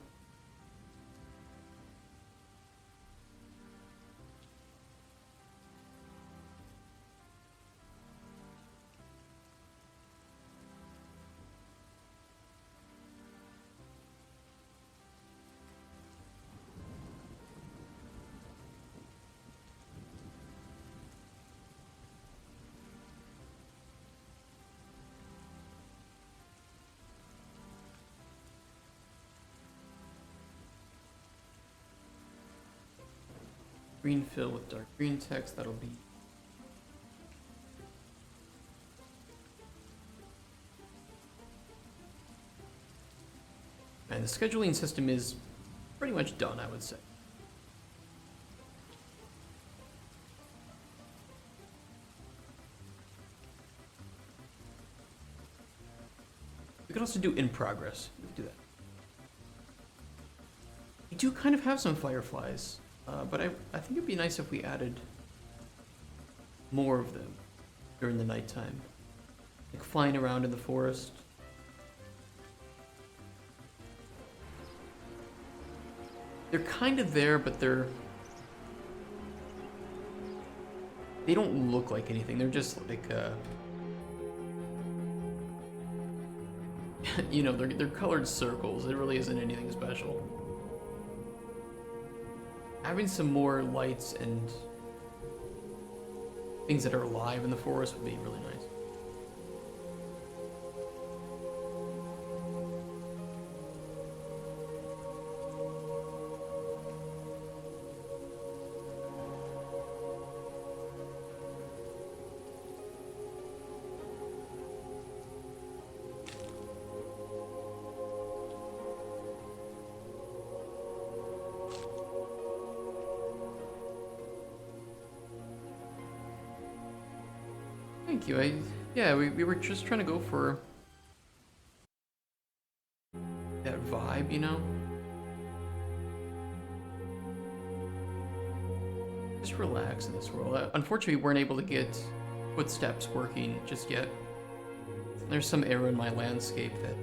[SPEAKER 1] Green fill with dark green text, that'll be. And the scheduling system is pretty much done, I would say. We could also do in progress. We could do that. We do kind of have some fireflies. But I think it'd be nice if we added more of them during the nighttime. Like flying around in the forest. They're kind of there, but they're They don't look like anything. They're just like, you know, they're colored circles. It really isn't anything special. Having some more lights and things that are alive in the forest would be really nice. Thank you. Yeah, we were just trying to go for that vibe, you know? Just relax in this world. Unfortunately, we weren't able to get footsteps working just yet. There's some error in my landscape that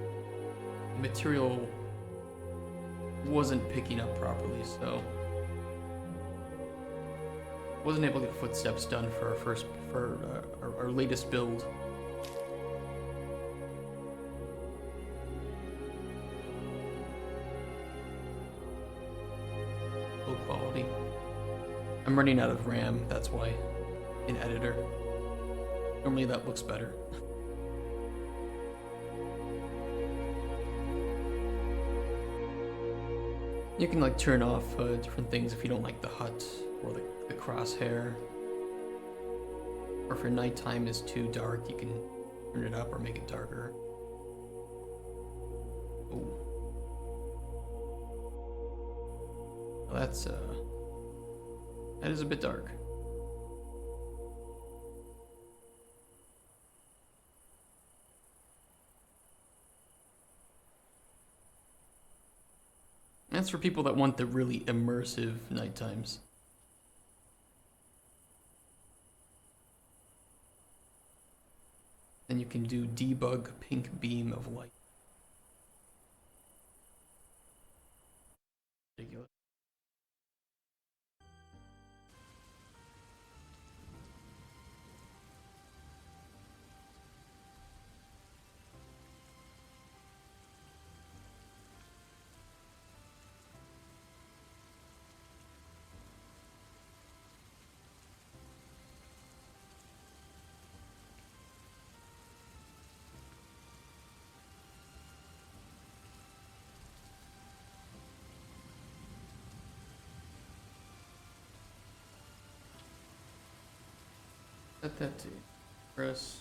[SPEAKER 1] the material wasn't picking up properly, so wasn't able to get footsteps done for our latest build. Low quality. I'm running out of RAM, that's why, in editor. Normally that looks better. You can like turn off different things if you don't like the hut or the crosshair. Or if your nighttime is too dark, you can turn it up or make it darker. Oh. Well, that is a bit dark. That's for people that want the really immersive nighttimes. Then you can do debug pink beam of light. Ridiculous. Set that to press.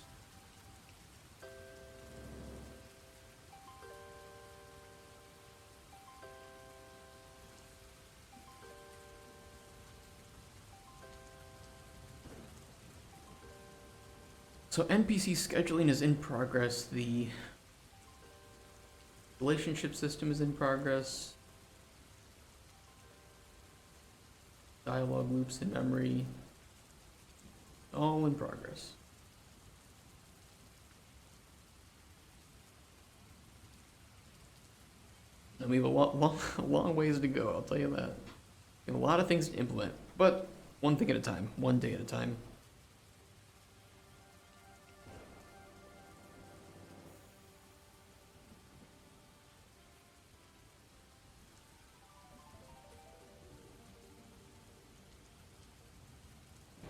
[SPEAKER 1] So NPC scheduling is in progress. The relationship system is in progress. Dialogue loops in memory. All in progress. And we have a long ways to go, I'll tell you that. We have a lot of things to implement, but one thing at a time, one day at a time.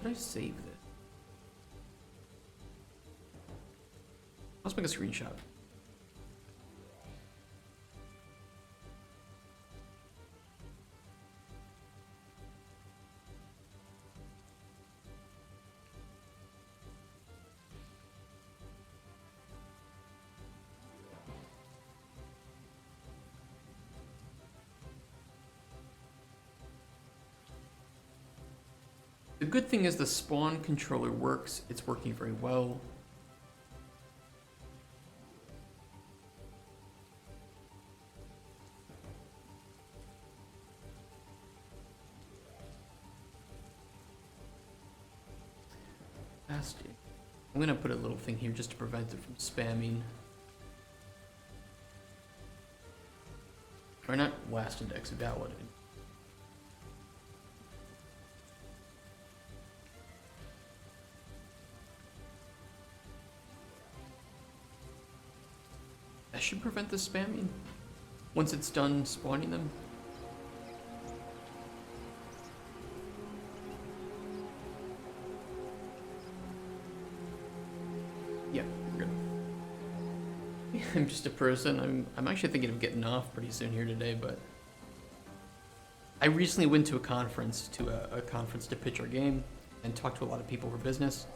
[SPEAKER 1] Did I save this? Let's make a screenshot. The good thing is the spawn controller works. It's working very well. I'm gonna put a little thing here just to prevent it from spamming. Or not last index, valid. That should prevent the spamming once it's done spawning them. Yeah, we're good. I'm just a person. I'm actually thinking of getting off pretty soon here today, but I recently went to a conference to pitch our game and talk to a lot of people for business.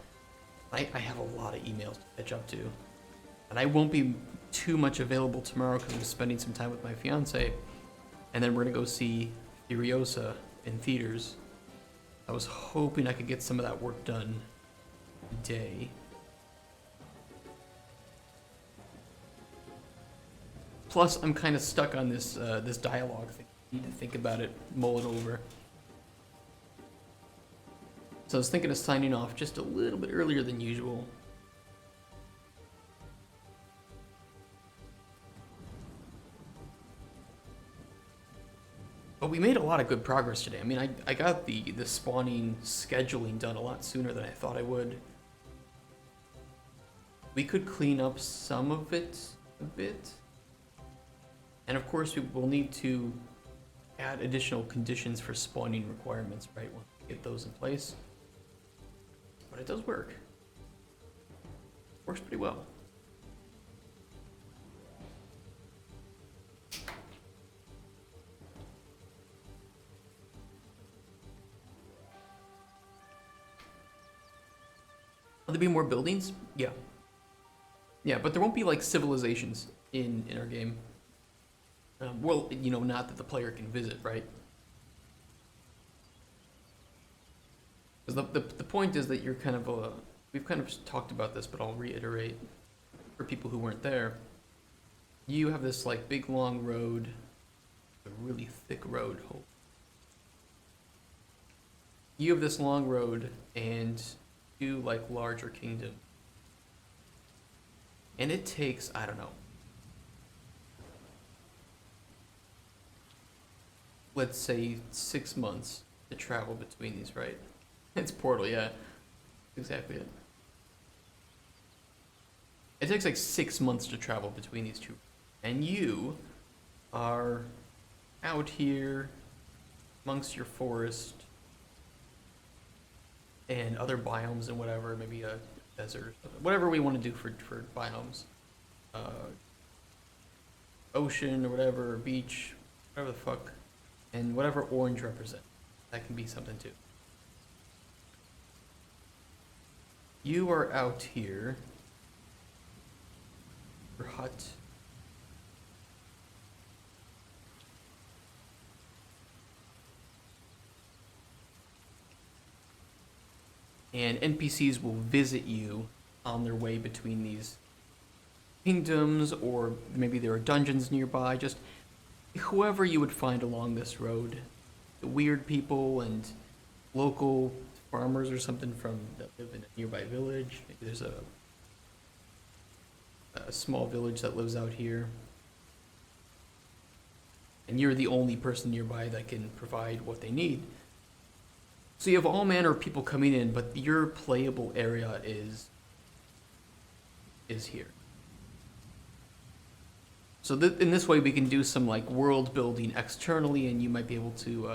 [SPEAKER 1] I have a lot of emails to catch up to, and I won't be too much available tomorrow because I'm spending some time with my fiance, and then we're gonna go see Furiosa in theaters. I was hoping I could get some of that work done today. Plus, I'm kind of stuck on this this dialogue thing. I need to think about it, mull it over. So I was thinking of signing off just a little bit earlier than usual. But we made a lot of good progress today. I mean, I got the spawning scheduling done a lot sooner than I thought I would. We could clean up some of it a bit. And of course, we will need to add additional conditions for spawning requirements, right? Once we get those in place. But it does work. Works pretty well. Will there be more buildings? Yeah. Yeah, but there won't be like civilizations in our game. Well, you know, not that the player can visit, right? Because the point is that you're kind of we've kind of talked about this, but I'll reiterate for people who weren't there. You have this like big long road, a really thick road. You have this long road and two like larger kingdoms. And it takes, I don't know, let's say 6 months to travel between these, right? It's Portal, yeah. Exactly it. It takes like 6 months to travel between these two. And you are out here amongst your forest and other biomes and whatever, maybe a desert, whatever we want to do for biomes. Ocean or whatever, or beach, whatever the fuck. And whatever orange represents, that can be something too. You are out here. Your hut. And NPCs will visit you on their way between these kingdoms, or maybe there are dungeons nearby, just whoever you would find along this road. The weird people and local farmers or something from that live in a nearby village. Maybe there's a small village that lives out here. And you're the only person nearby that can provide what they need. So you have all manner of people coming in, but your playable area is here. So in this way, we can do some like world building externally, and you might be able to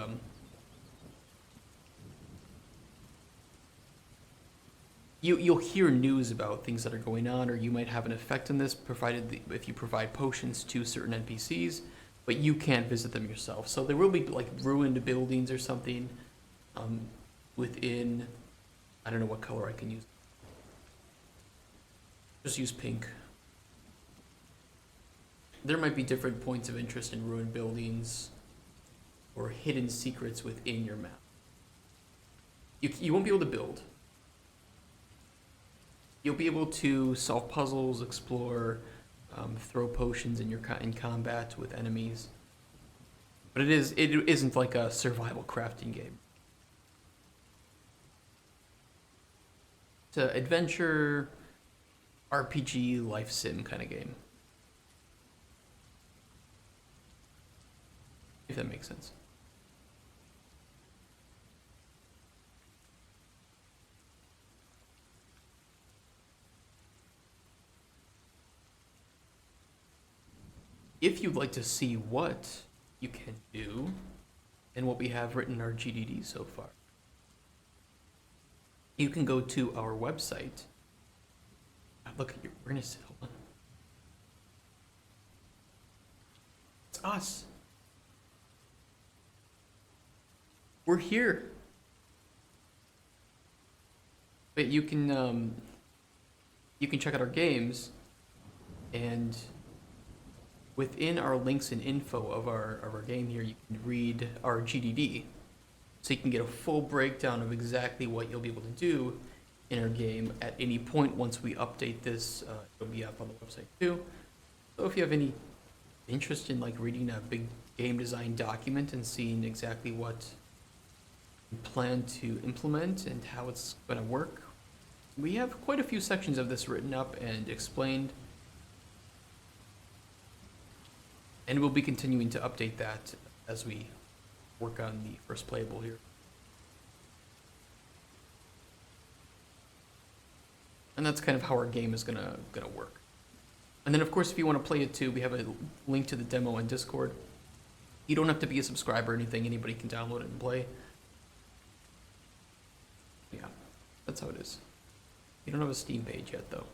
[SPEAKER 1] you'll hear news about things that are going on, or you might have an effect on this, provided if you provide potions to certain NPCs, but you can't visit them yourself. So there will be like ruined buildings or something within. I don't know what color I can use. Just use pink. There might be different points of interest in ruined buildings or hidden secrets within your map. You won't be able to build. You'll be able to solve puzzles, explore, throw potions in combat with enemies. But it isn't like a survival crafting game. It's an adventure, RPG, life sim kind of game. If that makes sense. if you'd like to see what you can do and what we have written in our GDD so far, you can go to our website. Look at your, we're gonna sit, hold on. It's us. We're here. But you can check out our games, and within our links and info of our game here, you can read our GDD, so you can get a full breakdown of exactly what you'll be able to do in our game at any point. Once we update this, it'll be up on the website too. So if you have any interest in like reading a big game design document and seeing exactly what you plan to implement and how it's going to work, we have quite a few sections of this written up and explained, and we'll be continuing to update that as we work on the first playable here. And that's kind of how our game is gonna work. And then of course, if you want to play it too, we have a link to the demo on Discord. You don't have to be a subscriber or anything, anybody can download it and play. Yeah, that's how it is. You don't have a Steam page yet though.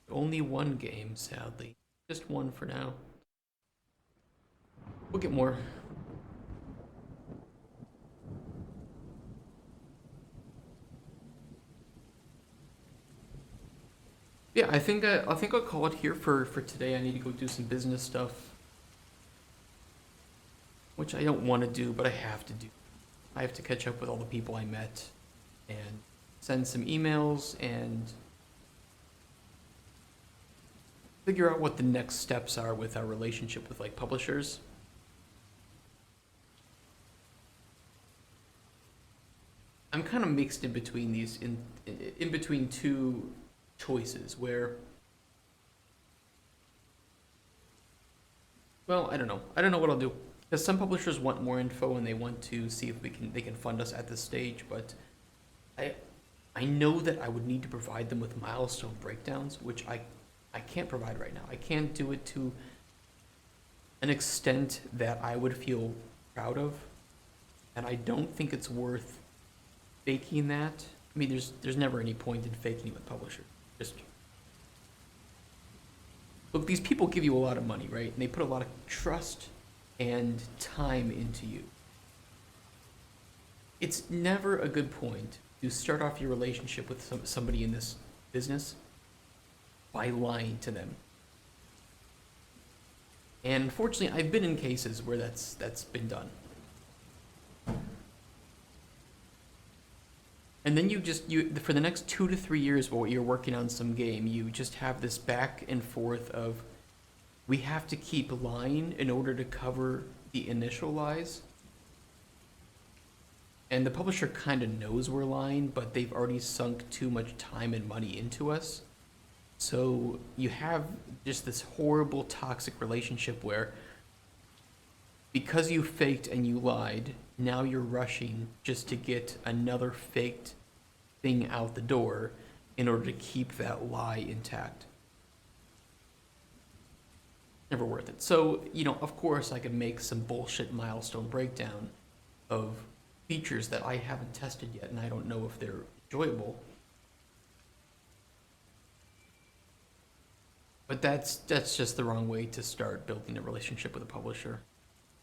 [SPEAKER 1] Only one game, sadly. Just one for now. We'll get more. Yeah, I think I'll call it here for today. I need to go do some business stuff, which I don't want to do, but I have to do. I have to catch up with all the people I met and send some emails and figure out what the next steps are with our relationship with like publishers. I'm kind of mixed in between these, in between two choices where, well, I don't know what I'll do, because some publishers want more info and they want to see if they can fund us at this stage, but I know that I would need to provide them with milestone breakdowns, which I can't provide right now. I can't do it to an extent that I would feel proud of, and I don't think it's worth faking that. I mean, there's never any point in faking it with publishers. Just look, these people give you a lot of money, right? And they put a lot of trust and time into you. It's never a good point to start off your relationship with somebody in this business by lying to them. And unfortunately, I've been in cases where that's been done. And then you for the next 2 to 3 years while you're working on some game, you just have this back and forth of, we have to keep lying in order to cover the initial lies. And the publisher kind of knows we're lying, but they've already sunk too much time and money into us. So you have just this horrible toxic relationship where, because you faked and you lied, now you're rushing just to get another faked thing out the door in order to keep that lie intact. Never worth it. So, of course I could make some bullshit milestone breakdown of features that I haven't tested yet and I don't know if they're enjoyable. But that's just the wrong way to start building a relationship with a publisher.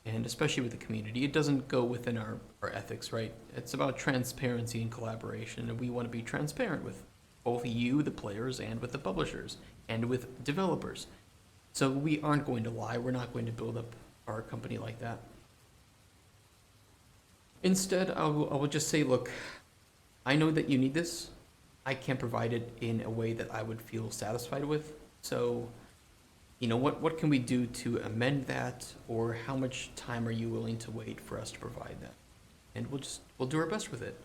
[SPEAKER 1] And especially with the community, it doesn't go within our ethics, right? It's about transparency and collaboration, and we want to be transparent with both you, the players, and with the publishers, and with developers. So we aren't going to lie. We're not going to build up our company like that. Instead, I will just say, look, I know that you need this. I can't provide it in a way that I would feel satisfied with. So, what can we do to amend that, or how much time are you willing to wait for us to provide that? And we'll do our best with it.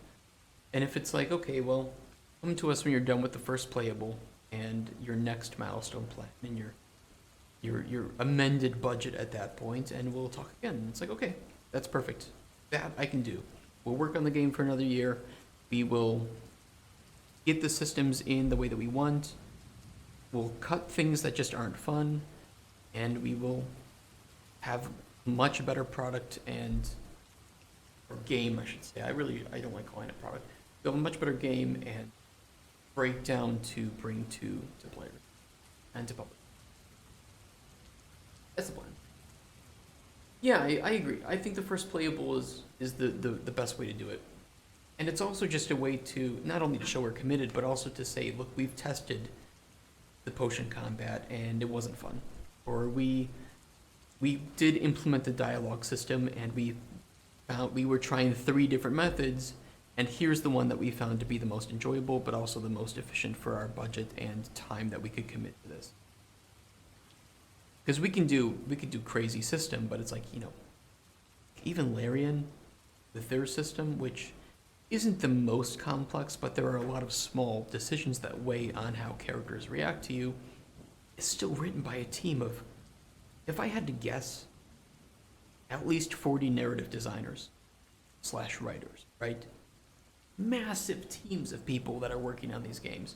[SPEAKER 1] And if it's like, okay, well, come to us when you're done with the first playable and your next milestone plan and your amended budget at that point, and we'll talk again. It's like, okay, that's perfect. That I can do. We'll work on the game for another year. We will get the systems in the way that we want. We'll cut things that just aren't fun, and we will have much better product or game, I should say. I don't like calling it product. We'll have a much better game and breakdown to bring to players and to public. That's the plan. Yeah, I agree. I think the first playable is the best way to do it. And it's also just a way to, not only to show we're committed, but also to say, look, we've tested the potion combat and it wasn't fun. Or we did implement the dialogue system and we were trying 3 different methods, and here's the one that we found to be the most enjoyable, but also the most efficient for our budget and time that we could commit to this. Because we could do crazy system, but it's like, even Larian, with their system, which isn't the most complex, but there are a lot of small decisions that weigh on how characters react to you, is still written by a team of, if I had to guess, at least 40 narrative designers / writers, right? Massive teams of people that are working on these games.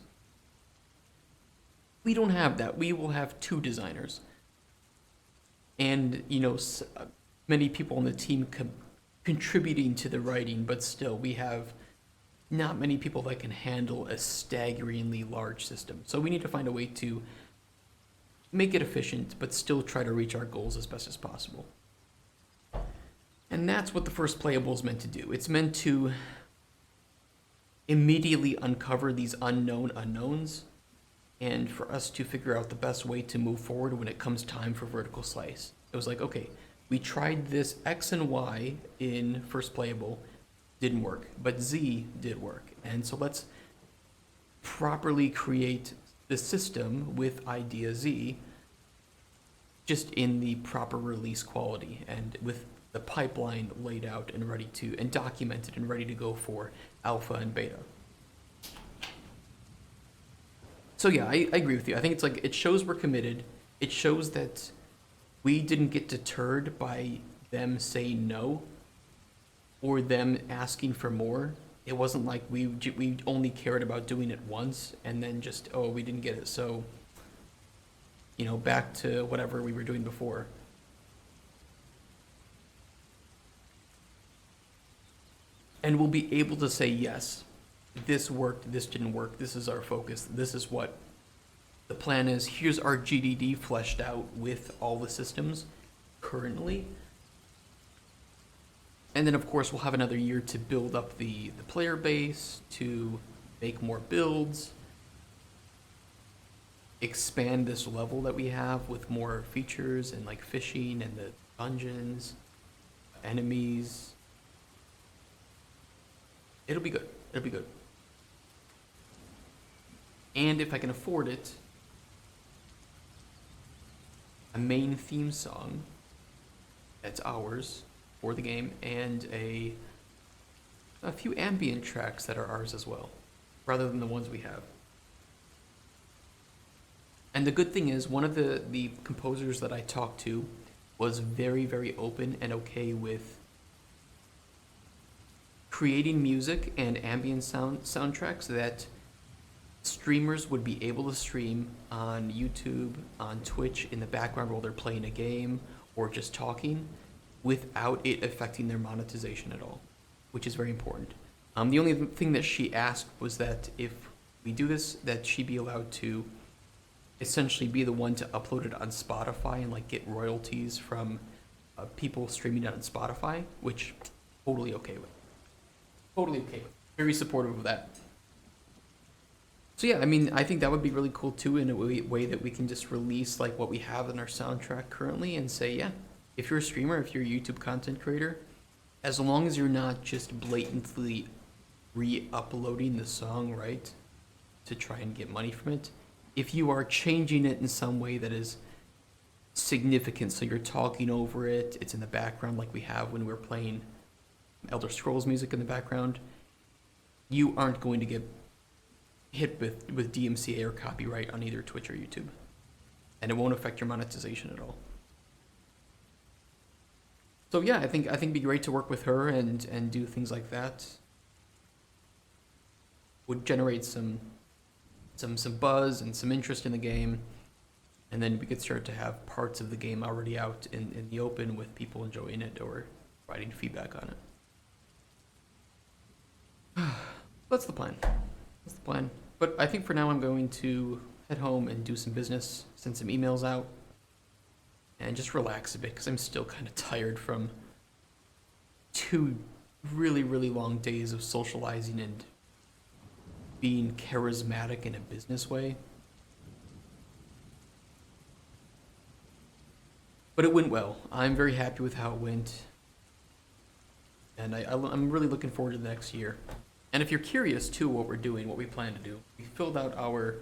[SPEAKER 1] We don't have that. We will have 2 designers. And, many people on the team contributing to the writing, but still, we have not many people that can handle a staggeringly large system. So we need to find a way to make it efficient, but still try to reach our goals as best as possible. And that's what the first playable is meant to do. It's meant to immediately uncover these unknown unknowns, and for us to figure out the best way to move forward when it comes time for vertical slice. It was like, okay, we tried this X and Y in first playable, didn't work, but Z did work. And so let's properly create the system with idea Z, just in the proper release quality and with the pipeline laid out and ready to, and documented and ready to go for alpha and beta. So yeah, I agree with you. I think it's like, it shows we're committed. It shows that we didn't get deterred by them saying no or them asking for more. It wasn't like we only cared about doing it once and then just, oh, we didn't get it, so, back to whatever we were doing before. And we'll be able to say, yes, this worked, this didn't work, this is our focus, this is what the plan is, here's our GDD fleshed out with all the systems currently. And then, of course, we'll have another year to build up the player base, to make more builds, expand this level that we have with more features and like fishing and the dungeons, enemies. It'll be good. It'll be good. And if I can afford it, a main theme song that's ours for the game, and a few ambient tracks that are ours as well, rather than the ones we have. And the good thing is, one of the composers that I talked to was very, very open and okay with creating music and ambient soundtracks that streamers would be able to stream on YouTube, on Twitch in the background while they're playing a game or just talking, without it affecting their monetization at all, which is very important. The only thing that she asked was that if we do this, that she be allowed to essentially be the one to upload it on Spotify and like get royalties from people streaming it on Spotify, which totally okay with. Totally okay with. Very supportive of that. So yeah, I mean, I think that would be really cool too, in a way that we can just release like what we have in our soundtrack currently and say, yeah, if you're a streamer, if you're a YouTube content creator, as long as you're not just blatantly re-uploading the song, right, to try and get money from it, if you are changing it in some way that is significant, so you're talking over it, it's in the background like we have when we're playing Elder Scrolls music in the background, you aren't going to get hit with DMCA or copyright on either Twitch or YouTube, and it won't affect your monetization at all. So yeah, I think it'd be great to work with her and do things like that. would generate some buzz and some interest in the game, and then we could start to have parts of the game already out in the open with people enjoying it or providing feedback on it. That's the plan. That's the plan. But I think for now I'm going to head home and do some business, send some emails out, and just relax a bit because I'm still kind of tired from 2 really, really long days of socializing and being charismatic in a business way. But it went well. I'm very happy with how it went. And I'm really looking forward to the next year. And if you're curious, too, what we're doing, what we plan to do, we filled out our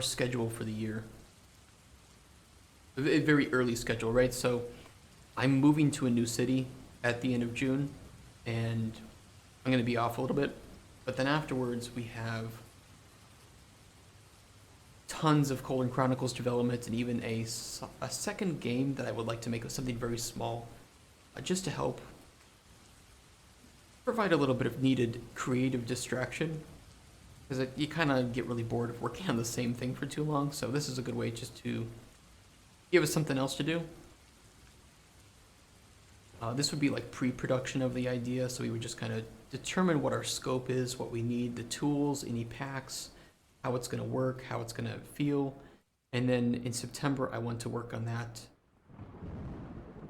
[SPEAKER 1] schedule for the year. A very early schedule, right? So I'm moving to a new city at the end of June, and I'm going to be off a little bit. But then afterwards, we have tons of Cauldron Chronicles development and even a second game that I would like to make of something very small, just to help provide a little bit of needed creative distraction, because you kind of get really bored of working on the same thing for too long. So this is a good way just to give us something else to do. This would be like pre-production of the idea, so we would just kind of determine what our scope is, what we need, the tools, any packs, how it's going to work, how it's going to feel. And then in September, I want to work on that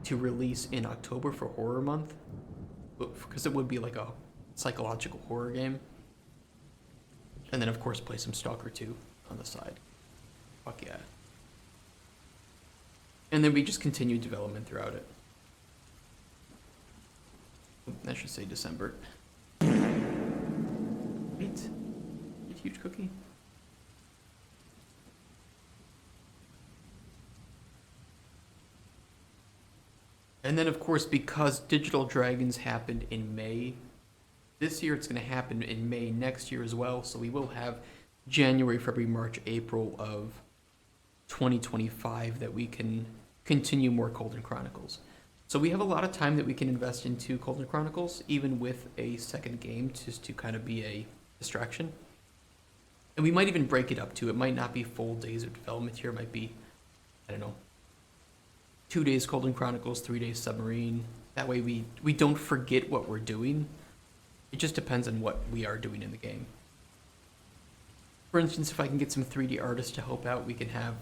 [SPEAKER 1] to release in October for Horror Month, because it would be like a psychological horror game. And then, of course, play some Stalker 2 on the side. Fuck yeah. And then we just continue development throughout it. I should say December. Wait. Huge cookie. And then, of course, because Digital Dragons happened in May, this year it's going to happen in May next year as well. So we will have January, February, March, April of 2025 that we can continue more Cauldron Chronicles. So we have a lot of time that we can invest into Cauldron Chronicles, even with a second game, just to kind of be a distraction. And we might even break it up too. It might not be full days of development here. It might be, I don't know, 2 days Cauldron Chronicles, 3 days Submarine. That way we don't forget what we're doing. It just depends on what we are doing in the game. For instance, if I can get some 3D artists to help out, we can have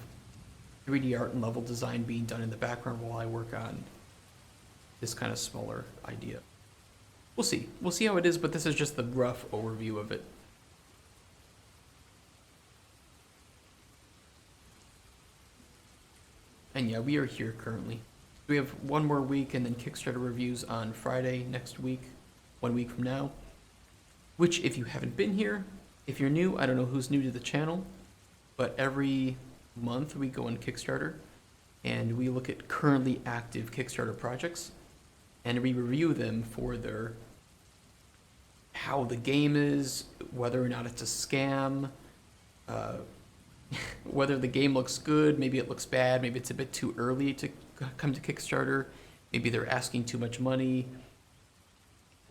[SPEAKER 1] 3D art and level design being done in the background while I work on this kind of smaller idea. We'll see. We'll see how it is, but this is just the rough overview of it. And yeah, we are here currently. We have 1 more week and then Kickstarter reviews on Friday next week, 1 week from now. Which, if you haven't been here, if you're new, I don't know who's new to the channel, but every month we go on Kickstarter and we look at currently active Kickstarter projects and we review them for their how the game is, whether or not it's a scam, whether the game looks good, maybe it looks bad, maybe it's a bit too early to come to Kickstarter, maybe they're asking too much money.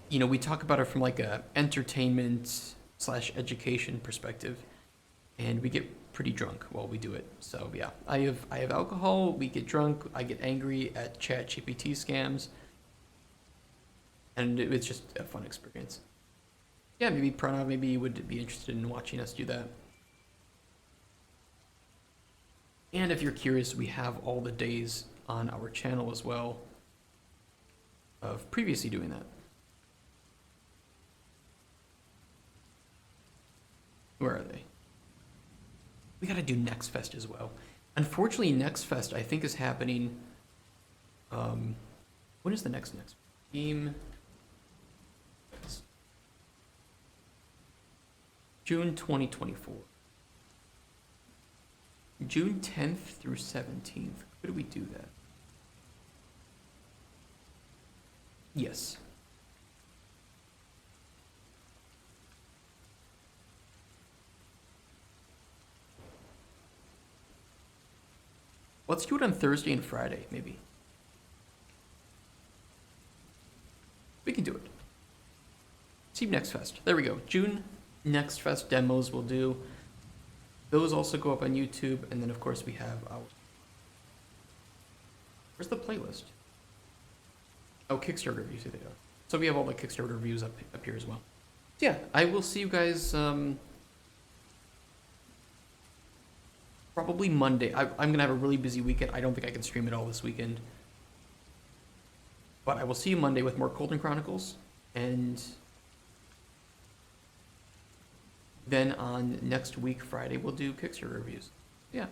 [SPEAKER 1] You know, we talk about it from like a entertainment / education perspective, and we get pretty drunk while we do it. So yeah, I have alcohol, we get drunk, I get angry at ChatGPT scams, and it's just a fun experience. Yeah, maybe Pranav, maybe you would be interested in watching us do that. And if you're curious, we have all the days on our channel as well of previously doing that. Where are they? We gotta do Next Fest as well. Unfortunately, Next Fest I think is happening. When is the next game? June 2024. June 10th through 17th. Could we do that? Yes. Let's do it on Thursday and Friday, maybe. We can do it. Steam Next Fest. There we go. June Next Fest demos will do. Those also go up on YouTube, and then of course we have our. Where's the playlist? Oh, Kickstarter reviews. Here they are. So we have all the Kickstarter reviews up here as well. So yeah, I will see you guys probably Monday. I'm gonna have a really busy weekend. I don't think I can stream it all this weekend. But I will see you Monday with more Cauldron Chronicles, and then on next week, Friday, we'll do Kickstarter reviews. Yeah.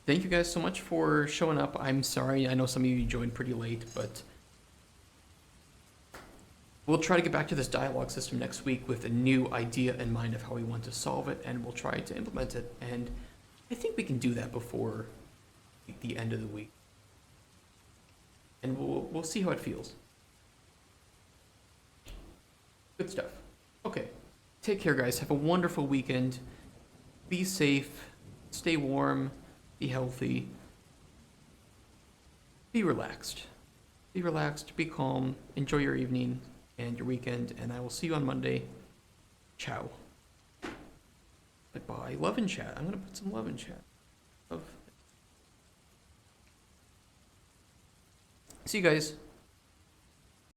[SPEAKER 1] Thank you guys so much for showing up. I'm sorry, I know some of you joined pretty late, but we'll try to get back to this dialogue system next week with a new idea in mind of how we want to solve it, and we'll try to implement it. And I think we can do that before the end of the week. And we'll see how it feels. Good stuff. Okay. Take care, guys. Have a wonderful weekend. Be safe. Stay warm. Be healthy. Be relaxed. Be relaxed. Be calm. Enjoy your evening and your weekend. And I will see you on Monday. Ciao. Bye-bye. Love in chat. I'm going to put some love in chat. Love. See you guys.